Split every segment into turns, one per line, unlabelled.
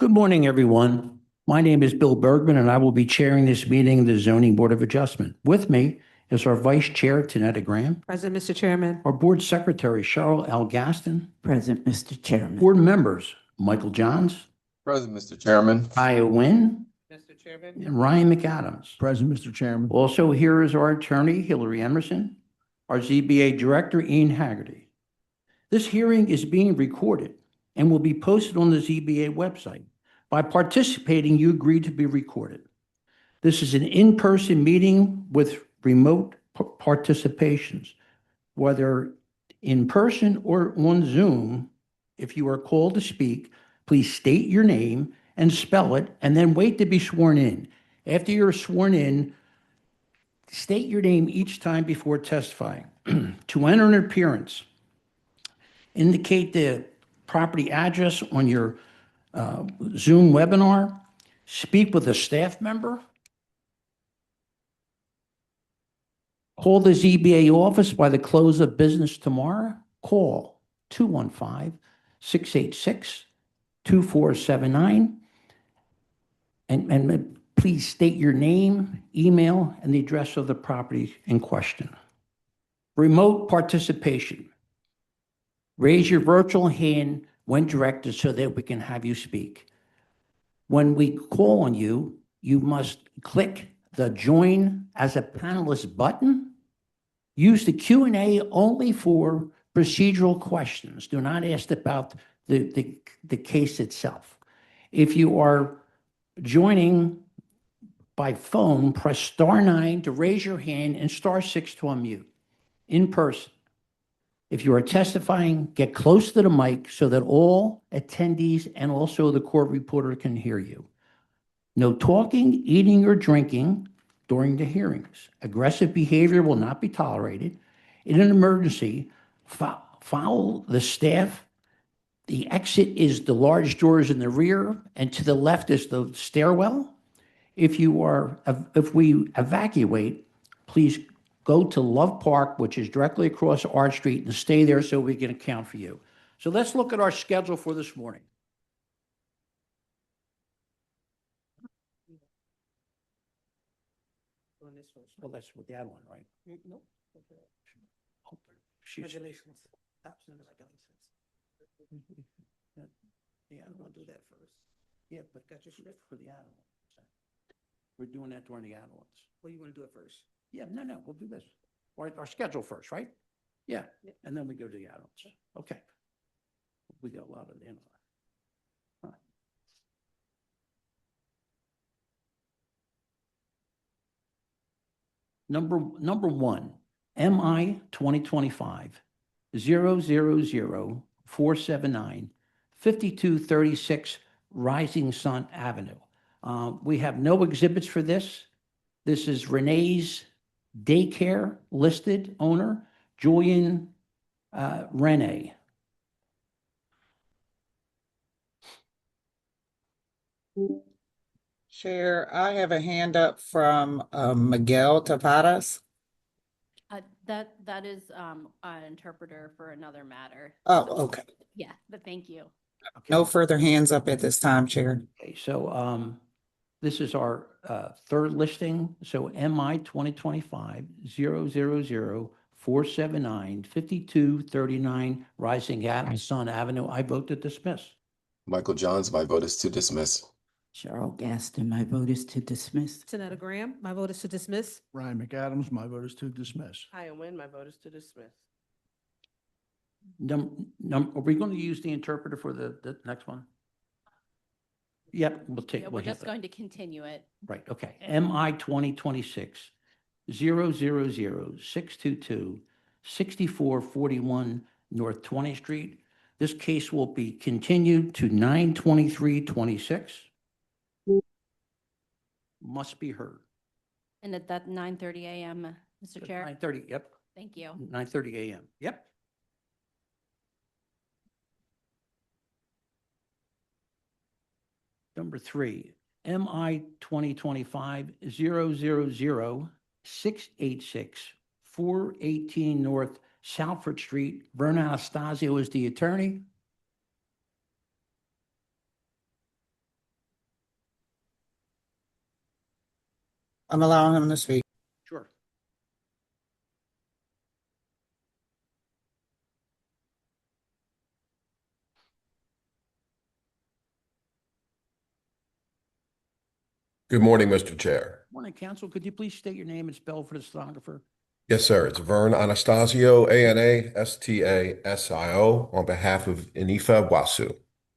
Good morning, everyone. My name is Bill Bergman, and I will be chairing this meeting of the Zoning Board of Adjustment. With me is our Vice Chair, Tanetta Graham,
Present, Mr. Chairman.
our Board Secretary, Cheryl L. Gaston,
Present, Mr. Chairman.
Board members, Michael Johns,
Present, Mr. Chairman.
Aya Wynn,
Mr. Chairman.
and Ryan McAdams.
Present, Mr. Chairman.
Also here is our attorney, Hillary Emerson, our ZBA Director, Ian Haggerty. This hearing is being recorded and will be posted on the ZBA website. By participating, you agree to be recorded. This is an in-person meeting with remote participations. Whether in person or on Zoom, if you are called to speak, please state your name and spell it, and then wait to be sworn in. After you're sworn in, state your name each time before testifying. To enter an appearance, indicate the property address on your Zoom webinar, speak with a staff member, call the ZBA office by the close of business tomorrow, call 215-686-2479, and please state your name, email, and the address of the property in question. Remote participation. Raise your virtual hand when directed so that we can have you speak. When we call on you, you must click the Join as a Panelist button. Use the Q&A only for procedural questions. Do not ask about the case itself. If you are joining by phone, press *9 to raise your hand and *6 to unmute. In person. If you are testifying, get close to the mic so that all attendees and also the court reporter can hear you. No talking, eating, or drinking during the hearings. Aggressive behavior will not be tolerated. In an emergency, follow the staff. The exit is the large doors in the rear, and to the left is the stairwell. If we evacuate, please go to Love Park, which is directly across Arch Street, and stay there so we can account for you. So let's look at our schedule for this morning. Well, that's with the other one, right?
No.
She's-
Congratulations. Absolutely.
Yeah, I'm gonna do that first. Yeah, but got your script for the animal. We're doing that during the animals.
Well, you want to do it first?
Yeah, no, we'll do this. Our schedule first, right? Yeah,
Yeah.
and then we go to the adults. Okay. We got a lot of the animals. Huh. Number one, MI 2025 000-479 5236 Rising Sun Avenue. We have no exhibits for this. This is Renee's Daycare listed owner, Julian Rene.
Chair, I have a hand up from Miguel Tapadas.
That is an interpreter for another matter.
Oh, okay.
Yeah, but thank you.
Okay.
No further hands up at this time, Chair.
Okay, so this is our third listing. So MI 2025 000-479 5239 Rising Sun Avenue. I vote to dismiss.
Michael Johns, my vote is to dismiss.
Cheryl Gaston, my vote is to dismiss.
Tanetta Graham, my vote is to dismiss.
Ryan McAdams, my vote is to dismiss.
Aya Wynn, my vote is to dismiss.
Are we going to use the interpreter for the next one? Yep,
Yeah,
we'll
we're
hit
just
that.
going to continue it.
Right, okay. MI 2026 000-622 6441 North 20th Street. This case will be continued to 9/23/26. Must be heard.
And at that 9:30 a.m., Mr. Chair?
9:30, yep,
Thank you.
9:30 a.m. Yep. Number 3, MI 2025 000-686 418 North Salford Street. Vernon Anastasio is the attorney.
I'm allowing him to speak.
Sure.
Good morning, Mr. Chair.
Morning, counsel. Could you please state your name and spell for the stenographer?
Yes, sir. It's Vern Anastasio, Anastasio, on behalf of Inifa Wasu.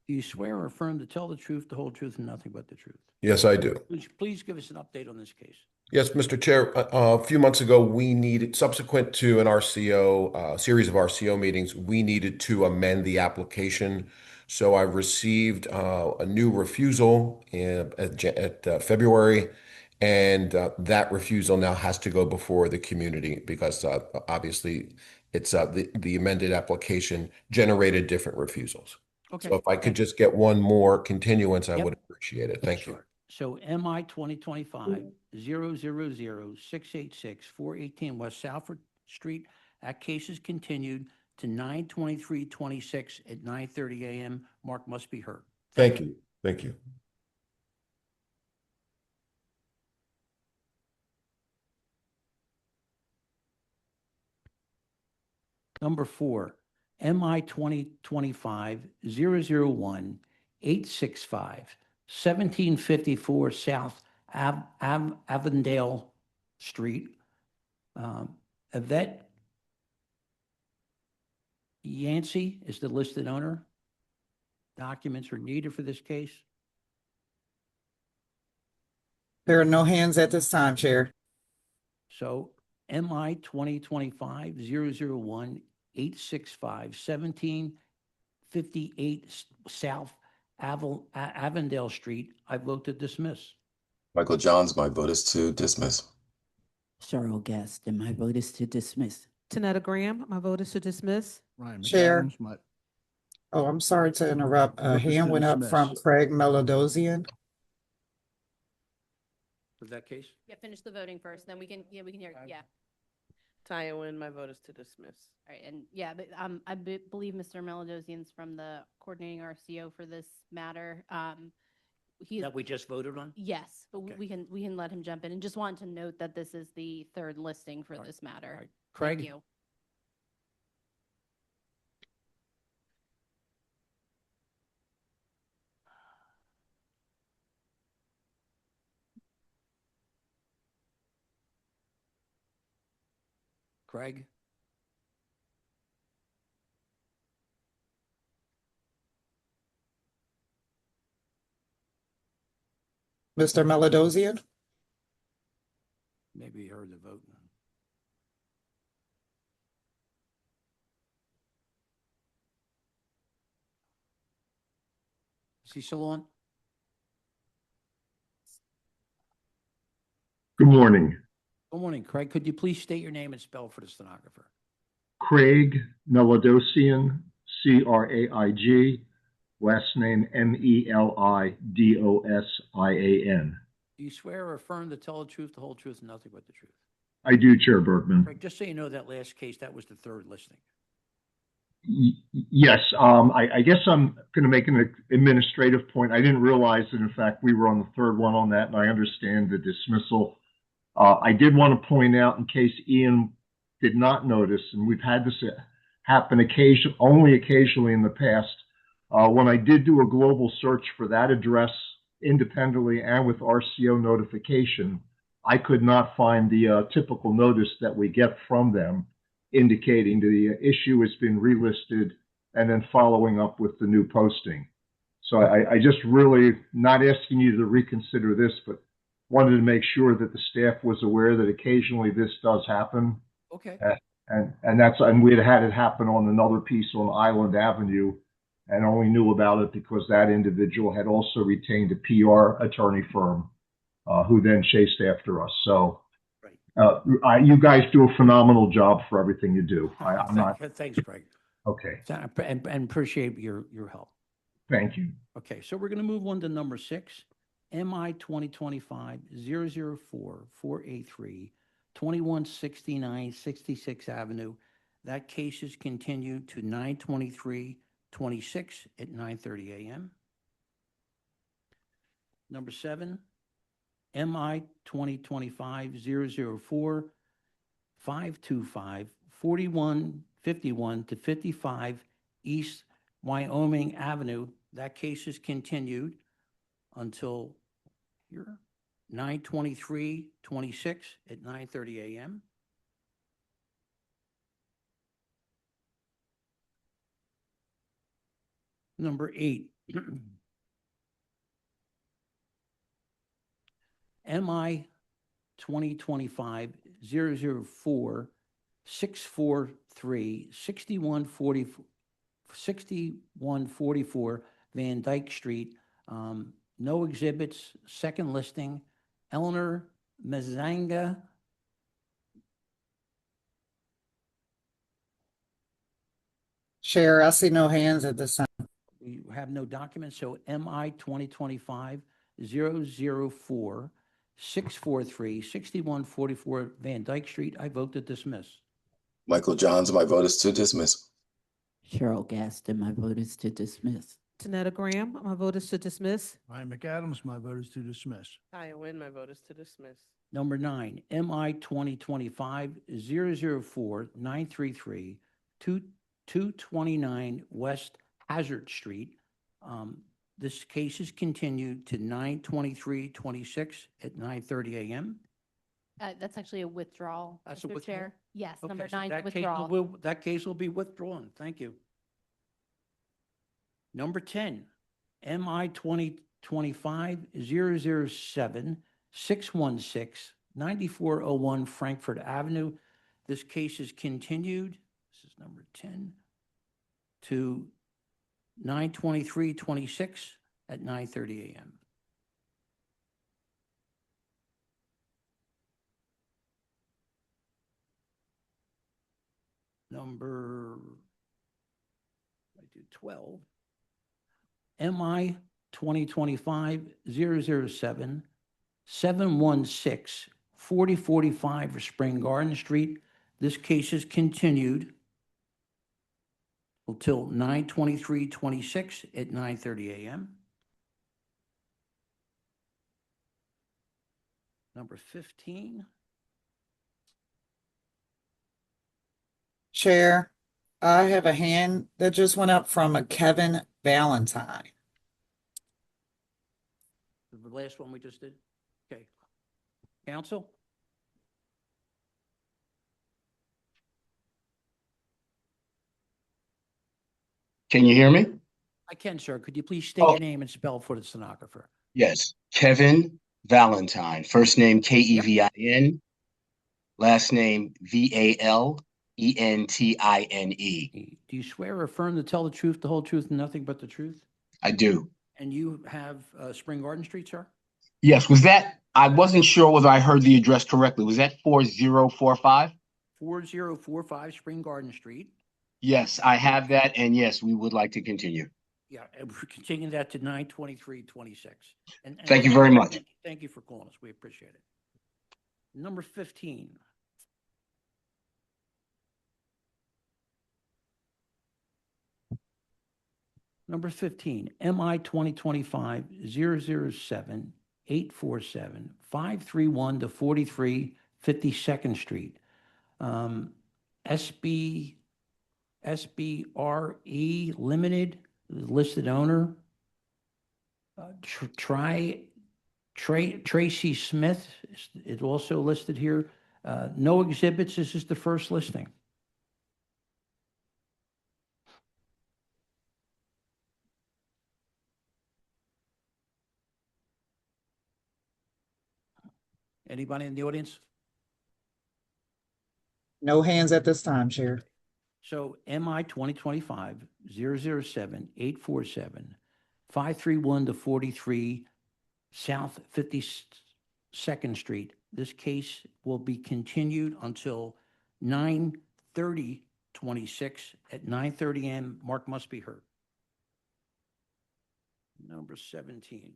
Do you swear or affirm to tell the truth, the whole truth, and nothing but the truth?
Yes, I do.
Please give us an update on this case.
Yes, Mr. Chair. A few months ago, we needed, subsequent to an RCO, series of RCO meetings, we needed to amend the application. So I received a new refusal at February, and that refusal now has to go before the community because obviously it's the amended application generated different refusals.
Okay.
So if I could just get one more continuance, I
Yep.
would appreciate it. Thank you.
Sure. So MI 2025-000-686-418 West Salford Street. That case is continued to 9/23/26 at 9:30 a.m. Mark must be heard.
Thank you. Thank you.
Number 4, MI 2025-001-865, 1754 South Avondale Street. Yvette Yancey is the listed owner. Documents are needed for this case.
There are no hands at this time, Chair.
So MI 2025-001-865, 1758 South Avondale Street. I vote to dismiss.
Michael Johns, my vote is to dismiss.
Cheryl Gaston, my vote is to dismiss.
Tanetta Graham, my vote is to dismiss.
Ryan
Chair.
McAdams, my,
Oh, I'm sorry to interrupt. A
Vote is
hand
to
went up from
dismiss.
Craig Melodosian.
For that case?
Yeah, finish the voting first, then we can hear, yeah.
Taya Nguyen, my vote is to dismiss.
All right, and yeah, but believe Mr. Melodosian's from the coordinating RCO for this matter. He's,
That we just voted on?
yes, but
Okay.
we can let him jump in, and just want to note that this is the third listing for
All right,
this
All
matter.
right.
Thank
Craig?
you.
Craig?
Mr. Melodosian?
Maybe you heard the vote. Is he still on?
Good morning.
Good morning, Craig. Could you please state your name and spell for the stenographer?
Craig Melodosian, Craig, last name Melidosian.
Do you swear or affirm to tell the truth, the whole truth, and nothing but the truth?
I do, Chair Bergman.
Craig, just so you know, that last case, that was the third listing.
Yes, I guess I'm going to make an administrative point. I didn't realize that, in fact, we were on the third one on that, and I understand the dismissal. I did want to point out, in case Ian did not notice, and we've had this happen only occasionally in the past, when I did do a global search for that address independently and with RCO notification, I could not find the typical notice that we get from them indicating the issue has been relisted and then following up with the new posting. So I just really, not asking you to reconsider this, but wanted to make sure that the staff was aware that occasionally this does happen.
Okay.
And we had it happen on another piece on Island Avenue and only knew about it because that individual had also retained a PR attorney firm who then chased after us. So you guys do a phenomenal job for everything you do. I'm not
Thanks, Craig.
okay.
And appreciate your help.
Thank you.
Okay, so we're going to move on to number 6, MI 2025-004-483, 2169 66th Avenue. That case is continued to 9/23/26 at 9:30 a.m. Number 7, MI 2025-004, 525, 4151 to 55 East Wyoming Avenue. That case is continued until here, 9/23/26 at 9:30 a.m. Number 8. MI 2025-004, 643, 6144 Van Dyke Street. No exhibits, second listing. Eleanor Mazanga.
Chair, I see no hands at this time.
We have no documents, so MI 2025-004, 643, 6144 Van Dyke Street. I vote to dismiss.
Michael Johns, my vote is to dismiss.
Cheryl Gaston, my vote is to dismiss.
Tanetta Graham, my vote is to dismiss.
Ryan McAdams, my vote is to dismiss.
Taya Wynn, my vote is to dismiss.
Number 9, MI 2025-004, 933, 229 West Hazard Street. This case is continued to 9/23/26 at 9:30 a.m.
That's actually a withdrawal,
That's a
Mr.
withdrawal?
Chair. Yes,
Okay,
number
so
9
that case
withdrawal.
that case will be withdrawn. Thank you. Number 10, MI 2025-007, 616, 9401 Frankfurt Avenue. This case is continued, this is number 10, to 9/23/26 at 9:30 a.m. Number, I do 12. MI 2025-007, 716, 4045 Spring Garden Street. This case is continued until 9/23/26 at 9:30 a.m. Number 15.
Chair, I have a hand that just went up from a Kevin Valentine.
The last one we just did? Okay. Counsel?
Can you hear me?
I can, sir. Could you please state your name and spell for the stenographer?
Yes. Kevin Valentine. First name Kevin. Last name Valentine.
Do you swear or affirm to tell the truth, the whole truth, and nothing but the truth?
I do.
And you have Spring Garden Street, sir?
Yes. Was that, I wasn't sure whether I heard the address correctly. Was that 4045?
4045 Spring Garden Street.
Yes, I have that. And yes, we would like to continue.
Yeah, and we're continuing that to 9/23/26. And
Thank you very much.
Thank you for calling us. We appreciate it. Number 15. Number 15, MI 2025-007, 847, 531 to 43 52nd Street. SBRE Limited, listed owner. Tracy Smith is also listed here. No exhibits. This is the first listing. Anybody in the audience?
No hands at this time, Chair.
So MI 2025-007, 847, 531 to 43 South 52nd Street. This case will be continued until 9/30/26 at 9:30 a.m. Mark must be heard. Number 17.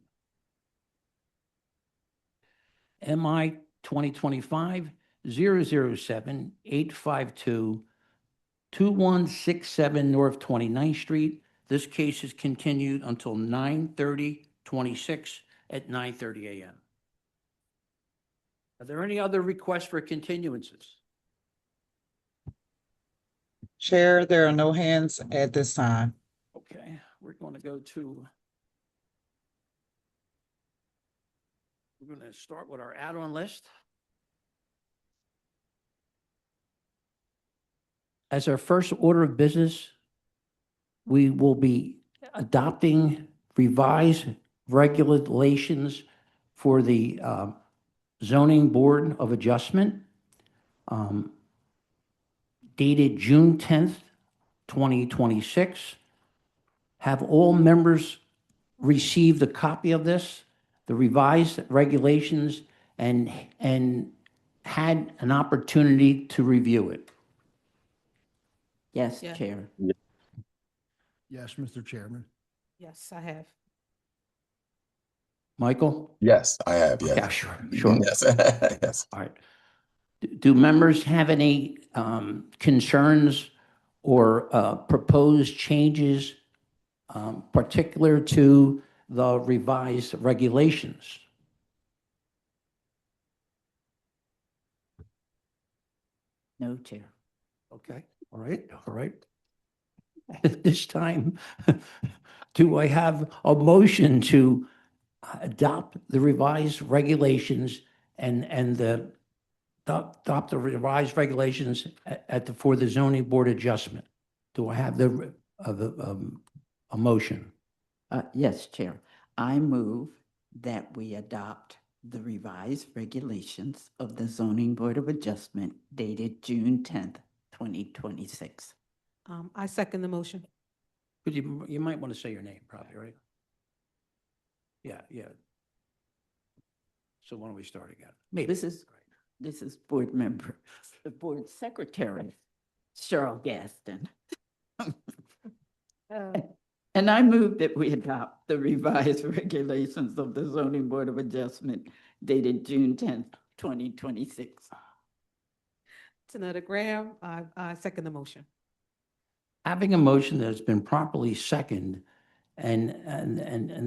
MI 2025-007, 852, 2167 North 29th Street. This case is continued until 9/30/26 at 9:30 a.m. Are there any other requests for continuances?
Chair, there are no hands at this time.
Okay, we're going to go to. We're going to start with our add-on list. As our first order of business, we will be adopting revised regulations for the zoning board of adjustment dated June 10th, 2026. Have all members received a copy of this, the revised regulations, and had an opportunity to review it?
Yes,
Yeah.
Chair.
Yes, Mr. Chairman.
Yes, I have.
Michael?
Yes, I have, yes.
Yeah, sure.
Yes, yes.
All right. Do members have any concerns or proposed changes particular to the revised regulations?
No, Chair.
Okay, all right. At this time, do I have a motion to adopt the revised regulations and adopt the revised regulations for the zoning board adjustment? Do I have a motion?
Yes, Chair. I move that we adopt the revised regulations of the Zoning Board of Adjustment dated June 10th, 2026.
I second the motion.
But you might want to say your name probably, right? Yeah. So why don't we start again? Maybe.
This is board member, the board secretary, Cheryl Gaston. And I move that we adopt the revised regulations of the Zoning Board of Adjustment dated June 10th, 2026.
Tanetta Graham, I second the motion.
Having a motion that has been properly seconded and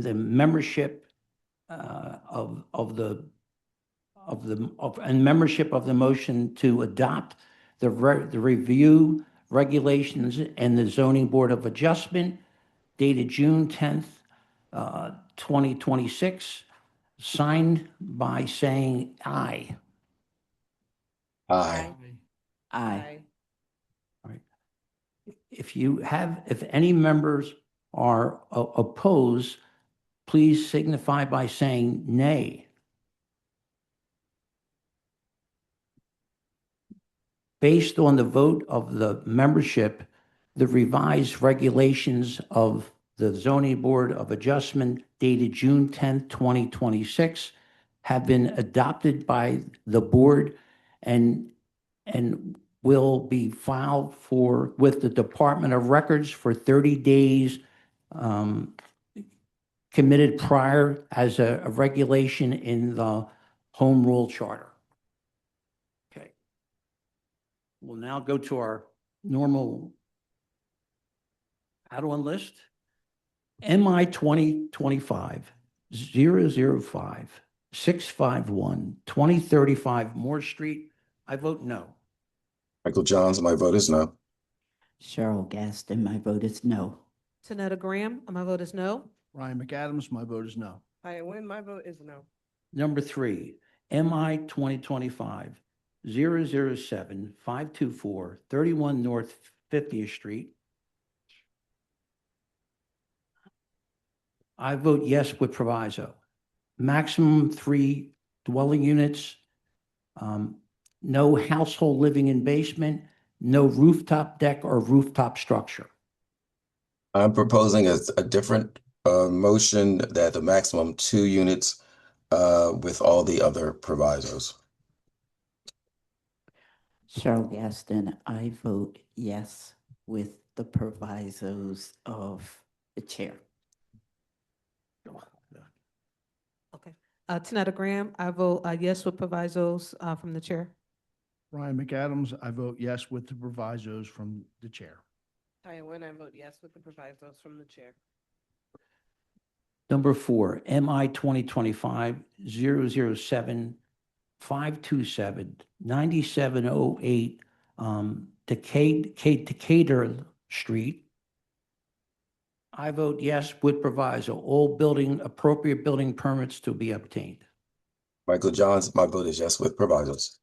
the membership membership of the motion to adopt the review regulations and the zoning board of adjustment dated June 10th, 2026, signed by saying aye.
Aye.
Aye.
If any members are opposed, please signify by saying nay. Based on the vote of the membership, the revised regulations of the zoning board of adjustment dated June 10th, 2026 have been adopted by the board and will be filed with the Department of Records for 30 days, committed prior as a regulation in the Home Rule Charter. Okay. We'll now go to our normal add-on list. MI 2025-005, 651, 2035 Moore Street. I vote no.
Michael Johns, my vote is no.
Cheryl Gaston, my vote is no.
Tanetta Graham, my vote is no.
Ryan McAdams, my vote is no.
Diane Nguyen, my vote is no.
Number 3, MI 2025-007, 524, 31 North 50th Street. I vote yes with proviso. Maximum 3 dwelling units, no household living in basement, no rooftop deck or rooftop structure.
I'm proposing a different motion that the maximum 2 units with all the other provisos.
Cheryl Gaston, I vote yes with the provisos of the chair.
Okay. Tanetta Graham, I vote yes with provisos from the chair.
Ryan McAdams, I vote yes with the provisos from the chair.
Diane Nguyen, I vote yes with the provisos from the chair.
Number 4, MI 2025-007, 527-9708 Decatur Street. I vote yes with proviso, all appropriate building permits to be obtained.
Michael Johns, my vote is yes with provisos.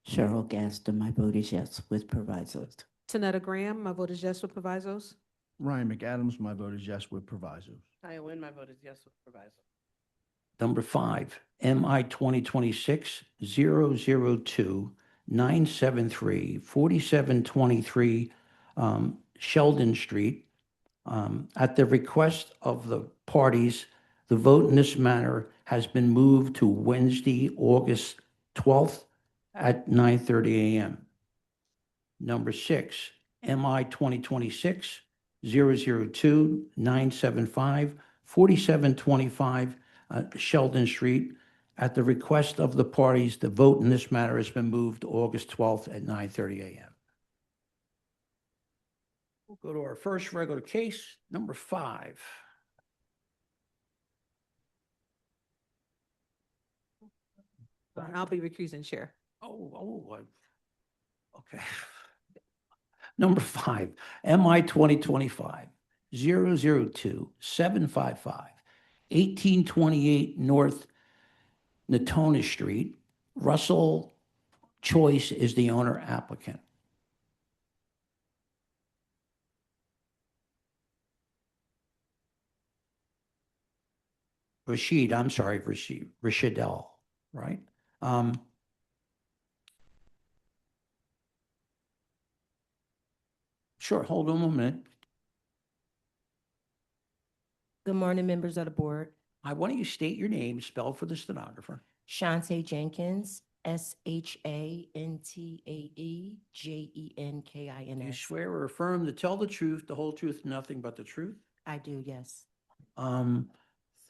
Cheryl Gaston, my vote is yes with provisos.
Tanetta Graham, my vote is yes with provisos.
Ryan McAdams, my vote is yes with provisos.
Diane Nguyen, my vote is yes with proviso.
Number 5, MI 2026-002-973, 4723 Sheldon Street. At the request of the parties, the vote in this matter has been moved to Wednesday, August 12th at 9:30 a.m. Number 6, MI 2026-002-975, 4725 Sheldon Street. At the request of the parties, the vote in this matter has been moved to August 12th at 9:30 a.m. We'll go to our first regular case, number 5.
And I'll be recusing chair.
Okay. Number 5, MI 2025-002-755, 1828 North Natona Street. Russell Choice is the owner applicant. Rashidell, right? Sure, hold on a minute.
Good morning, members of the board.
Why don't you state your name, spell for the stenographer?
Shante Jenkins, SHANTAE
Do you
JENKINS.
swear or affirm to tell the truth, the whole truth, nothing but the truth?
I do, yes.
So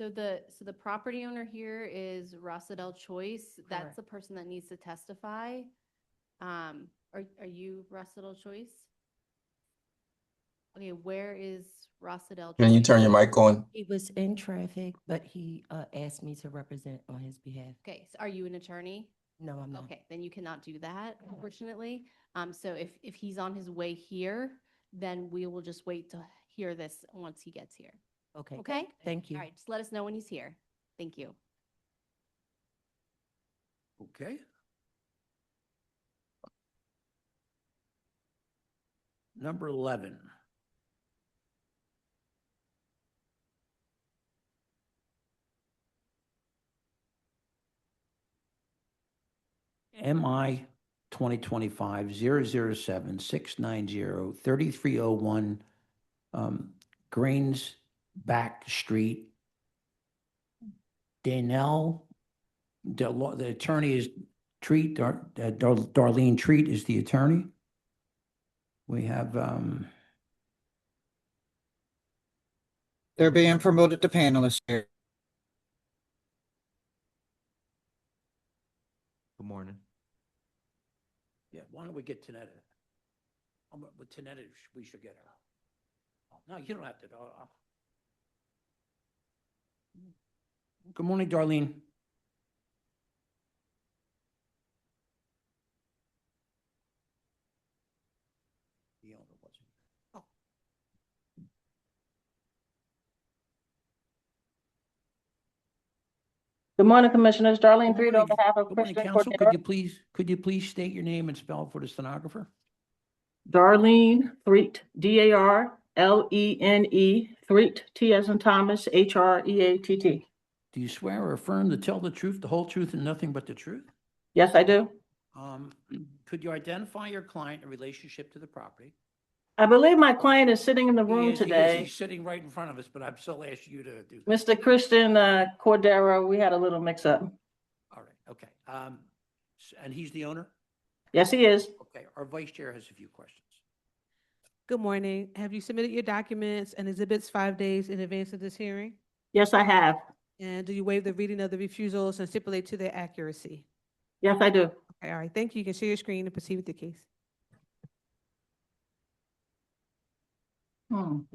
the property owner here is Rosadel Choice. That's
Correct.
the person that needs to testify. Are you Rosadel Choice? Okay, where is Rosadel?
Can you
Choice?
turn your mic on?
He was in traffic, but he asked me to represent on his behalf.
Okay, so are you an attorney?
No, I'm not.
Okay, then you cannot do that, unfortunately. So if he's on his way here, then we will just wait to hear this once he gets here.
Okay.
Okay?
Thank you.
All right, just let us know when he's here. Thank you.
Okay. Number 11. MI 2025-007-690-3301 Grains Back Street. Danelle, the attorney is Treat, Darlene Treat is the attorney. We have,
They're being promoted to panelists here.
Good morning.
yeah, why don't we get Tanetta? With Tanetta, we should get her. No, you don't have to. Good morning, Darlene. The owner wasn't. Oh.
Good morning, Commissioners. Darlene
Good
Treat on
morning.
behalf of
Good morning,
Christian
counsel.
Cordero.
Could you please state your name and spell it for the stenographer?
Darlene Threat, DARLENE, Threat, T as in Thomas, HREATT.
Do you swear or affirm to tell the truth, the whole truth, and nothing but the truth?
Yes, I do.
Could you identify your client in relationship to the property?
I believe my client is sitting in the
He
room
is, he is.
today.
He's sitting right in front of us, but I've still asked you to do.
Mr. Christian Cordero, we had a little mix up.
All right, okay. And he's the owner?
Yes, he is.
Okay, our vice chair has a few questions.
Good morning. Have you submitted your documents and exhibits 5 days in advance of this hearing?
Yes, I have.
And do you waive the reading of the refusals and stipulate to their accuracy?
Yes, I do.
Okay, all right, thank you. You can share your screen and proceed with the case.
Wrong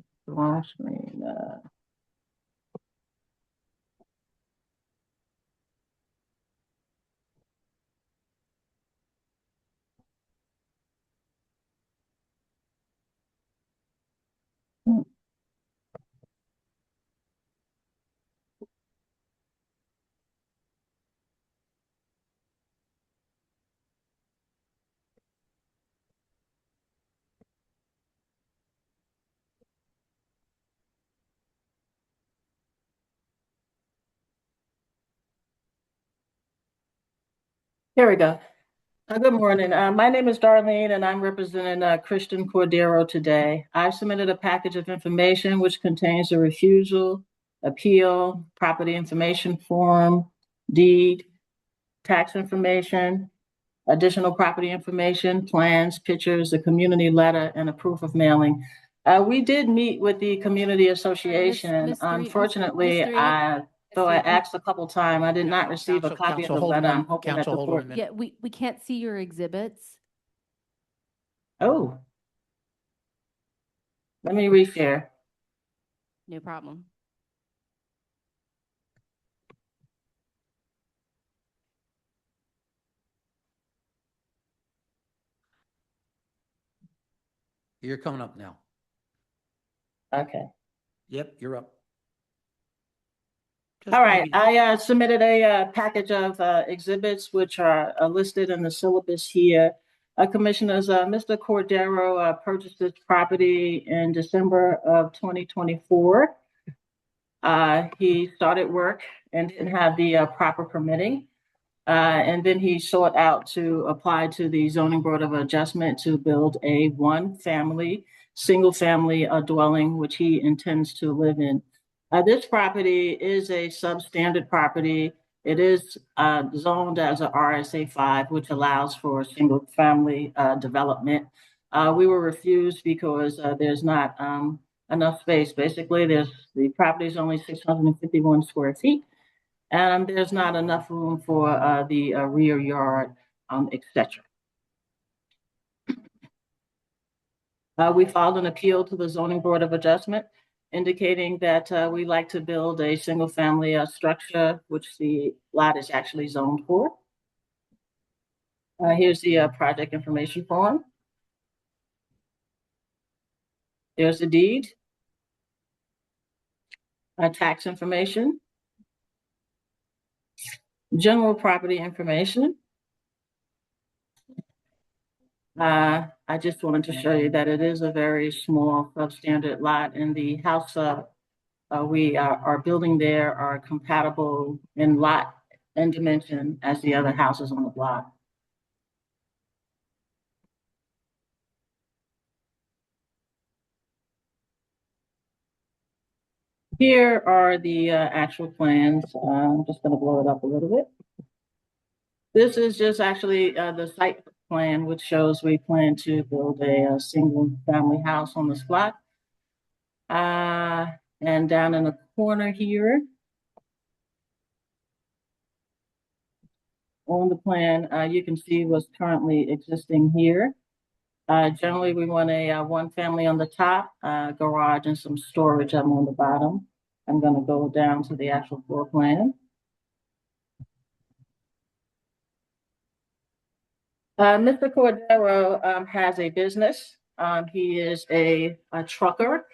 screen. Here we go. Good morning. My name is Darlene, and I'm representing Christian Cordero today. I submitted a package of information which contains a refusal, appeal, property information form, deed, tax information, additional property information, plans, pictures, a community letter, and a proof of mailing. We did meet with the community association.
Ms. Reed,
Unfortunately,
Ms. Reed,
though I asked a couple times, I did not receive a copy of
Counsel,
the
hold
letter.
on.
I'm hoping that
Counsel,
the
hold on a
board.
minute.
yeah, we can't see your exhibits.
Oh. Let me reshare.
No problem.
You're coming up now.
Okay.
Yep, you're up. Just
All right,
maybe-
I submitted a package of exhibits which are listed in the syllabus here. Commissioners, Mr. Cordero purchased this property in December of 2024. He started work and didn't have the proper permitting. And then he sought out to apply to the Zoning Board of Adjustment to build a one-family, single-family dwelling, which he intends to live in. This property is a substandard property. It is zoned as a RSA 5, which allows for single-family development. We were refused because there's not enough space. Basically, the property is only 651 square feet. And there's not enough room for the rear yard, etc. We filed an appeal to the Zoning Board of Adjustment, indicating that we like to build a single-family structure, which the lot is actually zoned for. Here's the project information form. There's the deed, tax information, general property information. I just wanted to show you that it is a very small substandard lot, and the house we are building there are compatible in lot and dimension as the other houses on the block. Here are the actual plans. I'm just going to blow it up a little bit. This is just actually the site plan, which shows we plan to build a single family house on this block. And down in the corner here on the plan, you can see what's currently existing here. Generally, we want a one family on the top, garage and some storage on the bottom. I'm going to go down to the actual floor plan. Mr. Cordero has a business. He is a trucker.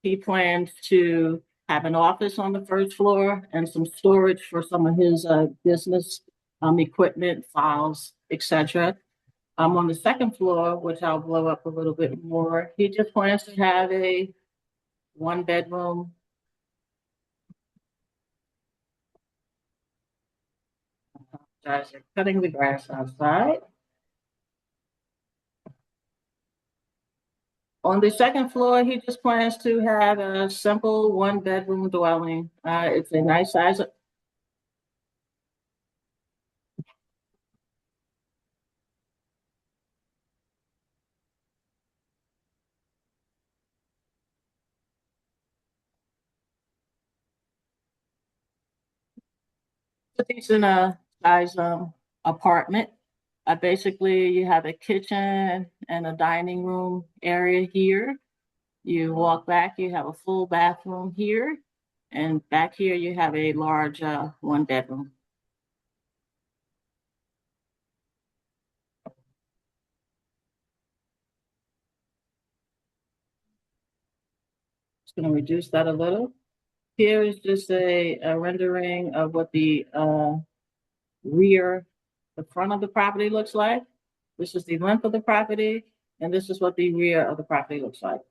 He plans to have an office on the first floor and some storage for some of his business equipment, files, etc. On the second floor, which I'll blow up a little bit more, he just plans to have a one-bedroom. Guys are cutting the grass outside. On the second floor, he just plans to have a simple one-bedroom dwelling. It's a nice size. A decent size apartment. Basically, you have a kitchen and a dining room area here. You walk back, you have a full bathroom here. And back here, you have a large one bedroom. Just going to reduce that a little. Here is just a rendering of what the front of the property looks like. This is the length of the property, and this is what the rear of the property looks like.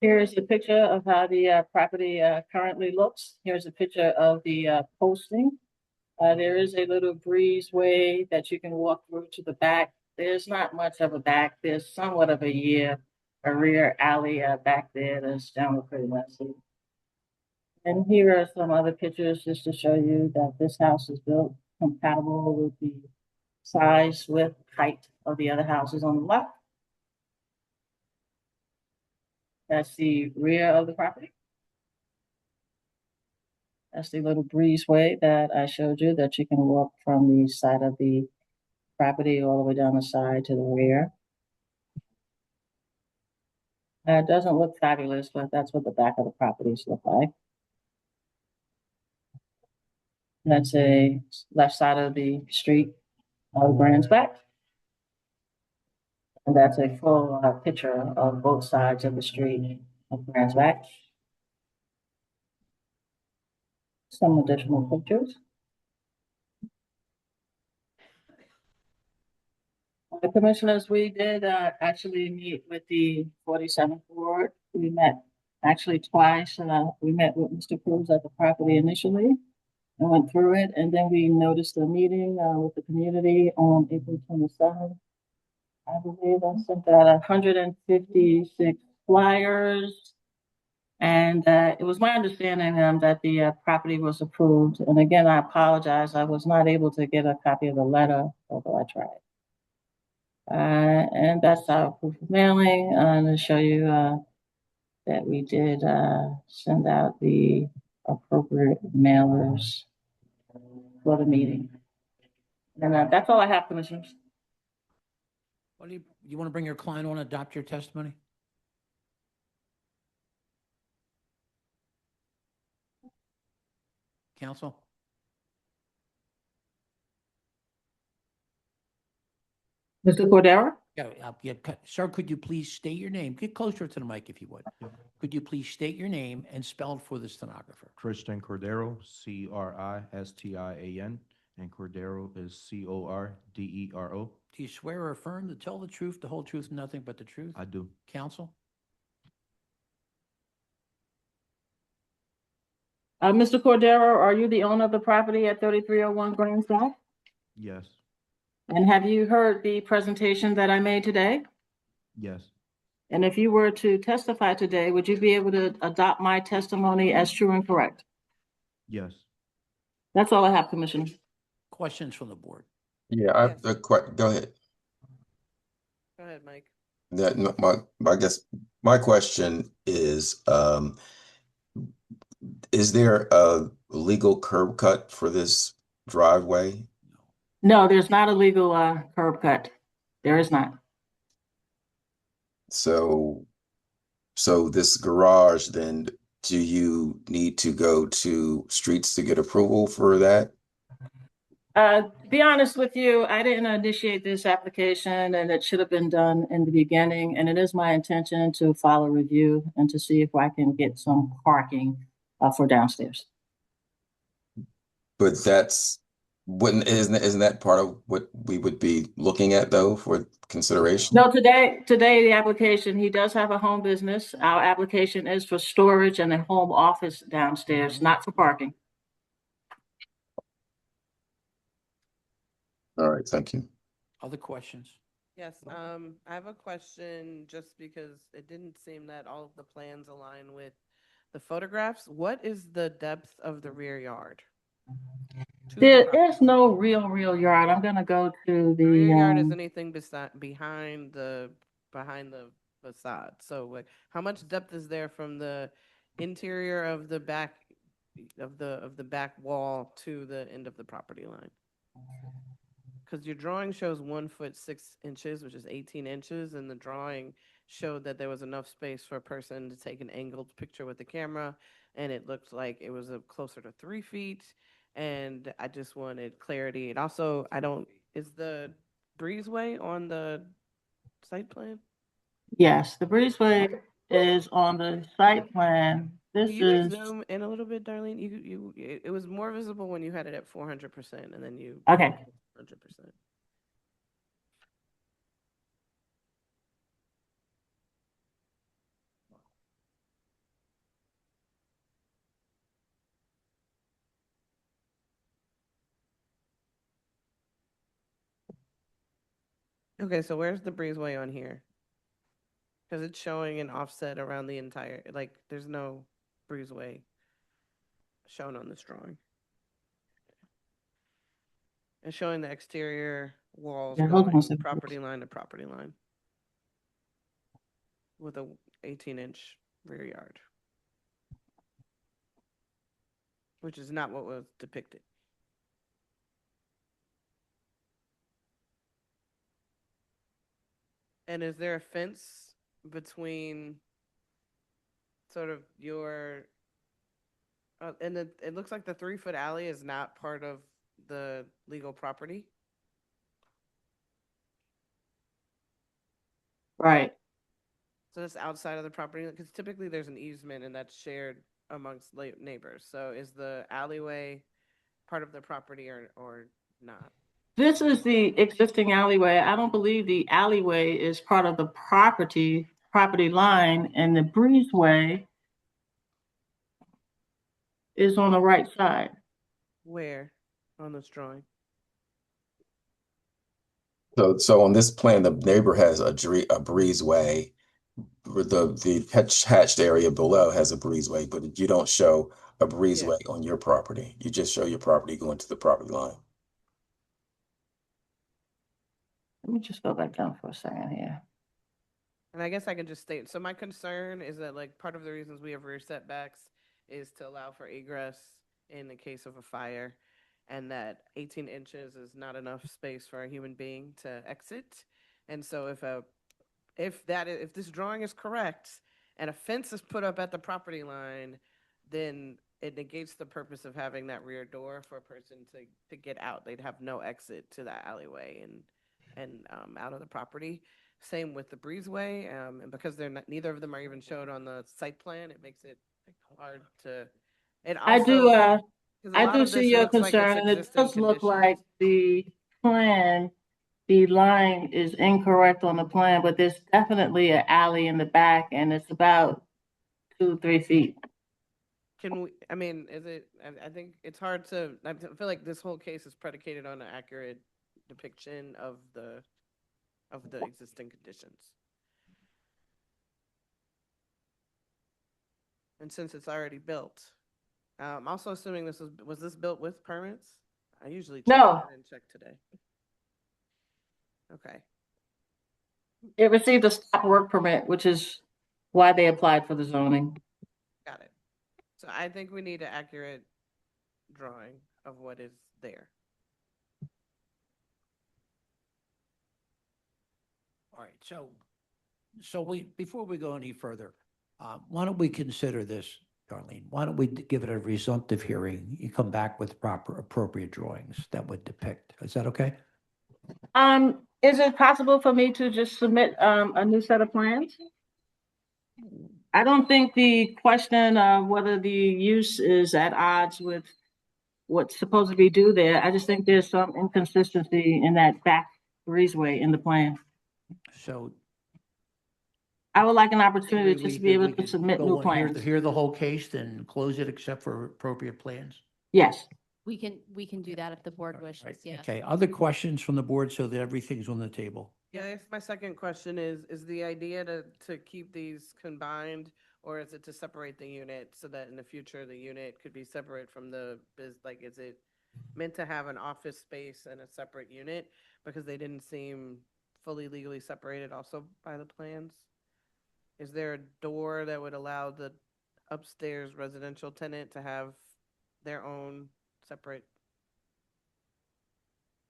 Here's a picture of how the property currently looks. Here's a picture of the posting. There is a little breezeway that you can walk through to the back. There's not much of a back. There's somewhat of a rear alley back there that's down pretty nicely. And here are some other pictures just to show you that this house is built compatible with the size, width, height of the other houses on the left. That's the rear of the property. That's the little breezeway that I showed you that you can walk from the side of the property all the way down the side to the rear. It doesn't look fabulous, but that's what the back of the properties look like. That's a left side of the street of Grand's Back. And that's a full picture of both sides of the street of Grand's Back. Some additional pictures. The commissioners, we did actually meet with the 47th Ward. We met actually twice. We met with Mr. Cruz at the property initially and went through it. And then we noticed a meeting with the community on April 27th. I believe I sent out 156 flyers. And it was my understanding that the property was approved. And again, I apologize. I was not able to get a copy of the letter, although I tried. And that's our proof of mailing to show you that we did send out the appropriate mailers for the meeting. And that's all I have, Commissioners.
What do you want to bring your client on, adopt your testimony? Counsel?
Mr. Cordero?
Sir, could you please state your name? Get closer to the mic if you would. Could you please state your name and spell it for the stenographer?
Christian Cordero, Christian, and Cordero is Cordero.
Do you swear or affirm to tell the truth, the whole truth, and nothing but the truth?
I do.
Counsel?
Mr. Cordero, are you the owner of the property at 3301 Grand's Back?
Yes.
And have you heard the presentation that I made today?
Yes.
And if you were to testify today, would you be able to adopt my testimony as true and correct?
Yes.
That's all I have, Commissioner.
Questions from the board?
Yeah, go ahead.
Go ahead, Mike.
I guess my question is there a legal curb cut for this driveway?
No, there's not a legal curb cut. There is not.
So this garage, then, do you need to go to streets to get approval for that?
To be honest with you, I didn't initiate this application and it should have been done in the beginning. And it is my intention to file a review and to see if I can get some parking for downstairs.
But isn't that part of what we would be looking at, though, for consideration?
No, today the application, he does have a home business. Our application is for storage and a home office downstairs, not for parking.
All right, thank you.
Other questions?
Yes, I have a question just because it didn't seem that all of the plans align with the photographs. What is the depth of the rear yard?
There is no real yard. I'm gonna go to the
rear yard is anything behind the facade. So like how much depth is there from the interior of the back of the back wall to the end of the property line? Because your drawing shows 1 foot 6 inches, which is 18 inches, and the drawing showed that there was enough space for a person to take an angled picture with the camera, and it looked like it was closer to 3 feet. And I just wanted clarity. And also, is the breezeway on the site plan?
Yes, the breezeway is on the site plan. This
Can you
is
zoom in a little bit, Darlene? It was more visible when you had it at 400%, and then you
okay.
100%. Okay, so where's the breezeway on here? Because it's showing an offset around the entire, like, there's no breezeway shown on this drawing. It's showing the exterior walls
Yeah, hold on a
going
second.
property line to property line with a 18-inch rear yard, which is not what was depicted. And is there a fence between sort of your, and it looks like the 3-foot alley is not part of the legal property?
Right.
So that's outside of the property, because typically there's an easement and that's shared amongst neighbors. So is the alleyway part of the property or not?
This is the existing alleyway. I don't believe the alleyway is part of the property line, and the breezeway is on the right side.
Where on this drawing?
So on this plan, the neighbor has a breezeway. The hatched area below has a breezeway, but you don't show a breezeway on your property. You just show your property going to the property line.
Let me just go back down for a second here.
And I guess I can just state, so my concern is that, like, part of the reasons we have rear setbacks is to allow for egress in the case of a fire, and that 18 inches is not enough space for a human being to exit. And so if this drawing is correct and a fence is put up at the property line, then it negates the purpose of having that rear door for a person to get out. They'd have no exit to that alleyway and out of the property. Same with the breezeway, and because neither of them are even shown on the site plan, it makes it hard to. And
I
also, 'cause a
I
lot
do
of
see
this
your
looks like it's
concern, and it
existing
does look
conditions.
like the plan, the line is incorrect on the plan, but there's definitely an alley in the back, and it's about 2-3 feet.
Can we, I mean, I think it's hard to, I feel like this whole case is predicated on an accurate depiction of the existing conditions. And since it's already built, I'm also assuming was this built with permits? I usually check.
No.
I didn't check today. Okay.
It received a stop work permit, which is why they applied for the zoning.
Got it. So I think we need an accurate drawing of what is there.
All right, so before we go any further, why don't we consider this, Darlene? Why don't we give it a resumptive hearing? You come back with proper appropriate drawings that would depict. Is that okay?
Is it possible for me to just submit a new set of plans? I don't think the question of whether the use is at odds with what's supposed to be due there. I just think there's some inconsistency in that back breezeway in the plan.
So
I would like an opportunity to just be able
we
to
could
submit
go
new
on,
plans.
hear the whole case, then close it except for appropriate plans?
Yes.
We can do that if the board
Right,
wishes, yes.
Okay, other questions from the board so that everything's on the table?
Yeah, I guess my second question is the idea to keep these combined, or is it to separate the unit so that in the future the unit could be separate from like, is it meant to have an office space and a separate unit? Because they didn't seem fully legally separated also by the plans. Is there a door that would allow the upstairs residential tenant to have their own separate?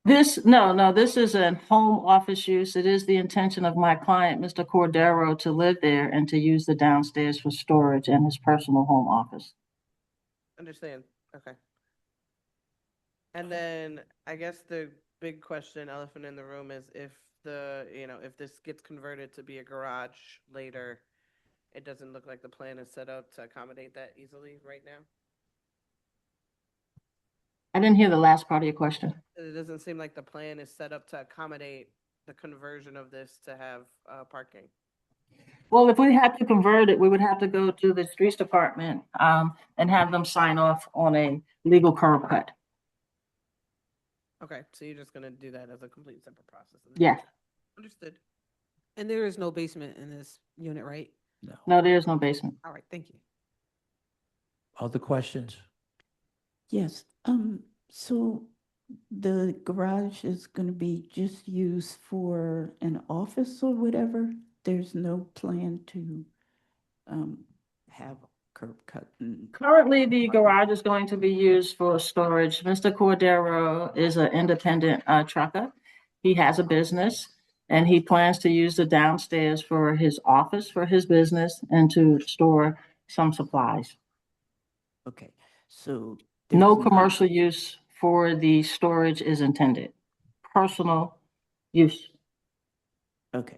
This is a home office use. It is the intention of my client, Mr. Cordero, to live there and to use the downstairs for storage and his personal home office.
Understand, okay. And then I guess the big question, elephant in the room, is if if this gets converted to be a garage later, it doesn't look like the plan is set up to accommodate that easily right now.
I didn't hear the last part of your question.
It doesn't seem like the plan is set up to accommodate the conversion of this to have parking.
Well, if we had to convert it, we would have to go to the streets department and have them sign off on a legal curb cut.
Okay, so you're just gonna do that as a complete separate process?
Yes.
Understood.
And there is no basement in this unit, right?
No.
No, there is no basement.
All right, thank you.
Other questions?
Yes, so the garage is gonna be just used for an office or whatever? There's no plan to, have curb cut and,
Currently, the garage is going to be used for storage. Mr. Cordero is an independent trucker. He has a business and he plans to use the downstairs for his office, for his business, and to store some supplies.
okay, so.
No
there's
commercial use for the storage is intended. Personal use.
Okay,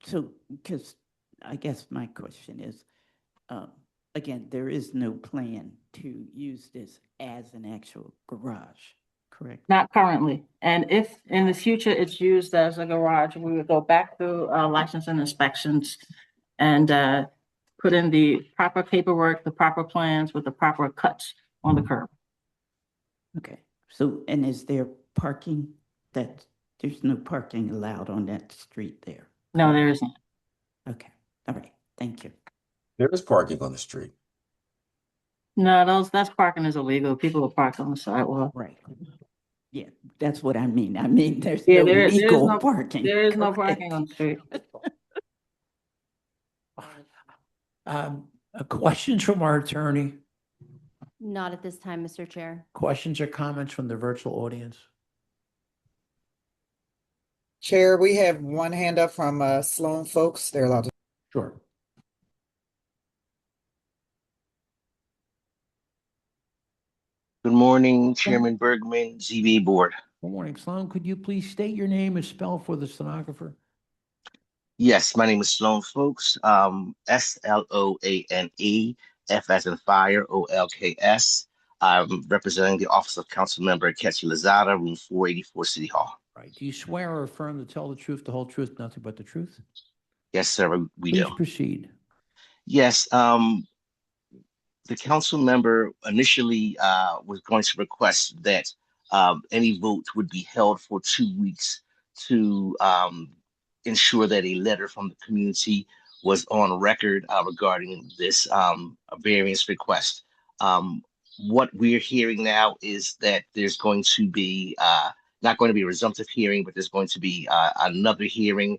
so, because I guess my question is, again, there is no plan to use this as an actual garage, correct?
Not currently. And if in the future it's used as a garage, we would go back through license and inspections and put in the proper paperwork, the proper plans with the proper cuts on the curb.
Okay, so, and is there parking there's no parking allowed on that street there?
No, there isn't.
Okay, all right, thank you.
There is parking on the street.
No, that's parking is illegal. People will park on the sidewalk.
Right. Yeah, that's what I mean. I mean, there's
Yeah,
no
there is
legal
no
parking.
There is no
correct?
parking on the street.
Questions from our attorney?
Not at this time, Mr. Chair.
Questions or comments from the virtual audience?
Chair, we have one hand up from Sloan folks. They're allowed to.
Sure.
Good morning, Chairman Bergman, ZB Board.
Good morning, Sloan. Could you please state your name and spell for the stenographer?
Yes, my name is Sloan Folks, SLOANE, F as in fire, OLKS. I'm representing the Office of Council Member Ketchy Lozada, Room 484, City Hall.
Right. Do you swear or affirm to tell the truth, the whole truth, nothing but the truth?
Yes, sir, we
Please
do.
proceed.
Yes, the council member initially was going to request that any vote would be held for 2 weeks to ensure that a letter from the community was on record regarding this variance request. What we're hearing now is that there's going to be not going to be a resumptive hearing, but there's going to be another hearing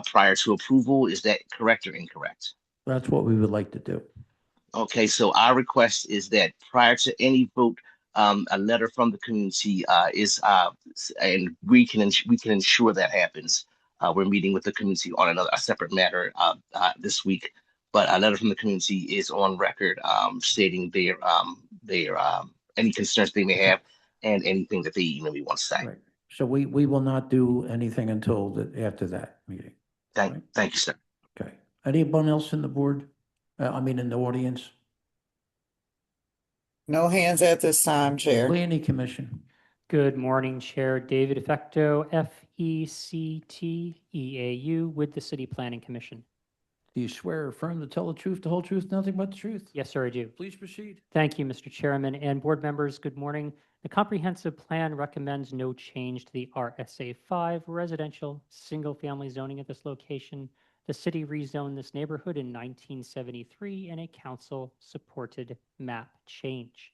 prior to approval. Is that correct or incorrect?
That's what we would like to do.
Okay, so our request is that prior to any vote, a letter from the community and we can ensure that happens. We're meeting with the community on a separate matter this week, but a letter from the community is on record stating their any concerns they may have and anything that they may want to say.
Right. So we will not do anything until after that meeting.
Thank you, sir.
Okay. Anyone else in the board? In the audience?
No hands at this time, Chair.
Planning Commission.
Good morning, Chair David Effecto, FECTEAU, with the City Planning Commission.
Do you swear or affirm to tell the truth, the whole truth, nothing but the truth?
Yes, sir, I do.
Please proceed.
Thank you, Mr. Chairman and board members. Good morning. The comprehensive plan recommends no change to the RSA 5 residential single-family zoning at this location. The city rezoned this neighborhood in 1973 in a council-supported map change.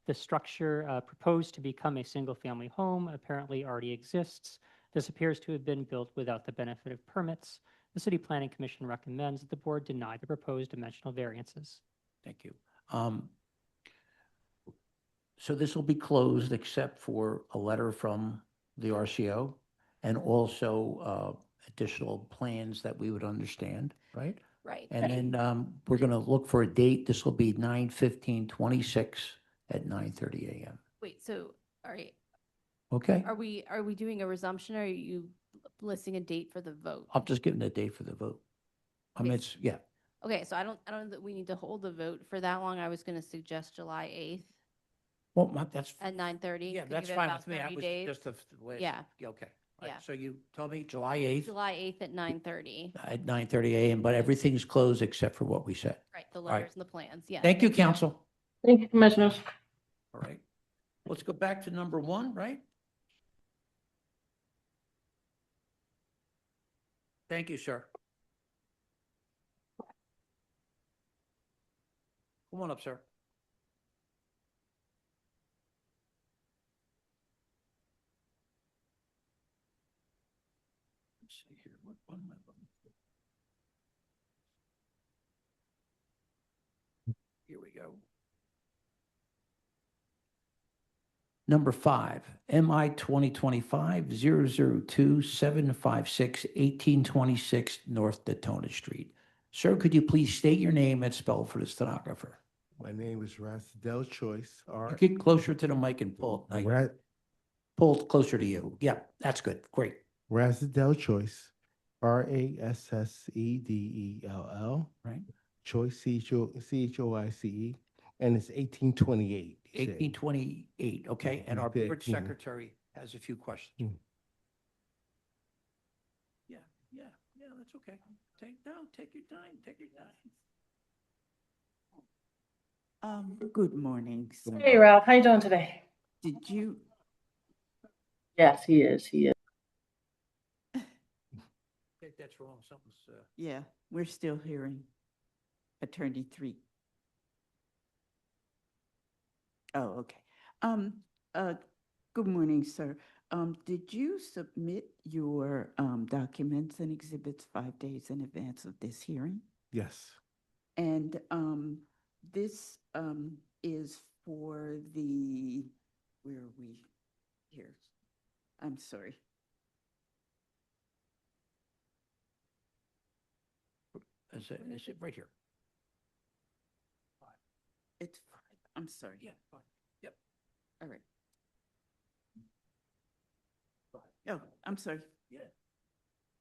The structure proposed to become a single-family home apparently already exists. This appears to have been built without the benefit of permits. The City Planning Commission recommends that the board deny the proposed dimensional variances.
Thank you. So this will be closed except for a letter from the RCO and also additional plans that we would understand, right?
Right.
And then we're going to look for a date. This will be 9/15/26 at 9:30 a.m.
Wait, so
Okay?
are we doing a resumption or are you listing a date for the vote?
I'm just giving a date for the vote. Yeah.
Okay, so I don't know that we need to hold the vote for that long. I was going to suggest July 8th
Well, that's,
at 9:30.
yeah,
Could
that's
give it
fine
about
with me.
30
That was
days.
just the last.
Yeah.
Okay. All right.
Yeah.
So you tell me July 8th
July 8th at 9:30.
at 9:30 a.m., but everything's closed except for what we said.
Right, the
right.
letters and the plans, yeah.
Thank you, council.
Thank you, Commissioners.
All right. Let's go back to number 1, right? Thank you, sir. Come on up, sir. Let's see here. What am I looking for? Here we go. Number 5, MI 2025-002-756-1826 North Daytona Street. Sir, could you please state your name and spell for the stenographer?
My name is Rasidel Choice.
Get closer to the mic and pull it. Pull it closer to you. Yeah, that's good. Great.
Rasidel Choice, Rassedell.
Right.
Choice, Choice, and it's 1828.
1828, okay? And our board secretary has a few questions. Yeah, that's okay. Take your time, take your time.
Good morning, sir.
Hey, Ralph, how you doing today?
Did you,
Yes, he is.
I think that's wrong. Something's,
yeah, we're still hearing Attorney 3. Oh, okay. Good morning, sir. Did you submit your documents and exhibits 5 days in advance of this hearing?
Yes.
And this is for the, where are we? Here. I'm sorry.
is it right here?
It's 5. I'm sorry.
Yeah, fine. Yep.
All right. Oh, I'm sorry.
Yeah.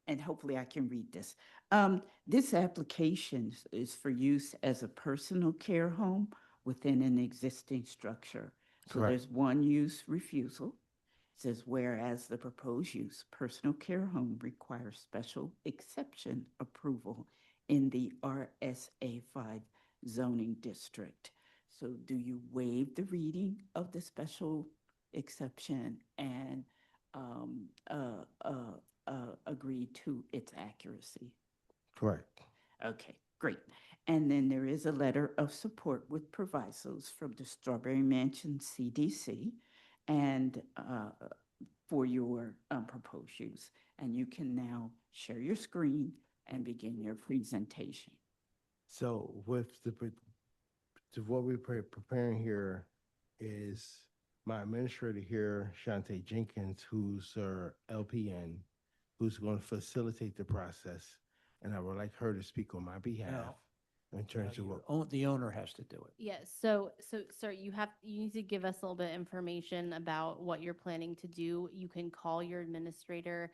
And hopefully I can read this. This application is for use as a personal care home within an existing structure. So
Correct.
there's one use refusal. It says, whereas the proposed use, personal care home requires special exception approval in the RSA 5 zoning district. So do you waive the reading of the special exception and agree to its accuracy?
Correct.
Okay, great. And then there is a letter of support with provisos from the Strawberry Mansion CDC and for your proposed use. And you can now share your screen and begin your presentation.
So with what we're preparing here is my administrator here, Shante Jenkins, who's our LPN, who's going to facilitate the process. And I would like her to speak on my behalf in terms of what.
The owner has to do it.
Yes, so sir, you need to give us a little bit of information about what you're planning to do. You can call your administrator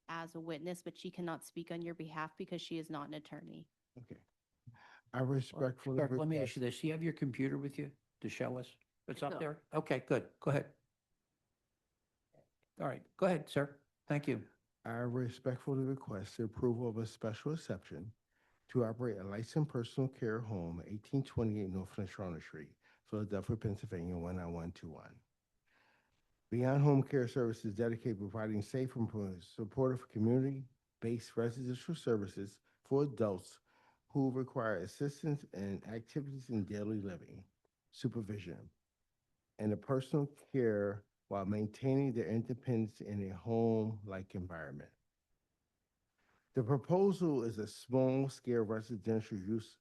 as a witness, but she cannot speak on your behalf because she is not an attorney.
Okay. I respectfully
Sir, let me
request-
ask you this. Do you have your computer with you to show us? It's up
No.
there? Okay, good. Go ahead. All right, go ahead, sir. Thank you.
I respectfully request the approval of a special exception to operate a licensed personal care home at 1828 North Natrona Street, Philadelphia, Pennsylvania, 19121. Beyond Home Care Services dedicated to providing safe and supportive community-based residential services for adults who require assistance and activities in daily living, supervision, and the personal care while maintaining their independence in a home-like environment. The proposal is a small-scale residential use.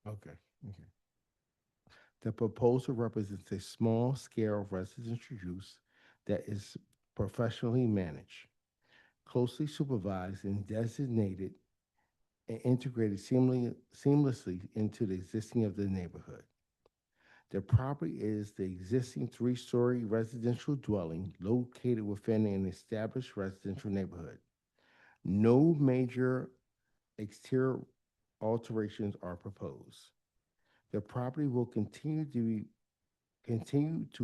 Okay. The proposal represents a small-scale residential use that is professionally managed, closely supervised, and designated and integrated seamlessly into the existing of the neighborhood. The property is the existing 3-story residential dwelling located within an established residential neighborhood. No major exterior alterations are proposed. The property will continue to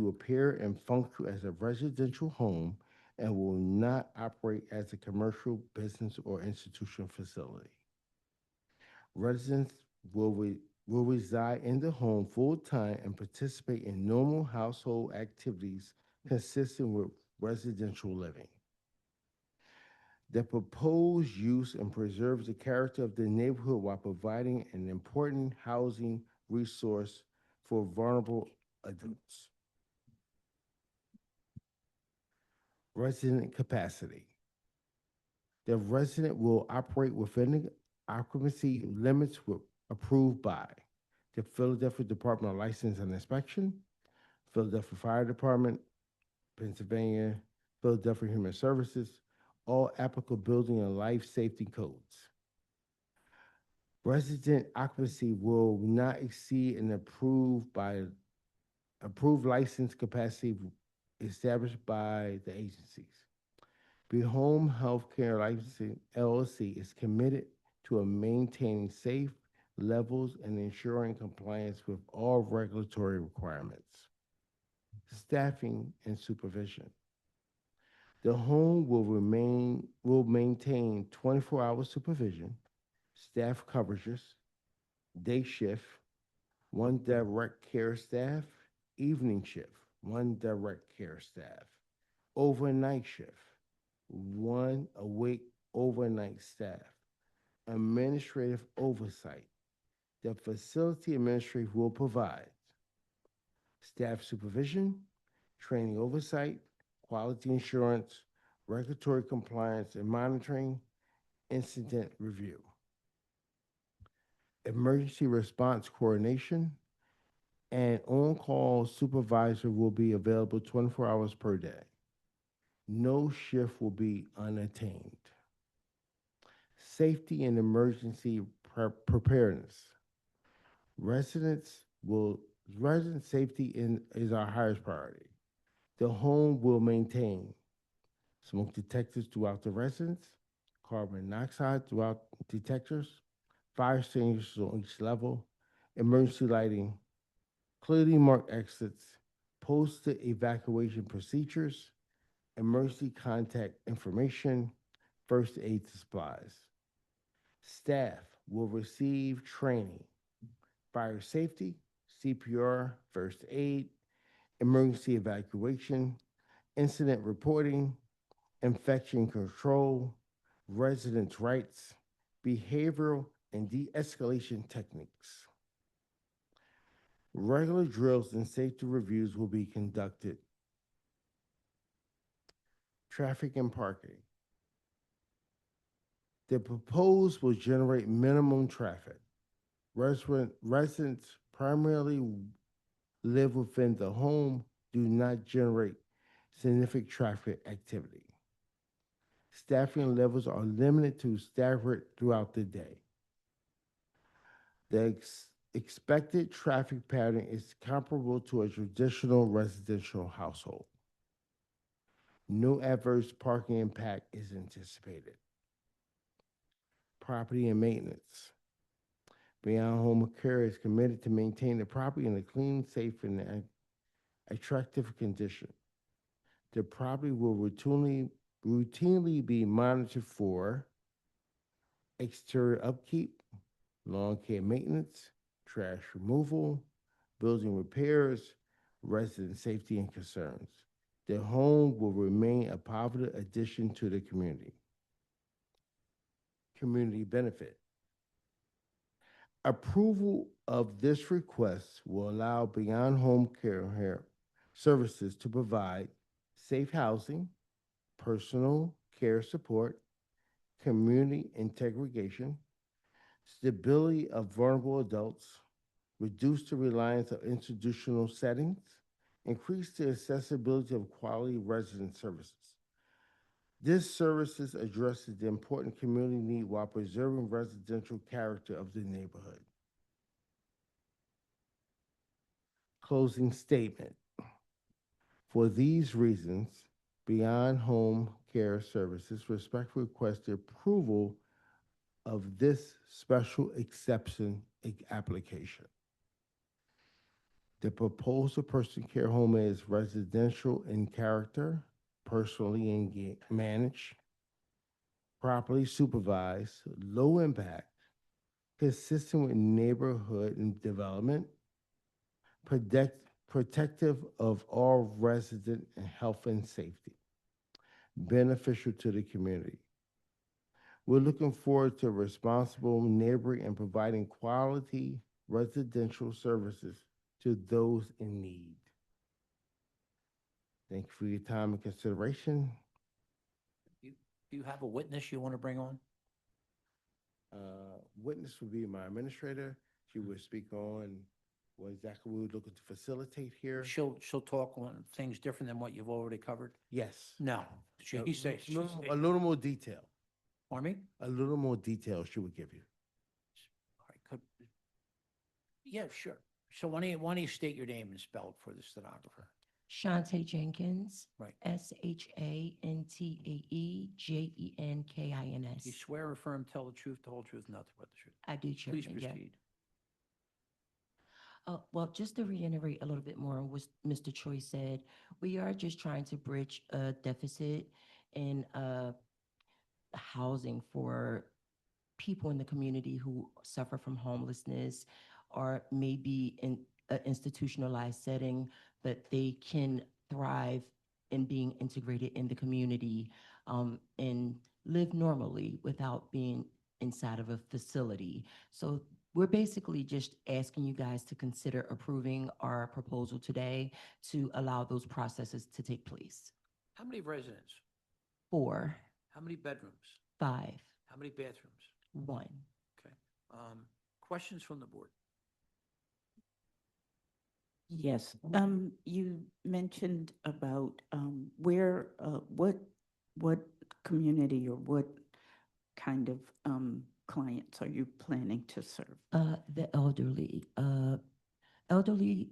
appear and function as a residential home and will not operate as a commercial, business, or institutional facility. Residents will reside in the home full-time and participate in normal household activities consistent with residential living. The proposed use and preserves the character of the neighborhood while providing an important housing resource for vulnerable adults. Resident capacity. The resident will operate within the occupancy limits approved by the Philadelphia Department of License and Inspection, Philadelphia Fire Department, Pennsylvania, Philadelphia Human Services, all applicable building and life safety codes. Resident occupancy will not exceed an approved license capacity established by the agencies. Be Home Healthcare Licensing LLC is committed to maintaining safe levels and ensuring compliance with all regulatory requirements. Staffing and supervision. The home will maintain 24-hour supervision, staff coverages, day shift, 1 direct care staff, evening shift, 1 direct care staff, overnight shift, 1 awake overnight staff, administrative oversight. The facility administrator will provide staff supervision, training oversight, quality assurance, regulatory compliance and monitoring, incident review. Emergency response coordination, and on-call supervisor will be available 24 hours per day. No shift will be unattained. Safety and emergency preparedness. Resident safety is our highest priority. The home will maintain smoke detectors throughout the residence, carbon monoxide throughout detectors, fire extinguishers on each level, emergency lighting, clearly marked exits, posted evacuation procedures, emergency contact information, first aid supplies. Staff will receive training, fire safety, CPR, first aid, emergency evacuation, incident reporting, infection control, residents' rights, behavioral and de-escalation techniques. Regular drills and safety reviews will be conducted. Traffic and parking. The proposed will generate minimum traffic. Residents primarily live within the home, do not generate significant traffic activity. Staffing levels are limited to staggered throughout the day. The expected traffic pattern is comparable to a traditional residential household. No adverse parking impact is anticipated. Property and maintenance. Beyond Home Care is committed to maintain the property in a clean, safe, and attractive condition. The property will routinely be monitored for exterior upkeep, lawn care maintenance, trash removal, building repairs, resident safety and concerns. The home will remain a positive addition to the community. Community benefit. Approval of this request will allow Beyond Home Care services to provide safe housing, personal care support, community integration, stability of vulnerable adults, reduce the reliance of institutional settings, increase the accessibility of quality resident services. This services addresses the important community need while preserving residential character of the neighborhood. Closing statement. For these reasons, Beyond Home Care Services respectfully request the approval of this special exception application. The proposed personal care home is residential in character, personally managed, properly supervised, low impact, consistent with neighborhood and development, protective of all resident and health and safety, beneficial to the community. We're looking forward to responsible neighboring and providing quality residential services to those in need. Thank you for your time and consideration.
Do you have a witness you want to bring on?
Witness will be my administrator. She will speak on what exactly we're looking to facilitate here.
She'll talk on things different than what you've already covered?
Yes.
No. He says.
A little more detail.
Pardon me?
A little more detail she would give you.
All right, yeah, sure. So why don't you state your name and spell it for the stenographer?
Shante Jenkins.
Right.
SHANTAEJENKINS.
You swear or affirm, tell the truth, the whole truth, nothing but the truth.
I do, Chairman.
Please
yeah.
proceed.
Well, just to reiterate a little bit more on what Mr. Choi said, we are just trying to bridge a deficit in housing for people in the community who suffer from homelessness or maybe in an institutionalized setting, but they can thrive in being integrated in the community and live normally without being inside of a facility. So we're basically just asking you guys to consider approving our proposal today to allow those processes to take place.
How many residents?
4,
How many bedrooms?
5,
How many bathrooms?
1.
Okay. Questions from the board?
Yes, you mentioned about where, what community or what kind of clients are you planning to serve?
The elderly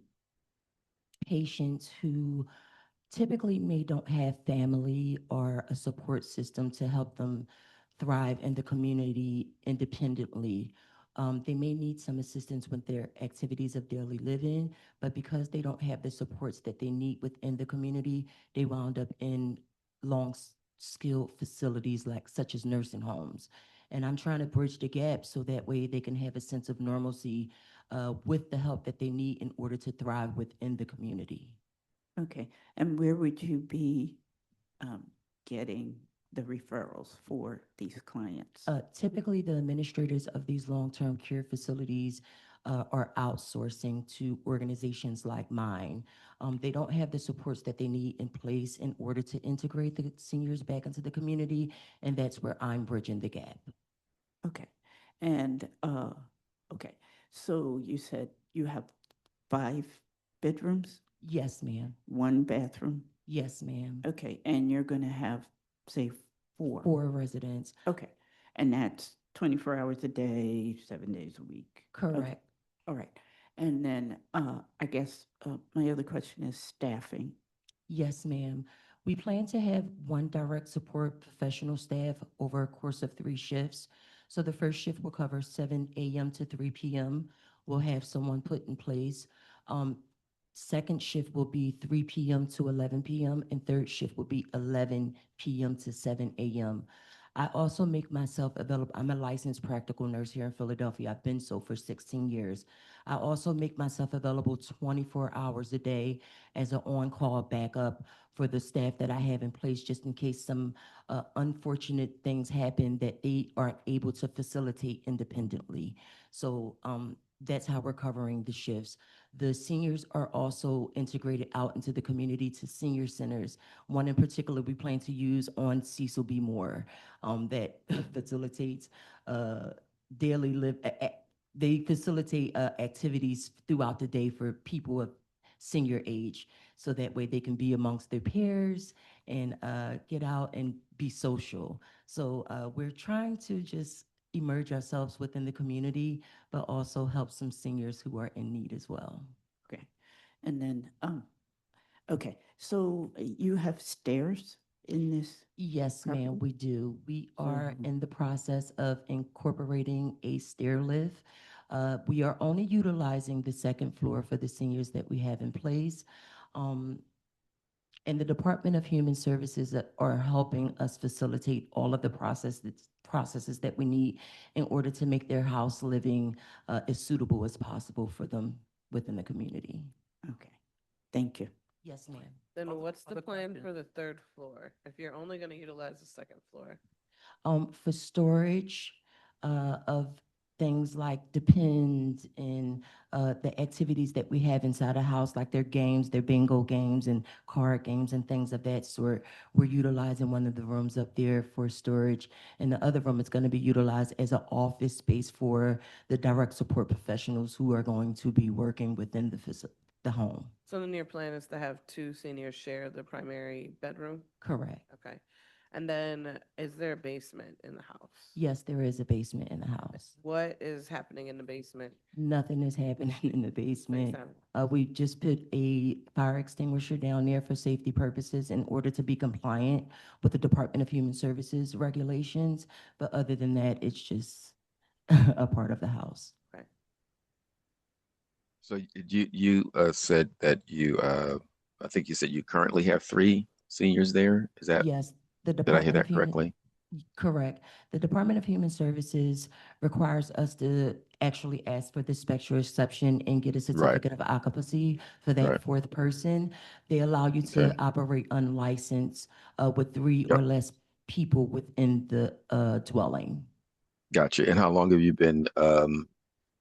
patients who typically don't have family or a support system to help them thrive in the community independently. They may need some assistance with their activities of daily living, but because they don't have the supports that they need within the community, they wound up in long-skilled facilities such as nursing homes. And I'm trying to bridge the gap so that way they can have a sense of normalcy with the help that they need in order to thrive within the community.
Okay, and where would you be getting the referrals for these clients?
Typically, the administrators of these long-term care facilities are outsourcing to organizations like mine. They don't have the supports that they need in place in order to integrate the seniors back into the community, and that's where I'm bridging the gap.
Okay, and okay, so you said you have 5 bedrooms?
Yes, ma'am.
1 bathroom?
Yes, ma'am.
Okay, and you're going to have, say, 4?
4 residents.
Okay, and that's 24 hours a day, 7 days a week?
Correct.
Okay. All right, and then I guess my other question is staffing.
Yes, ma'am. We plan to have 1 direct support professional staff over a course of 3 shifts. So the first shift will cover 7 a.m. to 3 p.m. We'll have someone put in place. Second shift will be 3 p.m. to 11 p.m. and third shift will be 11 p.m. to 7 a.m. I also make myself available. I'm a licensed practical nurse here in Philadelphia. I've been so for 16 years. I also make myself available 24 hours a day as an on-call backup for the staff that I have in place, just in case some unfortunate things happen that they aren't able to facilitate independently. So that's how we're covering the shifts. The seniors are also integrated out into the community to senior centers. One in particular we plan to use on Cecil B. Moore that facilitates daily live. They facilitate activities throughout the day for people of senior age, so that way they can be amongst their peers and get out and be social. So we're trying to just emerge ourselves within the community, but also help some seniors who are in need as well.
Okay, and then, okay, so you have stairs in this?
Yes,
property?
ma'am, we do. We are in the process of incorporating a stair lift. We are only utilizing the second floor for the seniors that we have in place. And the Department of Human Services are helping us facilitate all of the processes that we need in order to make their house living as suitable as possible for them within the community.
Okay, thank you.
Yes, ma'am.
Then what's the
other
plan
question?
for the 3rd floor if you're only going to utilize the 2nd floor?
For storage of things like Depends and the activities that we have inside a house, like their games, their bingo games and card games and things of that sort. We're utilizing one of the rooms up there for storage, and the other room is going to be utilized as an office space for the direct support professionals who are going to be working within the home.
So the near plan is to have two seniors share the primary bedroom?
Correct.
Okay. And then is there a basement in the house?
Yes, there is a basement in the house.
What is happening in the basement?
Nothing is happening in the basement.
sense.
We just put a fire extinguisher down there for safety purposes in order to be compliant with the Department of Human Services regulations. But other than that, it's just a part of the house.
So you said that I think you said you currently have 3 seniors there. Is that,
Yes, the
did I hear
Department
that
of Human.
correctly?
Correct. The Department of Human Services requires us to actually ask for the special exception and get a certificate of occupancy for that
Right.
4th person. They allow you to
Okay.
operate unlicensed with 3 or less people within the dwelling.
Gotcha. And how long have you been,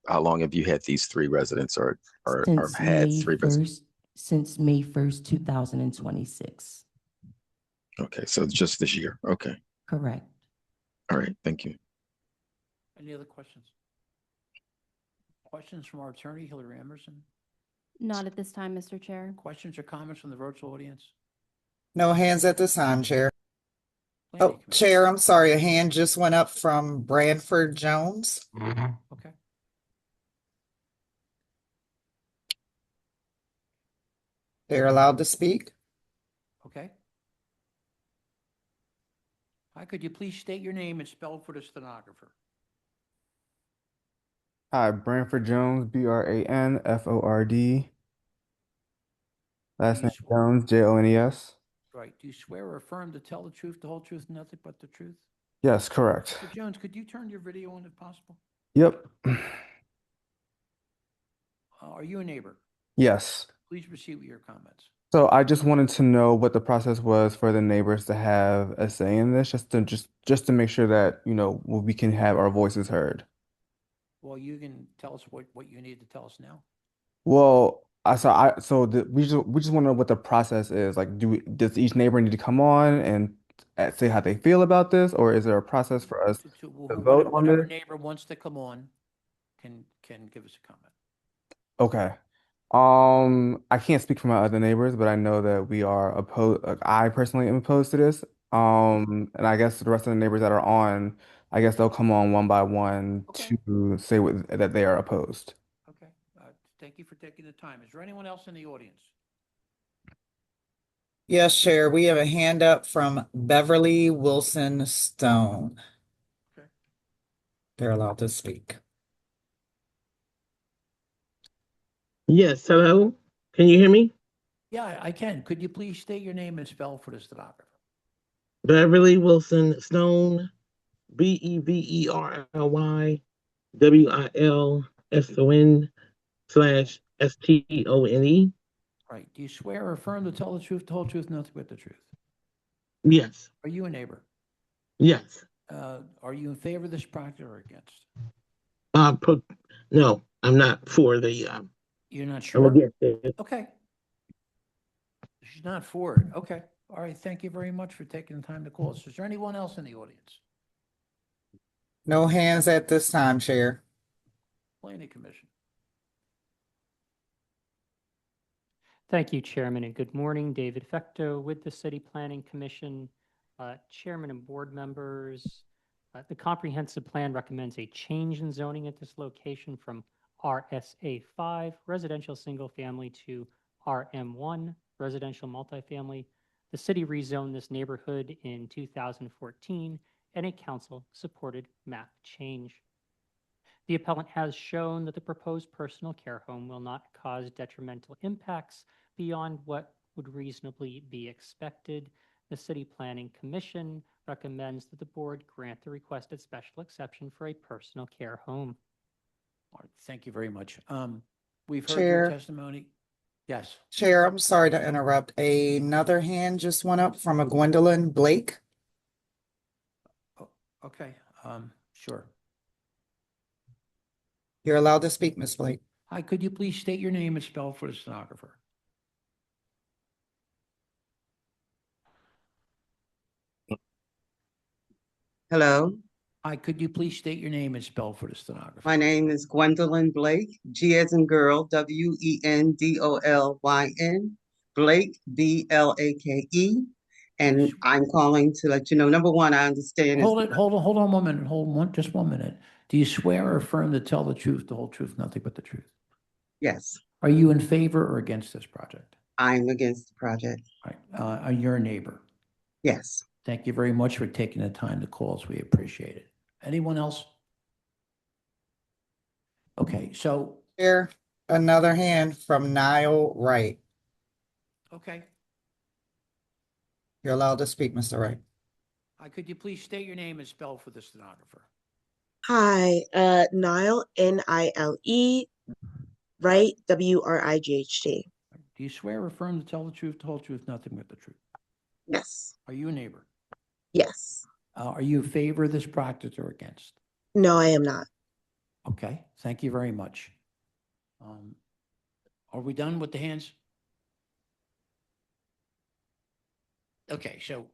how long have you had these 3 residents or
Since
had
May
3 residents?
1st, since May 1st, 2026.
Okay, so just this year. Okay.
Correct.
All right. Thank you.
Any other questions? Questions from our attorney, Hillary Emerson?
Not at this time, Mr. Chair.
Questions or comments from the virtual audience?
No hands at this time, Chair.
Planning
Oh,
Commission.
Chair, I'm sorry, a hand just went up from Branford Jones.
Okay.
They're allowed to speak.
Okay. Hi, could you please state your name and spell for the stenographer?
Hi, Branford Jones, Branford. Last
Do you
name Jones, Jones.
Right. Do you swear or affirm to tell the truth, the whole truth, nothing but the truth?
Yes, correct.
Mr. Jones, could you turn your video on if possible?
Yep.
Are you a neighbor?
Yes.
Please proceed with your comments.
So I just wanted to know what the process was for the neighbors to have a say in this, just to make sure that, we can have our voices heard.
Well, you can tell us what you need to tell us now.
Well, we just want to know what the process is. Like, does each neighbor need to come on and say how they feel about this, or is there a process for us to vote on
Whatever
this?
neighbor wants to come on can give us a comment.
Okay. I can't speak for my other neighbors, but I know that we are opposed. I personally am opposed to this. And I guess the rest of the neighbors that are on, I guess they'll come on one by one to say that they are opposed.
Okay. Thank you for taking the time. Is there anyone else in the audience?
Yes, Chair, we have a hand up from Beverly Wilson Stone.
Okay.
They're allowed to speak.
Yes, hello. Can you hear me?
Yeah, I can. Could you please state your name and spell for the stenographer?
Beverly Wilson Stone, BEVERLYWILSON/STONE.
Right. Do you swear or affirm to tell the truth, the whole truth, nothing but the truth?
Yes,
Are you a neighbor?
yes.
Are you in favor of this project or against?
No, I'm not for the,
You're not
I'm
sure?
against it.
Okay. She's not for it. Okay. All right. Thank you very much for taking the time to call us. Is there anyone else in the audience?
No hands at this time, Chair.
Planning Commission.
Thank you, Chairman, and good morning. David Fecto with the City Planning Commission. Chairman and board members, the comprehensive plan recommends a change in zoning at this location from RSA 5 residential single family to RM1 residential multifamily. The city rezoned this neighborhood in 2014 and a council supported map change. The appellant has shown that the proposed personal care home will not cause detrimental impacts beyond what would reasonably be expected. The City Planning Commission recommends that the board grant the requested special exception for a personal care home.
All right, thank you very much. We've heard
Chair.
your testimony. Yes.
Chair, I'm sorry to interrupt. Another hand just went up from a Gwendolyn Blake.
Okay, sure.
You're allowed to speak, Ms. Blake.
Hi, could you please state your name and spell for the stenographer?
Hello,
Hi, could you please state your name and spell for the stenographer?
my name is Gwendolyn Blake, G as in girl, Wendolyn, Blake, Blake. And I'm calling to let you know, number one, I understand.
Hold on 1 minute, just 1 minute. Do you swear or affirm to tell the truth, the whole truth, nothing but the truth?
Yes,
Are you in favor or against this project?
I'm against the project.
Right, are you a neighbor?
Yes.
Thank you very much for taking the time to call us. We appreciate it. Anyone else? Okay, so,
Here, another hand from Niall Wright.
okay.
You're allowed to speak, Mr. Wright.
Could you please state your name and spell for the stenographer?
Hi, Nile, Nile, Wright, Wright.
Do you swear or affirm to tell the truth, the whole truth, nothing but the truth?
Yes.
Are you a neighbor?
Yes.
Are you in favor of this project or against?
No, I am not.
Okay, thank you very much. Are we done with the hands? Okay, so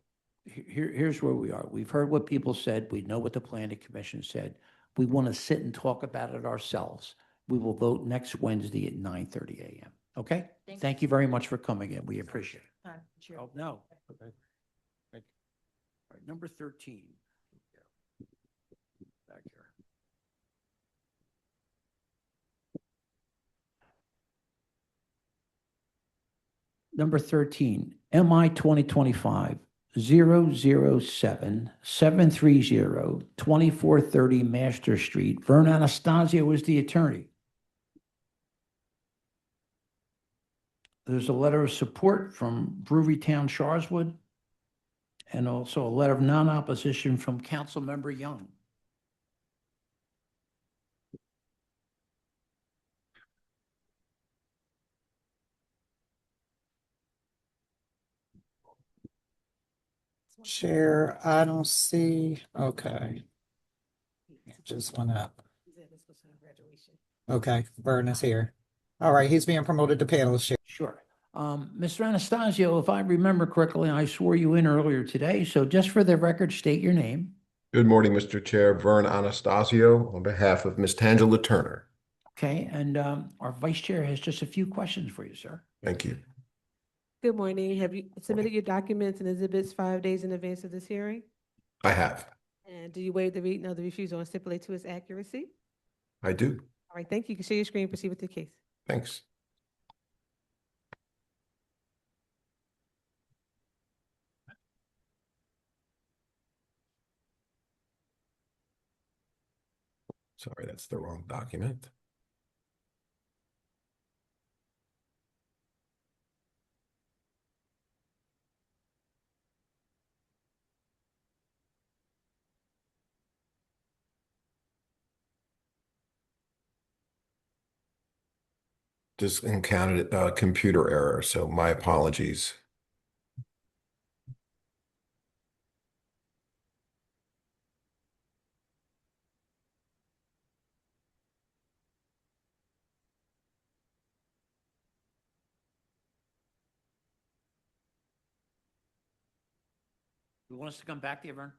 here's where we are. We've heard what people said. We know what the planning commission said. We want to sit and talk about it ourselves. We will vote next Wednesday at 9:30 a.m. Okay? Thank you very much for coming in. We appreciate it. Oh, no. Okay. Thank you. All right, number 13. Back here. Number 13, MI 2025-007-730-2430 Master Street. Vern Anastasio is the attorney. There's a letter of support from Brewery Town Sharswood and also a letter of non-opposition from Councilmember Young.
Chair, I don't see, okay. Just went up. Okay, Vern is here. All right, he's being promoted to panelist chair.
Sure. Mr. Anastasio, if I remember correctly, I swore you in earlier today, so just for the record, state your name.
Good morning, Mr. Chair. Vern Anastasio on behalf of Ms. Tangela Turner.
Okay, and our vice chair has just a few questions for you, sir.
Thank you.
Good morning. Have you submitted your documents and exhibits 5 days in advance of this hearing?
I have.
And do you waive the reading of the refusal and stipulate to its accuracy?
I do.
All right, thank you. You can share your screen, proceed with the case.
Thanks. Sorry, that's the wrong document. Just encountered a computer error, so my apologies.
You want us to come back to you, Vern?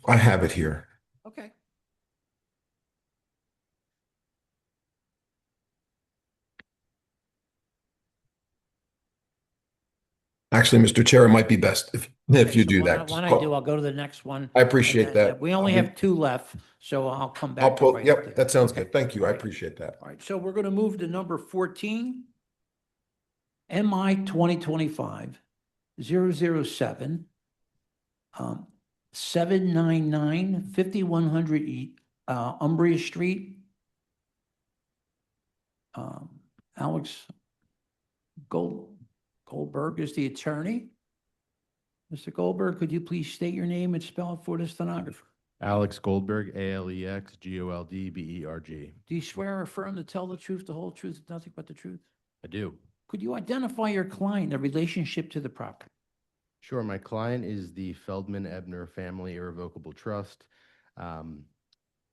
I have it here.
Okay.
Actually, Mr. Chair, it might be best if you do that.
Why don't I do, I'll go to the next one.
I appreciate
And
that.
We only have 2 left, so I'll come back.
I'll
to
pull,
right
yep,
there.
that sounds
Okay.
good. Thank you. I appreciate that.
All right, so we're going to move to number 14. MI 2025-007, 799 5100 Umbria Street. Alex Goldberg is the attorney. Mr. Goldberg, could you please state your name and spell it for the stenographer?
Alex Goldberg, ALEX GOLDBERG.
Do you swear or affirm to tell the truth, the whole truth, and nothing but the truth?
I do.
Could you identify your client, the relationship to the property?
Sure. My client is the Feldman Ebner Family Irrevocable Trust.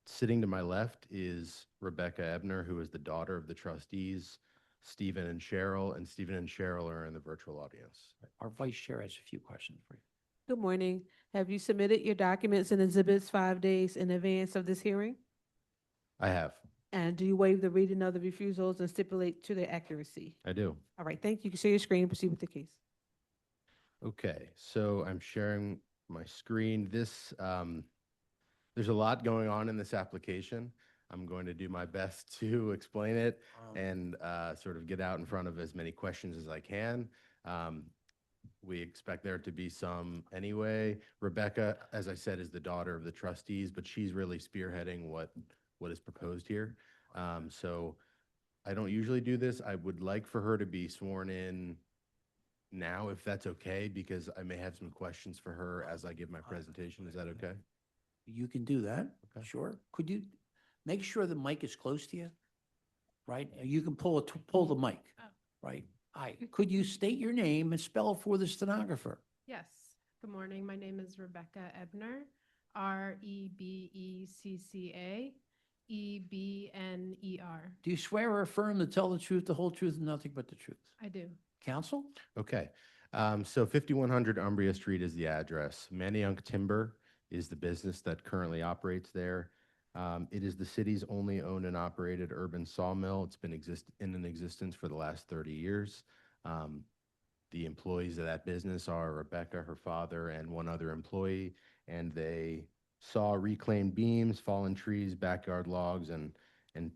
Sitting to my left is Rebecca Ebner, who is the daughter of the trustees, Stephen and Cheryl, and Stephen and Cheryl are in the virtual audience.
Our vice chair has a few questions for you.
Good morning. Have you submitted your documents and exhibits 5 days in advance of this hearing?
I have.
And do you waive the reading of the refusals and stipulate to their accuracy?
I do.
All right, thank you. You can share your screen and proceed with the case.
Okay, so I'm sharing my screen. There's a lot going on in this application. I'm going to do my best to explain it and sort of get out in front of as many questions as I can. We expect there to be some anyway. Rebecca, as I said, is the daughter of the trustees, but she's really spearheading what is proposed here. So I don't usually do this. I would like for her to be sworn in now, if that's okay, because I may have some questions for her as I give my presentation. Is that okay?
You can do that, sure. Could you make sure the mic is close to you? Right? You can pull the mic, right? Hi, could you state your name and spell it for the stenographer?
Yes. Good morning. My name is Rebecca Ebner, Rebecca Ebner.
Do you swear or affirm to tell the truth, the whole truth, and nothing but the truth?
I do.
Counsel?
Okay. So 5100 Umbria Street is the address. Manayunk Timber is the business that currently operates there. It is the city's only owned and operated urban sawmill. It's been in existence for the last 30 years. The employees of that business are Rebecca, her father, and one other employee, and they saw reclaimed beams, fallen trees, backyard logs, and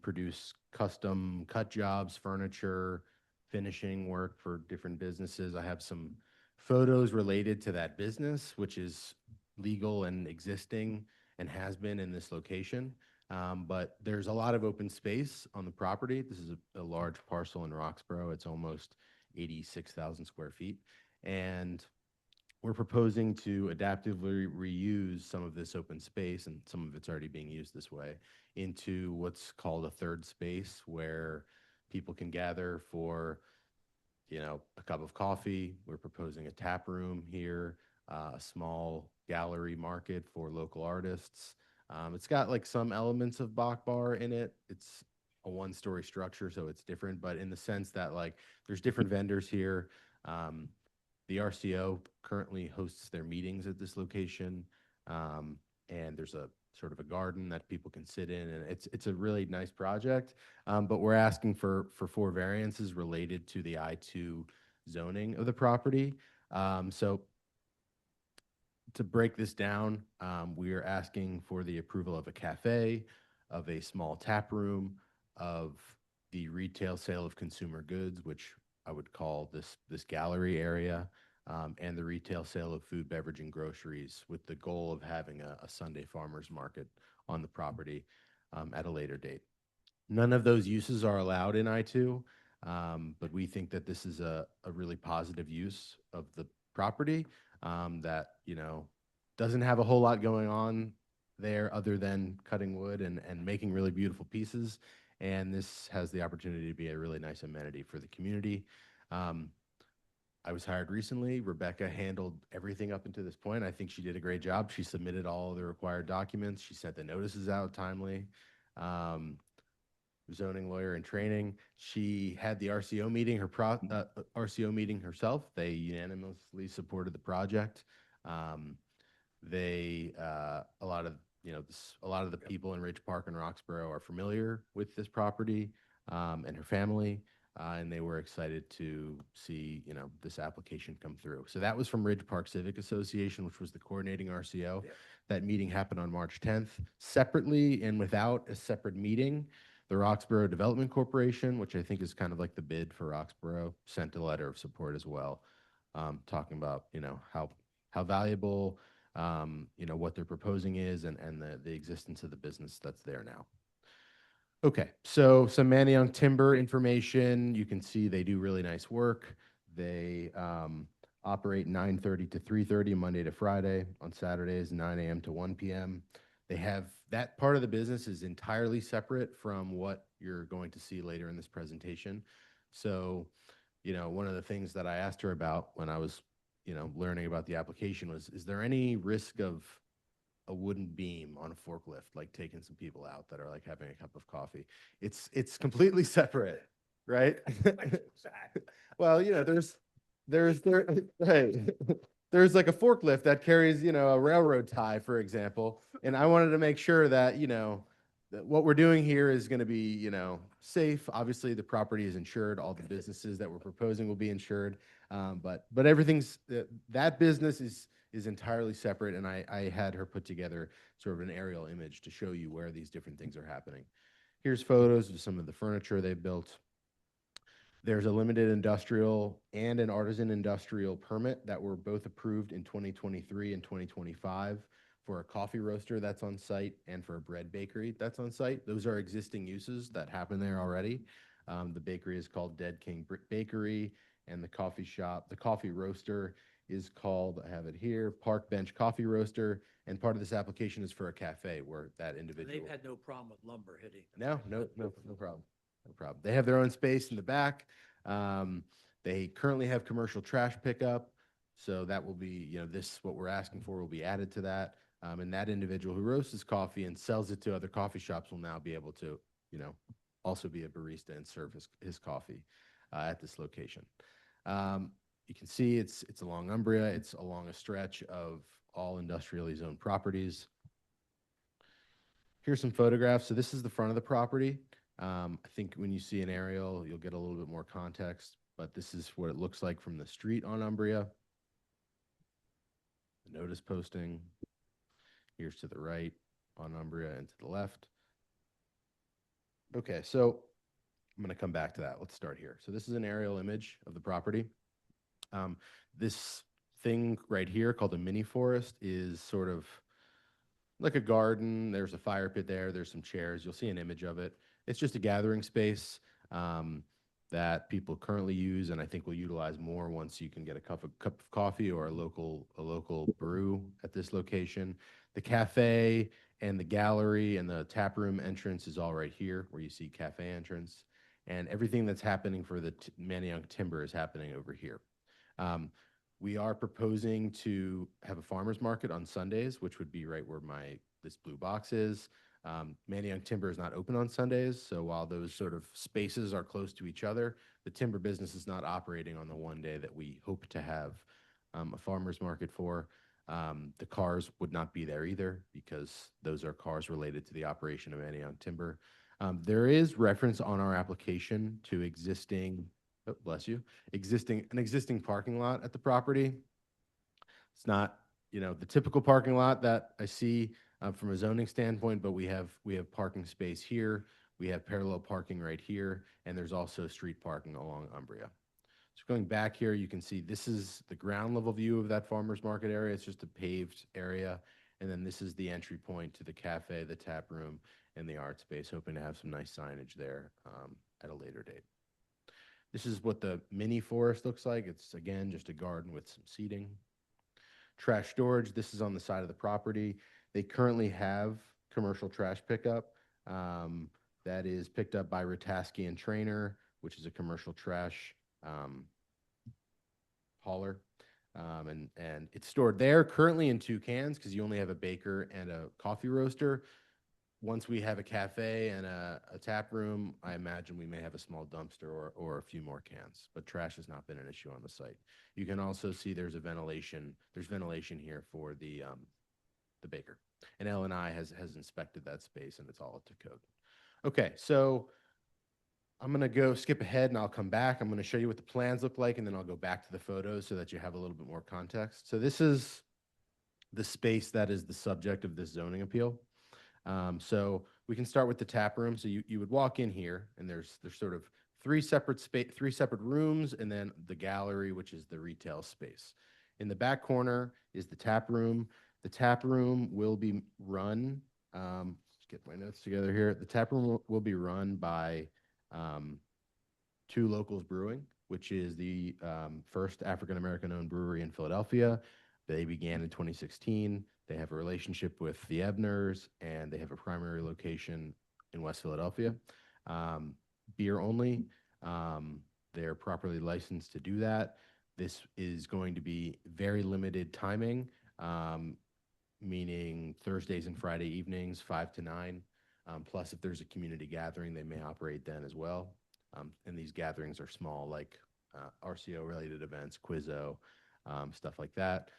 produce custom cut jobs, furniture, finishing work for different businesses. I have some photos related to that business, which is legal and existing and has been in this location. But there's a lot of open space on the property. This is a large parcel in Roxborough. It's almost 86,000 square feet. And we're proposing to adaptively reuse some of this open space, and some of it's already being used this way, into what's called a third space where people can gather for, a cup of coffee. We're proposing a tap room here, a small gallery market for local artists. It's got like some elements of Bach Bar in it. It's a one-story structure, so it's different, but in the sense that like there's different vendors here. The RCO currently hosts their meetings at this location, and there's a sort of a garden that people can sit in, and it's a really nice project. But we're asking for 4 variances related to the I-2 zoning of the property. So to break this down, we are asking for the approval of a cafe, of a small tap room, of the retail sale of consumer goods, which I would call this gallery area, and the retail sale of food, beverage, and groceries, with the goal of having a Sunday farmers market on the property at a later date. None of those uses are allowed in I-2, but we think that this is a really positive use of the property that, doesn't have a whole lot going on there other than cutting wood and making really beautiful pieces. And this has the opportunity to be a really nice amenity for the community. I was hired recently. Rebecca handled everything up until this point. I think she did a great job. She submitted all the required documents. She sent the notices out timely. Zoning lawyer in training. She had the RCO meeting, RCO meeting herself. They unanimously supported the project. A lot of the people in Ridge Park and Roxborough are familiar with this property and her family, and they were excited to see this application come through. So that was from Ridge Park Civic Association, which was the coordinating RCO. Yeah. That meeting happened on March 10th. Separately and without a separate meeting, the Roxborough Development Corporation, which I think is kind of like the bid for Roxborough, sent a letter of support as well, talking about how valuable what they're proposing is and the existence of the business that's there now. Okay, so some Manayunk Timber information. You can see they do really nice work. They operate 9:30 to 3:30 Monday to Friday. On Saturdays, 9 a.m. to 1 p.m. They have that part of the business is entirely separate from what you're going to see later in this presentation. So, one of the things that I asked her about when I was
learning about the application was, is there any risk of a wooden beam on a forklift, like taking some people out that are like having a cup of coffee? It's completely separate, right? Well, hey, there's like a forklift that carries, a railroad tie, for example. And I wanted to make sure that, that what we're doing here is going to be, safe. Obviously, the property is insured. All the businesses that we're proposing will be insured. But everything's, that business is entirely separate. And I had her put together sort of an aerial image to show you where these different things are happening. Here's photos of some of the furniture they built. There's a limited industrial and an artisan industrial permit that were both approved in 2023 and 2025 for a coffee roaster that's on site and for a bread bakery that's on site. Those are existing uses that happen there already. The bakery is called Dead King Bakery, and the coffee roaster is called, I have it here, Park Bench Coffee Roaster, and part of this application is for a cafe where that individual.
They've had no problem with lumber hitting.
No problem. No problem. They have their own space in the back. They currently have commercial trash pickup. So that will be, what we're asking for will be added to that. And that individual who roasts his coffee and sells it to other coffee shops will now be able to, also be a barista and serve his coffee at this location. You can see it's along Umbria. It's along a stretch of all industrially zoned properties. Here's some photographs. So this is the front of the property. I think when you see an aerial, you'll get a little bit more context, but this is what it looks like from the street on Umbria. The notice posting. Here's to the right on Umbria and to the left. Okay, so I'm going to come back to that. Let's start here. So this is an aerial image of the property. This thing right here called a mini forest is sort of like a garden. There's a fire pit there. There's some chairs. You'll see an image of it. It's just a gathering space that people currently use, and I think will utilize more once you can get a cup of coffee or a local brew at this location. The cafe and the gallery and the tap room entrance is all right here, where you see cafe entrance, and everything that's happening for the Manayunk Timber is happening over here. We are proposing to have a farmer's market on Sundays, which would be right where this blue box is. Manayunk Timber is not open on Sundays, so while those sort of spaces are close to each other, the timber business is not operating on the one day that we hope to have a farmer's market for. The cars would not be there either, because those are cars related to the operation of Manayunk Timber. There is reference on our application to an existing parking lot at the property. It's not, the typical parking lot that I see from a zoning standpoint, but we have parking space here. We have parallel parking right here, and there's also street parking along Umbria. So going back here, you can see this is the ground level view of that farmer's market area. It's just a paved area. And then this is the entry point to the cafe, the tap room, and the art space, hoping to have some nice signage there at a later date. This is what the mini forest looks like. It's, again, just a garden with some seating. Trash storage, this is on the side of the property. They currently have commercial trash pickup that is picked up by Rataski and Trainer, which is a commercial trash hauler. And it's stored there currently in 2 cans because you only have a baker and a coffee roaster. Once we have a cafe and a tap room, I imagine we may have a small dumpster or a few more cans, but trash has not been an issue on the site. You can also see there's ventilation here for the baker. And L&I has inspected that space, and it's all up to code. Okay, so I'm going to skip ahead, and I'll come back. I'm going to show you what the plans look like, and then I'll go back to the photos so that you have a little bit more context. So this is the space that is the subject of this zoning appeal. So we can start with the tap room. So you would walk in here, and there's sort of three separate rooms, and then the gallery, which is the retail space. In the back corner is the tap room. The tap room will be run, let's get my notes together here. The tap room will be run by 2 Locals Brewing, which is the first African-American owned brewery in Philadelphia. They began in 2016. They have a relationship with the Ebners, and they have a primary location in West Philadelphia. Beer only. They're properly licensed to do that. This is going to be very limited timing, meaning Thursdays and Friday evenings, 5 to 9. Plus, if there's a community gathering, they may operate then as well. And these gatherings are small, like RCO-related events, Quizzo, stuff like that.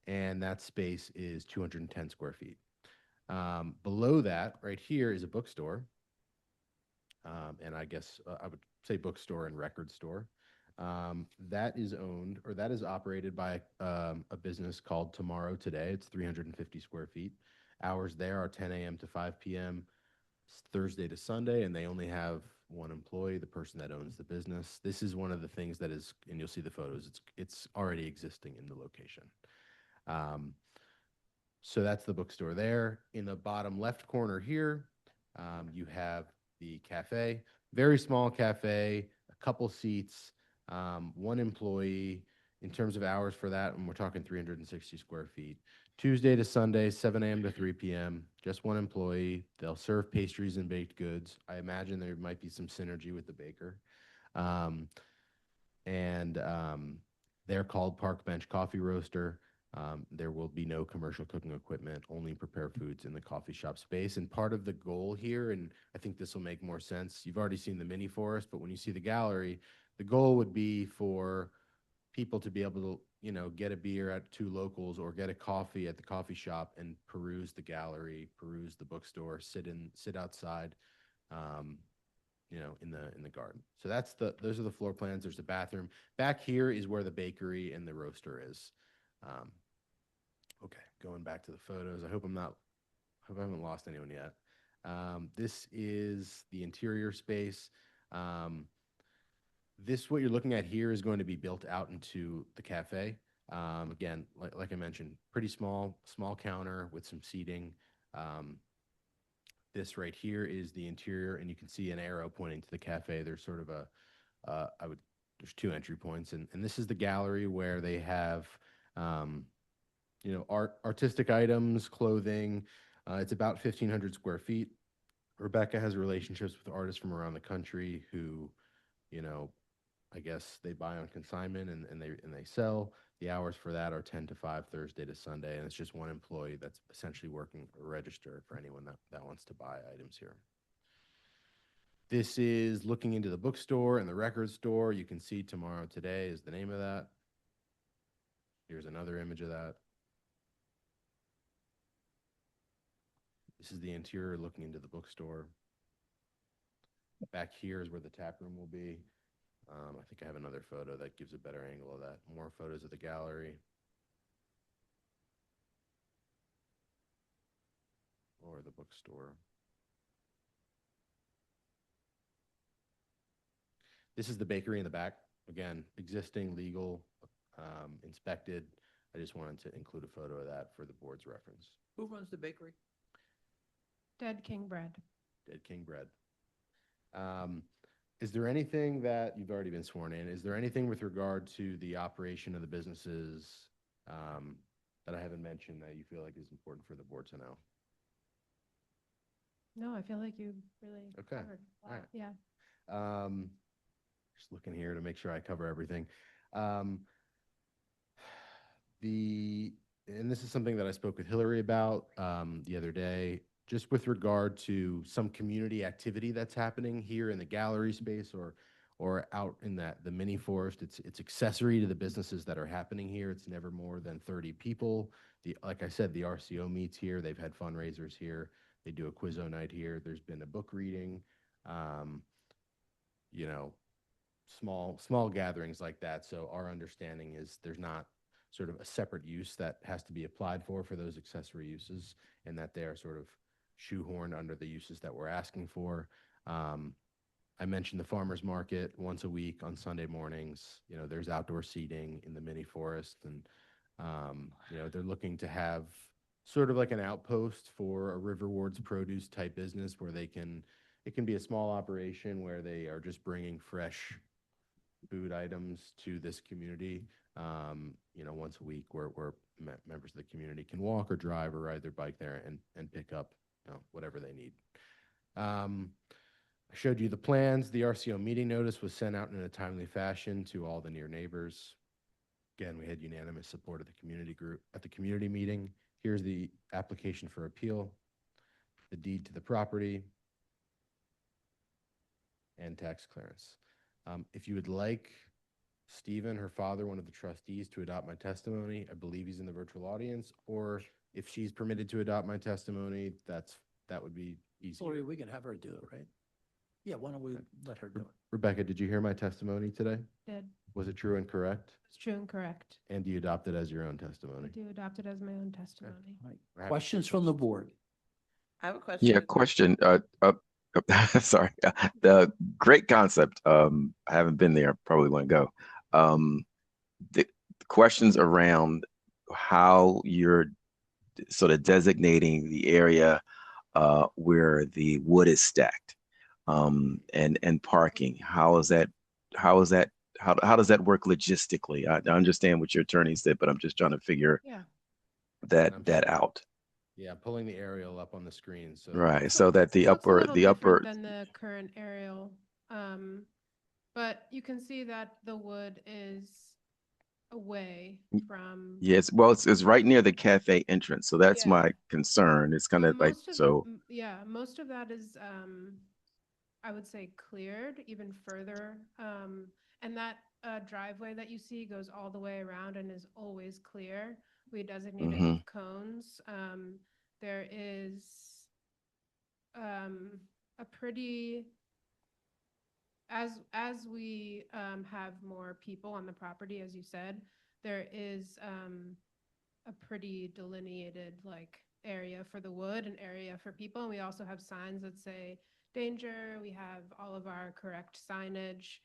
And that space is 210 square feet. Below that, right here, is a bookstore. And I guess I would say bookstore and record store. That is owned, or that is operated by a business called Tomorrow Today. It's 350 square feet. Hours there are 10 a.m. to 5 p.m. Thursday to Sunday, and they only have one employee, the person that owns the business. This is one of the things that is, and you'll see the photos, it's already existing in the location. So that's the bookstore there. In the bottom left corner here, you have the cafe, very small cafe, a couple seats, one employee. In terms of hours for that, and we're talking 360 square feet. Tuesday to Sunday, 7 a.m. to 3 p.m., just one employee. They'll serve pastries and baked goods. I imagine there might be some synergy with the baker. They're called Park Bench Coffee Roaster. There will be no commercial cooking equipment, only prepare foods in the coffee shop space. And part of the goal here, and I think this will make more sense, you've already seen the mini forest, but when you see the gallery, the goal would be for people to be able to, you know, get a beer at two locals or get a coffee at the coffee shop and peruse the gallery, peruse the bookstore, sit outside, you know, in the garden. So those are the floor plans. There's the bathroom. Back here is where the bakery and the roaster is. Okay, going back to the photos. I hope I haven't lost anyone yet. This is the interior space. What you're looking at here is going to be built out into the cafe. Again, like I mentioned, pretty small counter with some seating. This right here is the interior, and you can see an arrow pointing to the cafe. There's sort of there's two entry points, and this is the gallery where they have, you know, artistic items, clothing. It's about 1,500 square feet. Rebecca has relationships with artists from around the country who, you know, I guess they buy on consignment and they sell. The hours for that are 10 to 5 Thursday to Sunday, and it's just one employee that's essentially working a register for anyone that wants to buy items here. This is looking into the bookstore and the record store. You can see Tomorrow Today is the name of that. Here's another image of that. This is the interior looking into the bookstore. Back here is where the tap room will be. I think I have another photo that gives a better angle of that. More photos of the gallery. Or the bookstore. This is the bakery in the back. Again, existing, legal, inspected. I just wanted to include a photo of that for the board's reference.
Who runs the bakery?
Dead King Bread.
Dead King Bread. Is there anything that you've already been sworn in? Is there anything with regard to the operation of the businesses that I haven't mentioned that you feel like is important for the board to know?
No, I feel like you really
Okay.
covered a lot.
All right.
Yeah.
Just looking here to make sure I cover everything. And this is something that I spoke with Hillary about the other day, just with regard to some community activity that's happening here in the gallery space or out in the mini forest. It's accessory to the businesses that are happening here. It's never more than 30 people. Like I said, the RCO meets here. They've had fundraisers here. They do a Quizzo night here. There's been a book reading, you know, small gatherings like that. So our understanding is there's not sort of a separate use that has to be applied for those accessory uses, and that they are sort of shoehorned under the uses that we're asking for. I mentioned the farmers market once a week on Sunday mornings. You know, there's outdoor seating in the mini forest, and you know, they're looking to have sort of like an outpost for a River Wards produce type business where it can be a small operation where they are just bringing fresh food items to this community, you know, once a week where members of the community can walk or drive or ride their bike there and pick up, you know, whatever they need. I showed you the plans. The RCO meeting notice was sent out in a timely fashion to all the near neighbors. Again, we had unanimous support of the community group at the community meeting. Here's the application for appeal, the deed to the property, and tax clearance. If you would like Stephen, her father, one of the trustees, to adopt my testimony, I believe he's in the virtual audience, or if she's permitted to adopt my testimony, that would be easier.
Lori, we can have her do it, right? Yeah, why don't we let her do it?
Rebecca, did you hear my testimony today?
Did.
Was it true and correct?
It's true and correct.
And do you adopt it as your own
I
testimony?
do adopt it as my own testimony.
Questions from the board?
I have a question.
Yeah, question. Sorry. The great concept. I haven't been there. Probably want to go. The questions around how you're sort of designating the area where the wood is stacked, and parking. How does that work logistically? I understand what your attorney said, but I'm just trying to figure
Yeah.
that out.
Yeah, I'm pulling the aerial up on the screen. So
Right. So that the
So it's a
upper
little different
the
than the current aerial, but you can see that the wood is away from.
yes, well, it's right near the cafe entrance, so that's
Yeah.
my concern. It's kind
So
of like
most of
so.
yeah, most of that is, I would say, cleared even further. And that driveway that you see goes all the way around and is always clear. We designate it with cones. There is a pretty, as we have more people on the property, as you said, there is a pretty delineated like area for the wood and area for people. And we also have signs that say danger. We have all of our correct signage.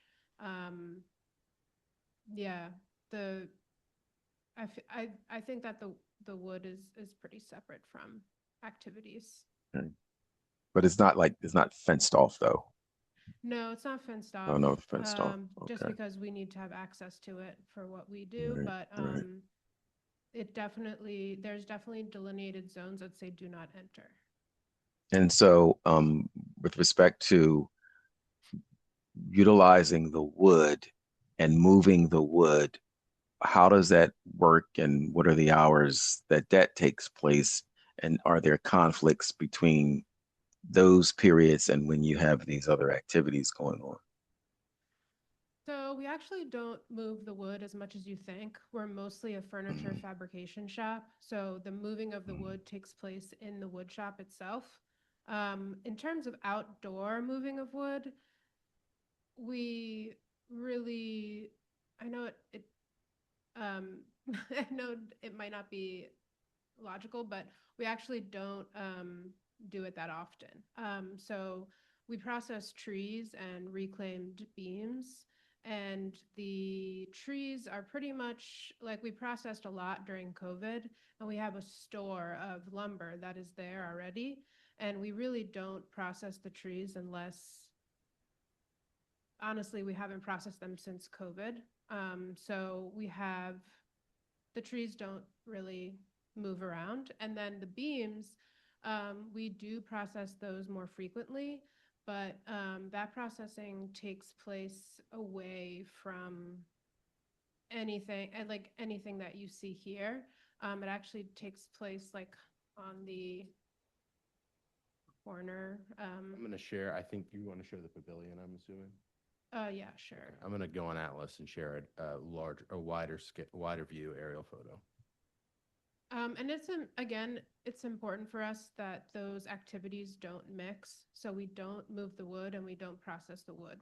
Yeah, I think that the wood is pretty separate from activities.
Okay. But it's not fenced off though.
No, it's not fenced off.
Oh, no, fenced off.
Just
Okay.
because we need to have access to it for what we do,
Right,
but
right.
there's definitely delineated zones that say do not enter.
And so, with respect to utilizing the wood and moving the wood, how does that work, and what are the hours that takes place? And are there conflicts between those periods and when you have these other activities going on?
So we actually don't move the wood as much as you think. We're mostly a furniture fabrication shop. So the moving of the wood takes place in the wood shop itself. In terms of outdoor moving of wood, we really, I know I know it might not be logical, but we actually don't do it that often. So we process trees and reclaimed beams, and the trees are pretty much like we processed a lot during COVID, and we have a store of lumber that is there already. And we really don't process the trees unless, honestly, we haven't processed them since COVID. So the trees don't really move around. And then the beams, we do process those more frequently, but that processing takes place away from anything, and like anything that you see here. It actually takes place like on the corner.
I'm going to share. I think you want to share the pavilion, I'm assuming.
Yeah, sure.
I'm going to go on Atlas and share a wider view aerial photo.
And it's important for us that those activities don't mix. So we don't move the wood and we don't process the wood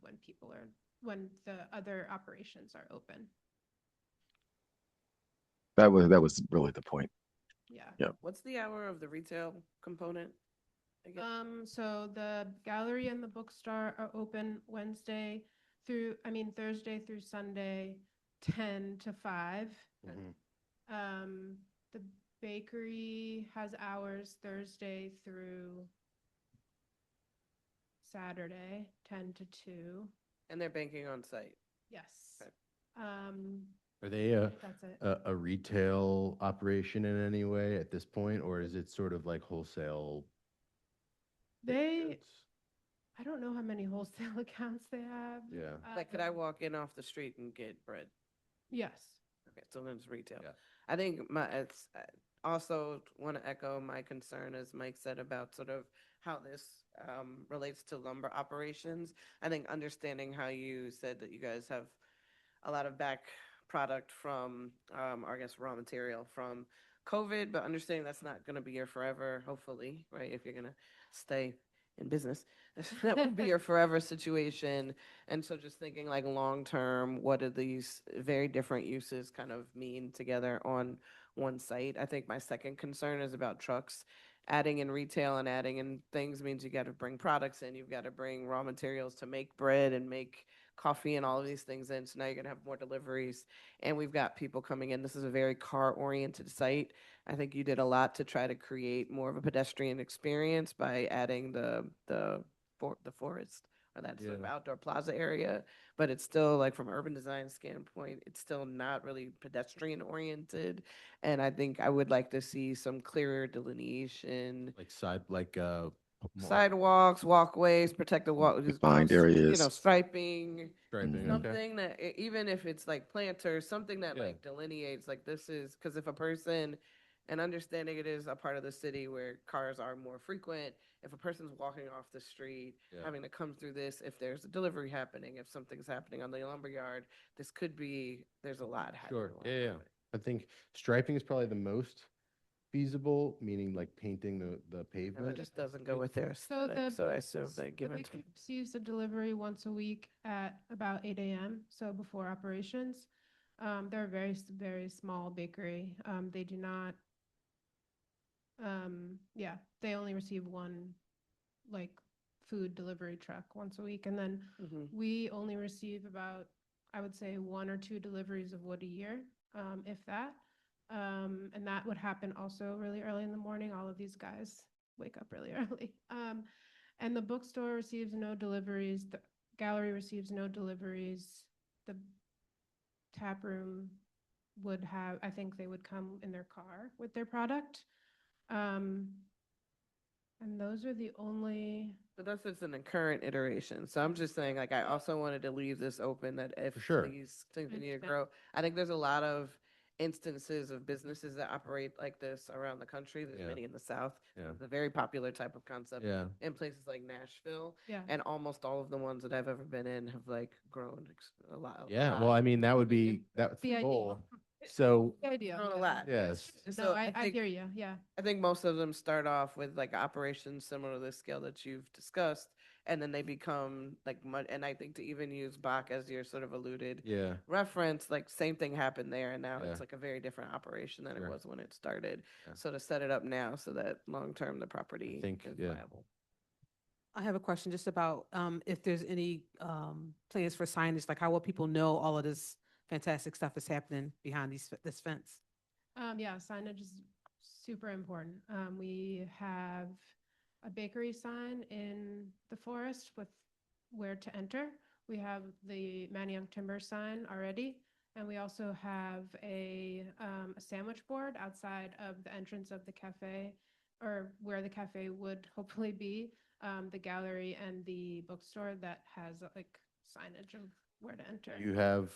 when the other operations are open.
That was really the point.
Yeah.
Yeah.
What's the hour of the retail component?
So the gallery and the bookstore are open Thursday through Sunday, 10 to 5. The bakery has hours Thursday through Saturday, 10 to 2.
And they're banking on site.
Yes.
Okay.
Are they
That's it.
a retail operation in any way at this point, or is it sort of like wholesale?
I don't know how many wholesale accounts they have.
Yeah.
Like, could I walk in off the street and get bread?
Yes.
Okay, so then it's retail.
Yeah.
I think it's also want to echo my concern, as Mike said, about sort of how this relates to lumber operations. I think understanding how you said that you guys have a lot of back product from, or I guess raw material from COVID, but understanding that's not going to be here forever, hopefully, right? If you're going to stay in business, that would be your forever situation. And so just thinking like long term, what do these very different uses kind of mean together on one site? I think my second concern is about trucks. Adding in retail and adding in things means you got to bring products in, you've got to bring raw materials to make bread and make coffee and all of these things in. So now you're going to have more deliveries, and we've got people coming in. This is a very car oriented site. I think you did a lot to try to create more of a pedestrian experience by adding the forest, or that sort of
Yeah.
outdoor plaza area, but it's still like from urban design standpoint, it's still not really pedestrian oriented. And I think I would like to see some clearer delineation,
Like more
sidewalks, walkways, protected walk,
Defined
you know,
areas.
striping,
striping. Okay.
something that even if it's like planters, something that
Yeah.
like delineates like this is, because if a person, and understanding it is a part of the city where cars are more frequent, if a person's walking off the street,
Yeah.
having to come through this, if there's a delivery happening, if something's happening on the lumberyard, this could be, there's a lot happening.
Sure.
along
Yeah,
the
yeah.
way.
I think striping is probably the most feasible, meaning like painting the
No, it
pavement.
just doesn't go with their
So
aesthetic, so I assume they
The
give it
Big
to.
receives a delivery once a week at about 8 a.m., so before operations. They're a very small bakery. They do not, yeah, they only receive one, like, food delivery truck once a week. And then
Mhm.
we only receive about, I would say, 1 or 2 deliveries of wood a year, if that. And that would happen also really early in the morning. All of these guys wake up really early. And the bookstore receives no deliveries. The gallery receives no deliveries. The tap room would have, I think they would come in their car with their product. And those are the only,
But that's just in the current iteration. So I'm just saying, like, I also wanted to leave this open that if
sure.
these continue to
Understand.
grow, I think there's a lot of instances of businesses that operate like this around the country. There's
Yeah.
many in the South.
Yeah.
It's a very popular type of concept
Yeah.
in places like Nashville.
yeah.
And almost all of the ones that I've ever been in have like grown a lot.
Yeah. Well, I mean, that would be that's
The
the
idea.
goal. So
The idea.
Grown a
yeah.
lot.
yes.
No,
So
I
think-
hear you, yeah.
I think most of them start off with like operations similar to the scale that you've discussed, and then they become like mud. And I think to even use Bach as your sort of alluded
Yeah.
reference, like same thing happened there, and now
Yeah.
it's like a very different operation than
Sure.
it was when it started.
Yeah.
So to set it up now so that long term the property
think,
is
yeah.
viable.
I have a question just about if there's any plans for signage, like how will people know all of this fantastic stuff is happening behind this fence?
Yeah, signage is super important. We have a bakery sign in the forest with where to enter. We have the Manayunk Timber sign already, and we also have a sandwich board outside of the entrance of the cafe, or where the cafe would hopefully be, the gallery and the bookstore that has like signage of where to enter.
You have,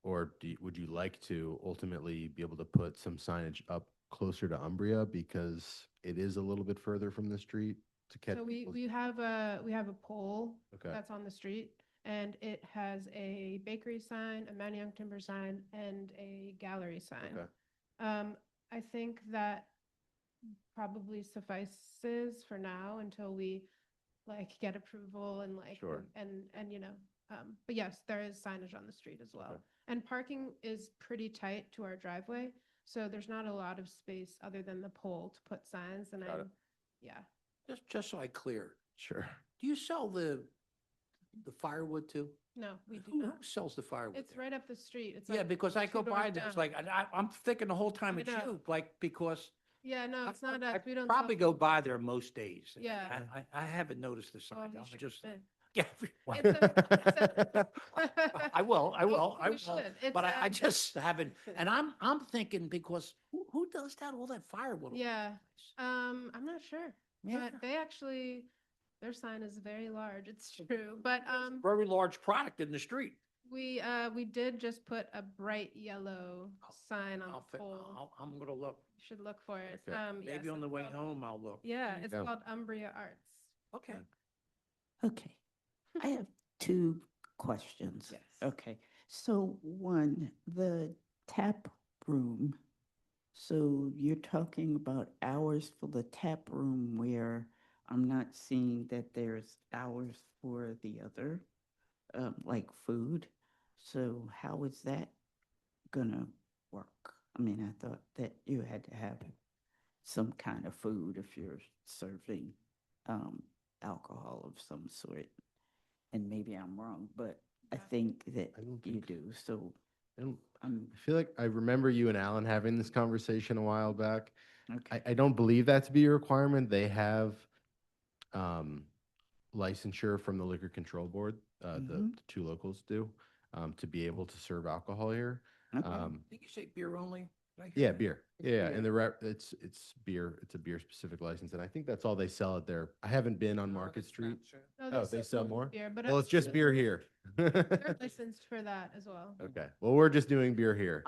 or would you like to ultimately be able to put some signage up closer to Umbria because it is a little bit further from the street to catch
So
people's-
we have a pole
Okay.
that's on the street, and it has a bakery sign, a Manayunk Timber sign, and a gallery sign.
Okay.
I think that probably suffices for now until we like get approval and like
Sure.
and you know, but yes, there is signage on the street as well.
Okay.
And parking is pretty tight to our driveway, so there's not a lot of space other than the pole to put signs. And
Got it.
yeah.
Just so I clear,
Sure.
do you sell the firewood too?
No, we do
Who
not.
sells the firewood
It's
there?
right up the street. It's
Yeah,
like
because I
2
go by
doors
there, it's
down.
like, I'm thinking the whole time
I
it's
know.
you, like, because
Yeah, no, it's not
I
us. We don't
probably
sell
go by there most days.
Yeah.
I haven't noticed the
Oh,
sign.
you
I'm
should
just,
have been.
yeah. I will, I
Oh, you
will.
should. It's,
But I
uh,
just haven't, and I'm thinking because who does that, all that firewood?
Yeah, I'm not sure,
Yeah.
but they actually, their sign is very large. It's true, but
Very large product in the street.
We did just put a bright yellow sign on the pole.
I'm gonna look.
You should look for it.
Okay.
Maybe
yes,
on the
it's
way
called-
home, I'll look.
Yeah, it's
Yeah.
called Umbria Arts.
Okay.
Okay. I have two questions.
Yes.
Okay. So one, the tap room. So you're talking about hours for the tap room where I'm not seeing that there's hours for the other, like food. So how is that gonna work? I mean, I thought that you had to have some kind of food if you're serving alcohol of some sort. And maybe I'm wrong, but I think that you do. So
I don't-
I'm
I feel like I remember you and Alan having this conversation a while back.
okay.
I don't believe that to be a requirement. They have licensure from the Liquor Control Board, the two locals do, to be able to serve alcohol here.
Okay.
Did you say beer only? Did I hear
Yeah,
that?
beer.
It's
Yeah,
beer.
and it's beer. It's a beer specific license, and I think that's all they sell at their. I haven't been on Market Street.
No,
Oh, they sell
both
more?
beer, but
Well, it's just beer here.
They're licensed for that as well.
Okay. Well, we're just doing beer here.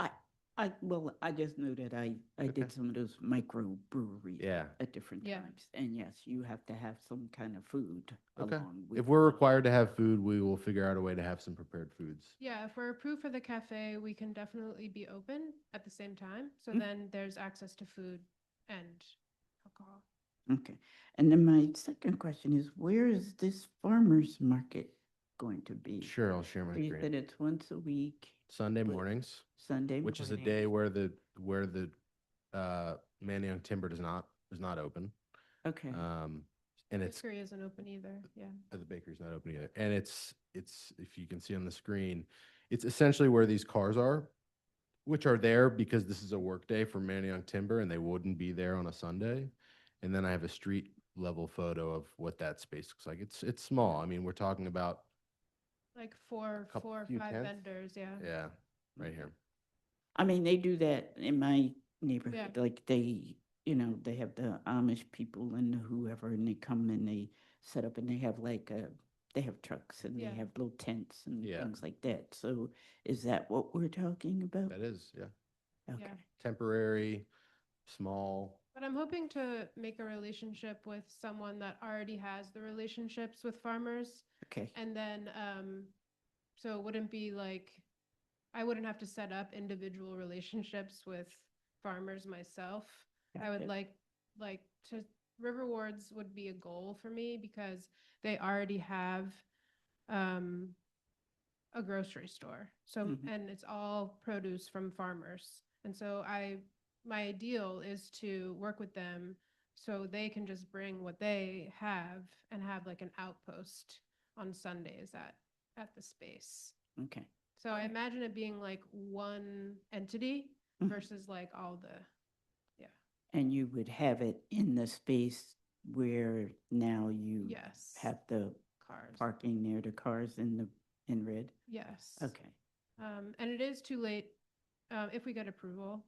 I just knew that I did some of those micro breweries
Yeah.
at different
Yeah.
times. And yes, you have to have some kind of food
Okay.
along with.
If we're required to have food, we will figure out a way to have some prepared foods.
Yeah, if we're approved for the cafe, we can definitely be open at the same time. So
Mm.
then there's access to food and alcohol.
Okay. And then my second question is, where is this farmer's market going to be?
Sure, I'll share my
You
screen.
said it's once a week,
Sunday
but-
mornings,
Sunday
which is a
morning.
day where the Manayunk Timber is not open.
Okay.
And it's
Bakery isn't open either. Yeah.
the bakery's not open either. And it's if you can see on the screen, it's essentially where these cars are, which are there because this is a work day for Manayunk Timber and they wouldn't be there on a Sunday. And then I have a street level photo of what that space looks like. It's small. I mean, we're talking about
Like four or
few
five
tents?
vendors. Yeah.
yeah, right here.
I mean, they do that in my neighborhood. Like they, they have the Amish people and whoever, and they come and they set up and they have they have trucks and
Yeah.
they have little tents and
Yeah.
things like that. So is that what we're talking about?
That is, yeah.
Okay.
Yeah.
Temporary, small.
But I'm hoping to make a relationship with someone that already has the relationships with farmers.
Okay.
And then, so it wouldn't be like, I wouldn't have to set up individual relationships with farmers myself. I would
Gotcha.
like to, River Wards would be a goal for me because they already have, a grocery store. So,
Mhm.
and it's all produce from farmers. And so my ideal is to work with them so they can just bring what they have and have like an outpost on Sundays at the space.
Okay.
So I imagine it being like one entity
Mhm.
versus like all the,
And you would have it in the space where now you
yes,
have the
cars.
parking near the cars in red?
Yes.
Okay.
And it is too late, if we get approval,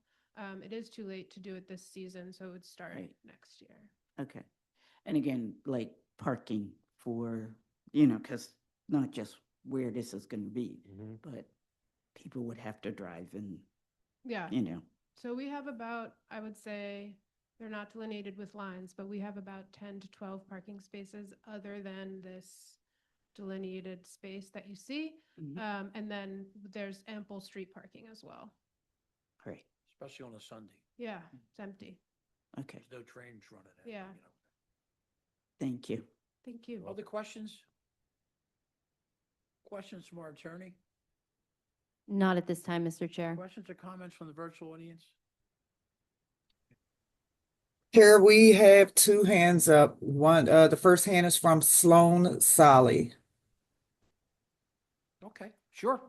it is too late to do it this season, so it would start
Right.
next year.
Okay. And again, like parking for, because not just where this is going to be, but people would have to drive and,
Yeah.
you know.
So we have about, I would say, they're not delineated with lines, but we have about 10 to 12 parking spaces other than this delineated space that you see.
Mhm.
And then there's ample street parking as well.
Great.
Especially on a Sunday.
Yeah, it's empty.
Okay.
There's no trains running.
Yeah.
Thank you.
Thank you.
Other questions? Questions from our attorney?
Not at this time, Mr. Chair.
Questions or comments from the virtual audience?
Here we have two hands up. One, the first hand is from Sloan Solly.
Okay, sure.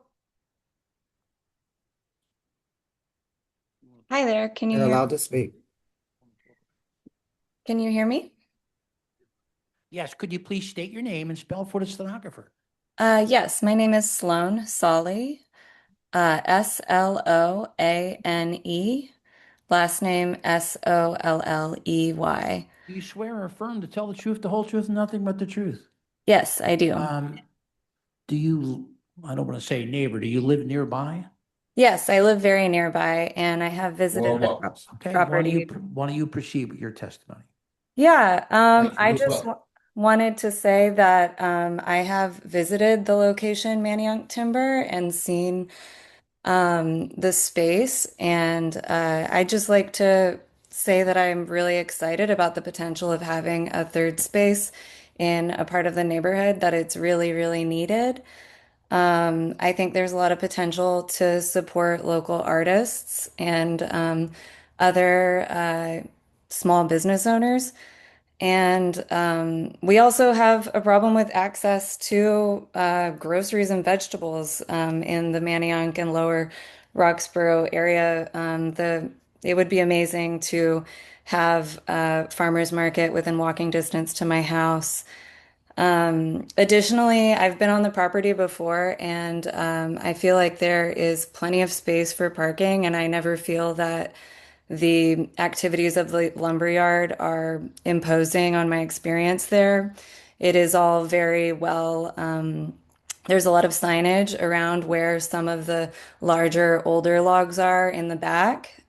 Hi there. Can you
You're
hear?
allowed to speak.
Can you hear me?
Yes, could you please state your name and spell for the stenographer?
Yes, my name is Sloan Solly, Sloane. Last name Solley.
Do you swear or affirm to tell the truth, the whole truth, and nothing but the truth?
Yes, I do.
Do you I don't want to say neighbor. Do you live nearby?
Yes, I live very nearby and I have visited the
Okay,
property.
why don't you proceed with your testimony?
Yeah,
Thank you.
I just wanted to say that I have visited the location Manayunk Timber and seen the space, and I'd just like to say that I'm really excited about the potential of having a third space in a part of the neighborhood that it's really, really needed. I think there's a lot of potential to support local artists and other small business owners. And we also have a problem with access to groceries and vegetables in the Manayunk and Lower Roxborough area. It would be amazing to have a farmer's market within walking distance to my house. Additionally, I've been on the property before, and I feel like there is plenty of space for parking, and I never feel that the activities of the lumberyard are imposing on my experience there. It is all very well, there's a lot of signage around where some of the larger, older logs are in the back.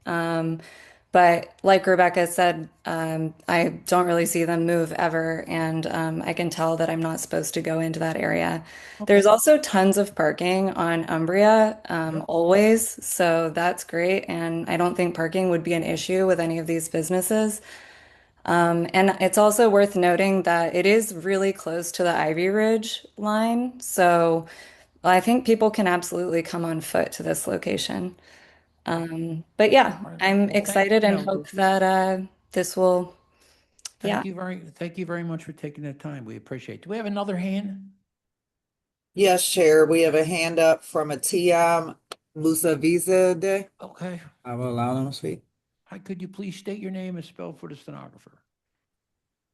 But like Rebecca said, I don't really see them move ever, and I can tell that I'm not supposed to go into that area. There's also tons of parking on Umbria, always, so that's great, and I don't think parking would be an issue with any of these businesses. And it's also worth noting that it is really close to the Ivy Ridge line, so I think people can absolutely come on foot to this location. But yeah, I'm excited and hope that this will, yeah.
Thank you very much for taking the time. We appreciate it. Do we have another hand?
Yes, Chair, we have a hand up from Atiam Musavizadeh.
Okay.
I will allow them to speak.
Hi, could you please state your name and spell for the stenographer?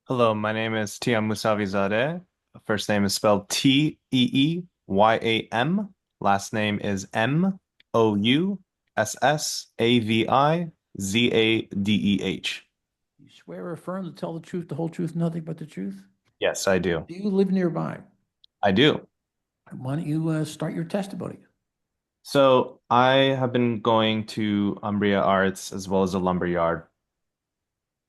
Hello, my name is Tiam Musavizadeh. First name is spelled Teeyam. Last name is Moussavizadeh.
You swear or affirm to tell the truth, the whole truth, nothing but the truth?
Yes, I do.
Do you live nearby?
I do.
Why don't you start your testimony?
So I have been going to Umbria Arts as well as the Lumberyard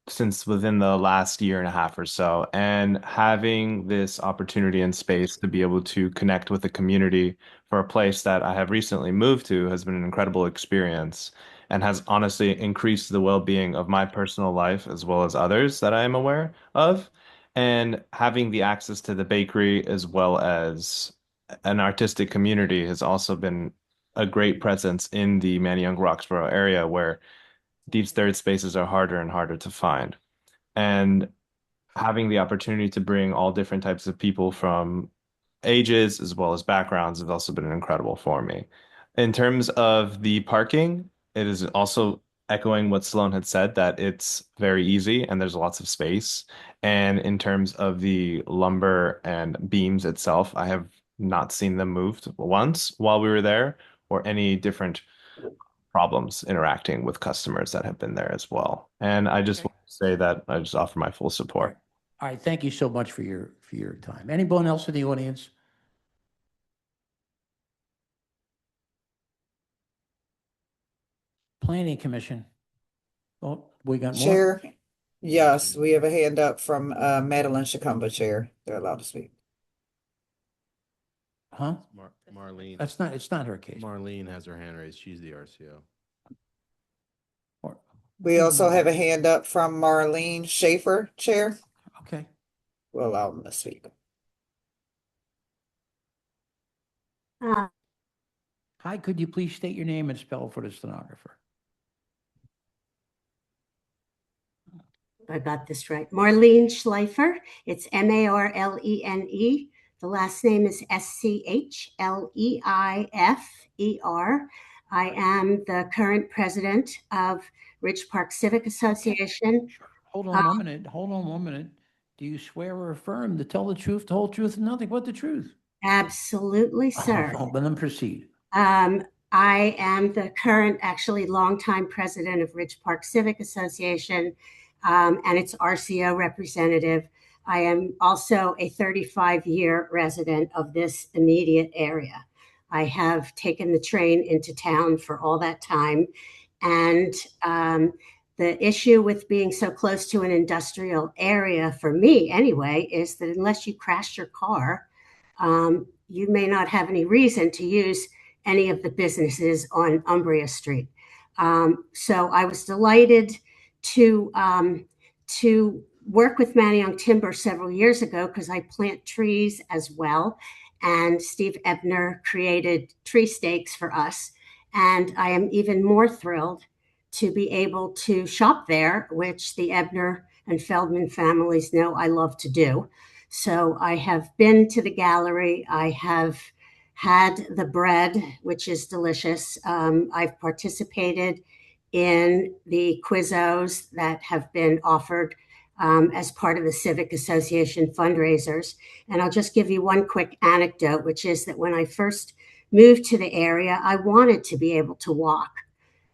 since within the last year and a half or so, and having this opportunity and space to be able to connect with the community for a place that I have recently moved to has been an incredible experience and has honestly increased the well-being of my personal life as well as others that I am aware of. And having the access to the bakery as well as an artistic community has also been a great presence in the Manayunk Roxborough area where these third spaces are harder and harder to find. And having the opportunity to bring all different types of people from ages as well as backgrounds has also been incredible for me. In terms of the parking, it is also echoing what Sloan had said, that it's very easy and there's lots of space. And in terms of the lumber and beams itself, I have not seen them moved once while we were there or any different problems interacting with customers that have been there as well. And I just want to say that I just offer my full support.
All right, thank you so much for your time. Anyone else in the audience? Planning Commission. Oh, we got more?
Chair, yes, we have a hand up from Madeline Shacumba, Chair. They're allowed to speak.
Huh?
Marlene.
It's not her case.
Marlene has her hand raised. She's the RCO.
We also have a hand up from Marlene Schaefer, Chair.
Okay.
We'll allow them to speak.
Hi, could you please state your name and spell for the stenographer?
I got this right. Marlene Schleifer. It's Marlene. The last name is Schleifer. I am the current president of Ridge Park Civic Association.
Hold on 1 minute. Hold on 1 minute. Do you swear or affirm to tell the truth, the whole truth, and nothing but the truth?
Absolutely, sir.
Let them proceed.
I am the current, actually longtime president of Ridge Park Civic Association and its RCO representative. I am also a 35-year resident of this immediate area. I have taken the train into town for all that time. And the issue with being so close to an industrial area, for me anyway, is that unless you crash your car, you may not have any reason to use any of the businesses on Umbria Street. So I was delighted to work with Manayunk Timber several years ago because I plant trees as well. And Steve Ebner created tree stakes for us. And I am even more thrilled to be able to shop there, which the Ebner and Feldman families know I love to do. So I have been to the gallery. I have had the bread, which is delicious. I've participated in the quizzos that have been offered as part of the Civic Association fundraisers. And I'll just give you one quick anecdote, which is that when I first moved to the area, I wanted to be able to walk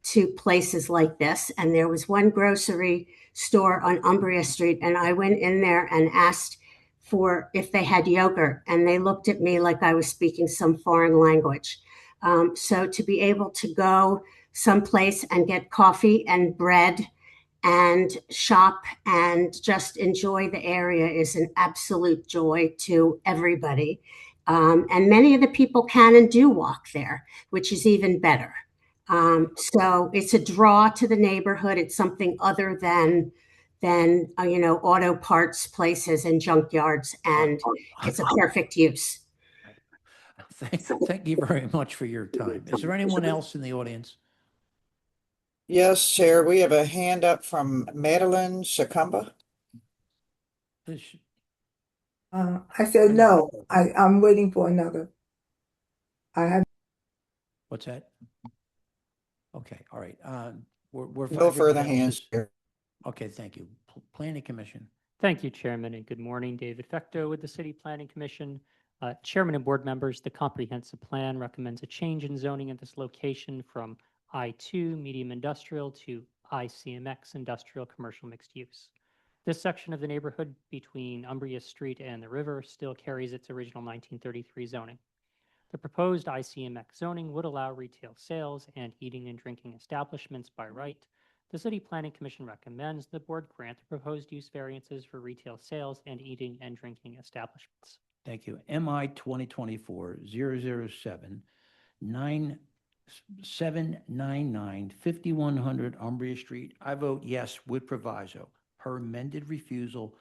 to places like this. And there was one grocery store on Umbria Street, and I went in there and asked for if they had yogurt, and they looked at me like I was speaking some foreign language. So to be able to go someplace and get coffee and bread and shop and just enjoy the area is an absolute joy to everybody. And many of the people can and do walk there, which is even better. So it's a draw to the neighborhood. It's something other than auto parts places and junkyards, and it's a perfect use.
Thank you very much for your time. Is there anyone else in the audience?
Yes, Chair, we have a hand up from Madeline Shakamba.
I said no. I'm waiting for another. I have.
What's that? Okay, all right. We're
No further
everybody else
hands,
is-
Chair.
Okay, thank you. Planning Commission.
Thank you, Chairman, and good morning. David Fecto with the City Planning Commission. Chairman and board members, the comprehensive plan recommends a change in zoning at this location from I2 medium industrial to ICMX industrial commercial mixed use. This section of the neighborhood between Umbria Street and the river still carries its original 1933 zoning. The proposed ICMX zoning would allow retail sales and eating and drinking establishments by right. The City Planning Commission recommends the board grant the proposed use variances for retail sales and eating and drinking establishments.
Thank you. MI 2024-007 9799 5100 Umbria Street. I vote yes with proviso per amended refusal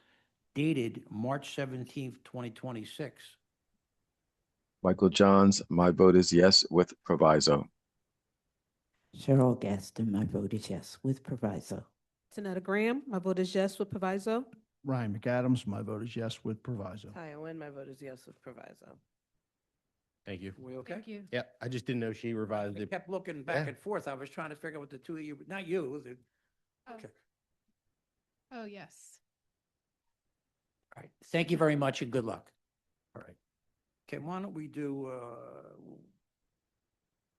dated March 17th, 2026.
Michael Johns, my vote is yes with proviso.
Cheryl Gaston, my vote is yes with proviso.
Tanetta Graham, my vote is yes with proviso.
Ryan McAdams, my vote is yes with proviso.
Hi, Owen, my vote is yes with proviso.
Thank you.
We okay?
Thank you.
Yeah, I just didn't know she revised
I
it.
kept looking back
Yeah.
and forth. I was trying to figure out what the two of you, not you.
Oh.
Okay.
Oh, yes.
All right. Thank you very much and good luck. All right. Okay, why don't we do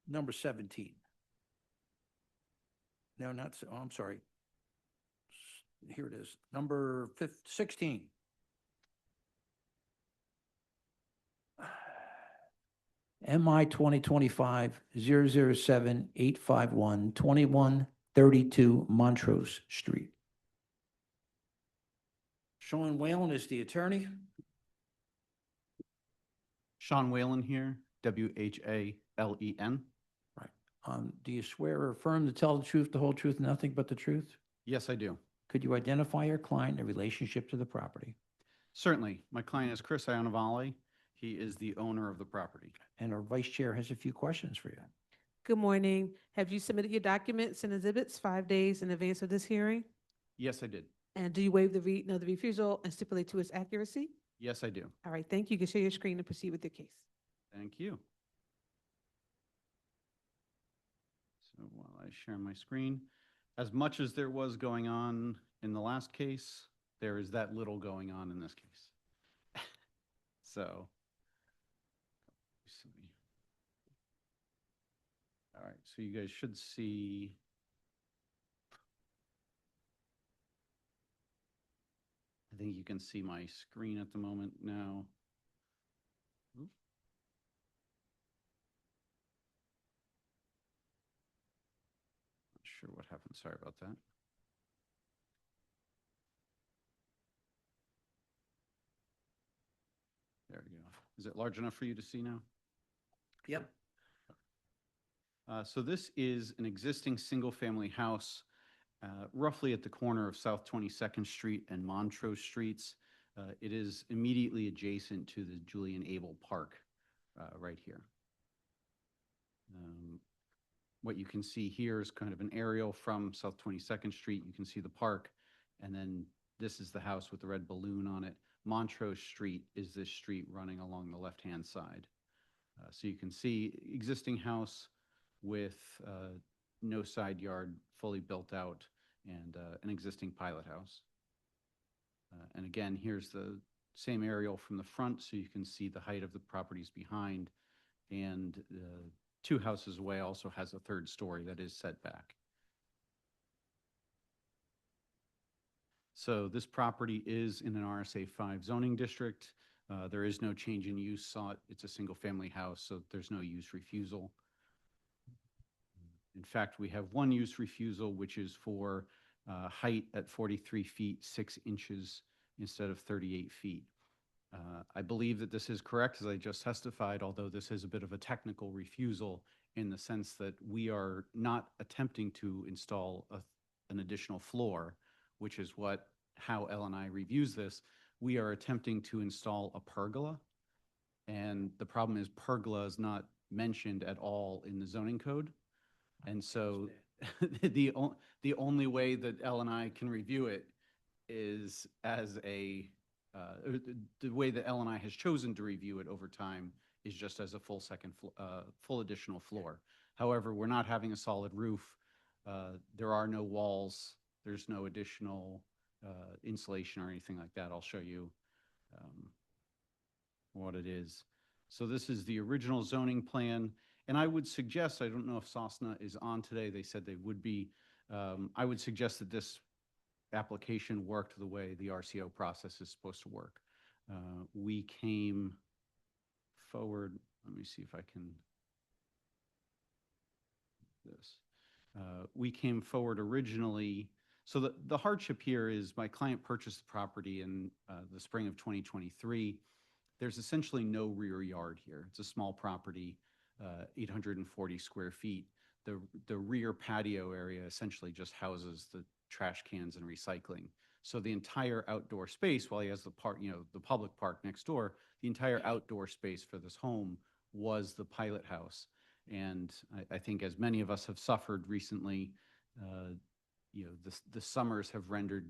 number 17? No, not, oh, I'm sorry. Here it is, number 16. MI 2025-007 851 2132 Montrose Street. Sean Whalen is the attorney.
Sean Whalen here, WHALEN.
Right. Do you swear or affirm to tell the truth, the whole truth, and nothing but the truth?
Yes, I do.
Could you identify your client in relationship to the property?
Certainly. My client is Chris Ionavale. He is the owner of the property.
And our vice chair has a few questions for you.
Good morning. Have you submitted your documents and exhibits 5 days in advance of this hearing?
Yes, I did.
And do you waive the the refusal and stipulate to its accuracy?
Yes, I do.
All right, thank you. You can share your screen and proceed with your case.
Thank you. So while I share my screen, as much as there was going on in the last case, there is that little going on in this case. So, all right, so you guys should see. I think you can see my screen at the moment now. Oop. sure what happened. Sorry about that. There we go. Is it large enough for you to see now?
Yep.
So this is an existing single-family house roughly at the corner of South 22nd Street and Montrose Streets. It is immediately adjacent to the Julian Abel Park right here. What you can see here is kind of an aerial from South 22nd Street. You can see the park, and then this is the house with the red balloon on it. Montrose Street is this street running along the left-hand side. So you can see existing house with no side yard, fully built out, and an existing pilot house. And again, here's the same aerial from the front, so you can see the height of the properties behind, and 2 houses away also has a 3rd story that is set back. So this property is in an RSA 5 zoning district. There is no change in use sought. It's a single-family house, so there's no use refusal. In fact, we have 1 use refusal, which is for height at 43 feet, 6 inches instead of 38 feet. I believe that this is correct, as I just testified, although this is a bit of a technical refusal in the sense that we are not attempting to install an additional floor, which is how L&I reviews this. We are attempting to install a pergola, and the problem is pergola is not mentioned at all in the zoning code. And so the only way that L&I can review it is as the way that L&I has chosen to review it over time is just as a full additional floor. However, we're not having a solid roof. There are no walls. There's no additional insulation or anything like that. I'll show you what it is. So this is the original zoning plan. And I would suggest, I don't know if Sosna is on today, they said they would be. I would suggest that this application worked the way the RCO process is supposed to work. We came forward, let me see if I can, this. We came forward originally, so the hardship here is my client purchased the property in the spring of 2023. There's essentially no rear yard here. It's a small property, 840 square feet. The rear patio area essentially just houses the trash cans and recycling. So the entire outdoor space, while he has the park, the public park next door, the entire outdoor space for this home was the pilot house. And I think as many of us have suffered recently, the summers have rendered,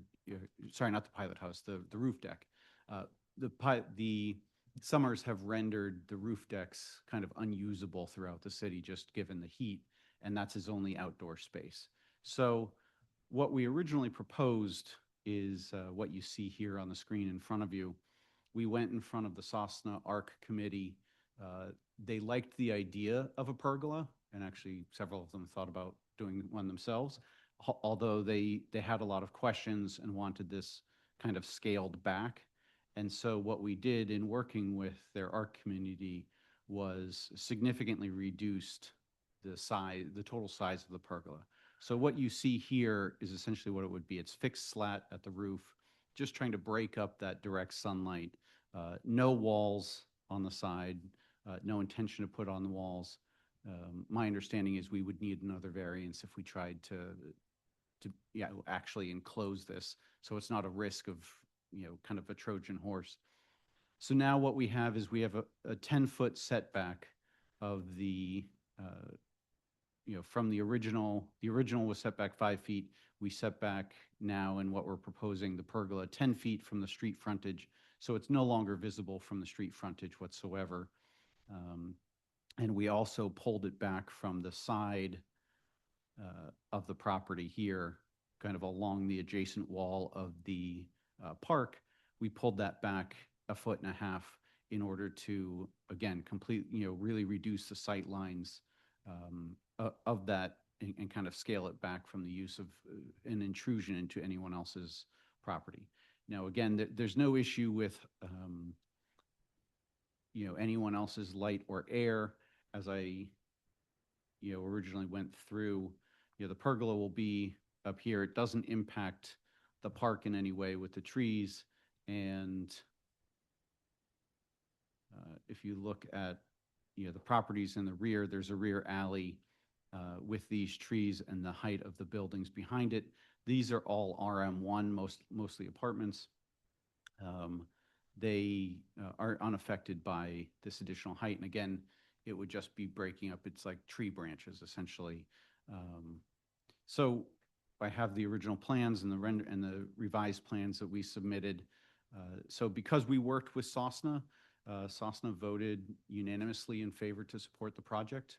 sorry, not the pilot house, the roof deck. The summers have rendered the roof decks kind of unusable throughout the city, just given the heat, and that's his only outdoor space. So what we originally proposed is what you see here on the screen in front of you. We went in front of the Sosna ARC committee. They liked the idea of a pergola, and actually several of them thought about doing one themselves, although they had a lot of questions and wanted this kind of scaled back. And so what we did in working with their ARC community was significantly reduced the total size of the pergola. So what you see here is essentially what it would be. It's fixed slat at the roof, just trying to break up that direct sunlight. No walls on the side, no intention to put on the walls. My understanding is we would need another variance if we tried to actually enclose this. So it's not a risk of, kind of a Trojan horse. So now what we have is we have a 10-foot setback of the, from the original was set back 5 feet. We set back now in what we're proposing, the pergola, 10 feet from the street frontage. So it's no longer visible from the street frontage whatsoever. And we also pulled it back from the side of the property here, kind of along the adjacent wall of the park. We pulled that back 1.5 feet in order to, again, really reduce the sight lines of that and kind of scale it back from the use of an intrusion into anyone else's property. Now, again, there's no issue with anyone else's light or air. As I originally went through, the pergola will be up here. It doesn't impact the park in any way with the trees. And if you look at, the properties in the rear, there's a rear alley with these trees and the height of the buildings behind it. These are all RM1, mostly apartments. They are unaffected by this additional height. And again, it would just be breaking up. It's like tree branches, essentially. So I have the original plans and the revised plans that we submitted. So because we worked with Sosna, Sosna voted unanimously in favor to support the project.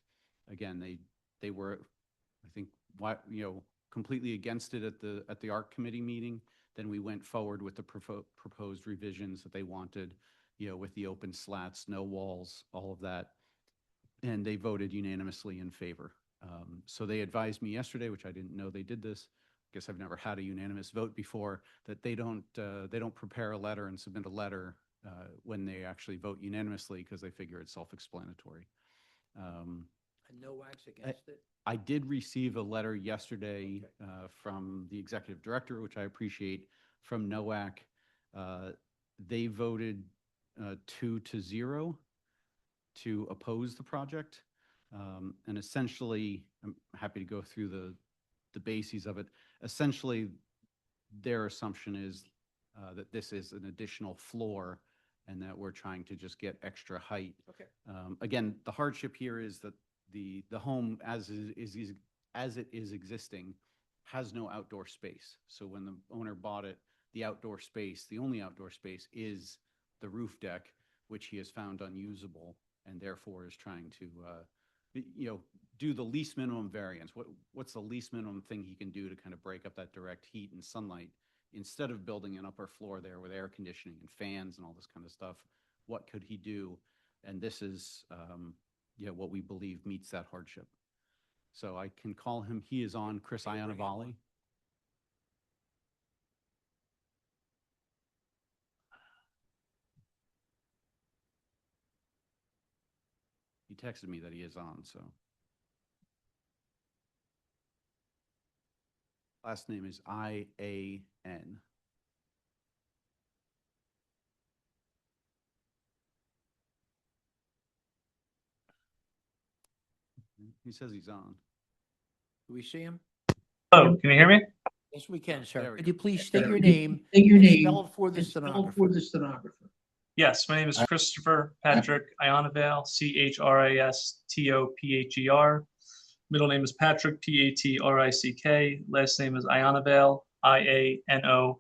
Again, they were, I think, completely against it at the ARC committee meeting. Then we went forward with the proposed revisions that they wanted, with the open slats, no walls, all of that. And they voted unanimously in favor. So they advised me yesterday, which I didn't know they did this. I guess I've never had a unanimous vote before, that they don't prepare a letter and submit a letter when they actually vote unanimously, because they figure it's self-explanatory.
And no wax against it?
I did receive a letter yesterday from the executive director, which I appreciate, from NOAC. They voted 2-0 to oppose the project. And essentially, I'm happy to go through the bases of it. Essentially, their assumption is that this is an additional floor and that we're trying to just get extra height.
Okay.
Again, the hardship here is that the home, as it is existing, has no outdoor space. So when the owner bought it, the only outdoor space is the roof deck, which he has found unusable, and therefore is trying to do the least minimum variance. What's the least minimum thing he can do to kind of break up that direct heat and sunlight, instead of building an upper floor there with air conditioning and fans and all this kind of stuff? What could he do? And this is what we believe meets that hardship. So I can call him. He is on, Chris Ionavali. He texted me that he is on, so. Last name is I-A-N. He says he's on.
Do we see him?
Oh, can you hear me?
Yes, we can,
There
sir.
we
Could
go.
you please state your name? and spell it for the stenographer?
Yes, my name is Christopher Patrick Ionavale, Christopher. Middle name is Patrick, Patrick. Last name is Ionavale, Iano,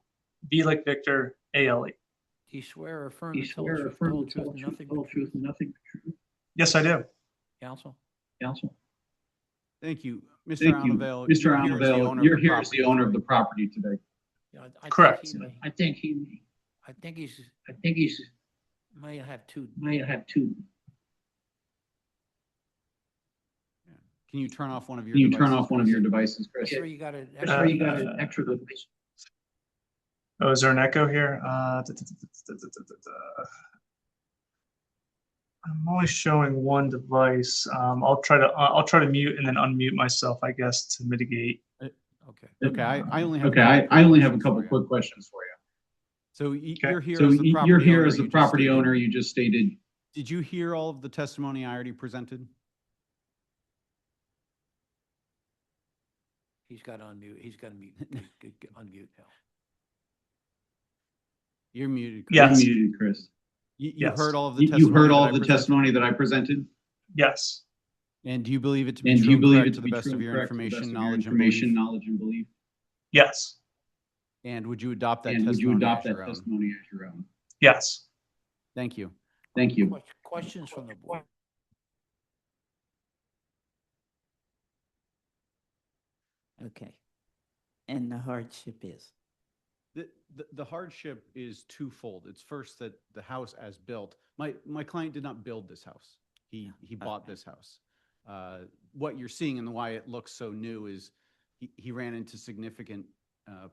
V like Victor, Ale.
Do you swear or affirm to tell the truth, nothing but truth?
Yes, I do.
Counsel?
Thank you. Mr.
Thank you.
Ionavale,
Mr.
you're here as the
Ionavale,
owner of
you're
the
here as the
property
owner of
today.
the property today.
Yeah,
Correct.
I think he
May have two.
Can you turn off one of your
Can you
devices?
turn off one of your devices, Chris?
Sure, you got it.
an
extra device.
Oh, is there an echo here? I'm only showing one device. I'll try to mute and then unmute myself, I guess, to mitigate.
Okay.
Okay, I only have.
Okay, I only have a couple quick questions for you.
So you're here
So
as the property
you're here
owner,
as the
you just
property
stated.
owner, you just stated.
Did you hear all of the testimony I already presented?
He's got to unmute. He's got to mute. Unmute now.
You're muted. Chris.
You're
Yes.
muted, Chris.
You
Yes.
heard all of the
You
testimony.
heard all
that I
of the
presented?
testimony that I presented?
Yes.
And do you believe it to be
And
true
do you
and
believe
correct
it
to
to
the
be
best
true
of
and
your
correct to the best
information,
of your
knowledge, and
information,
belief?
knowledge, and belief?
Yes.
And would you adopt that
And would you
testimony
adopt
as
that
your own?
testimony as your own?
Yes.
Thank you.
Thank you.
Questions from the board?
Okay. And the hardship is?
The hardship is twofold. It's first that the house as built, my client did not build this house. He bought this house. What you're seeing and why it looks so new is he ran into significant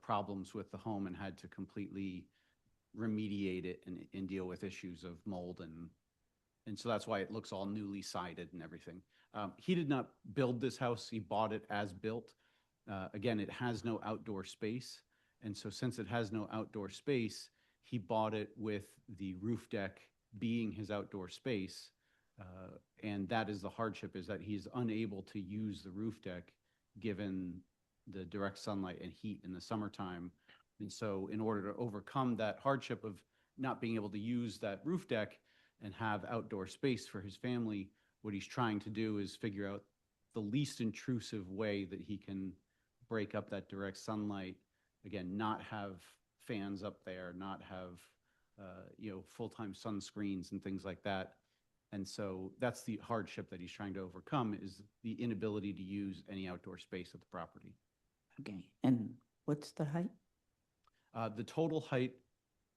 problems with the home and had to completely remediate it and deal with issues of mold and so that's why it looks all newly sided and everything. He did not build this house. He bought it as built. Again, it has no outdoor space. And so since it has no outdoor space, he bought it with the roof deck being his outdoor space. And that is the hardship, is that he's unable to use the roof deck given the direct sunlight and heat in the summertime. And so in order to overcome that hardship of not being able to use that roof deck and have outdoor space for his family, what he's trying to do is figure out the least intrusive way that he can break up that direct sunlight. Again, not have fans up there, not have full-time sunscreens and things like that. And so that's the hardship that he's trying to overcome, is the inability to use any outdoor space at the property.
Okay, and what's the height?
The total height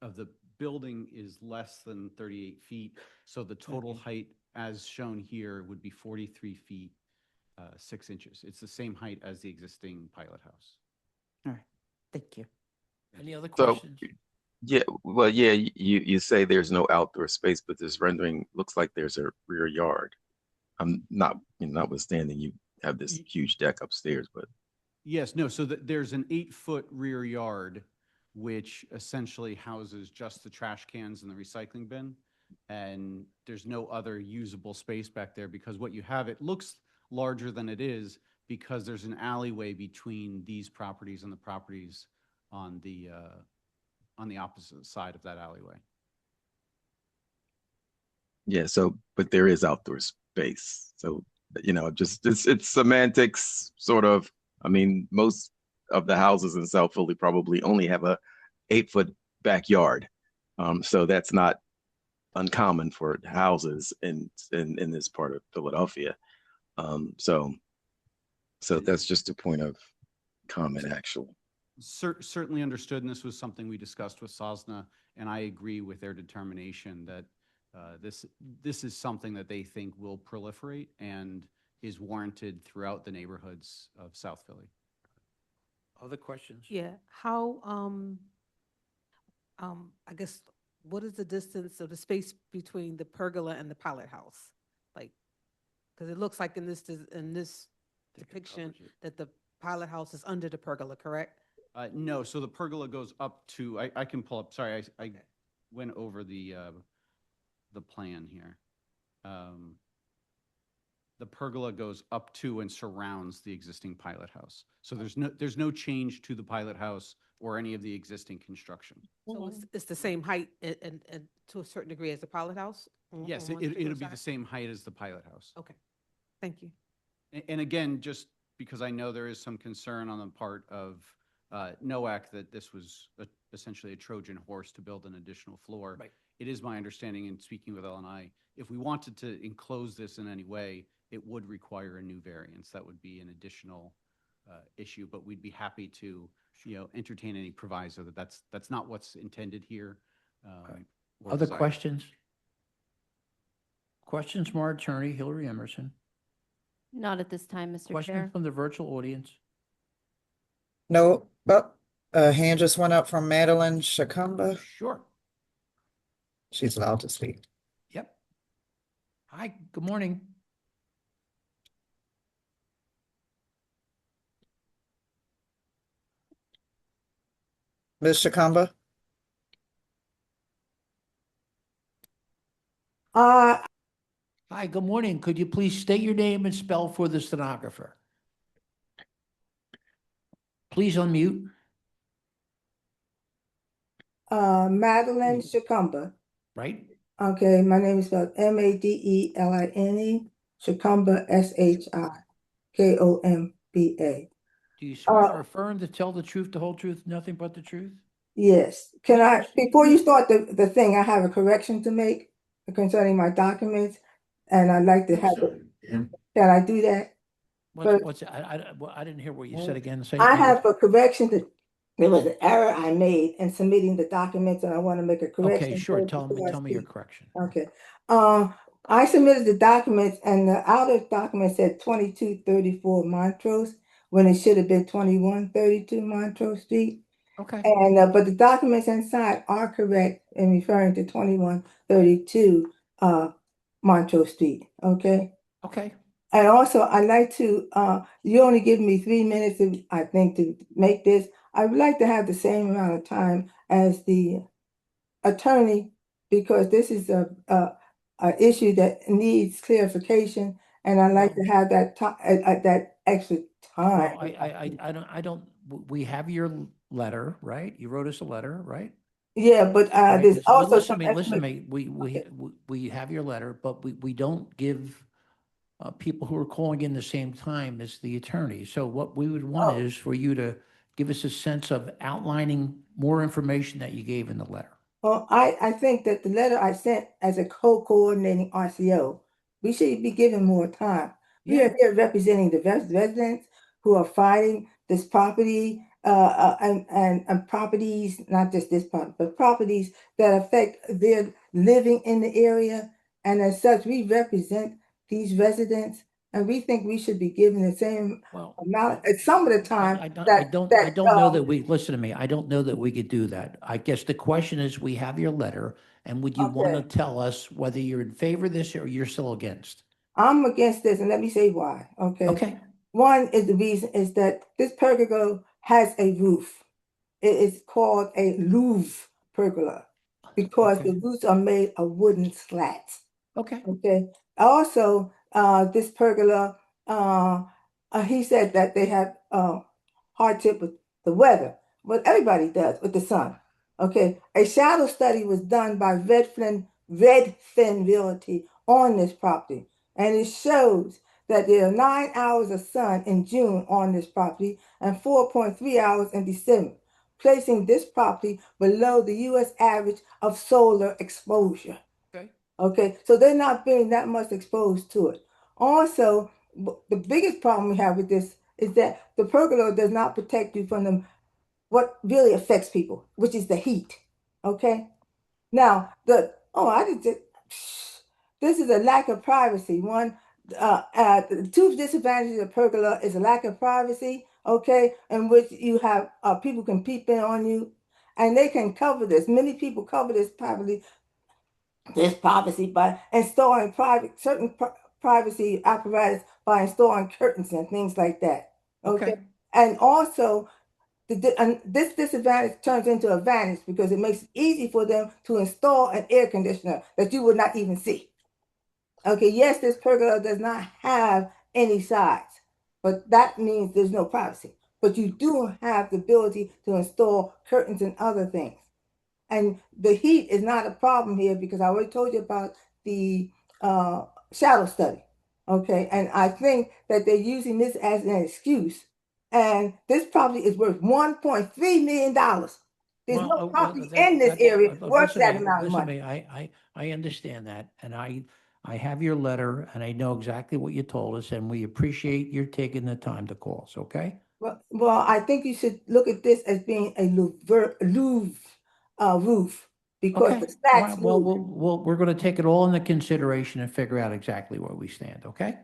of the building is less than 38 feet. So the total height, as shown here, would be 43 feet, 6 inches. It's the same height as the existing pilot house.
All right, thank you.
Any other
So,
questions?
yeah, well, yeah, you say there's no outdoor space, but this rendering looks like there's a rear yard. I'm not, notwithstanding you have this huge deck upstairs, but
Yes, no, so there's an 8-foot rear yard, which essentially houses just the trash cans and the recycling bin. And there's no other usable space back there, because what you have, it looks larger than it is because there's an alleyway between these properties and the properties on the opposite side of that alleyway.
yeah, so, but there is outdoor space. So, just it's semantics, sort of. I mean, most of the houses in South Philly probably only have a 8-foot backyard. So that's not uncommon for houses in this part of Philadelphia. So that's just a point of comment, actually.
Certainly understood, and this was something we discussed with Sosna, and I agree with their determination that this is something that they think will proliferate and is warranted throughout the neighborhoods of South Philly.
Other questions?
Yeah, how, I guess, what is the distance of the space between the pergola and the pilot house? Like, because it looks like in this depiction that the pilot house is under the pergola, correct?
No, so the pergola goes up to, I can pull up, sorry, I went over the plan here. The pergola goes up to and surrounds the existing pilot house. So there's no change to the pilot house or any of the existing construction.
So it's the same height and to a certain degree as the pilot house?
Yes,
on one
it'll
particular
be the
side?
same height as the pilot house.
Okay, thank you.
And again, just because I know there is some concern on the part of NOAC that this was essentially a Trojan horse to build an additional floor.
Right.
It is my understanding, in speaking with LNI, if we wanted to enclose this in any way, it would require a new variance. That would be an additional issue, but we'd be happy to, entertain any proviso that that's not what's intended here. Or
Other
desired.
questions? Questions from our attorney, Hillary Emerson?
Not at this time, Mr.
Questions
Chair.
from the virtual audience?
No, but a hand just went up from Madeline Shakamba.
Sure.
She's allowed to speak.
Yep. Hi, good morning.
Ms. Shakamba?
Uh,
Hi, good morning. Could you please state your name and spell for the stenographer? Please unmute.
Madeline Shakamba.
Right?
Okay, my name is spelled Madeline, Shakamba, ShikombA.
Do you swear or affirm to tell the truth, the whole truth, nothing but the truth?
Yes. Can I, before you start the thing, I have a correction to make concerning my documents, and I'd like to have it. Can I do that?
What's I didn't hear what you said again. Say it
I
again.
have a correction that there was an error I made in submitting the documents, and I want to make a correction.
Okay, sure.
first
Tell
before I
me your
speak.
correction.
Okay. I submitted the documents, and the outer document said 2234 Montrose, when it should have been 2132 Montrose Street.
Okay.
And but the documents inside are correct in referring to 2132 Montrose Street. Okay.
Okay.
And also, I'd like to, you only give me 3 minutes, I think, to make this. I would like to have the same amount of time as the attorney, because this is a issue that needs clarification, and I'd like to have that time, that extra time.
Well, I don't, we have your letter, right? You wrote us a letter, right?
Yeah, but
Right,
there's
but
also
listen
some
to me, listen to
explanation.
me. We have your letter, but we don't give people who are calling in the same time as the attorney. So what we would want
Oh.
is for you to give us a sense of outlining more information that you gave in the letter.
Well, I think that the letter I sent as a co-coordinating RCO, we should be given more time. We are here representing the residents who are fighting this property, and properties, not just this property, but properties that affect their living in the area. And as such, we represent these residents, and we think we should be given the same amount, some of the time
I
that,
don't
that,
know that we, listen to me, I don't know that we could do that. I guess the question is, we have your letter, and would you want to
Okay.
tell us whether you're in favor of this or you're still against?
I'm against this, and let me say why, okay?
Okay.
One is the reason is that this pergola has a roof. It is called a louve pergola because the roofs are made of wooden slats.
Okay.
Okay. Also, this pergola, he said that they have hardship with the weather, but everybody does with the sun. Okay. A shadow study was done by Redfin Realty on this property, and it shows that there are 9 hours of sun in June on this property and 4.3 hours in December, placing this property below the U.S. average of solar exposure.
Okay.
Okay, so they're not being that much exposed to it. Also, the biggest problem we have with this is that the pergola does not protect you from what really affects people, which is the heat. Okay, now this is a lack of privacy. The two disadvantages of pergola is a lack of privacy. Okay, in which you have people can peep in on you, and they can cover this. Many people cover this privacy by installing certain privacy apparatus by installing curtains and things like that. Okay. And also, this disadvantage turns into advantage because it makes it easy for them to install an air conditioner that you would not even see. Okay, yes, this pergola does not have any sides, but that means there's no privacy. But you do have the ability to install curtains and other things. And the heat is not a problem here because I already told you about the shadow study. Okay, and I think that they're using this as an excuse. And this property is worth $1.3 million. There's no property in this area worth that amount of
Listen to
money.
me, I understand that, and I have your letter, and I know exactly what you told us, and we appreciate your taking the time to call us, okay?
Well, I think you should look at this as being a Louvre roof because
Okay.
the
All
slats
right, well,
move.
we're going to take it all into consideration and figure out exactly where we stand, okay?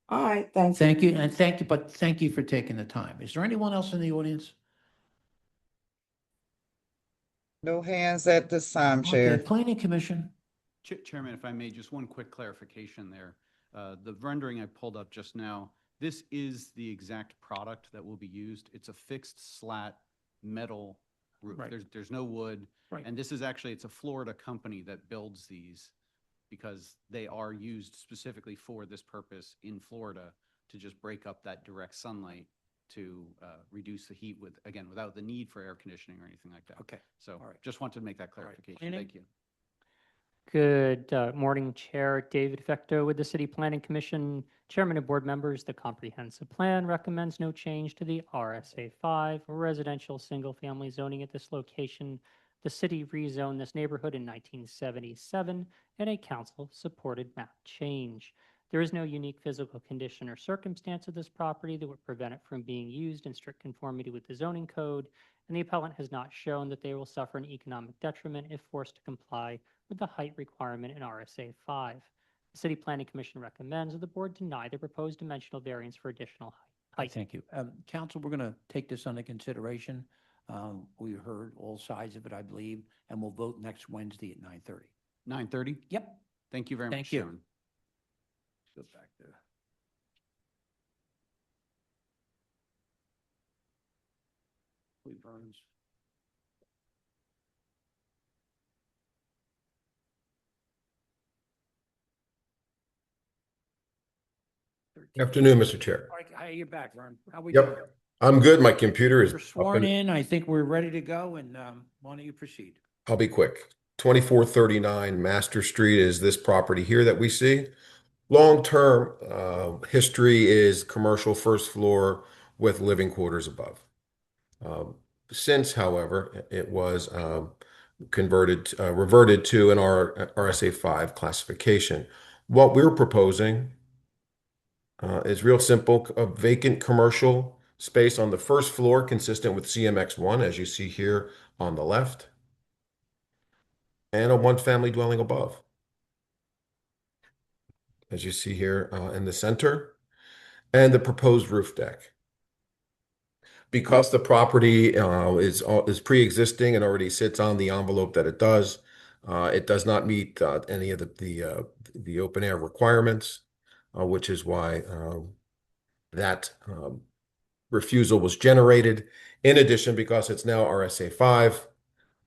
All right, thank you.
Thank you, and thank you for taking the time. Is there anyone else in the audience?
No hands at this time,
Okay,
Chair.
Planning Commission.
Chairman, if I may, just one quick clarification there. The rendering I pulled up just now, this is the exact product that will be used. It's a fixed slat metal roof.
Right.
There's no wood.
Right.
And this is actually, it's a Florida company that builds these because they are used specifically for this purpose in Florida to just break up that direct sunlight to reduce the heat without the need for air conditioning or anything like that.
Okay.
So just wanted to make that clarification.
Planning?
Thank you.
Good morning, Chair David Fecto with the City Planning Commission. Chairman and board members, the comprehensive plan recommends no change to the RSA 5 residential single-family zoning at this location. The city rezoned this neighborhood in 1977 in a council-supported map change. There is no unique physical condition or circumstance of this property that would prevent it from being used in strict conformity with the zoning code, and the appellant has not shown that they will suffer an economic detriment if forced to comply with the height requirement in RSA 5. The City Planning Commission recommends that the board deny the proposed dimensional variance for additional height.
Thank you. Council, we're going to take this under consideration. We heard all sides of it, I believe, and we'll vote next Wednesday at 9:30.
9:30?
Yep.
Thank you very much,
Thank you.
Chairman.
Go back to
Afternoon, Mr. Chair.
All right, how you back, Vern? How we doing?
Yep, I'm good. My computer is
You're
up
sworn
and
in. I think we're ready to go, and why don't you proceed?
I'll be quick. 2439 Master Street is this property here that we see. Long-term history is commercial first floor with living quarters above. Since, however, it was reverted to an RSA 5 classification. What we're proposing is real simple, a vacant commercial space on the first floor consistent with CMX1, as you see here on the left, and a one-family dwelling above, as you see here in the center, and the proposed roof deck. Because the property is pre-existing and already sits on the envelope that it does not meet any of the open air requirements, which is why that refusal was generated. In addition, because it's now RSA 5,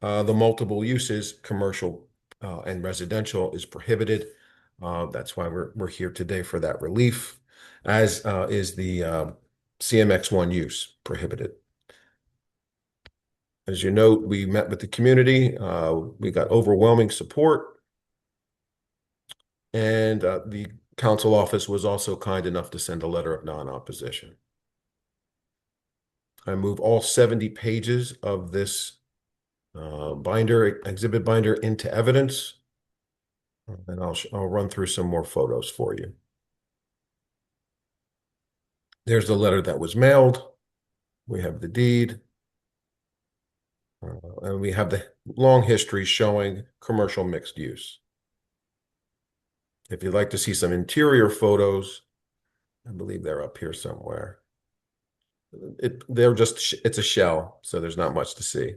the multiple uses, commercial and residential, is prohibited. That's why we're here today for that relief, as is the CMX1 use prohibited. As you note, we met with the community. We got overwhelming support. And the council office was also kind enough to send a letter of non-opposition. I move all 70 pages of this exhibit binder into evidence. And I'll run through some more photos for you. There's the letter that was mailed. We have the deed. And we have the long history showing commercial mixed use. If you'd like to see some interior photos, I believe they're up here somewhere. It's a shell, so there's not much to see.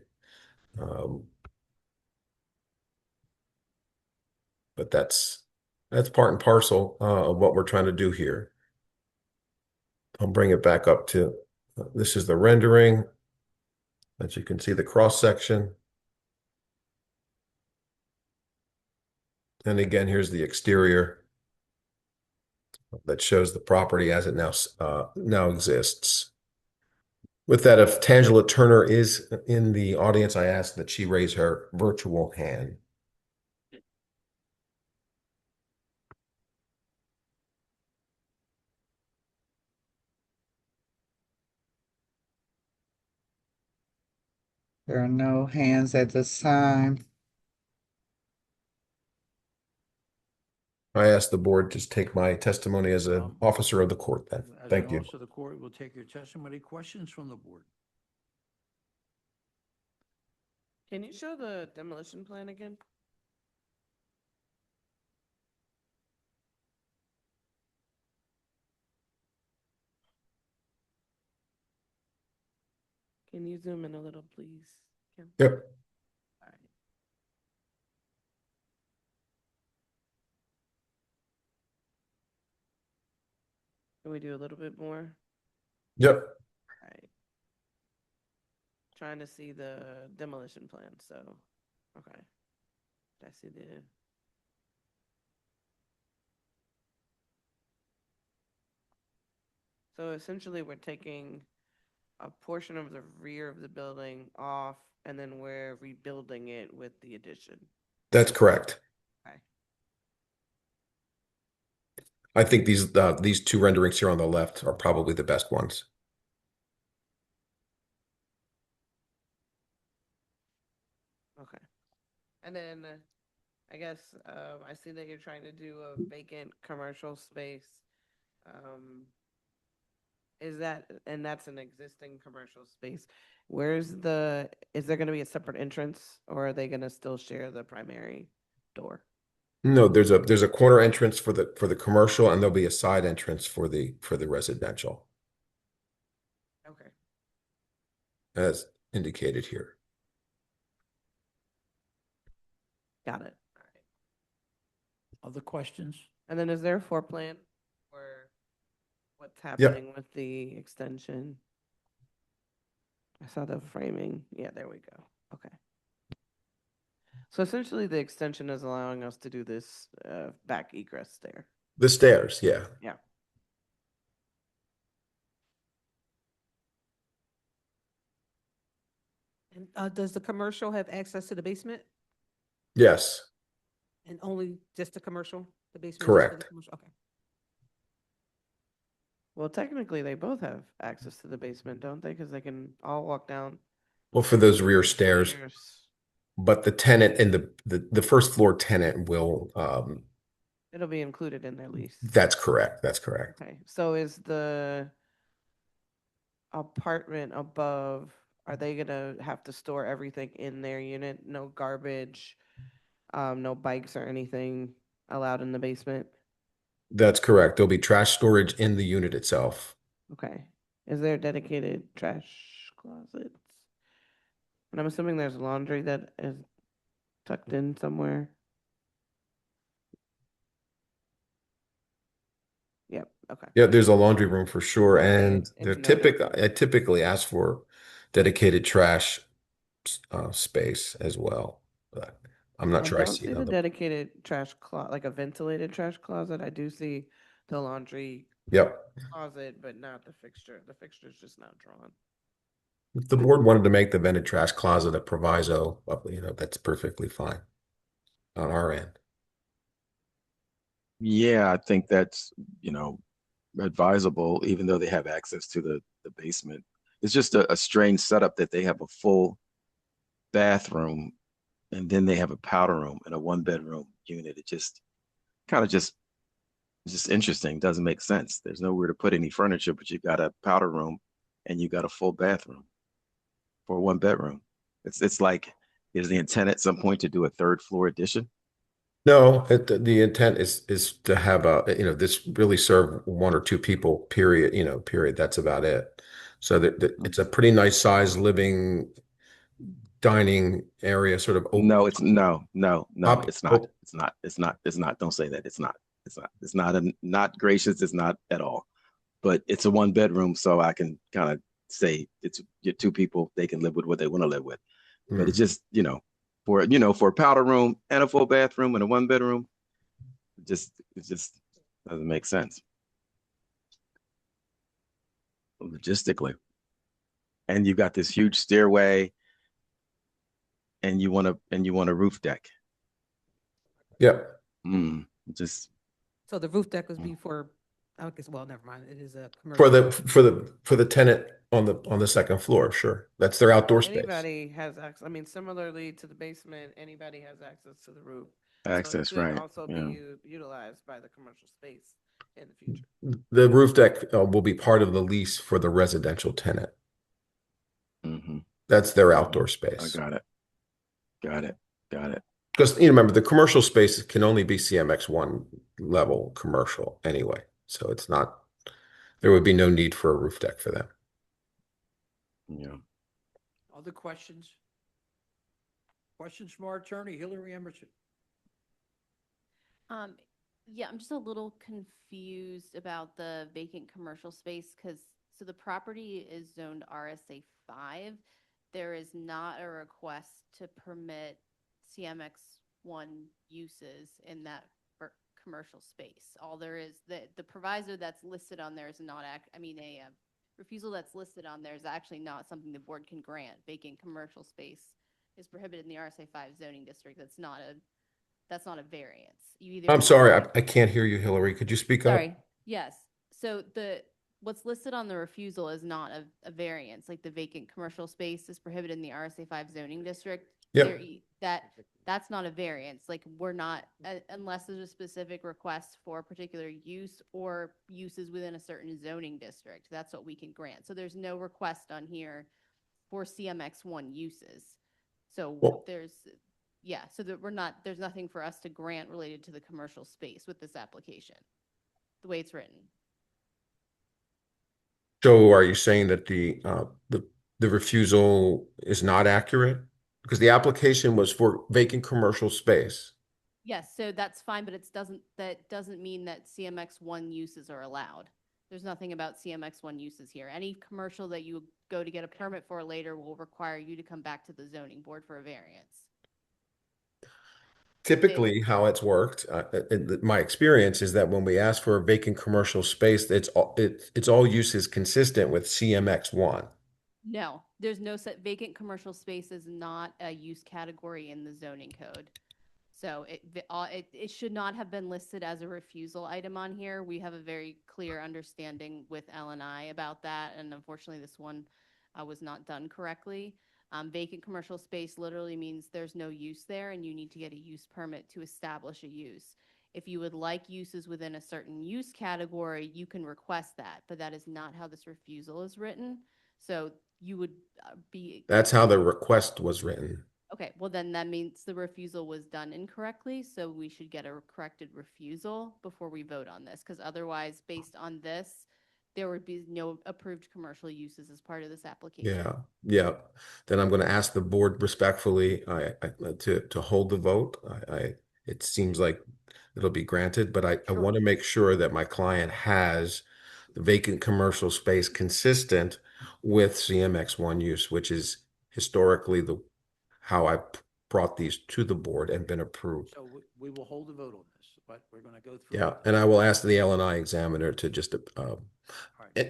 But that's part and parcel of what we're trying to do here. I'll bring it back up to, this is the rendering. As you can see, the cross section. And again, here's the exterior that shows the property as it now exists. With that, if Tangela Turner is in the audience, I ask that she raise her virtual hand.
There are no hands at this time.
I ask the board to take my testimony as an officer of the court then. Thank you.
Also, the court will take your testimony. Questions from the board?
Can you show the demolition plan again? Can you zoom in a little, please, Kim?
Yep.
All right. Can we do a little bit more?
Yep.
All right. Trying to see the demolition plan, so, okay. I see the. So essentially, we're taking a portion of the rear of the building off, and then we're rebuilding it with the addition.
That's correct.
Okay.
I think these two renderings here on the left are probably the best ones.
Okay. And then I guess I see that you're trying to do a vacant commercial space. And that's an existing commercial space. Is there going to be a separate entrance, or are they going to still share the primary door?
No, there's a corner entrance for the commercial, and there'll be a side entrance for the residential,
Okay.
as indicated here.
Got it. All right.
Other questions?
And then is there a floor plan for what's happening with the extension? I I saw the framing. Yeah, there we go. Okay. So essentially, the extension is allowing us to do this back egress there.
The stairs, yeah.
Yeah.
And does the commercial have access to the basement?
Yes,
And only just the commercial? The basement is just for the
correct.
commercial? Okay.
Well, technically, they both have access to the basement, don't they? Because they can all walk down
Well, for those rear stairs,
stairs.
but the tenant and the first floor tenant will,
It'll be included in their lease.
that's correct. That's correct.
Okay. So is the apartment above, are they gonna have to store everything in their unit? No garbage, no bikes or anything allowed in the basement?
That's correct. There'll be trash storage in the unit itself.
Okay. Is there dedicated trash closets? And I'm assuming there's laundry that is tucked in somewhere. Yep. Okay.
Yeah, there's a laundry room for sure,
Okay,
and
and
they're
no dirty.
I typically ask for dedicated trash space as well. But I'm not
I
sure I
don't
see
see
it
the
on the.
dedicated trash closet, like a ventilated trash closet. I do see the laundry
Yep.
closet, but not the fixture. The fixture's just not drawn.
If the board wanted to make the vented trash closet a proviso, that's perfectly fine on our end.
Yeah, I think that's, advisable, even though they have access to the basement. It's just a strange setup that they have a full bathroom and then they have a powder room and a 1-bedroom unit. It just kind of just interesting. Doesn't make sense. There's nowhere to put any furniture, but you've got a powder room and you got a full bathroom for a 1-bedroom. It's like, is the intent at some point to do a 3rd floor addition?
No, the intent is to have this really serve 1 or 2 people, period, period. That's about it. So that it's a pretty nice size living dining area, sort of open.
No, it's no,
Up-
it's not. It's not. Don't say that. It's not. It's not gracious. It's not at all. But it's a 1-bedroom, so I can kind of say it's 2 people. They can live with what they want to live with. But it's just, for a powder room and a full bathroom and a 1-bedroom, it just doesn't make sense logistically. And you got this huge stairway, and you want a roof deck.
Yeah.
Just
So the roof deck would be for, I guess, well, never mind. It is a
for
commercial.
the tenant on the 2nd floor. Sure, that's their outdoor space.
Anybody has access. I mean, similarly to the basement, anybody has access to the roof. So it
access,
could
right?
also
Yeah.
be utilized by the commercial space in the future.
The roof deck will be part of the lease for the residential tenant.
Mm-hmm.
That's their outdoor
I
space.
got it. Got it.
Because remember, the commercial space can only be CMX1 level commercial anyway. So it's not, there would be no need for a roof deck for them.
Yeah.
Other questions? Questions from our attorney, Hillary Emerson?
Yeah, I'm just a little confused about the vacant commercial space because, so the property is zoned RSA 5. There is not a request to permit CMX1 uses in that commercial space. All there is, the proviso that's listed on there is not, a refusal that's listed on there is actually not something the board can grant. Vacant commercial space is prohibited in the RSA 5 zoning district. That's not a variance. You either
I'm sorry, I can't hear you, Hillary. Could you speak up?
Sorry. Yes. So what's listed on the refusal is not a variance. Like the vacant commercial space is prohibited in the RSA 5 zoning district.
Yep.
That's not a variance. Like we're not, unless there's a specific request for a particular use or uses within a certain zoning district. That's what we can grant. So there's no request on here for CMX1 uses. So
Well-
so that there's nothing for us to grant related to the commercial space with this application, the way it's written.
So are you saying that the refusal is not accurate? Because the application was for vacant commercial space.
Yes, so that's fine, but that doesn't mean that CMX1 uses are allowed. There's nothing about CMX1 uses here. Any commercial that you go to get a permit for later will require you to come back to the zoning board for a variance.
Typically, how it's worked, my experience is that when we ask for a vacant commercial space, it's all uses consistent with CMX 1.
No, there's no set vacant commercial space is not a use category in the zoning code. So it should not have been listed as a refusal item on here. We have a very clear understanding with LNI about that, and unfortunately, this one was not done correctly. Vacant commercial space literally means there's no use there, and you need to get a use permit to establish a use. If you would like uses within a certain use category, you can request that, but that is not how this refusal is written. So you would be.
That's how the request was written.
Okay, well then that means the refusal was done incorrectly, so we should get a corrected refusal before we vote on this, because otherwise, based on this, there would be no approved commercial uses as part of this application.
Yeah. Then I'm going to ask the board respectfully to hold the vote. It seems like it'll be granted, but I want to make sure that my client has the vacant commercial space consistent with CMX 1 use, which is historically how I brought these to the board and been approved.
So we will hold a vote on this, but we're going to go through.
Yeah, and I will ask the LNI examiner to just,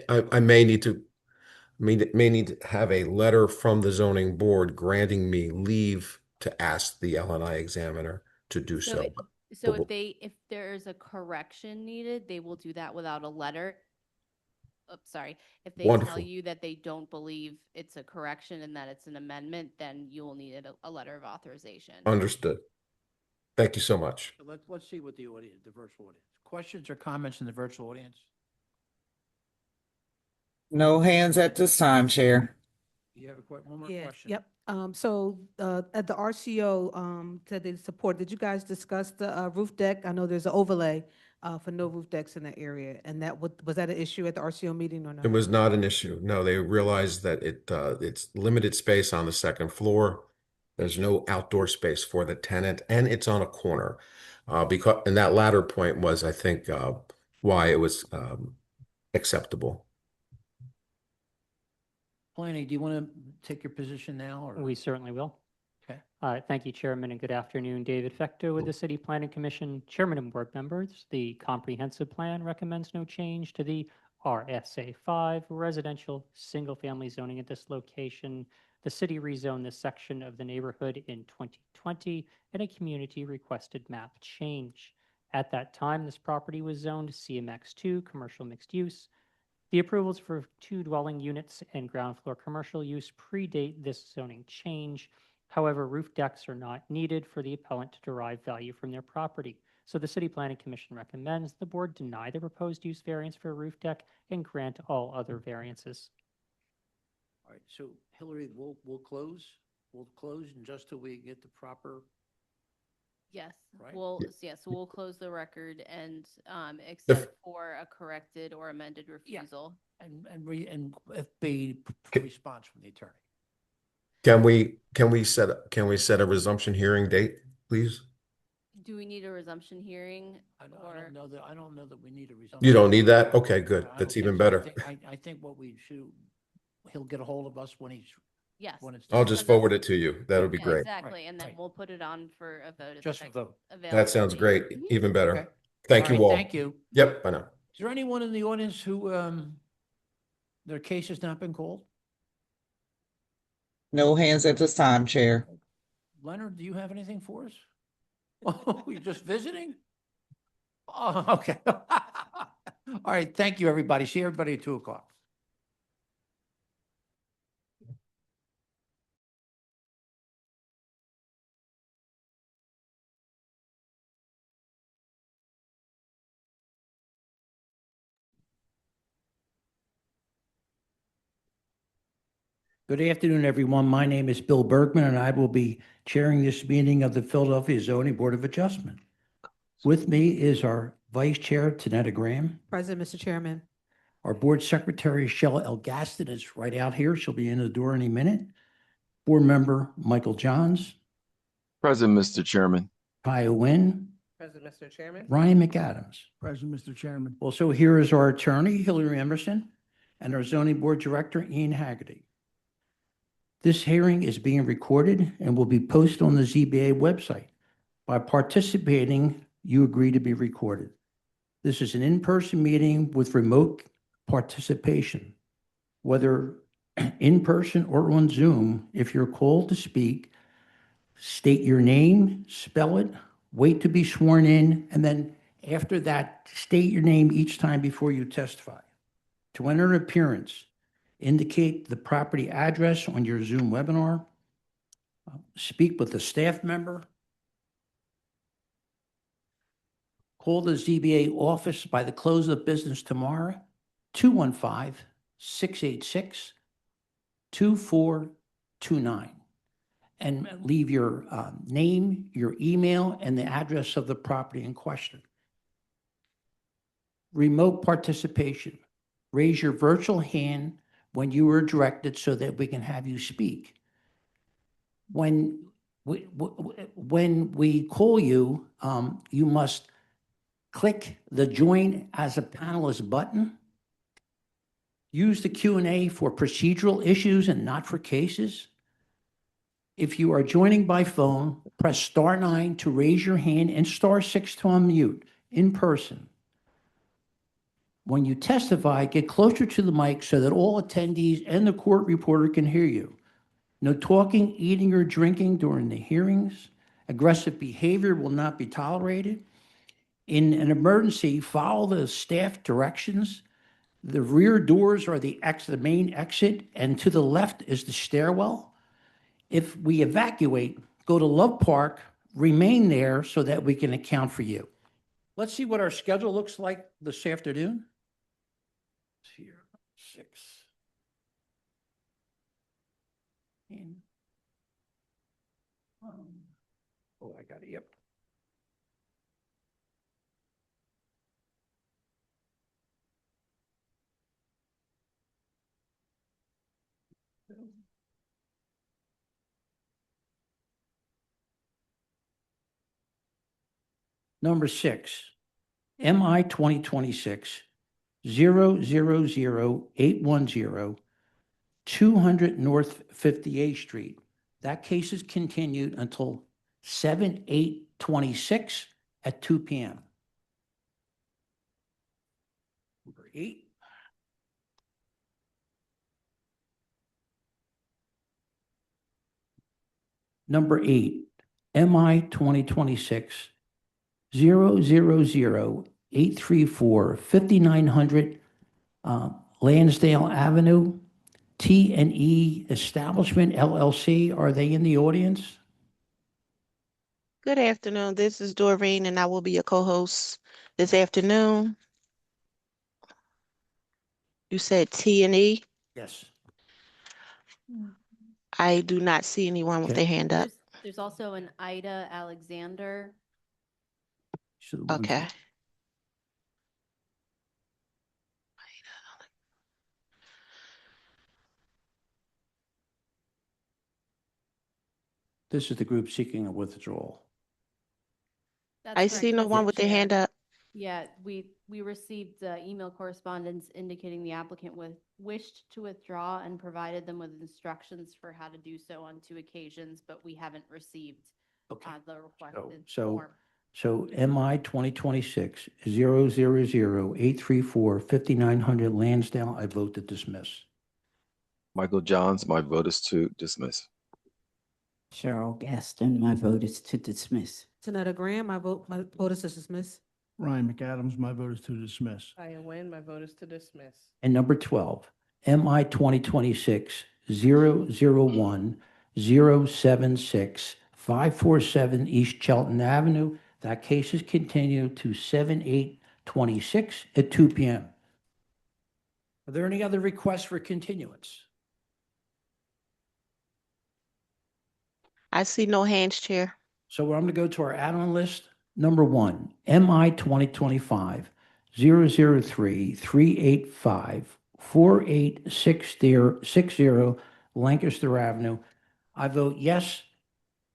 I may need to have a letter from the zoning board granting me leave to ask the LNI examiner to do so.
So if there's a correction needed, they will do that without a letter. If they tell
Wonderful.
you that they don't believe it's a correction and that it's an amendment, then you will need a letter of authorization.
Understood. Thank you so much.
So let's see what the audience, the virtual audience. Questions or comments in the virtual audience?
No hands at this time, Chair.
You have one more
Yeah,
question?
yep. So at the RCO, said they support, did you guys discuss the roof deck? I know there's an overlay for no roof decks in that area, and was that an issue at the RCO meeting or not?
It was not an issue. No, they realized that it's limited space on the second floor. There's no outdoor space for the tenant, and it's on a corner. And that latter point was, I think, why it was acceptable.
Planning, do you want to take your position now? Or?
We certainly will.
Okay.
Thank you, Chairman, and good afternoon. David Fector with the City Planning Commission, Chairman and board members. The comprehensive plan recommends no change to the RSA 5 residential single-family zoning at this location. The city rezoned this section of the neighborhood in 2020 in a community requested map change. At that time, this property was zoned CMX2, commercial mixed use. The approvals for 2 dwelling units and ground floor commercial use predate this zoning change. However, roof decks are not needed for the appellant to derive value from their property. So the City Planning Commission recommends the board deny the proposed use variance for a roof deck and grant all other variances.
All right, so Hillary, we'll close. We'll close and just till we get the proper.
Yes,
Right?
so we'll close the record and except for a corrected or amended refusal.
And if the response from the attorney.
Can we set a resumption hearing date, please?
Do we need a resumption hearing?
I don't know that we need a result.
You don't need that? Okay, good.
I don't
That's
think
even
so.
better.
I think what we should, he'll get a hold of us when
Yes.
when it's.
I'll just forward it to you. That'll be
Yeah,
great.
Exactly, and then
right.
we'll put it on for a vote. at the
Just a
next
vote.
That sounds great.
availability.
Even better.
Okay.
Thank
All
you
right,
all.
Thank you.
Yep, I know.
Is there anyone in the audience who, their case has not been called?
No hands at this time, Chair.
Leonard, do you have anything for us? Oh, you're just visiting? Oh, okay. All right, thank you, everybody. See everybody at 2:00.
Good afternoon, everyone. My name is Bill Bergman, and I will be chairing this meeting of the Philadelphia Zoning Board of Adjustment. With me is our Vice Chair, Tanetta Graham.
Present, Mr. Chairman.
Our Board Secretary, Shella L. Gaston, is right out here. She'll be in the door any minute. Board Member Michael Johns,
Present, Mr. Chairman.
Kai Nguyen,
Present, Mr. Chairman.
Ryan McAdams.
Present, Mr. Chairman.
Also here is our attorney, Hillary Emerson, and our Zoning Board Director, Ian Haggerty. This hearing is being recorded and will be posted on the ZBA website. By participating, you agree to be recorded. This is an in-person meeting with remote participation. Whether in person or on Zoom, if you're called to speak, state your name, spell it, wait to be sworn in, and then after that, state your name each time before you testify. To enter an appearance, indicate the property address on your Zoom webinar. Speak with a staff member. Call the ZBA office by the close of business tomorrow, 215-686-2429. And leave your name, your email, and the address of the property in question. Remote participation. Raise your virtual hand when you are directed so that we can have you speak. When we call you, you must click the Join as a Panelist button. Use the Q&A for procedural issues and not for cases. If you are joining by phone, press *9 to raise your hand and *6 to unmute in person. When you testify, get closer to the mic so that all attendees and the court reporter can hear you. No talking, eating, or drinking during the hearings. Aggressive behavior will not be tolerated. In an emergency, follow the staff directions. The rear doors are the main exit, and to the left is the stairwell. If we evacuate, go to Love Park, remain there so that we can account for you. Let's see what our schedule looks like this afternoon. It's here, 6. Oh, I got it, yep. Number 6, MI 2026 000810, 200 North 58th Street. That case is continued until 7/8/26 at 2 p.m. Number 8. Number 8, MI 2026 000834, 5900 Lansdale Avenue, T&E Establishment LLC. Are they in the audience?
Good afternoon. This is Doreen, and I will be your co-host this afternoon. You said T&E?
Yes.
I do not see anyone with their hand up.
There's also an Ida Alexander.
Okay.
This is the group seeking a withdrawal.
That's
I
correct,
see no
Mr.
one with their
Chair.
hand up.
Yeah, we received email correspondence indicating the applicant wished to withdraw and provided them with instructions for how to do so on 2 occasions, but we haven't received the requested form.
So MI 2026 000834, 5900 Lansdale, I vote to dismiss.
Michael Johns, my vote is to dismiss.
Cheryl Gaston, my vote is to dismiss.
Janetta Graham, my vote is to dismiss.
Ryan McAdams, my vote is to dismiss.
Diane Nguyen, my vote is to dismiss.
And number 12, MI 2026 001-076, 547 East Chelton Avenue. That case is continued to 7/8/26 at 2 p.m. Are there any other requests for continuance?
I see no hands, Chair.
So I'm going to go to our add-on list. Number 1, MI 2025 003-385-4860 Lancaster Avenue. I vote yes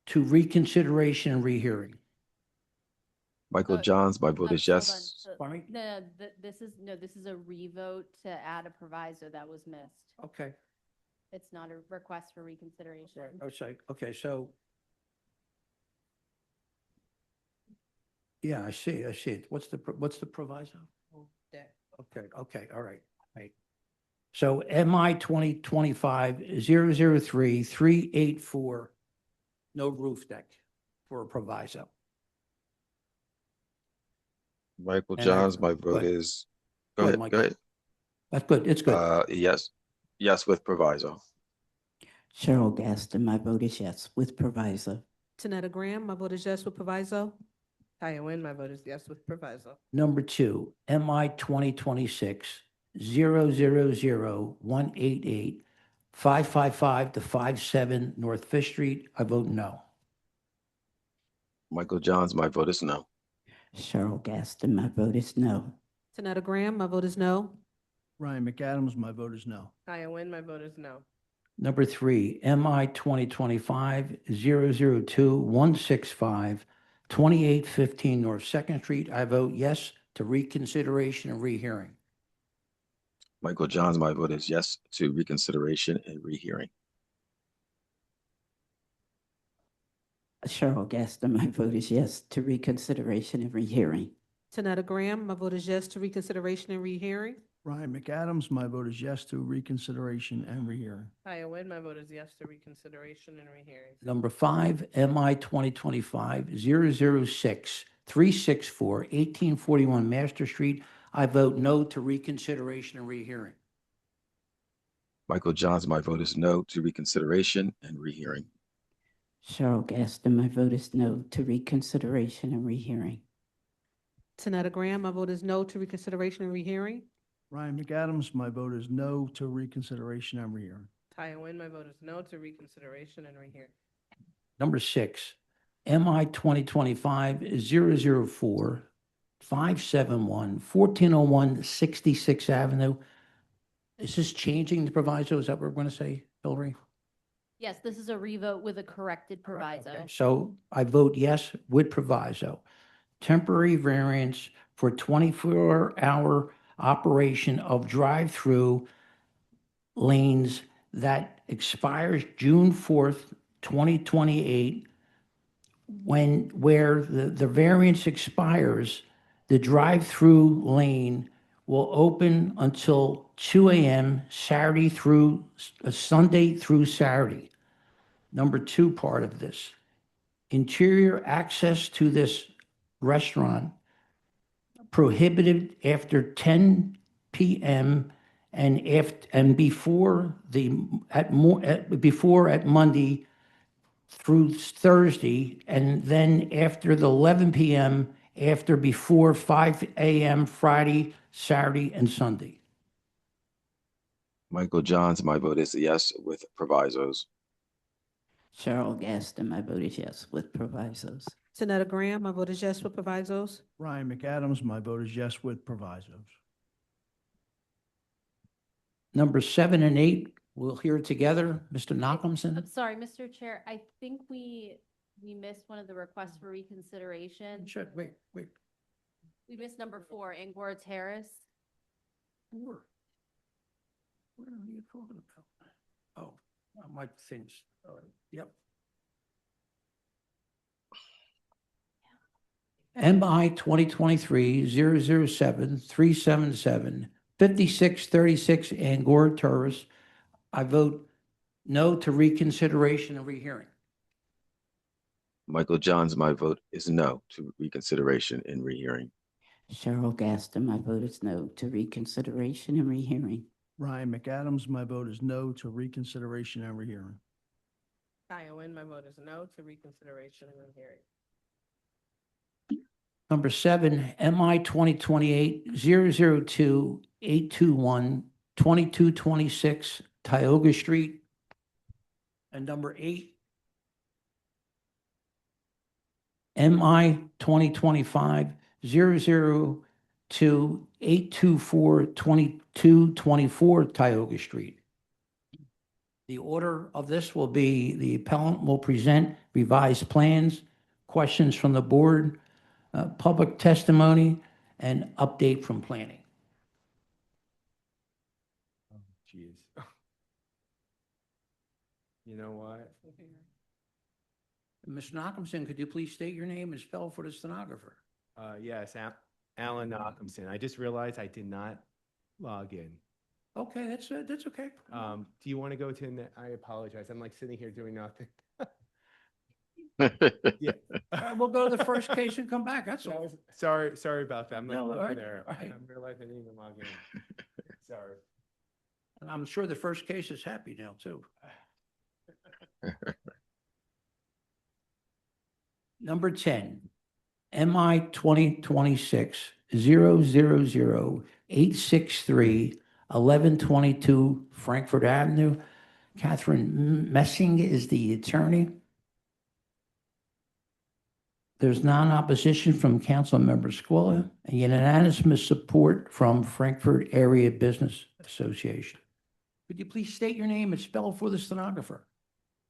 to reconsideration and rehearing.
Michael Johns, my vote is yes.
Pardon me?
No, this is a revote to add a proviso that was missed.
Okay.
It's not a request for reconsideration.
Okay, so. Yeah, I see it. What's the proviso? Okay, all right. So MI 2025-003-384, no roof deck for a proviso.
Michael
And I-
Johns, my
go
vote
ahead.
is,
Go
go
ahead,
ahead,
Mike.
go ahead.
That's good, it's good.
Yes, yes with proviso.
Cheryl Gaston, my vote is yes with proviso.
Tanetta Graham, my vote is yes with proviso.
Kaya Wynn, my vote is yes with proviso.
Number 2, MI 2026-000-188, 555 to 57 North Fifth Street. I vote no.
Michael Johns, my vote is no.
Cheryl Gaston, my vote is no.
Tanetta Graham, my vote is no.
Ryan McAdams, my vote is no.
Kaya Wynn, my vote is no.
Number 3, MI 2025-002-165, 2815 North Second Street. I vote yes to reconsideration and rehearing.
Michael Johns, my vote is yes to reconsideration and rehearing.
Cheryl Gaston, my vote is yes to reconsideration and rehearing.
Tanetta Graham, my vote is yes to reconsideration and rehearing.
Ryan McAdams, my vote is yes to reconsideration and rehearing.
Kaya Wynn, my vote is yes to reconsideration and rehearing.
Number 5, MI 2025-006-364, 1841 Master Street. I vote no to reconsideration and rehearing.
Michael Johns, my vote is no to reconsideration and rehearing.
Cheryl Gaston, my vote is no to reconsideration and rehearing.
Tanetta Graham, my vote is no to reconsideration and rehearing.
Ryan McAdams, my vote is no to reconsideration and rehearing.
Kaya Wynn, my vote is no to reconsideration and rehearing.
Number 6, MI 2025-004-571, 1401 66th Avenue. Is this changing the proviso? Is that what we're going to say, Hillary?
Yes, this is a revote with a corrected proviso.
So I vote yes with proviso. Temporary variance for 24-hour operation of drive-through lanes that expires June 4th, 2028. Where the variance expires, the drive-through lane will open until 2 a.m. Saturday through Sunday through Saturday. Number 2 part of this, interior access to this restaurant prohibited after 10 p.m. and before at Monday through Thursday, and then after the 11 p.m. before 5 a.m. Friday, Saturday, and Sunday.
Michael Johns, my vote is yes with provisos.
Cheryl Gaston, my vote is yes with provisos.
Tanetta Graham, my vote is yes with provisos.
Ryan McAdams, my vote is yes with provisos.
Number 7 and 8, we'll hear it together. Mr.
I'm
Nachumson?
sorry, Mr. Chair, I think we missed one of the requests for reconsideration.
Wait.
We missed number 4, Angora Terrace.
4. What are you talking about? Oh, my things. Yep. MI 2023-007-377, 5636 Angora Terrace. I vote no to reconsideration and rehearing.
Michael Johns, my vote is no to reconsideration and rehearing.
Cheryl Gaston, my vote is no to reconsideration and rehearing.
Ryan McAdams, my vote is no to reconsideration and rehearing.
Kaya Wynn, my vote is no to reconsideration and rehearing.
Number 7, MI 2028-002-821, 2226 Tioga Street. And number 8, MI 2025-002-824, 2224 Tioga Street. The order of this will be the appellant will present revised plans, questions from the board, public testimony, and update from planning.
Jeez.
You know what?
Ms. Nachumson, could you please state your name and spell for the stenographer?
Yes, Alan Nachumson. I just realized I did not log in.
Okay, that's okay.
Do you want to go to, I apologize. I'm like sitting here doing nothing. Yeah.
All right, we'll go to the first case and come back. That's all.
Sorry about that. I'm like
No, all
looking
right,
there.
all right.
I realized I didn't even log in. Sorry.
And I'm sure the first case is happy now, too. Number 10, MI 2026-000-863, 1122 Frankfurt Avenue. Catherine Messing is the attorney. There's non-opposition from Councilmember Squilla and unanimous support from Frankfurt Area Business Association. Could you please state your name and spell for the stenographer?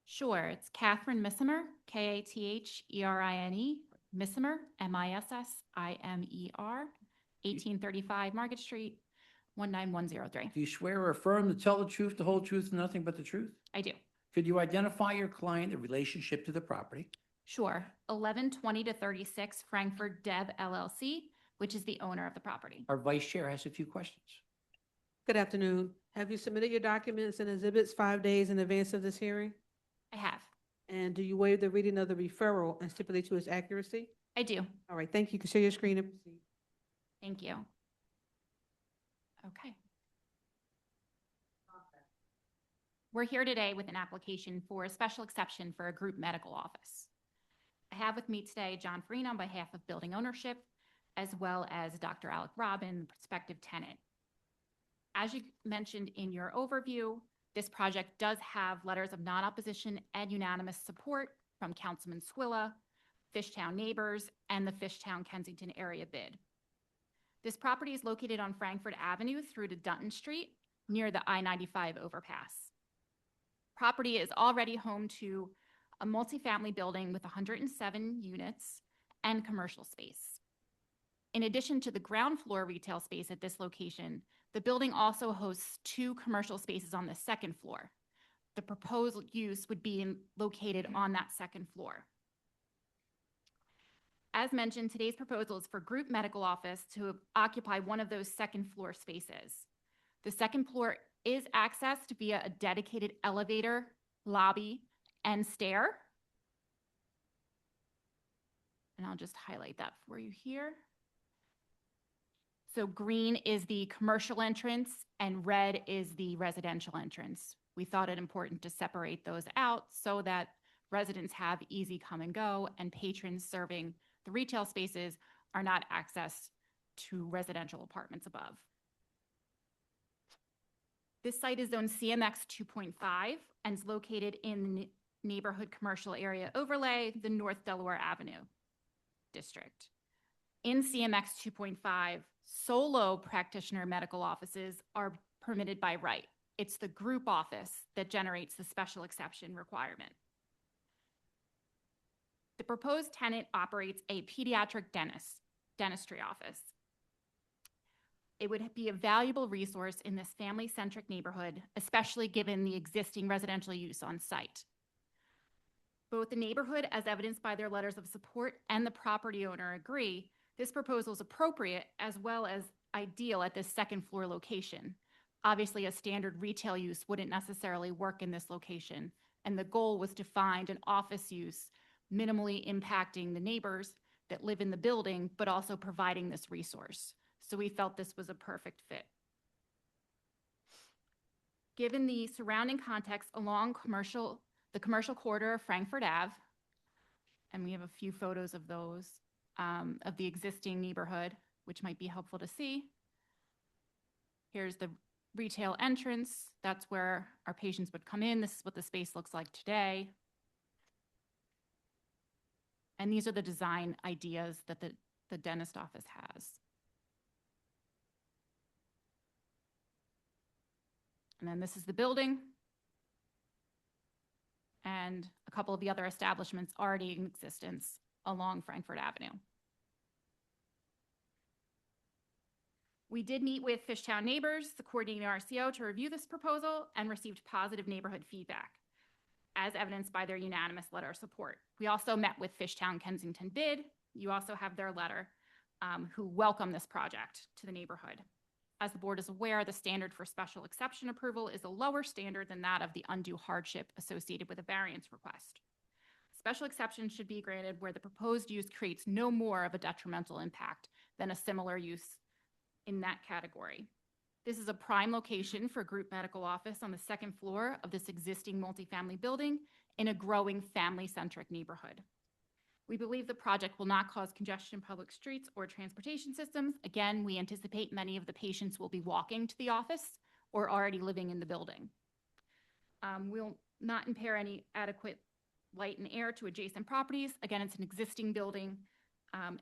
Sure, it's Catherine Missimer, Katherne, Missimer, Missimer, 1835 Market Street, 19103.
Do you swear or affirm to tell the truth, the whole truth, and nothing but the truth?
I do.
Could you identify your client in relationship to the property?
Sure, 1120 to 36 Frankfurt Deb LLC, which is the owner of the property.
Our vice chair has a few questions.
Good afternoon. Have you submitted your documents and exhibits 5 days in advance of this hearing?
I have.
And do you waive the reading of the referral and stipulate to its accuracy?
I do.
All right, thank you. You can share your screen and proceed.
Thank you. Okay. We're here today with an application for a special exception for a group medical office. I have with me today John Farina on behalf of Building Ownership, as well as Dr. Alec Robin, prospective tenant. As you mentioned in your overview, this project does have letters of non-opposition and unanimous support from Councilman Squilla, Fishtown neighbors, and the Fishtown Kensington area bid. This property is located on Frankfurt Avenue through to Dutton Street near the I-95 overpass. Property is already home to a multifamily building with 107 units and commercial space. In addition to the ground floor retail space at this location, the building also hosts 2 commercial spaces on the second floor. The proposed use would be located on that second floor. As mentioned, today's proposal is for group medical office to occupy one of those second floor spaces. The second floor is accessed via a dedicated elevator, lobby, and stair. And I'll just highlight that for you here. So green is the commercial entrance and red is the residential entrance. We thought it important to separate those out so that residents have easy come and go and patrons serving the retail spaces are not accessed to residential apartments above. This site is zoned CMX 2.5 and is located in the neighborhood commercial area overlay, the North Delaware Avenue district. In CMX 2.5, solo practitioner medical offices are permitted by right. It's the group office that generates the special exception requirement. The proposed tenant operates a pediatric dentistry office. It would be a valuable resource in this family-centric neighborhood, especially given the existing residential use on site. Both the neighborhood, as evidenced by their letters of support, and the property owner agree this proposal is appropriate as well as ideal at this second floor location. Obviously, a standard retail use wouldn't necessarily work in this location, and the goal was to find an office use minimally impacting the neighbors that live in the building, but also providing this resource. So we felt this was a perfect fit. Given the surrounding context along the commercial corridor of Frankfurt Ave, and we have a few photos of those, of the existing neighborhood, which might be helpful to see. Here's the retail entrance. That's where our patients would come in. This is what the space looks like today. And these are the design ideas that the dentist office has. And then this is the building. And a couple of the other establishments already in existence along Frankfurt Avenue. We did meet with Fishtown neighbors, the coordinating RCO, to review this proposal and received positive neighborhood feedback. as evidenced by their unanimous letter of support. We also met with Fishtown Kensington Bid. You also have their letter, who welcome this project to the neighborhood. As the board is aware, the standard for special exception approval is a lower standard than that of the undue hardship associated with a variance request. Special exception should be granted where the proposed use creates no more of a detrimental impact than a similar use in that category. This is a prime location for a group medical office on the second floor of this existing multifamily building in a growing family-centric neighborhood. We believe the project will not cause congestion in public streets or transportation systems. Again, we anticipate many of the patients will be walking to the office or already living in the building. We'll not impair any adequate light and air to adjacent properties. Again, it's an existing building,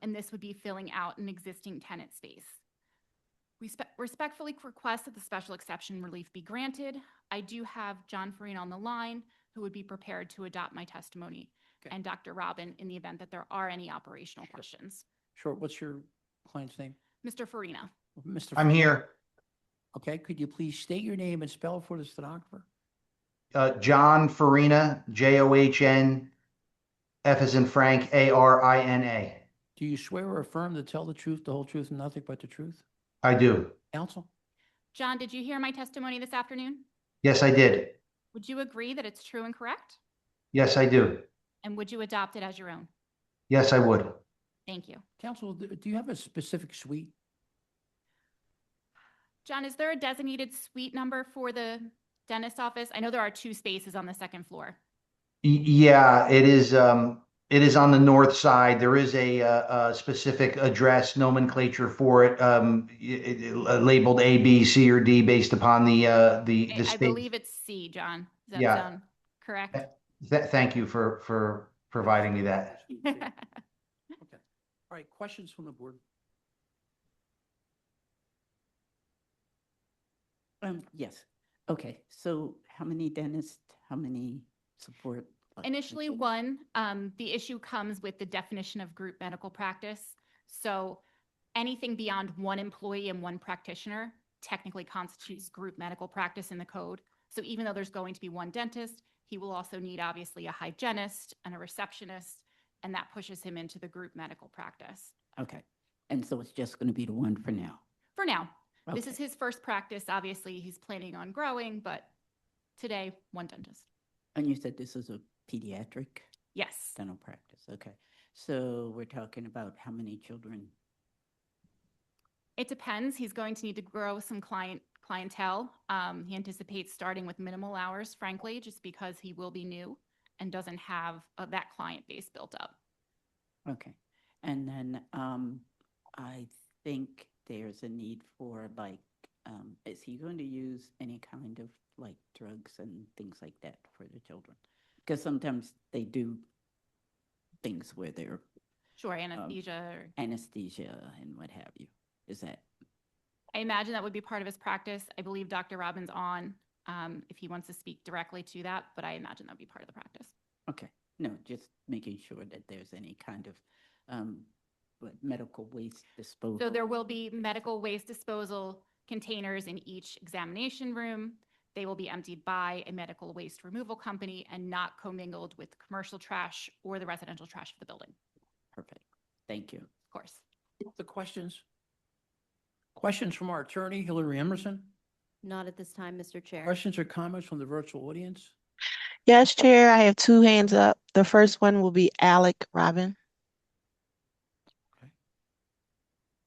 and this would be filling out an existing tenant space. We respectfully request that the special exception relief be granted. I do have John Farina on the line, who would be prepared to adopt my testimony, and Dr. Robin in the event that there are any operational questions.
Sure. What's your client's name?
Mr. Farina.
Mr.
I'm here.
Okay, could you please state your name and spell it for the stenographer?
John Farina, John, F as in Frank, Arina.
Do you swear or affirm to tell the truth, the whole truth, and nothing but the truth?
I do.
Counsel?
John, did you hear my testimony this afternoon?
Yes, I did.
Would you agree that it's true and correct?
Yes, I do.
And would you adopt it as your own?
Yes, I would.
Thank you.
Counsel, do you have a specific suite?
John, is there a designated suite number for the dentist office? I know there are 2 spaces on the second floor.
Yeah, it is. It is on the north side. There is a specific address nomenclature for it, labeled A, B, C, or D based upon the
I
state.
believe it's C, John. Does that
Yeah.
sound correct?
Thank you for providing me that.
Okay. All right, questions from the board?
Yes. Okay, so how many dentists, how many support?
Initially, 1. The issue comes with the definition of group medical practice. So anything beyond 1 employee and 1 practitioner technically constitutes group medical practice in the code. So even though there's going to be 1 dentist, he will also need obviously a hygienist and a receptionist, and that pushes him into the group medical practice.
Okay, and so it's just going to be the 1 for now?
For now, this
Okay.
is his first practice. Obviously, he's planning on growing, but today, 1 dentist.
And you said this is a pediatric
Yes.
dental practice, okay. So we're talking about how many children?
It depends. He's going to need to grow some clientele. He anticipates starting with minimal hours, frankly, just because he will be new and doesn't have that client base built up.
Okay, and then I think there's a need for like, is he going to use any kind of like drugs and things like that for the children? Because sometimes they do things where they're
Sure, anesthesia.
anesthesia and what have you. Is that?
I imagine that would be part of his practice. I believe Dr. Robbins on if he wants to speak directly to that, but I imagine that would be part of the practice.
Okay, no, just making sure that there's any kind of medical waste disposal.
So there will be medical waste disposal containers in each examination room. They will be emptied by a medical waste removal company and not commingled with commercial trash or the residential trash of the building.
Perfect. Thank you.
Of course.
The questions? Questions from our attorney, Hillary Emerson?
Not at this time, Mr. Chair.
Questions or comments from the virtual audience?
Yes, Chair, I have 2 hands up. The first one will be Alec Robin.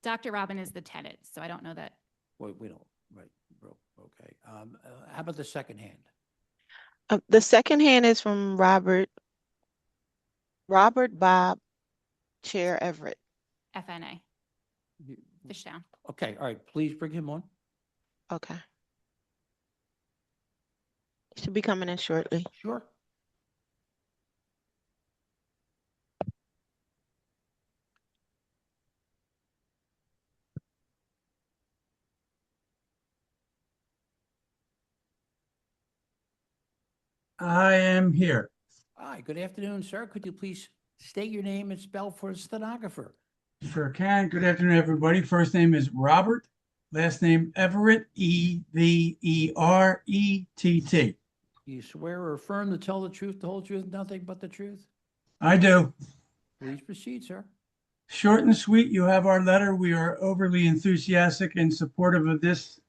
Dr. Robin is the tenant, so I don't know that.
Wait, we don't, right, okay. How about the second hand?
The second hand is from Robert Bob, Chair Everett.
FNA. Fishtown.
Okay, all right, please bring him on.
Okay. Should be coming in shortly.
Sure.
I am here.
Hi, good afternoon, sir. Could you please state your name and spell for the stenographer?
Sure can. Good afternoon, everybody. First name is Robert. Last name Everett, Everett.
Do you swear or affirm to tell the truth, the whole truth, nothing but the truth?
I do.
Please proceed, sir.
Short and sweet, you have our letter. We are overly enthusiastic and supportive of this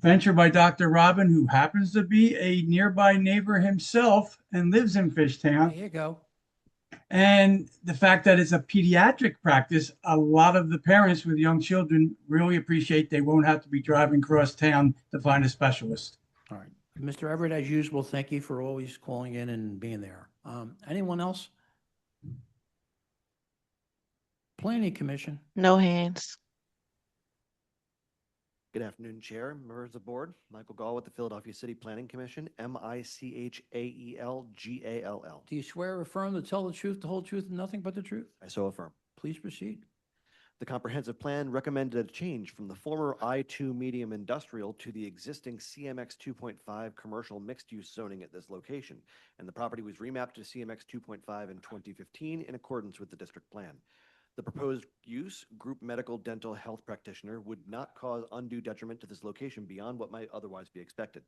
venture by Dr. Robin, who happens to be a nearby neighbor himself and lives in Fishtown.
There you go.
And the fact that it's a pediatric practice, a lot of the parents with young children really appreciate they won't have to be driving across town to find a specialist.
All right. Mr. Everett, as usual, thank you for always calling in and being there. Anyone else? Planning Commission.
No hands.
Good afternoon, Chair, members of the board. Michael Gall with the Philadelphia City Planning Commission, MICHAELGALL.
Do you swear or affirm to tell the truth, the whole truth, and nothing but the truth?
I so affirm.
Please proceed.
The comprehensive plan recommended a change from the former I-2 medium industrial to the existing CMX 2.5 commercial mixed-use zoning at this location, and the property was remapped to CMX 2.5 in 2015 in accordance with the district plan. The proposed use, group medical dental health practitioner, would not cause undue detriment to this location beyond what might otherwise be expected.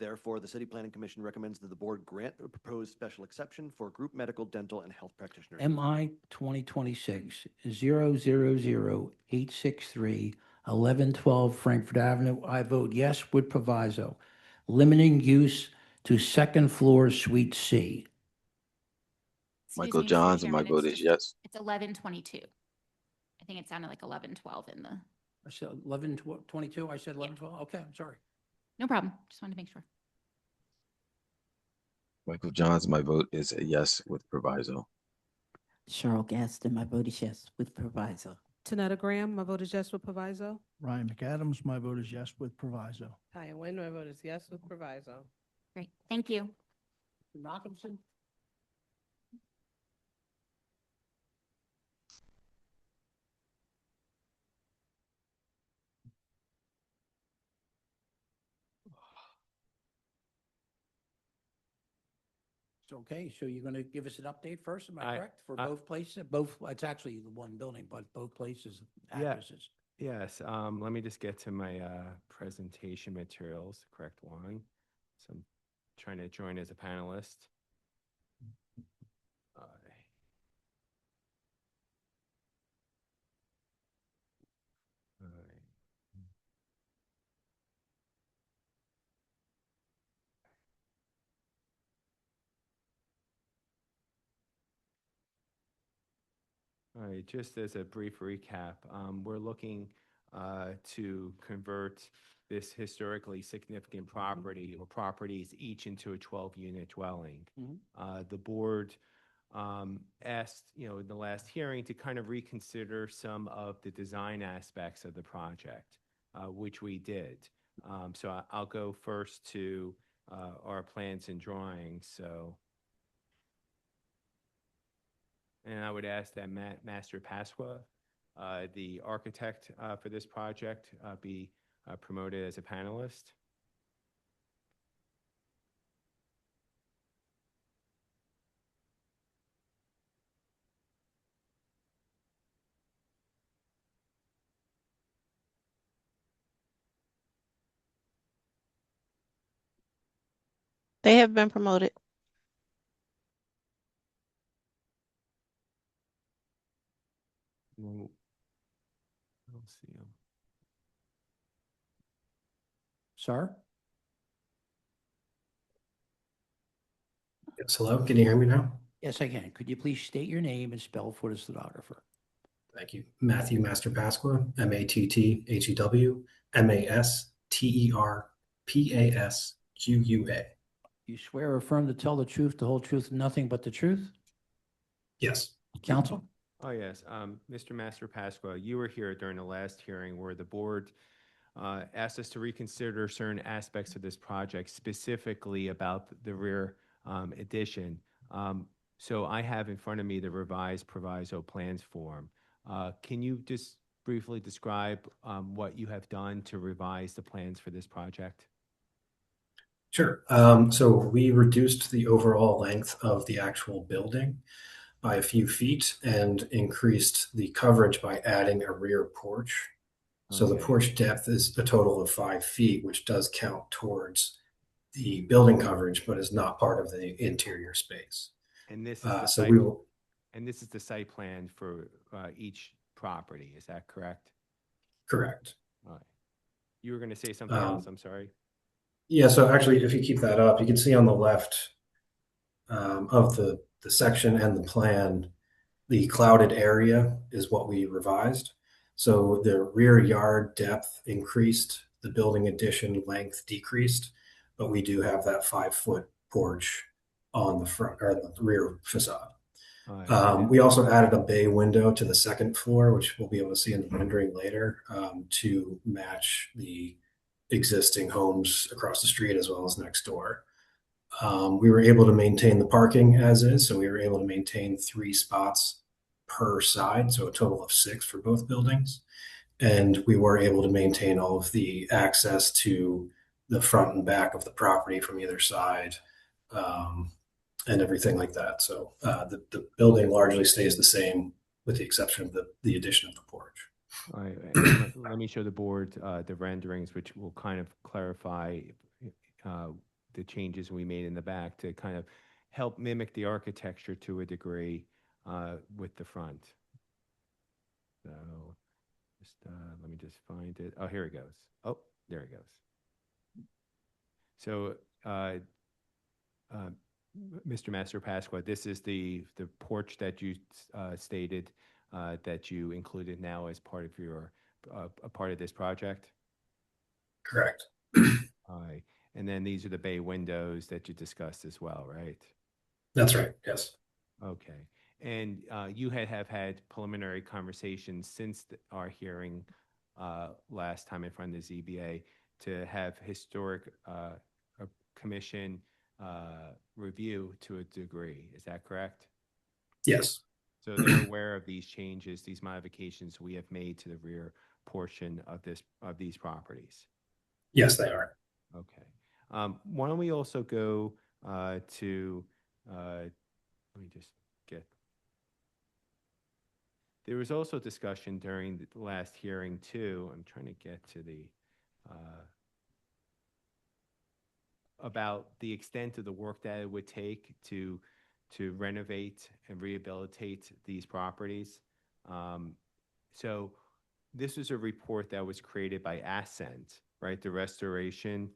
Therefore, the City Planning Commission recommends that the board grant the proposed special exception for group medical dental and health practitioners.
MI 2026-000863-1112 Frankfurt Avenue. I vote yes with proviso, limiting use to second floor suite C.
Michael
Excuse me, Mr.
Johns, and my
Chairman,
vote
it's
is
just-
yes.
It's 11:22. I think it sounded like 11:12 in the,
I said 11:22. I said 11:12. Okay, I'm sorry.
no problem. Just wanted to make sure.
Michael Johns, my vote is a yes with proviso.
Cheryl Gaston, my vote is yes with proviso.
Tanetta Graham, my vote is yes with proviso.
Ryan McAdams, my vote is yes with proviso.
Taya Nguyen, my vote is yes with proviso.
Great, thank you.
Malcolmson? Okay, so you're going to give us an update first, am I correct? For both places, it's actually the one building, but both places, addresses.
Yes, let me just get to my presentation materials, the correct one. So I'm trying to join as a panelist. All right, just as a brief recap, we're looking to convert this historically significant property or properties each into a 12-unit dwelling. The board asked, in the last hearing to kind of reconsider some of the design aspects of the project, which we did. So I'll go first to our plans and drawings. And I would ask that Master Pasqua, the architect for this project, be promoted as a panelist.
They have been promoted.
Well, I don't see him.
Sir?
Yes, hello, can you hear me now?
Yes, I can. Could you please state your name and spell for the stenographer?
Thank you. Matthew Master Pasqua, MATTHEW, MASTERPASQUA.
You swear or affirm to tell the truth, the whole truth, and nothing but the truth?
Yes.
Counsel?
Oh, yes. Mr. Master Pasqua, you were here during the last hearing where the board asked us to reconsider certain aspects of this project, specifically about the rear addition. So I have in front of me the revised proviso plans form. Can you just briefly describe what you have done to revise the plans for this project?
Sure. So we reduced the overall length of the actual building by a few feet and increased the coverage by adding a rear porch. So the porch depth is a total of 5 feet, which does count towards the building coverage, but is not part of the interior space.
And this is the
So
site,
we will,
and this is the site plan for each property. Is that correct?
correct.
All right. You were going to say something else. I'm sorry.
Yeah, so actually, if you keep that up, you can see on the left of the section and the plan, the clouded area is what we revised. So the rear yard depth increased, the building addition length decreased, but we do have that 5-foot porch on the front or the rear facade. We also added a bay window to the second floor, which we'll be able to see in the rendering later, to match the existing homes across the street as well as next door. We were able to maintain the parking as is, so we were able to maintain 3 spots per side, so a total of 6 for both buildings. And we were able to maintain all of the access to the front and back of the property from either side, and everything like that. So the building largely stays the same with the exception of the addition of the porch.
All right. Let me show the board the renderings, which will kind of clarify the changes we made in the back to kind of help mimic the architecture to a degree with the front. So just let me just find it. Oh, here it goes. Oh, there it goes. So Mr. Master Pasqua, this is the porch that you stated that you included now as part of your a part of this project?
Correct.
All right. And then these are the bay windows that you discussed as well, right?
That's right. Yes.
Okay. And you have had preliminary conversations since our hearing last time in front of the ZBA to have historic commission review to a degree. Is that correct?
Yes.
So they're aware of these changes, these modifications we have made to the rear portion of these properties.
Yes, they are.
Okay. Why don't we also go to, let me just get, there was also discussion during the last hearing too, I'm trying to get to the, about the extent of the work that it would take to renovate and rehabilitate these properties. So this was a report that was created by Ascent, right? The restoration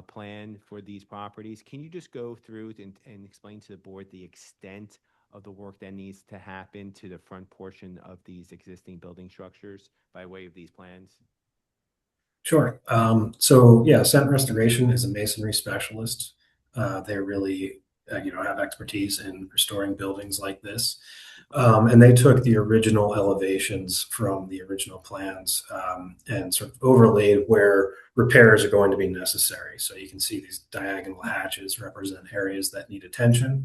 plan for these properties. Can you just go through and explain to the board the extent of the work that needs to happen to the front portion of these existing building structures by way of these plans?
Sure. So yeah, Ascent Restoration is a masonry specialist. They really, have expertise in restoring buildings like this. And they took the original elevations from the original plans and sort of overlaid where repairs are going to be necessary. So you can see these diagonal hatches represent areas that need attention.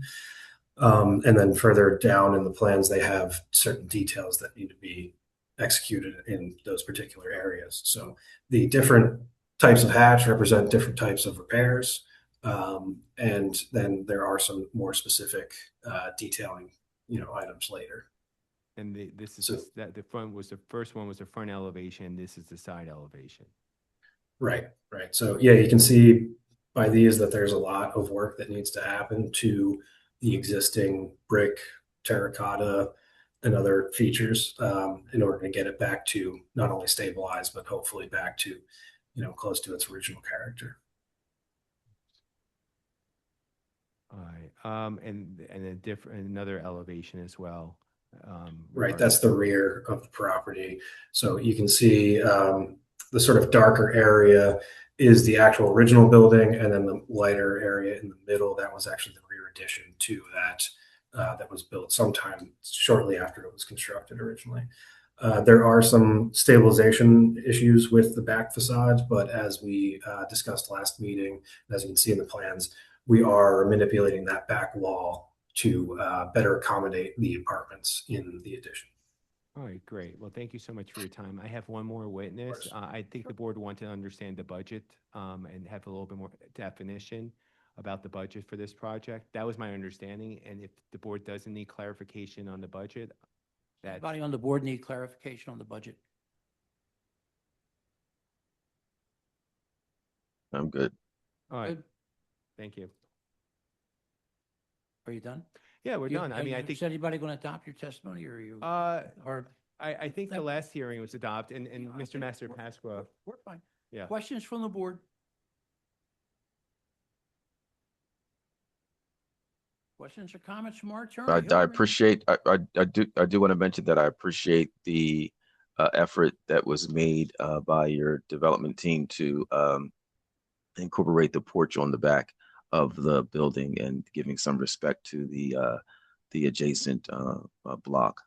And then further down in the plans, they have certain details that need to be executed in those particular areas. So the different types of hatch represent different types of repairs. And then there are some more specific detailing, items later.
And this is the front was the first one was the front elevation. This is the side elevation.
Right. So yeah, you can see by these that there's a lot of work that needs to happen to the existing brick, terracotta, and other features in order to get it back to not only stabilized, but hopefully back to, close to its original character.
All right. And another elevation as well.
Right. That's the rear of the property. So you can see the sort of darker area is the actual original building, and then the lighter area in the middle, that was actually the rear addition to that that was built sometime shortly after it was constructed originally. There are some stabilization issues with the back facade, but as we discussed last meeting, as you can see in the plans, we are manipulating that back wall to better accommodate the apartments in the addition.
All right, great. Well, thank you so much for your time. I have one more witness. I think the board wanted to understand the budget and have a little bit more definition about the budget for this project. That was my understanding. And if the board doesn't need clarification on the budget,
Anybody on the board need clarification on the budget?
I'm good.
All right.
Good.
Thank you.
Are you done?
Yeah, we're done. I mean, I
Is
think,
anybody going to adopt your testimony or you? Or
I think the last hearing was adopted and Mr. Master Pasqua,
we're fine.
yeah.
Questions from the board? Questions or comments from our attorney?
I
Hilary?
appreciate, I do want to mention that I appreciate the effort that was made by your development team to incorporate the porch on the back of the building and giving some respect to the adjacent block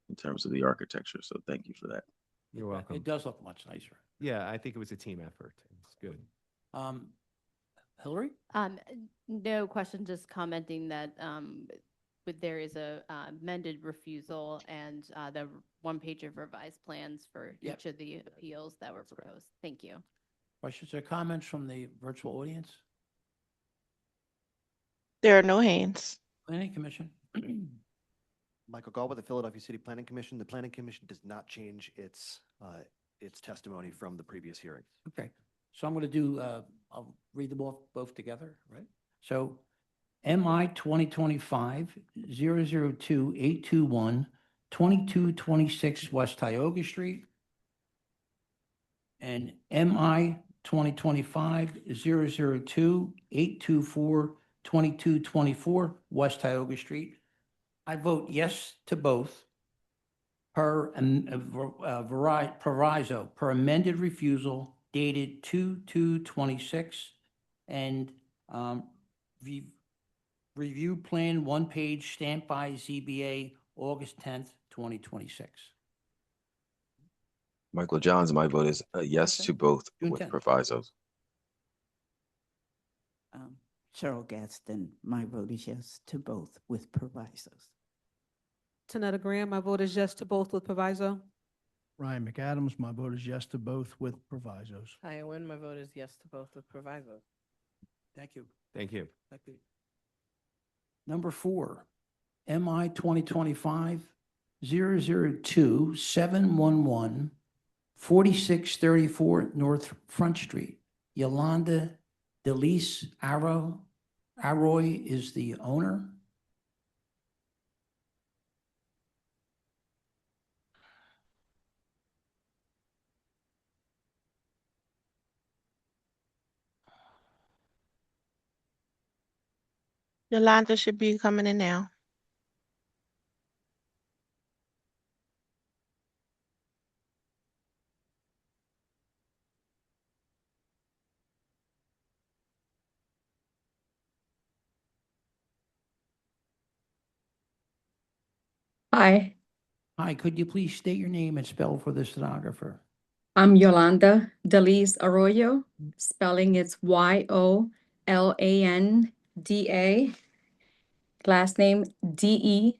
in terms of the architecture. So thank you for that.
You're welcome.
It does look much nicer.
Yeah, I think it was a team effort. It's good.
Hillary?
No question, just commenting that but there is a amended refusal and the one page of revised plans for
Yep.
each of the appeals that were proposed. Thank you.
Questions or comments from the virtual audience?
There are no hands.
Planning Commission?
Michael Gall with the Philadelphia City Planning Commission. The Planning Commission does not change its testimony from the previous hearing.
Okay, so I'm going to do, I'll read them off both together, right? So MI 2025-002-821, 2226 West Tioga Street. And MI 2025-002-824, 2224 West Tioga Street. I vote yes to both per proviso, per amended refusal dated 2/2/26 and review plan 1 page stamped by ZBA August 10th, 2026.
Michael Johns, my vote is a yes to both
June
with
10th.
provisos.
Cheryl Gaston, my vote is yes to both with provisos.
Tanetta Graham, my vote is yes to both with proviso.
Ryan McAdams, my vote is yes to both with provisos.
Kaya Wynn, my vote is yes to both with proviso.
Thank you.
Thank you.
Thank you. Number 4, MI 2025-002-711, 4634 North Front Street. Yolanda Delise Arroy is the owner.
Yolanda should be coming in now.
Hi,
Hi, could you please state your name and spell for the stenographer?
I'm Yolanda Delise Arroyo. Spelling is Yolanda. Last name DELIZ-ARROYO.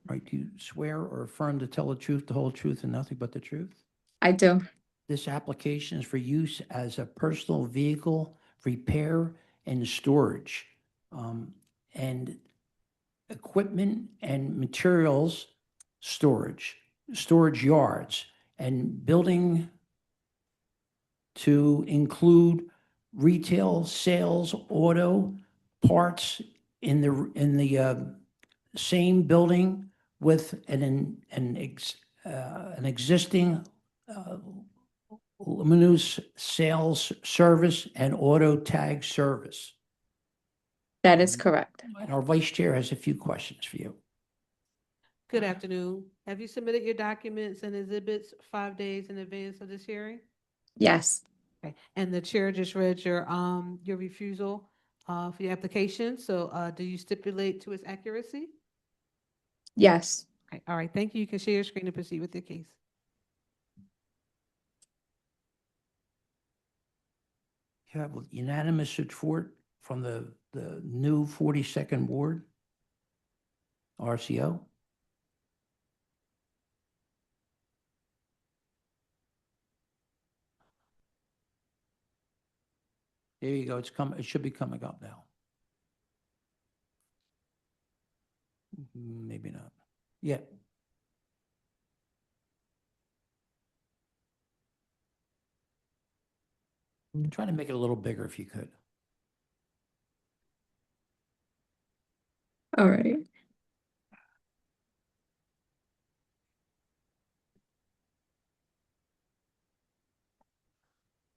Right, do you swear or affirm to tell the truth, the whole truth, and nothing but the truth?
I do.
This application is for use as a personal vehicle repair and storage, and equipment and materials storage yards, and building to include retail sales, auto parts in the same building with an existing luminous sales service and auto tag service.
That is correct.
And our vice chair has a few questions for you.
Good afternoon. Have you submitted your documents and exhibits 5 days in advance of this hearing?
Yes,
Okay. And the chair just read your refusal for your application. So do you stipulate to its accuracy?
yes.
Okay. All right. Thank you. You can share your screen and proceed with your case.
You have unanimous support from the new 42nd Ward, RCO. There you go. It's coming. It should be coming up now. Maybe not. Yeah. Try to make it a little bigger if you could.
All right.